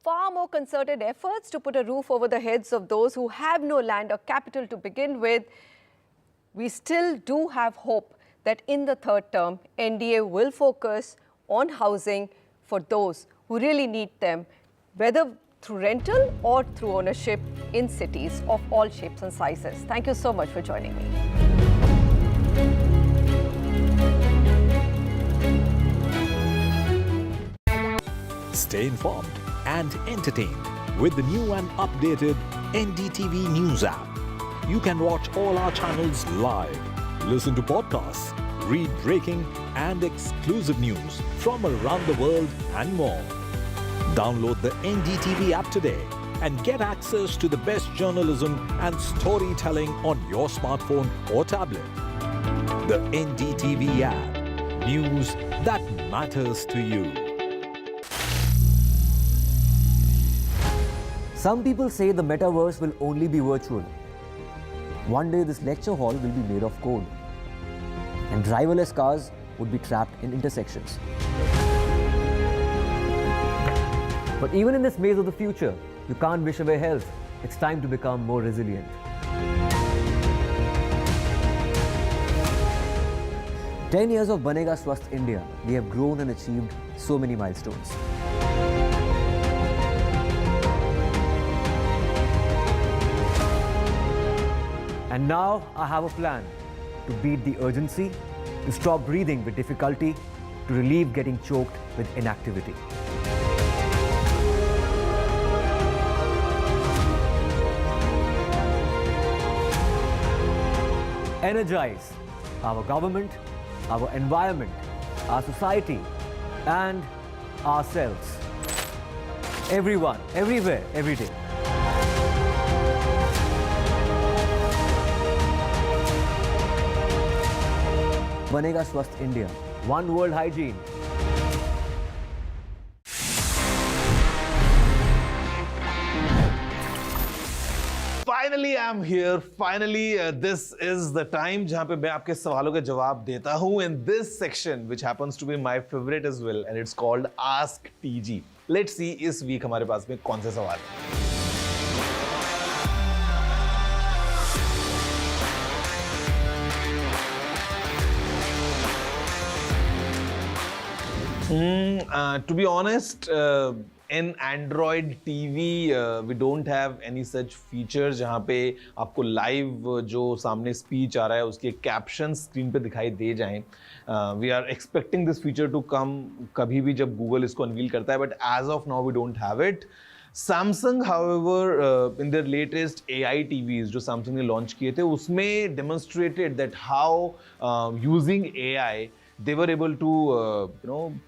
far more concerted efforts to put a roof over the heads of those who have no land or capital to begin with. We still do have hope that in the third term, NDA will focus on housing for those who really need them, whether through rental or through ownership in cities of all shapes and sizes. Thank you so much for joining me. Stay informed and entertained with the new and updated NDTV News app. You can watch all our channels live, listen to podcasts, read breaking and exclusive news from around the world and more. Download the NDTV app today and get access to the best journalism and storytelling on your smartphone or tablet. The NDTV app. News that matters to you. Some people say the metaverse will only be virtual. One day this lecture hall will be made of code, and driverless cars would be trapped in intersections. But even in this maze of the future, you can't wish away health. It's time to become more resilient. "10 years of Banega Swasth India, we have grown and achieved so many milestones. And now I have a plan to beat the urgency, to stop breathing with difficulty, to relieve getting choked with inactivity. Energize our government, our environment, our society, and ourselves. Everyone, everywhere, every day. Banega Swasth India. One world hygiene. Finally, I'm here. Finally, this is the time जहाँ पे मैं आपके सवालों के जवाब देता हूँ in this section, which happens to be my favorite as well, and it's called Ask TG. Let's see इस week हमारे पास में कौन से सवाल हैं. To be honest, in Android TV, we don't have any such features जहाँ पे आपको live जो सामने speech आ रहा है उसके captions screen पे दिखाई दे जाएं. We are expecting this feature to come कभी भी जब Google इसको unveil करता है, but as of now we don't have it. Samsung, however, in their latest AI TVs जो Samsung ने launch किए थे उसमें demonstrated that how using AI they were able to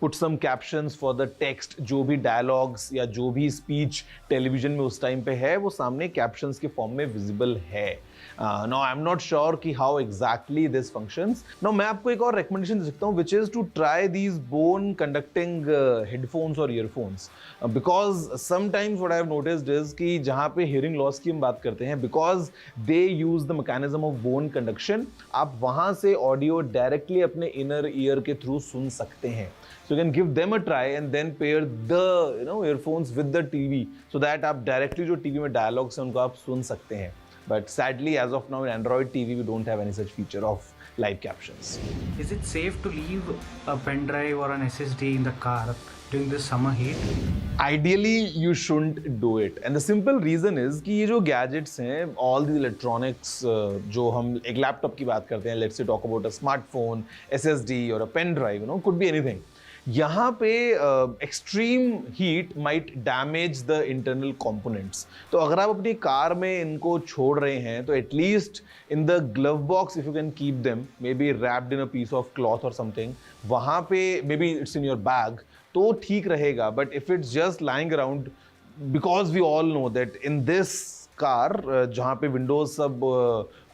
put some captions for the text. जो भी dialogues या जो भी speech television में उस time पे है वो सामने captions के form में visible है. Now I'm not sure कि how exactly this functions. Now मैं आपको एक और recommendation दे सकता हूँ, which is to try these bone conducting headphones or earphones, because sometimes what I have noticed is कि जहाँ पे hearing loss की हम बात करते हैं, because they use the mechanism of bone conduction, आप वहाँ से audio directly अपने inner ear के through सुन सकते हैं. So you can give them a try and then pair the earphones with the TV so that आप directly जो TV में dialogues हैं उनको आप सुन सकते हैं. But sadly, as of now in Android TV, we don't have any such feature of live captions. Is it safe to leave a pen drive or an SSD in the car during this summer heat? Ideally, you shouldn't do it. And the simple reason is कि ये जो gadgets हैं, all these electronics, जो हम एक laptop की बात करते हैं, let's say talk about a smartphone, SSD or a pen drive, could be anything. यहाँ पे extreme heat might damage the internal components. तो अगर आप अपनी कार में इनको छोड़ रहे हैं तो at least in the glove box if you can keep them, maybe wrapped in a piece of cloth और समथिंग, वहाँ पे maybe it's in your bag, तो ठीक रहेगा. But if it's just lying around, because we all know that in this car जहाँ पे Windows सब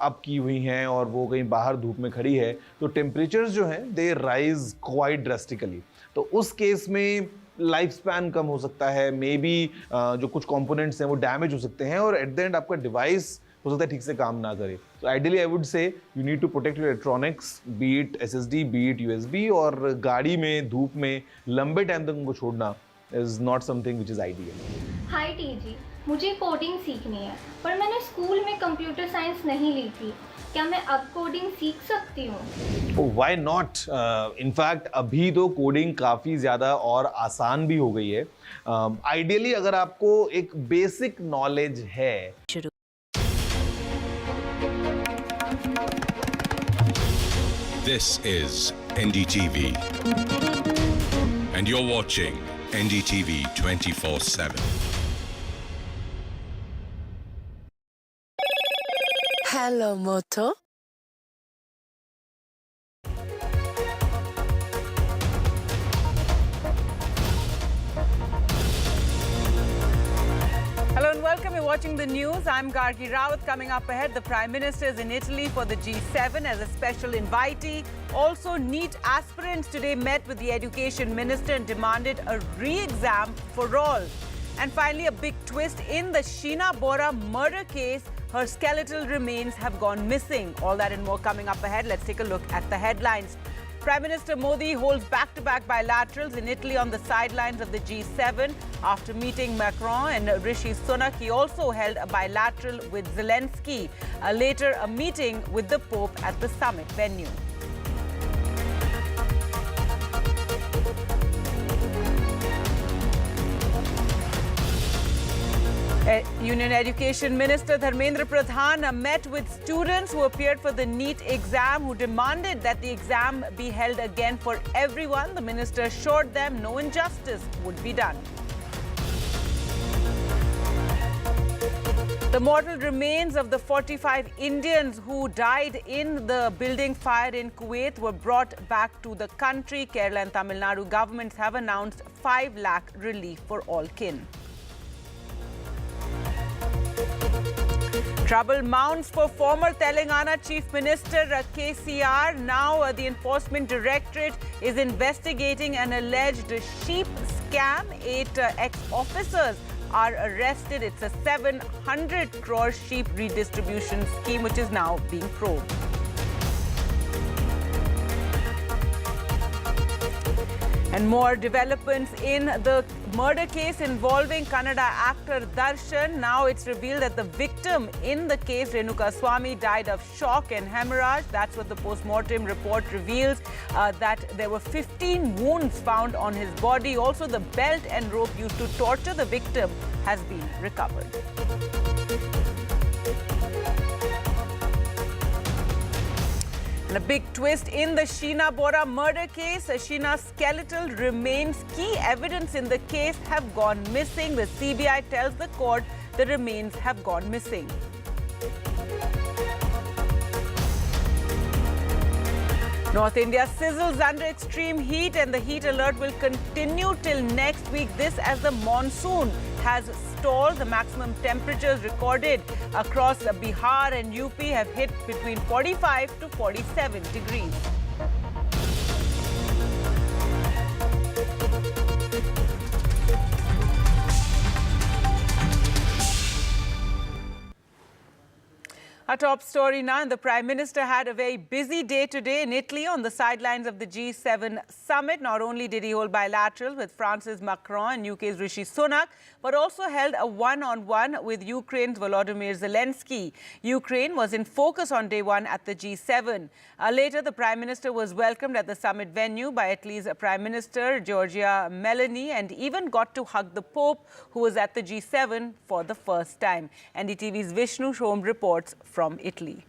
up की हुई हैं और वो कहीं बाहर धूप में खड़ी है, तो टेम्परेचर्स जो हैं दे राइज क्वाइट ड्रेस्टिकली. तो उस केस में लाइफ स्पैन कम हो सकता है, मे बी जो कुछ कंपोनेंट्स हैं वो डैमेज हो सकते हैं और एट द एंड आपका डिवाइस हो सकता है ठीक से काम ना करे. तो ideally I would say you need to protect your electronics, be it SSD, be it USB, और गाड़ी में धूप में लंबे टाइम तक उनको छोड़ना is not something which is ideal. Hi TG, मुझे कोडिंग सीखनी है पर मैंने स्कूल में कंप्यूटर साइंस नहीं ली थी. क्या मैं अब कोडिंग सीख सकती हूँ? Why not. इनफैक्ट अभी तो कोडिंग काफ़ी ज़्यादा और आसान भी हो गई है. आइडियली अगर आपको एक बेसिक नॉलेज है. This is NDTV and you're watching NDTV 24/7. Hello, Moto. Hello and welcome. You're watching the news. I'm Gargi Rawat. Coming up ahead, the Prime Minister is in Italy for the G7 as a special invitee. Also, NEET aspirants today met with the Education Minister and demanded a re-exam for all. And finally, a big twist in the Sheena Bora murder case. Her skeletal remains have gone missing. All that and more coming up ahead. Let's take a look at the headlines. Prime Minister Modi holds back-to-back bilaterals in Italy on the sidelines of the G7. After meeting Macron and Rishi Sunak, he also held a bilateral with Zelensky. Later, a meeting with the Pope at the summit venue. Union Education Minister Narendra Modi met with students who appeared for the NEET exam, who demanded that the exam be held again for everyone. The minister assured them no injustice would be done. The mortal remains of the 45 Indians who died in the building fire in Kuwait were brought back to the country. Kerala and Tamil Nadu governments have announced 5 lakh relief for all kin. Trouble mounts for former Telangana Chief Minister KCR. Now the Enforcement Directorate is investigating an alleged sheep scam. 8 ex-officers are arrested. It's a 700 crore sheep redistribution scheme which is now being probed. And more developments in the murder case involving Kannada actor Darshan. Now it's revealed that the victim in the case, Renuka Swamy, died of shock and hemorrhage. That's what the post-mortem report reveals, that there were 15 wounds found on his body. Also, the belt and rope used to torture the victim has been recovered. And a big twist in the Sheena Bora murder case. Sheena's skeletal remains, key evidence in the case, have gone missing. The CBI tells the court the remains have gone missing. North India sizzles under extreme heat and the heat alert will continue till next week. This as the monsoon has stalled. The maximum temperatures recorded across Bihar and UP have hit between 45 to 47 degrees. Our top story now, and the Prime Minister had a very busy day today in Italy on the sidelines of the G7 summit. Not only did he hold bilaterals with France's Macron and UK's Rishi Sunak, but also held a one-on-one with Ukraine's Volodymyr Zelensky. Ukraine was in focus on day one at the G7. Later, the Prime Minister was welcomed at the summit venue by Italy's Prime Minister Giorgia Meloni and even got to hug the Pope, who was at the G7 for the first time. NDTV's Vishnu Shom reports from Italy.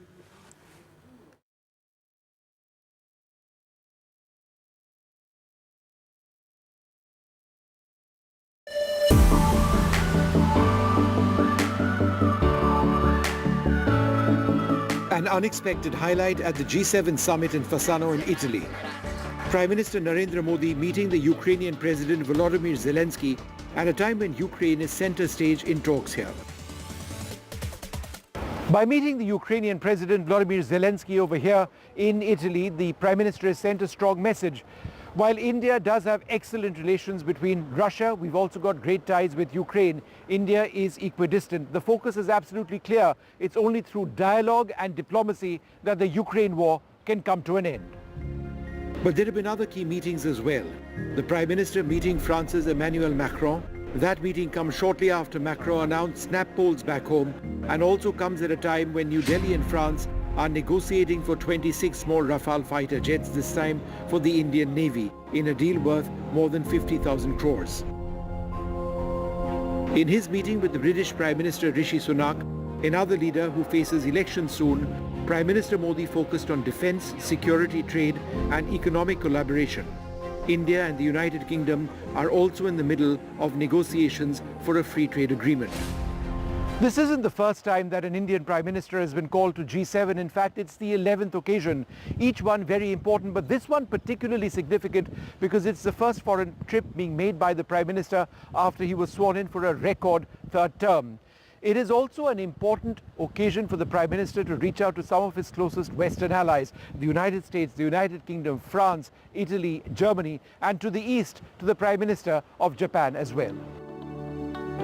An unexpected highlight at the G7 summit in Fasano in Italy. Prime Minister Narendra Modi meeting the Ukrainian President Volodymyr Zelensky at a time when Ukraine is center stage in talks here. By meeting the Ukrainian President Volodymyr Zelensky over here in Italy, the Prime Minister has sent a strong message. While India does have excellent relations between Russia, we've also got great ties with Ukraine. India is equidistant. The focus is absolutely clear. It's only through dialogue and diplomacy that the Ukraine war can come to an end. But there have been other key meetings as well. The Prime Minister meeting France's Emmanuel Macron. That meeting comes shortly after Macron announced snap polls back home and also comes at a time when New Delhi and France are negotiating for 26 more Rafale fighter jets, this time for the Indian Navy, in a deal worth more than 50,000 crores. In his meeting with the British Prime Minister Rishi Sunak, another leader who faces election soon, Prime Minister Modi focused on defence, security, trade and economic collaboration. India and the United Kingdom are also in the middle of negotiations for a free trade agreement. This isn't the first time that an Indian Prime Minister has been called to G7. In fact, it's the 11th occasion. Each one very important, but this one particularly significant because it's the first foreign trip being made by the Prime Minister after he was sworn in for a record third term. It is also an important occasion for the Prime Minister to reach out to some of his closest Western allies, the United States, the United Kingdom, France, Italy, Germany, and to the east, to the Prime Minister of Japan as well.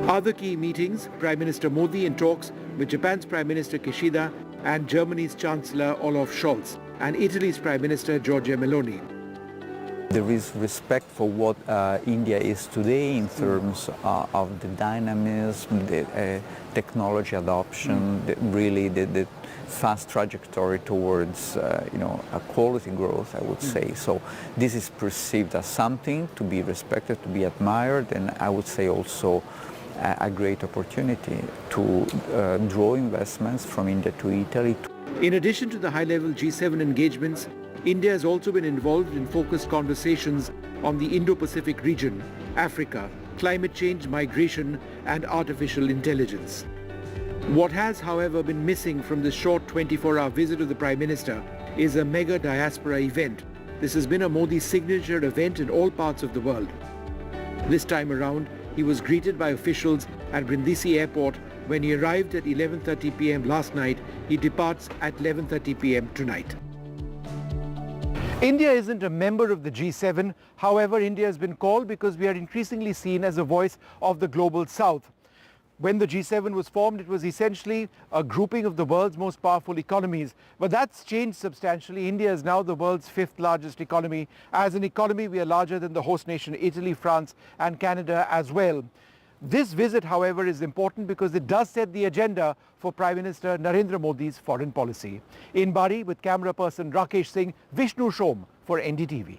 Other key meetings, Prime Minister Modi in talks with Japan's Prime Minister Kishida and Germany's Chancellor Olaf Scholz and Italy's Prime Minister Giorgia Meloni. There is respect for what India is today in terms of the dynamism, the technology adoption, the fast trajectory towards a quality growth, I would say. So this is perceived as something to be respected, to be admired, and I would say also a great opportunity to draw investments from India to Italy. In addition to the high-level G7 engagements, India has also been involved in focused conversations on the Indo-Pacific region, Africa, climate change, migration, and artificial intelligence. What has, however, been missing from this short 24-hour visit of the Prime Minister is a mega diaspora event. This has been a Modi signature event in all parts of the world. This time around, he was greeted by officials at Brindisi Airport. When he arrived at 11:30 p.m. last night, he departs at 11:30 p.m. tonight. India isn't a member of the G7. However, India has been called because we are increasingly seen as a voice of the global south. When the G7 was formed, it was essentially a grouping of the world's most powerful economies. But that's changed substantially. India is now the world's 5th largest economy. As an economy, we are larger than the host nation, Italy, France, and Canada as well. This visit, however, is important because it does set the agenda for Prime Minister Narendra Modi's foreign policy. In Bari, with camera person Rakesh Singh, Vishnu Shom for NDTV.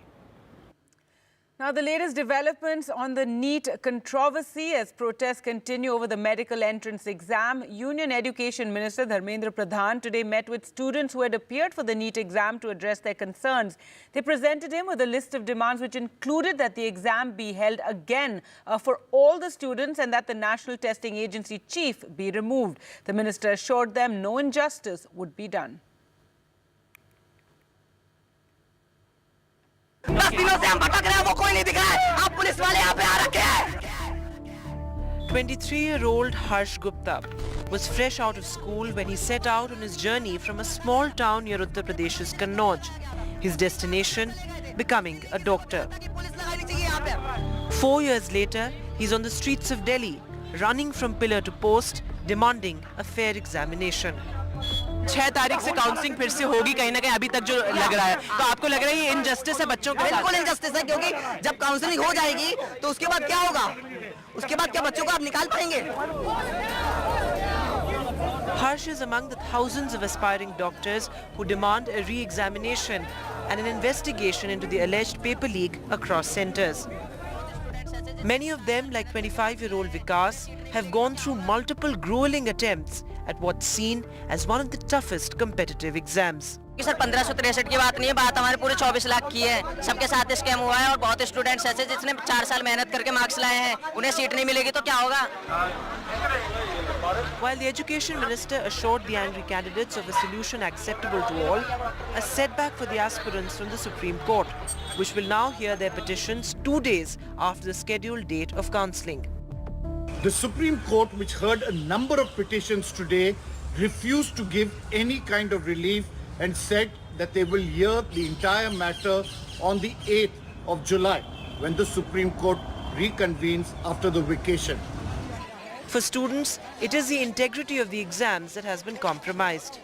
Now, the latest developments on the NEET controversy as protests continue over the medical entrance exam. Union Education Minister Dharmendra Pradhan today met with students who had appeared for the NEET exam to address their concerns. They presented him with a list of demands which included that the exam be held again for all the students and that the National Testing Agency chief be removed. The minister assured them no injustice would be done. आपको कोई नहीं दिख रहा है, आप police वाले यहाँ पे आ रखे हैं। 23-year-old Harsh Gupta was fresh out of school when he set out on his journey from a small town near Uttar Pradesh's Kannauj. His destination, becoming a doctor. 4 years later, he's on the streets of Delhi, running from pillar to post, demanding a fair examination. 6 तारीख से counselling फिर से होगी कहीं ना कहीं अभी तक जो लग रहा है, तो आपको लग रहा है ये इनजस्टिस है बच्चों के साथ? बिल्कुल इनजस्टिस है, क्योंकि जब काउंसलिंग हो जाएगी तो उसके बाद क्या होगा? उसके बाद क्या बच्चों को आप निकाल पाएंगे? Harsh is among the thousands of aspiring doctors who demand a re-examination and an investigation into the alleged paper leak across centres. Many of them, like 25-year-old Vikas, have gone through multiple grueling attempts at what's seen as one of the toughest competitive exams. Sir 1563 की बात नहीं है, बात हमारे पूरे 24 लाख की है। सबके साथ स्कैम हुआ है और बहुत स्टूडेंट्स ऐसे जिसने 4 साल मेहनत करके मार्क्स लाए हैं, उन्हें सीट नहीं मिलेगी तो क्या होगा? While the Education Minister assured the angry candidates of a solution acceptable to all, a setback for the aspirants from the Supreme Court, which will now hear their petitions 2 days after the scheduled date of counselling. The Supreme Court, which heard a number of petitions today, refused to give any kind of relief and said that they will hear the entire matter on the 8th of July, when the Supreme Court reconvenes after the vacation. For students, it is the integrity of the exams that has been compromised.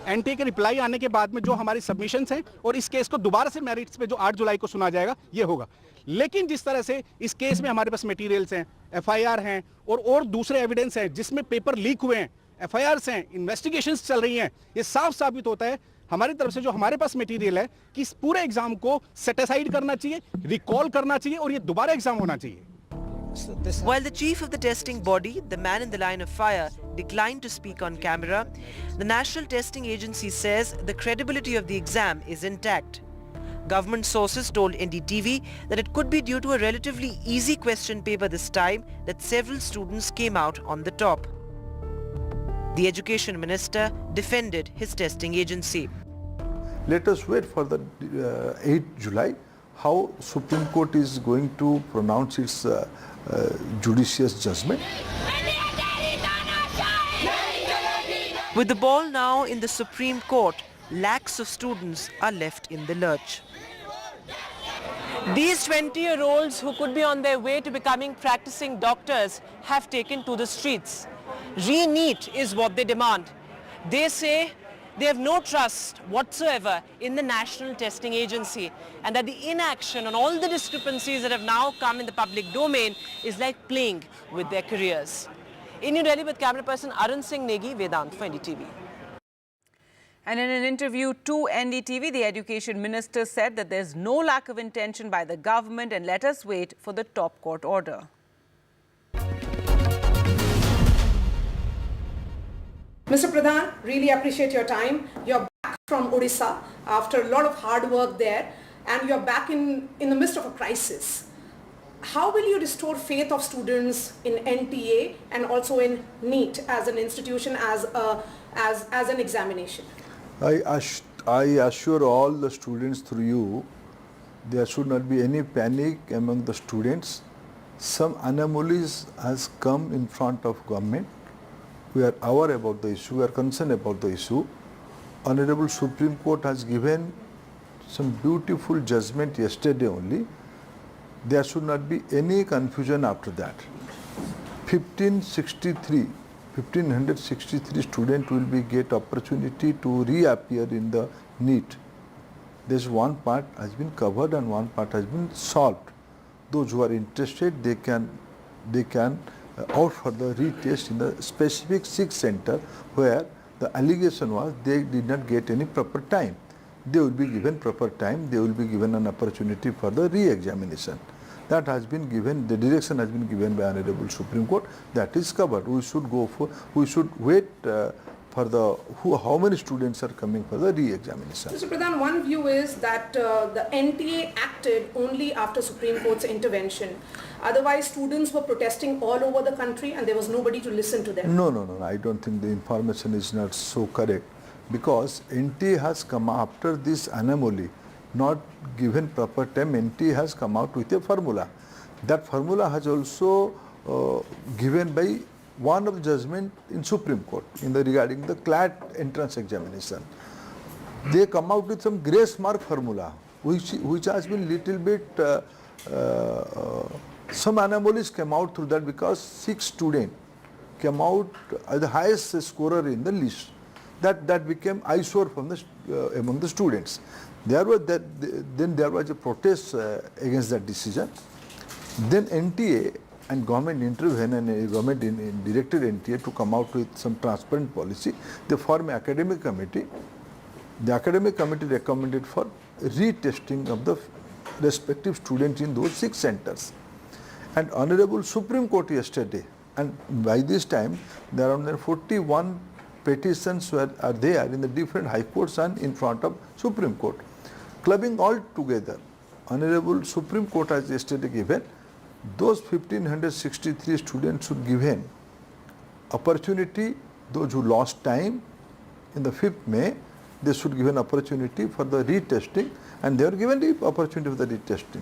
NTA के reply आने के बाद में जो हमारी submissions हैं और इस केस को दोबारा से मेरिट्स पे जो 8 जुलाई को सुना जाएगा ये होगा। लेकिन जिस तरह से इस केस में हमारे पास मटेरियल्स हैं, एफआईआर हैं और दूसरे एविडेंस हैं जिसमें पेपर लीक हुए हैं, एफआईआर्स हैं, इन्वेस्टिगेशंस चल रही हैं, ये साफ साबित होता है हमारी तरफ से जो हमारे पास मटेरियल है कि इस पूरे एग्जाम को सेट असाइड करना चाहिए, रिकॉल करना चाहिए और ये दोबारा एग्जाम होना चाहिए। While the chief of the testing body, the man in the line of fire, declined to speak on camera, the National Testing Agency says the credibility of the exam is intact. Government sources told NDTV that it could be due to a relatively easy question paper this time that several students came out on the top. The Education Minister defended his testing agency. Let us wait for the 8th July, how Supreme Court is going to pronounce its judicious judgment. With the ball now in the Supreme Court, lakhs of students are left in the lurch. These 20-year-olds who could be on their way to becoming practicing doctors have taken to the streets. Re-NEET is what they demand. They say they have no trust whatsoever in the National Testing Agency and that the inaction on all the discrepancies that have now come in the public domain is like playing with their careers. In New Delhi with camera person Arun Singh Negi, Vedant for NDTV. And in an interview to NDTV, the Education Minister said that there's no lack of intention by the government and let us wait for the top court order. Mr. Pradhan, really appreciate your time. You're back from Odisha after a lot of hard work there and you're back in the midst of a crisis. How will you restore faith of students in NTA and also in NEET as an institution, as an examination? I assure all the students through you, there should not be any panic among the students. Some anomalies has come in front of government. We are aware about the issue, we are concerned about the issue. Honorable Supreme Court has given some beautiful judgment yesterday only. There should not be any confusion after that. 1563 students will get opportunity to reappear in the NEET. This one part has been covered and one part has been solved. Those who are interested, they can out for the retest in the specific 6 center where the allegation was they did not get any proper time. They will be given proper time, they will be given an opportunity for the re-examination. That has been given, the direction has been given by Honorable Supreme Court, that is covered. We should wait for how many students are coming for the re-examination. Mr. Pradhan, one view is that the NTA acted only after Supreme Court's intervention. Otherwise, students were protesting all over the country and there was nobody to listen to them. No, I don't think the information is not so correct because NTA has come after this anomaly. not given proper time, NTA has come out with a formula. That formula has also given by one of the judgment in Supreme Court regarding the CLAT entrance examination. They come out with some grace mark formula, which has been little bit, some anomalies came out through that because 6 students came out as the highest scorer in the list. That became eyesore from the among the students. Then there was a protest against that decision. Then NTA and government intervened and government directed NTA to come out with some transparent policy. They formed an academic committee. The academic committee recommended for retesting of the respective students in those 6 centers. And Honorable Supreme Court yesterday, and by this time there are 41 petitions are there in the different high courts and in front of Supreme Court. Clubbing all together, Honorable Supreme Court has yesterday given those 1563 students should given opportunity, those who lost time in the 5th May, they should give an opportunity for the retesting, and they are given the opportunity for the retesting.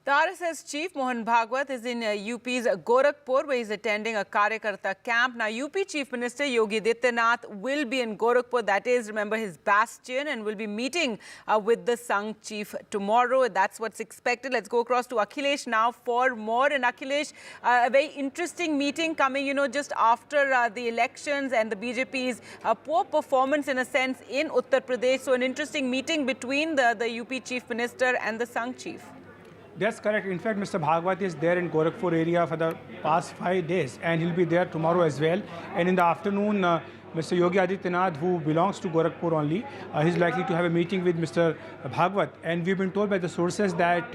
The RSS chief, Mohan Bhagwat, is in UP's Gorakhpur, where he's attending a Karyakarta camp. Now, UP Chief Minister Yogi Adityanath will be in Gorakhpur, that is, remember, his bastion, and will be meeting with the Sangh chief tomorrow. That's what's expected. Let's go across to Akhilesh now for more. And Akhilesh, a very interesting meeting coming, just after the elections and the BJP's poor performance, in a sense, in Uttar Pradesh. So, an interesting meeting between the UP Chief Minister and the Sangh chief. That's correct. In fact, Mr. Bhagwat is there in Gorakhpur area for the past 5 days, and he'll be there tomorrow as well. And in the afternoon, Mr. Yogi Adityanath, who belongs to Gorakhpur only, he's likely to have a meeting with Mr. Bhagwat. And we've been told by the sources that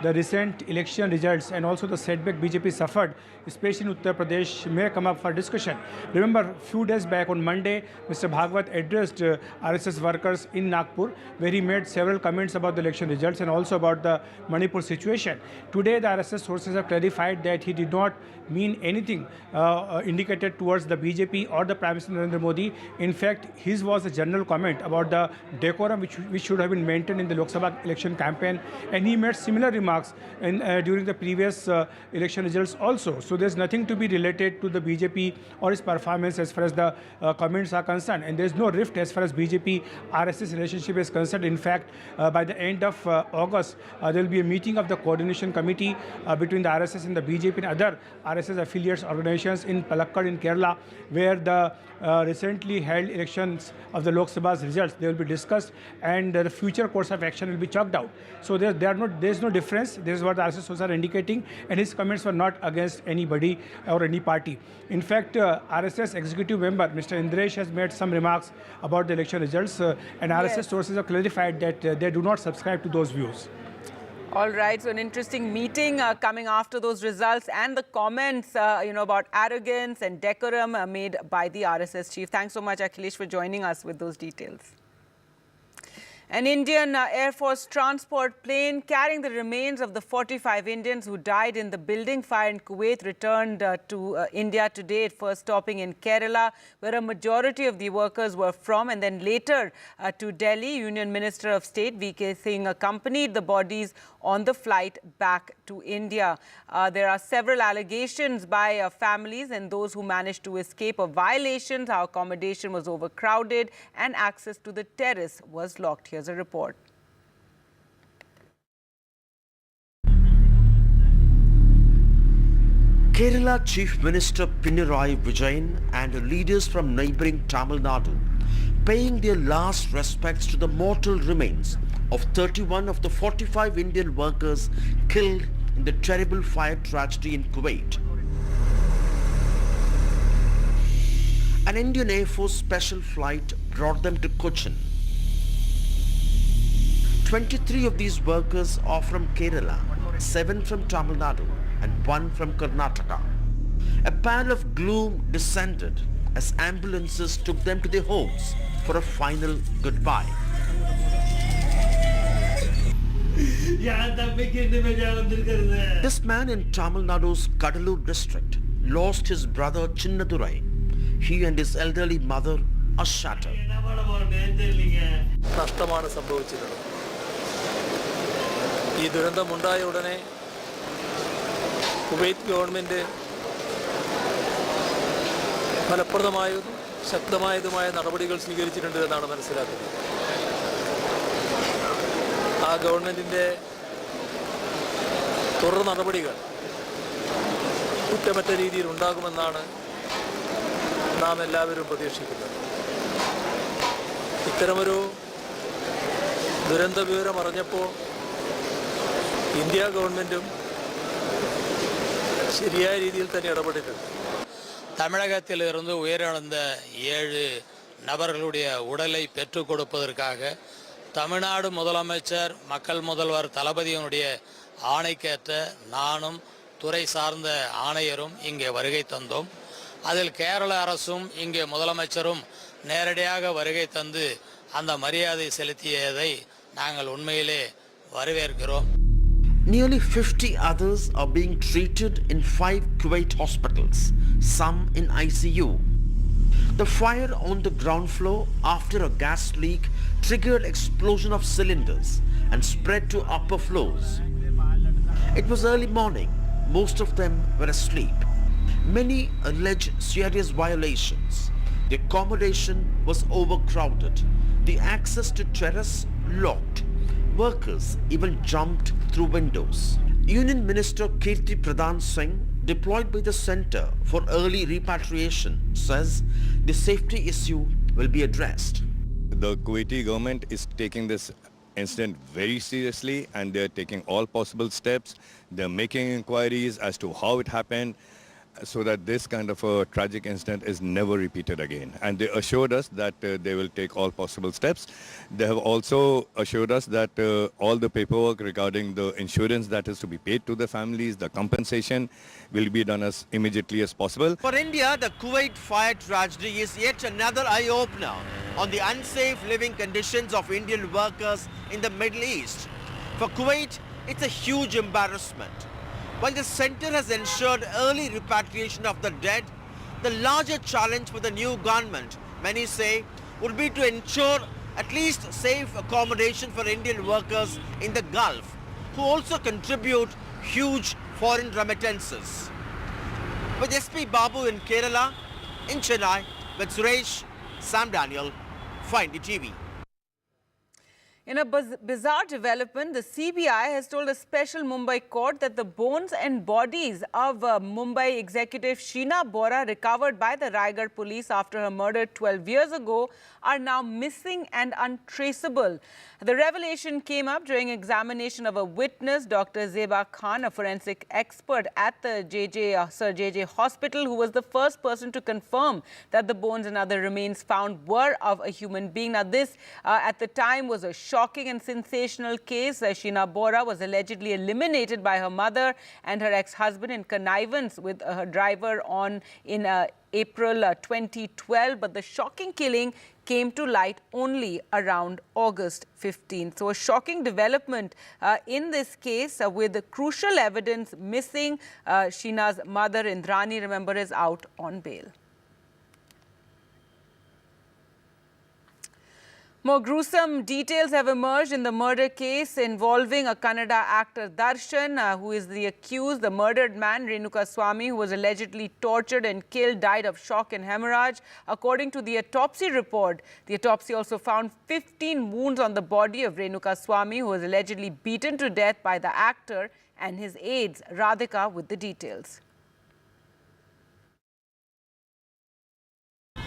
the recent election results and also the setback BJP suffered, especially in Uttar Pradesh, may come up for discussion. Remember, a few days back on Monday, Mr. Bhagwat addressed RSS workers in Nagpur, where he made several comments about the election results and also about the Manipur situation. Today, the RSS sources have clarified that he did not mean anything indicated towards the BJP or the Prime Minister Narendra Modi. In fact, his was a general comment about the decorum which should have been maintained in the Lok Sabha election campaign, and he made similar remarks during the previous election results also. So there's nothing to be related to the BJP or his performance as far as the comments are concerned, and there's no rift as far as BJP-RSS relationship is concerned. In fact, by the end of August, there will be a meeting of the coordination committee between the RSS and the BJP and other RSS affiliates organizations in Palakkad in Kerala, where the recently held elections of the Lok Sabha's results, they will be discussed, and the future course of action will be chalked out. So there's no difference. This is what the RSS are indicating, and his comments were not against anybody or any party. In fact, RSS executive member Mr. Indresh has made some remarks about the election results, and RSS sources have clarified that they do not subscribe to those views. All right, so an interesting meeting coming after those results and the comments, about arrogance and decorum made by the RSS chief. Thanks so much, Akhilesh, for joining us with those details. An Indian Air Force transport plane carrying the remains of the 45 Indians who died in the building fire in Kuwait returned to India today, at first stopping in Kerala, where a majority of the workers were from, and then later to Delhi. Union Minister of State V.K. Singh accompanied the bodies on the flight back to India. There are several allegations by families and those who managed to escape of violations, how accommodation was overcrowded and access to the terrace was locked. Here's a report. Kerala Chief Minister Pinarayi Vijayan and leaders from neighbouring Tamil Nadu paying their last respects to the mortal remains of 31 of the 45 Indian workers killed in the terrible fire tragedy in Kuwait. An Indian Air Force special flight brought them to Cochin. 23 of these workers are from Kerala, 7 from Tamil Nadu and 1 from Karnataka. A pall of gloom descended as ambulances took them to their homes for a final goodbye. This man in Tamil Nadu's Kadalur district lost his brother Chinnadurai. He and his elderly mother are shattered. നഷ്ടമാണ് സംഭവിച്ചിട്ടുള്ളത്. ഈ ദുരന്തമുണ്ടായ ഉടനെ Kuwait government ഫലപ്രദമായതും ശക്തമായതുമായ നടപടികൾ സ്വീകരിച്ചിട്ടുണ്ട് എന്നാണ് മനസ്സിലാക്കുന്നത്. ആ ഗവൺമെൻറ്റിൻ്റെ തുടർ നടപടികൾ കുറ്റമറ്റ രീതിയിൽ ഉണ്ടാകുമെന്നാണ് നാം എല്ലാവരും പ്രതീക്ഷിക്കുന്നത്. ഇത്തരമൊരു ദുരന്ത വിവരം അറിഞ്ഞപ്പോൾ ഇന്ത്യ ഗവൺമെൻറ്റും ശരിയായ രീതിയിൽ തന്നെ ഇടപെട്ടിട്ടുണ്ട്. தமிழகத்திலிருந்து உயிரிழந்த 7 நபர்களுடைய உடலை பெற்றுக் கொடுப்பதற்காக தமிழ்நாடு முதலமைச்சர் மக்கள் முதல்வர் தளபதியினுடைய ஆணைக்கேற்ற நானும் துறை சார்ந்த ஆணையரும் இங்கே வருகை தந்தோம். அதில் கேரள அரசும் இங்கே முதலமைச்சரும் நேரடியாக வருகை தந்து அந்த மரியாதை செலுத்தியதை நாங்கள் உண்மையிலே வரவேற்கிறோம். Nearly 50 others are being treated in 5 Kuwait hospitals, some in ICU. The fire on the ground floor after a gas leak triggered explosion of cylinders and spread to upper floors. It was early morning. Most of them were asleep. Many alleged serious violations. The accommodation was overcrowded. The access to terrace locked. Workers even jumped through windows. Union Minister Kirti Pradhan Singh, deployed by the Centre for Early Repatriation, says the safety issue will be addressed. The Kuwaiti government is taking this incident very seriously and they're taking all possible steps. They're making inquiries as to how it happened so that this kind of a tragic incident is never repeated again. And they assured us that they will take all possible steps. They have also assured us that all the paperwork regarding the insurance that is to be paid to the families, the compensation will be done as immediately as possible. For India, the Kuwait fire tragedy is yet another eye-opener on the unsafe living conditions of Indian workers in the Middle East. For Kuwait, it's a huge embarrassment. While the centre has ensured early repatriation of the dead, the larger challenge for the new government, many say, would be to ensure at least safe accommodation for Indian workers in the Gulf, who also contribute huge foreign remittances. With SP Babu in Kerala, in Chennai, with Suresh, Sam Daniel, Find TV. In a bizarre development, the CBI has told a special Mumbai court that the bones and bodies of Mumbai executive Sheena Bora, recovered by the Raigad police after her murder 12 years ago, are now missing and untraceable. The revelation came up during examination of a witness, Dr. Zeba Khan, a forensic expert at the Sir JJ Hospital, who was the first person to confirm that the bones and other remains found were of a human being. Now, this at the time was a shocking and sensational case. Sheena Bora was allegedly eliminated by her mother and her ex-husband in connivance with her driver in April 2012. But the shocking killing came to light only around August 15th. So a shocking development in this case with crucial evidence missing. Sheena's mother, Indrani, remember, is out on bail. More gruesome details have emerged in the murder case involving a Kannada actor Darshan, who is the accused. The murdered man, Renuka Swamy, who was allegedly tortured and killed, died of shock and hemorrhage. According to the autopsy report, the autopsy also found 15 wounds on the body of Renuka Swamy, who was allegedly beaten to death by the actor and his aides. Radhika with the details.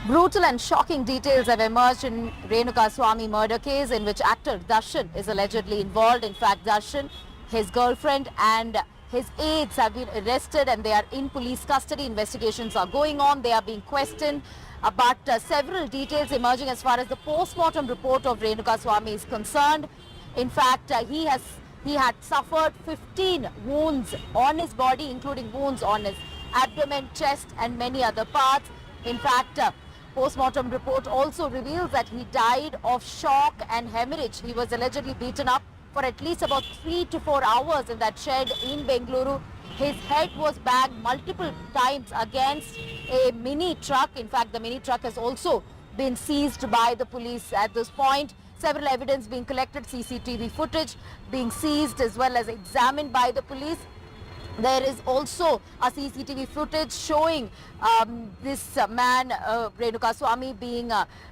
Brutal and shocking details have emerged in Renuka Swamy murder case in which actor Darshan is allegedly involved. In fact, Darshan, his girlfriend and his aides have been arrested and they are in police custody. Investigations are going on. They are being questioned. But several details emerging as far as the post-mortem report of Renuka Swamy is concerned. In fact, he had suffered 15 wounds on his body, including wounds on his abdomen, chest and many other parts. In fact, post-mortem report also reveals that he died of shock and hemorrhage. He was allegedly beaten up for at least about 3 to 4 hours in that shed in Bengaluru. His head was banged multiple times against a mini truck. In fact, the mini truck has also been seized by the police at this point. Several evidence being collected, CCTV footage being seized as well as examined by the police. There is also a CCTV footage showing this man, Renuka Swami, being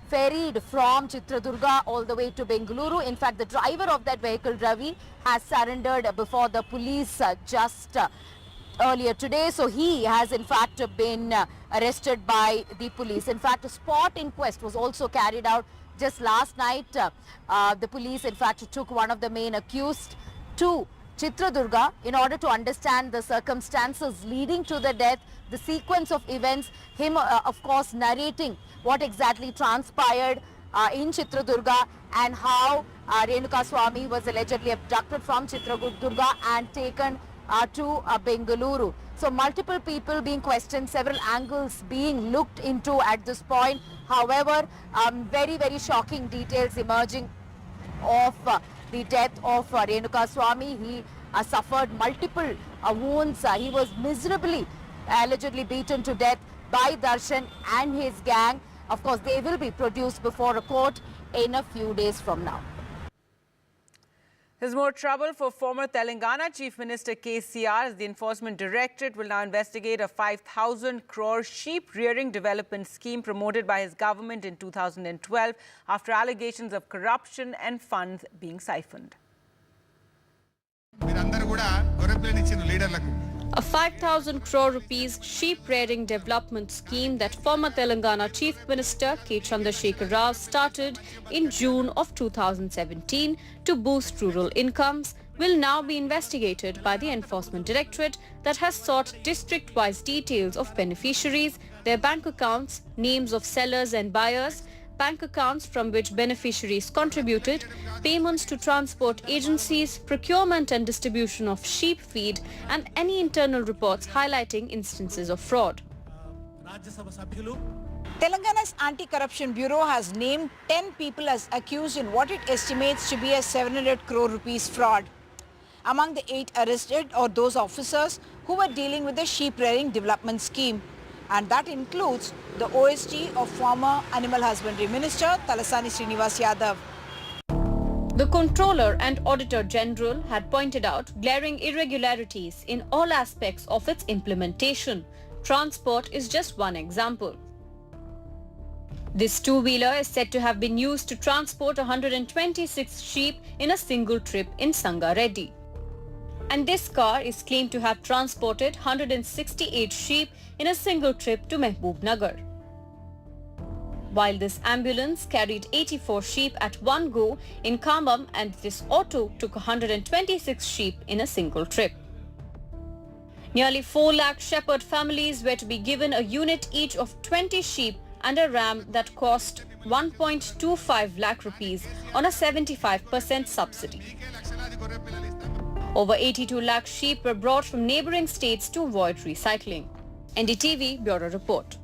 ferried from Chitradurga all the way to Bengaluru. In fact, the driver of that vehicle, Ravi, has surrendered before the police just earlier today. So he has in fact been arrested by the police. In fact, a spot inquest was also carried out just last night. The police in fact took one of the main accused to Chitradurga in order to understand the circumstances leading to the death, the sequence of events, him of course narrating what exactly transpired in Chitradurga and how Renuka Swami was allegedly abducted from Chitradurga and taken to Bengaluru. So multiple people being questioned, several angles being looked into at this point. However, very, very shocking details emerging of the death of Renuka Swami. He suffered multiple wounds. He was miserably, allegedly beaten to death by Darshan and his gang. Of course, they will be produced before a court in a few days from now. There's more trouble for former Telangana Chief Minister KCR as the Enforcement Directorate will now investigate a 5,000 crore sheep rearing development scheme promoted by his government in 2012 after allegations of corruption and funds being siphoned. A 5,000 crore rupees sheep rearing development scheme that former Telangana Chief Minister K. Chandrasekhar Rao started in June of 2017 to boost rural incomes will now be investigated by the Enforcement Directorate that has sought district-wise details of beneficiaries, their bank accounts, names of sellers and buyers, bank accounts from which beneficiaries contributed, payments to transport agencies, procurement and distribution of sheep feed, and any internal reports highlighting instances of fraud. Telangana's Anti-Corruption Bureau has named 10 people as accused in what it estimates to be a 700 crore rupees fraud. Among the 8 arrested are those officers who were dealing with the sheep rearing development scheme. And that includes the OSG of former Animal Husbandry Minister Talasani Srinivas Yadav. The Controller and Auditor General had pointed out glaring irregularities in all aspects of its implementation. Transport is just one example. This two-wheeler is said to have been used to transport 126 sheep in a single trip in Sangareddy. And this car is claimed to have transported 168 sheep in a single trip to Mehboob Nagar. While this ambulance carried 84 sheep at one go in Khambam, and this auto took 126 sheep in a single trip. Nearly 4 lakh shepherd families were to be given a unit each of 20 sheep and a ram that cost 1.25 lakh rupees on a 75% subsidy. Over 82 lakh sheep were brought from neighbouring states to avoid recycling. NDTV Bureau Report.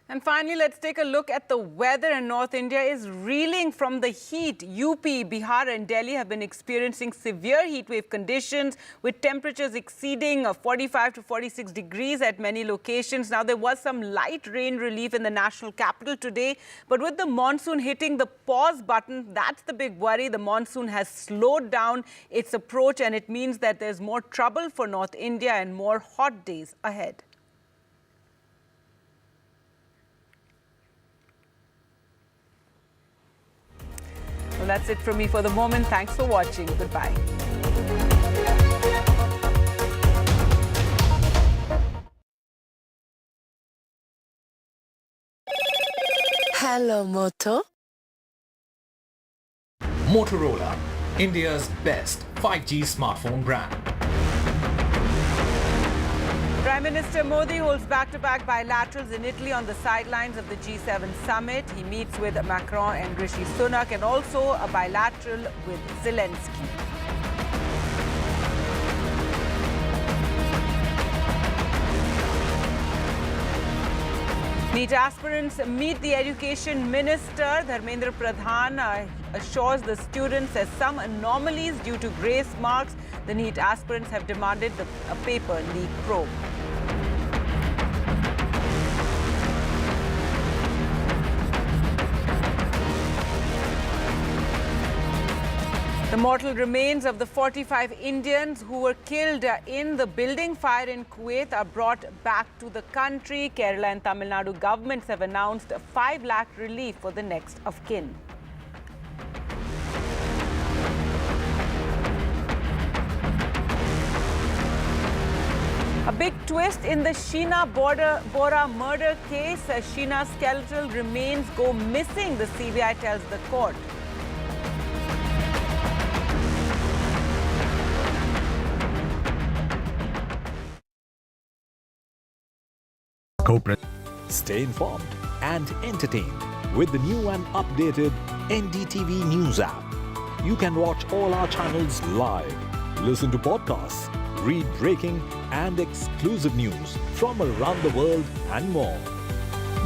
And finally, let's take a look at the weather. And North India is reeling from the heat. UP, Bihar and Delhi have been experiencing severe heatwave conditions with temperatures exceeding 45 to 46 degrees at many locations. Now, there was some light rain relief in the national capital today. But with the monsoon hitting the pause button, that's the big worry. The monsoon has slowed down its approach, and it means that there's more trouble for North India and more hot days ahead. Well, that's it from me for the moment. Thanks for watching. Goodbye. Hello, Moto. Motorola, India's best 5G smartphone brand. Prime Minister Modi holds back-to-back bilaterals in Italy on the sidelines of the G7 summit. He meets with Macron and Rishi Sunak, and also a bilateral with Zelensky. NEET aspirants meet the Education Minister. Dharmendra Pradhan assures the students there's some anomalies due to grace marks. The NEET aspirants have demanded a paper leak probe. The mortal remains of the 45 Indians who were killed in the building fire in Kuwait are brought back to the country. Kerala and Tamil Nadu governments have announced 5 lakh relief for the next of kin. A big twist in the Sheena Bora murder case. Sheena's skeletal remains go missing, the CBI tells the court. Stay informed and entertained with the new and updated NDTV News app. You can watch all our channels live, listen to podcasts, read breaking and exclusive news from around the world and more.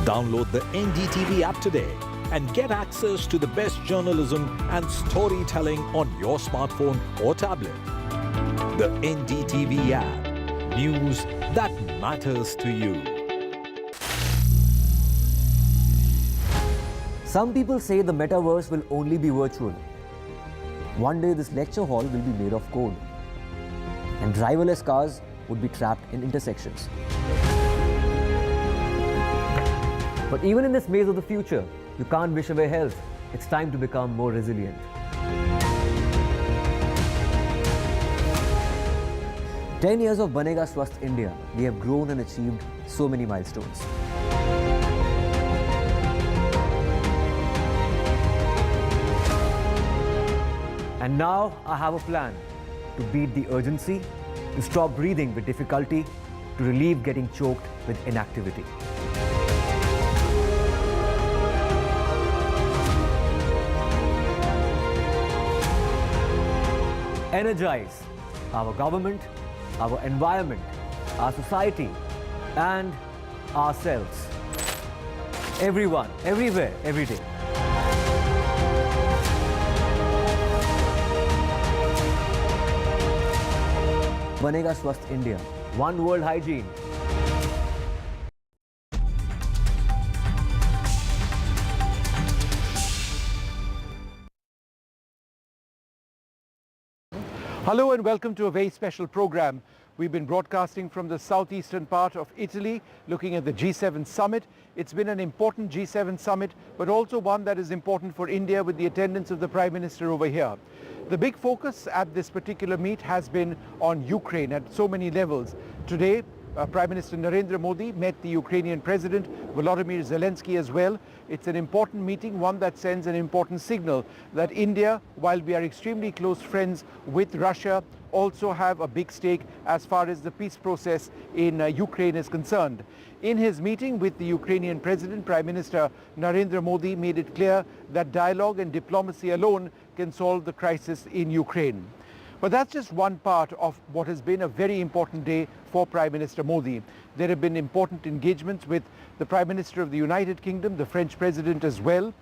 Download the NDTV app today and get access to the best journalism and storytelling on your smartphone or tablet. The NDTV app. News that matters to you. Some people say the metaverse will only be virtual. One day this lecture hall will be made of code, and driverless cars would be trapped in intersections. But even in this maze of the future, you can't wish away health. It's time to become more resilient. 10 years of Banega Swasth India, we have grown and achieved so many milestones. And now I have a plan to beat the urgency, to stop breathing with difficulty, to relieve getting choked with inactivity. Energize our government, our environment, our society, and ourselves. Everyone, everywhere, every day. Banega Swasth India. One world hygiene. Hello and welcome to a very special program. We've been broadcasting from the southeastern part of Italy, looking at the G7 summit. It's been an important G7 summit, but also one that is important for India with the attendance of the Prime Minister over here. The big focus at this particular meet has been on Ukraine at so many levels. Today, Prime Minister Narendra Modi met the Ukrainian President Volodymyr Zelensky as well. It's an important meeting, one that sends an important signal that India, while we are extremely close friends with Russia, also have a big stake as far as the peace process in Ukraine is concerned. In his meeting with the Ukrainian President, Prime Minister Narendra Modi made it clear that dialogue and diplomacy alone can solve the crisis in Ukraine. But that's just one part of what has been a very important day for Prime Minister Modi. There have been important engagements with the Prime Minister of the United Kingdom, the French President as well.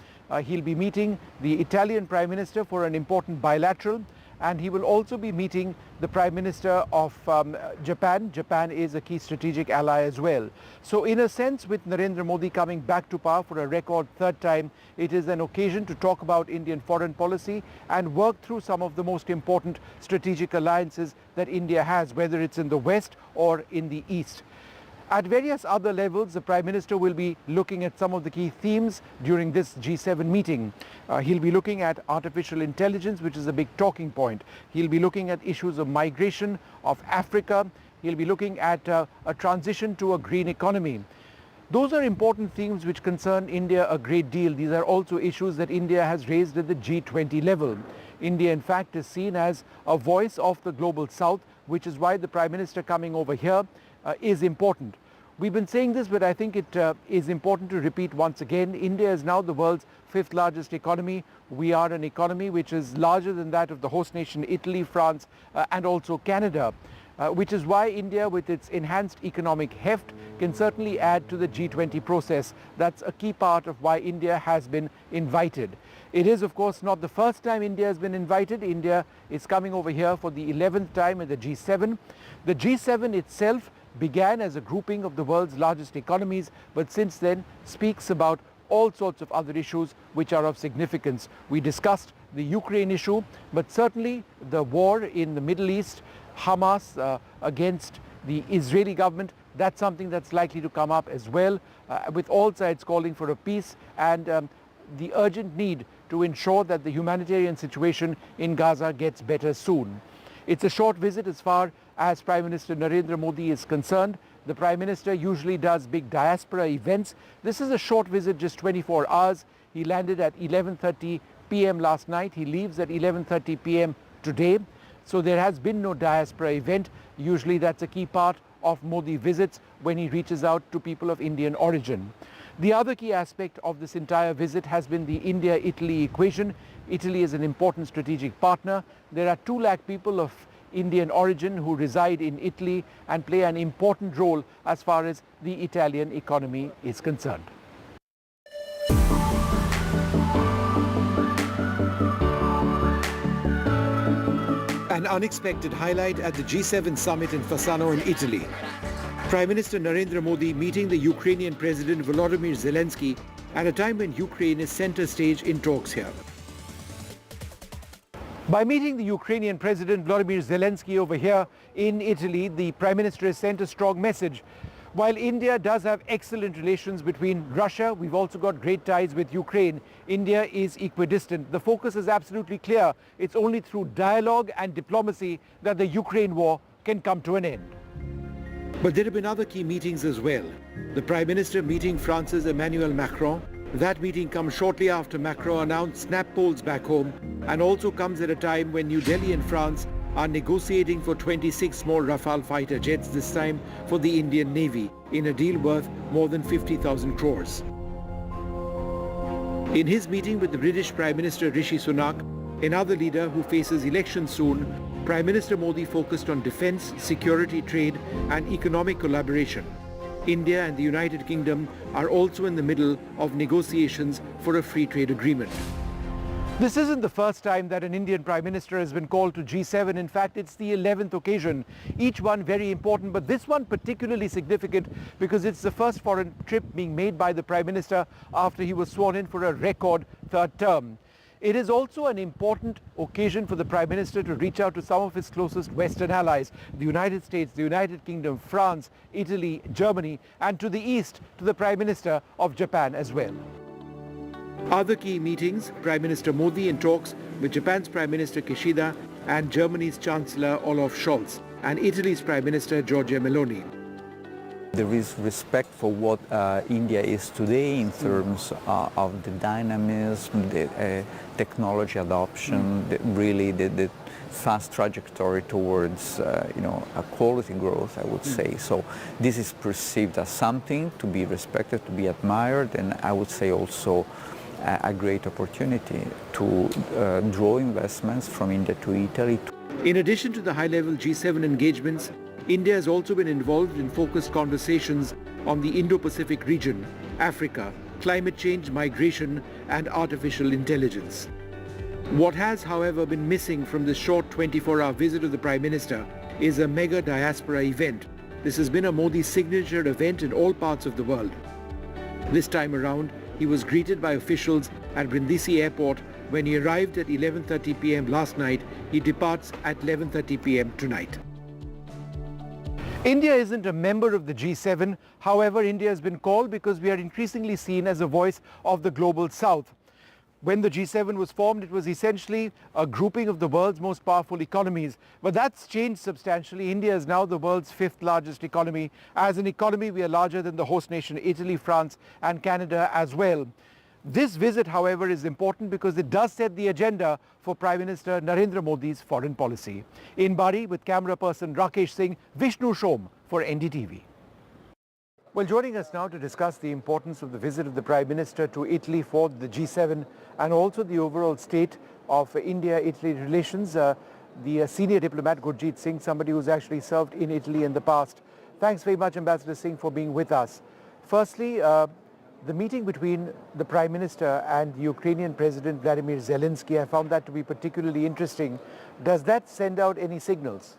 He'll be meeting the Italian Prime Minister for an important bilateral, and he will also be meeting the Prime Minister of Japan. Japan is a key strategic ally as well. So in a sense, with Narendra Modi coming back to power for a record third time, it is an occasion to talk about Indian foreign policy and work through some of the most important strategic alliances that India has, whether it's in the West or in the East. At various other levels, the Prime Minister will be looking at some of the key themes during this G7 meeting. He'll be looking at artificial intelligence, which is a big talking point. He'll be looking at issues of migration, of Africa. He'll be looking at a transition to a green economy. Those are important themes which concern India a great deal. These are also issues that India has raised at the G20 level. India, in fact, is seen as a voice of the global South, which is why the Prime Minister coming over here is important. We've been saying this, but I think it is important to repeat once again. India is now the world's 5th largest economy. We are an economy which is larger than that of the host nation Italy, France, and also Canada, which is why India, with its enhanced economic heft, can certainly add to the G20 process. That's a key part of why India has been invited. It is, of course, not the first time India has been invited. India is coming over here for the 11th time at the G7. The G7 itself began as a grouping of the world's largest economies, but since then speaks about all sorts of other issues which are of significance. We discussed the Ukraine issue, but certainly the war in the Middle East, Hamas against the Israeli government, that's something that's likely to come up as well, with all sides calling for a peace and the urgent need to ensure that the humanitarian situation in Gaza gets better soon. It's a short visit as far as Prime Minister Narendra Modi is concerned. The Prime Minister usually does big diaspora events. This is a short visit, just 24 hours. He landed at 11:30 p.m. last night. He leaves at 11:30 p.m. today. So there has been no diaspora event. Usually that's a key part of Modi visits when he reaches out to people of Indian origin. The other key aspect of this entire visit has been the India-Italy equation. Italy is an important strategic partner. There are 2 lakh people of Indian origin who reside in Italy and play an important role as far as the Italian economy is concerned. An unexpected highlight at the G7 summit in Fasano in Italy. Prime Minister Narendra Modi meeting the Ukrainian President Volodymyr Zelensky at a time when Ukraine is center stage in talks here. By meeting the Ukrainian President Volodymyr Zelensky over here in Italy, the Prime Minister has sent a strong message. While India does have excellent relations between Russia, we've also got great ties with Ukraine. India is equidistant. The focus is absolutely clear. It's only through dialogue and diplomacy that the Ukraine war can come to an end. But there have been other key meetings as well. The Prime Minister meeting France's Emmanuel Macron. That meeting comes shortly after Macron announced snap polls back home, and also comes at a time when New Delhi and France are negotiating for 26 more Rafale fighter jets, this time for the Indian Navy, in a deal worth more than 50,000 crores. In his meeting with the British Prime Minister Rishi Sunak, another leader who faces election soon, Prime Minister Modi focused on defence, security, trade and economic collaboration. India and the United Kingdom are also in the middle of negotiations for a free trade agreement. This isn't the first time that an Indian Prime Minister has been called to G7. In fact, it's the 11th occasion. Each one very important, but this one particularly significant because it's the first foreign trip being made by the Prime Minister after he was sworn in for a record 3rd term. It is also an important occasion for the Prime Minister to reach out to some of his closest Western allies, the United States, the United Kingdom, France, Italy, Germany, and to the east to the Prime Minister of Japan as well. Other key meetings, Prime Minister Modi in talks with Japan's Prime Minister Kishida and Germany's Chancellor Olaf Scholz and Italy's Prime Minister Giorgia Meloni. There is respect for what India is today in terms of the dynamism, the technology adoption, the fast trajectory towards a quality growth, I would say. So this is perceived as something to be respected, to be admired, and I would say also a great opportunity to draw investments from India to Italy. In addition to the high-level G7 engagements, India has also been involved in focused conversations on the Indo-Pacific region, Africa, climate change, migration and artificial intelligence. What has, however, been missing from this short 24-hour visit of the Prime Minister is a mega diaspora event. This has been a Modi signature event in all parts of the world. This time around, he was greeted by officials at Brindisi Airport. When he arrived at 11:30 p.m. last night, he departs at 11:30 p.m. tonight. India isn't a member of the G7. However, India has been called because we are increasingly seen as a voice of the global south. When the G7 was formed, it was essentially a grouping of the world's most powerful economies. But that's changed substantially. India is now the world's 5th largest economy. As an economy, we are larger than the host nation Italy, France and Canada as well. This visit, however, is important because it does set the agenda for Prime Minister Narendra Modi's foreign policy. In Bari, with camera person Rakesh Singh, Vishnu Shom for NDTV. Well, joining us now to discuss the importance of the visit of the Prime Minister to Italy for the G7 and also the overall state of India-Italy relations, the senior diplomat Gurjeet Singh, somebody who's actually served in Italy in the past. Thanks very much, Ambassador Singh, for being with us. Firstly, the meeting between the Prime Minister and the Ukrainian President Vladimir Zelensky, I found that to be particularly interesting. Does that send out any signals?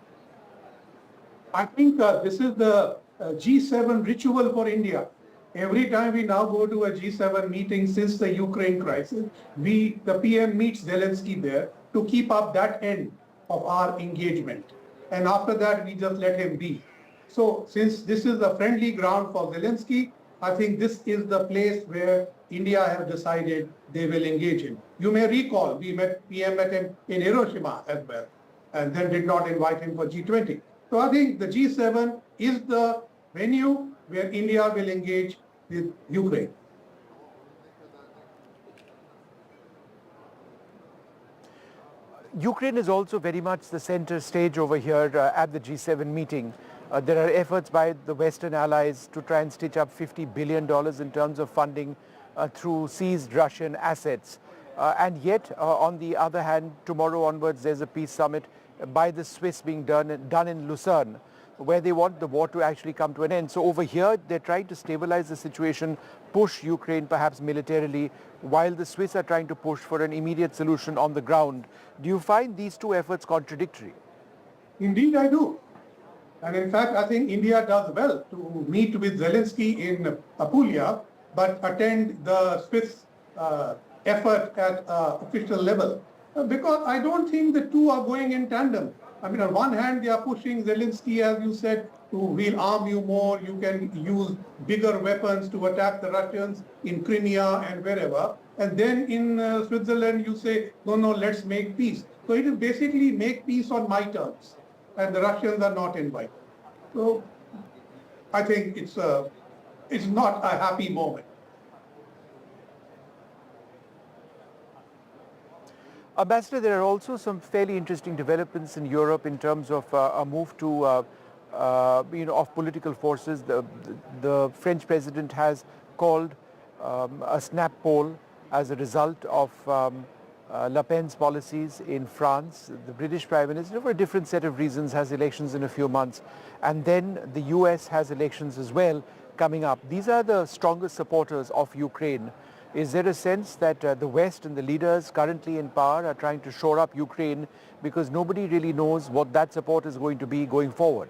I think this is the G7 ritual for India. Every time we now go to a G7 meeting since the Ukraine crisis, the PM meets Zelensky there to keep up that end of our engagement. And after that, we just let him be. So since this is a friendly ground for Zelensky, I think this is the place where India has decided they will engage him. You may recall, PM met him in Hiroshima as well, and then did not invite him for G20. So I think the G7 is the venue where India will engage with Ukraine. Ukraine is also very much the center stage over here at the G7 meeting. There are efforts by the Western allies to try and stitch up $50 billion in terms of funding through seized Russian assets. And yet, on the other hand, tomorrow onwards, there's a peace summit by the Swiss being done in Lucerne, where they want the war to actually come to an end. So over here, they're trying to stabilize the situation, push Ukraine perhaps militarily, while the Swiss are trying to push for an immediate solution on the ground. Do you find these two efforts contradictory? Indeed, I do. And in fact, I think India does well to meet with Zelensky in Apulia, but attend the Swiss effort at official level. Because I don't think the two are going in tandem. I mean, on one hand, they are pushing Zelensky, as you said, to we'll arm you more, you can use bigger weapons to attack the Russians in Crimea and wherever. And then in Switzerland, you say, no, let's make peace. So it is basically make peace on my terms. And the Russians are not invited. So I think it's not a happy moment. Ambassador, there are also some fairly interesting developments in Europe in terms of a move to, of political forces. The French president has called a snap poll as a result of Le Pen's policies in France. The British Prime Minister, for a different set of reasons, has elections in a few months. And then the US has elections as well coming up. These are the strongest supporters of Ukraine. Is there a sense that the West and the leaders currently in power are trying to shore up Ukraine because nobody really knows what that support is going to be going forward?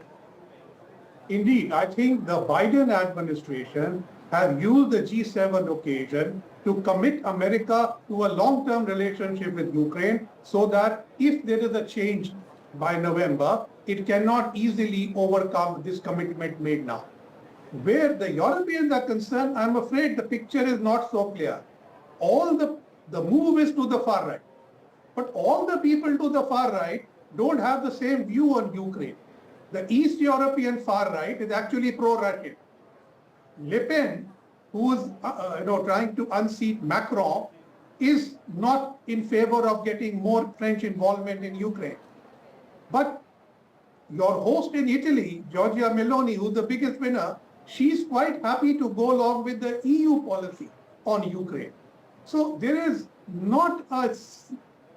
Indeed, I think the Biden administration has used the G7 occasion to commit America to a long-term relationship with Ukraine so that if there is a change by November, it cannot easily overcome this commitment made now. Where the Europeans are concerned, I'm afraid the picture is not so clear. All the move is to the far right. But all the people to the far right don't have the same view on Ukraine. The East European far right is actually pro-Russian. Le Pen, who is trying to unseat Macron, is not in favor of getting more French involvement in Ukraine. But your host in Italy, Giorgia Meloni, who's the biggest winner, she's quite happy to go along with the EU policy on Ukraine. So there is not a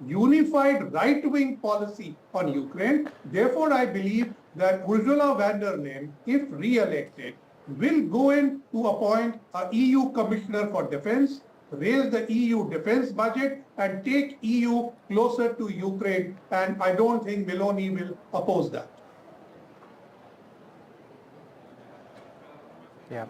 unified right-wing policy on Ukraine. Therefore, I believe that Ursula von der Leyen, if re-elected, will go in to appoint an EU Commissioner for Defense, raise the EU defense budget, and take EU closer to Ukraine. And I don't think Meloni will oppose that. Yeah.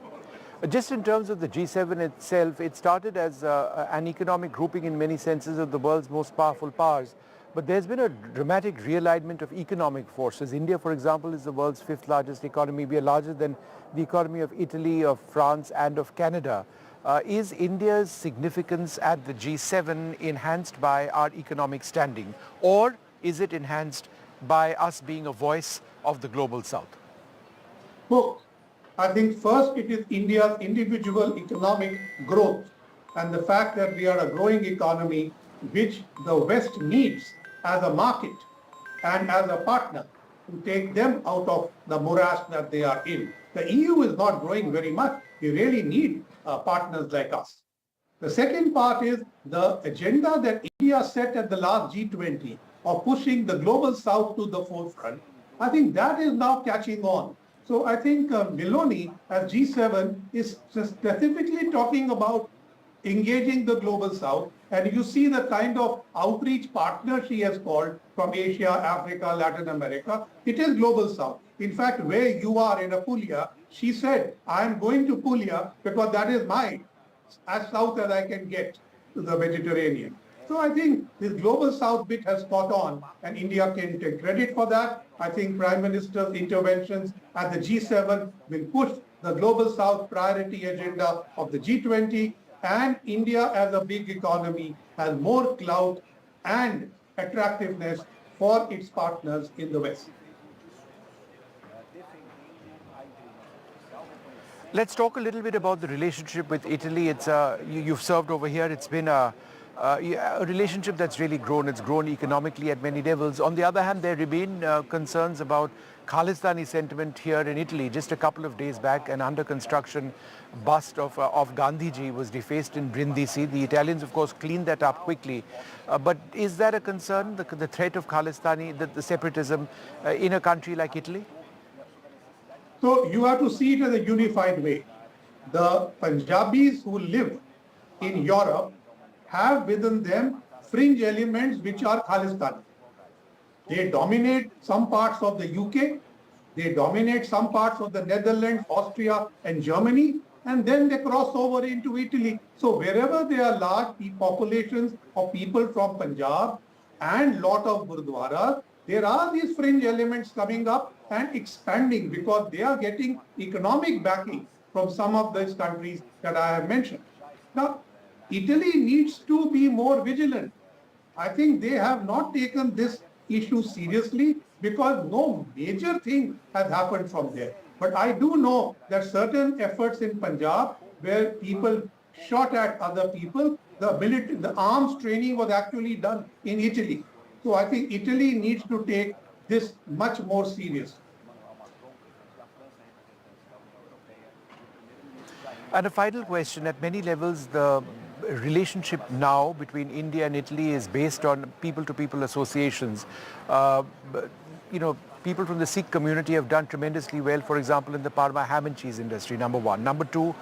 Just in terms of the G7 itself, it started as an economic grouping in many senses of the world's most powerful powers. But there's been a dramatic realignment of economic forces. India, for example, is the world's fifth largest economy. We are larger than the economy of Italy, of France, and of Canada. Is India's significance at the G7 enhanced by our economic standing? Or is it enhanced by us being a voice of the global south? Well, I think first it is India's individual economic growth and the fact that we are a growing economy which the West needs as a market and as a partner to take them out of the morass that they are in. The EU is not growing very much. We really need partners like us. The second part is the agenda that India set at the last G20 of pushing the global south to the forefront. I think that is now catching on. So I think Meloni as G7 is specifically talking about engaging the global south And you see the kind of outreach partner she has called from Asia, Africa, Latin America. It is Global South. In fact, where you are in Apulia, she said, I am going to Apulia because that is as south as I can get to the Mediterranean. So I think this Global South bit has caught on, and India can take credit for that. I think Prime Minister's interventions at the G7 will push the Global South priority agenda of the G20, and India as a big economy has more clout and attractiveness for its partners in the West. Let's talk a little bit about the relationship with Italy. It's you've served over here. It's been a relationship that's really grown. It's grown economically at many levels. On the other hand, there remain concerns about Khalistani sentiment here in Italy. Just a couple of days back, an under construction bust of Gandhiji was defaced in Brindisi. The Italians, of course, cleaned that up quickly. But is that a concern, the threat of Khalistani, the separatism in a country like Italy? So you have to see it as a unified way. The Punjabis who live in Europe have within them fringe elements which are Khalistani. They dominate some parts of the UK, they dominate some parts of the Netherlands, Austria and Germany, and then they cross over into Italy. So wherever there are large populations of people from Punjab and lot of Gurdwaras, there are these fringe elements coming up and expanding because they are getting economic backing from some of these countries that I have mentioned. Now, Italy needs to be more vigilant. I think they have not taken this issue seriously because no major thing has happened from there. But I do know that certain efforts in Punjab where people shot at other people, the arms training was actually done in Italy. So I think Italy needs to take this much more serious. And a final question, at many levels, the relationship now between India and Italy is based on people-to-people associations. People from the Sikh community have done tremendously well, for example, in the Parma ham and cheese industry, number one. Number two,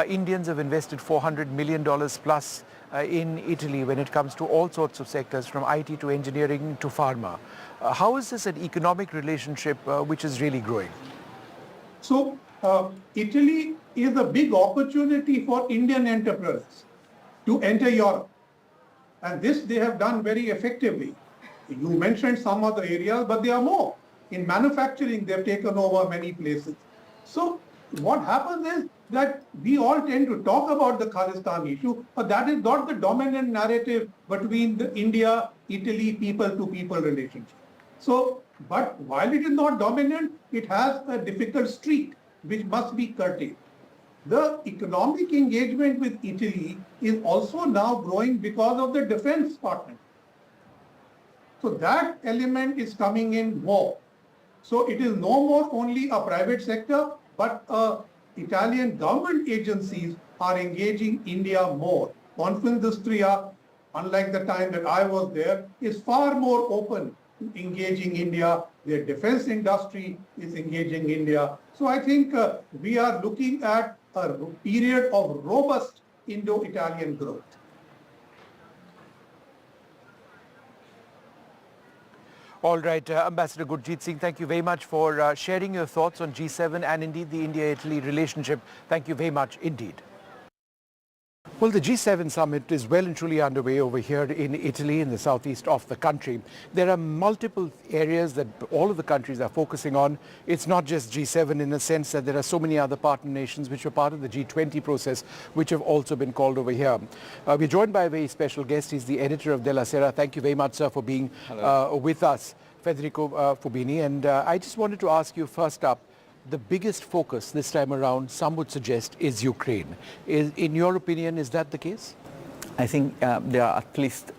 Indians have invested $400 million plus in Italy when it comes to all sorts of sectors, from IT to engineering to pharma. How is this an economic relationship which is really growing? So, Italy is a big opportunity for Indian enterprises to enter Europe. And this they have done very effectively. You mentioned some other areas, but there are more. In manufacturing, they've taken over many places. So what happens is that we all tend to talk about the Khalistan issue, but that is not the dominant narrative between the India-Italy people-to-people relationship. So, but while it is not dominant, it has a difficult streak which must be curtailed. The economic engagement with Italy is also now growing because of the defense partner. So that element is coming in more. So it is no more only a private sector, but Italian government agencies are engaging India more. Confindustria, unlike the time that I was there, is far more open to engaging India. Their defense industry is engaging India. So I think we are looking at a period of robust Indo-Italian growth. All right, Ambassador Gurjeet Singh, thank you very much for sharing your thoughts on G7 and indeed the India-Italy relationship. Thank you very much indeed. Well, the G7 summit is well and truly underway over here in Italy, in the southeast of the country. There are multiple areas that all of the countries are focusing on. It's not just G7 in the sense that there are so many other partner nations which are part of the G20 process, which have also been called over here. We're joined by a very special guest. He's the editor of Della Sera. Thank you very much, sir, for being with us, Federico Fubini. And I just wanted to ask you first up, the biggest focus this time around, some would suggest, is Ukraine. In your opinion, is that the case? I think there are at least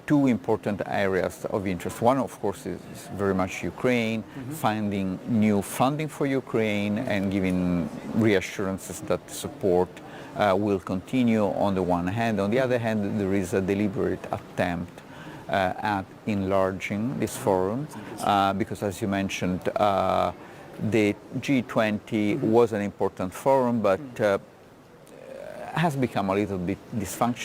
two important areas of interest. One, of course, is very much Ukraine, finding new funding for Ukraine and giving reassurances that support will continue on the one hand. On the other hand, there is a deliberate attempt at enlarging this forum because, as you mentioned, the G20 was an important forum, but has become a little bit dysfunctional.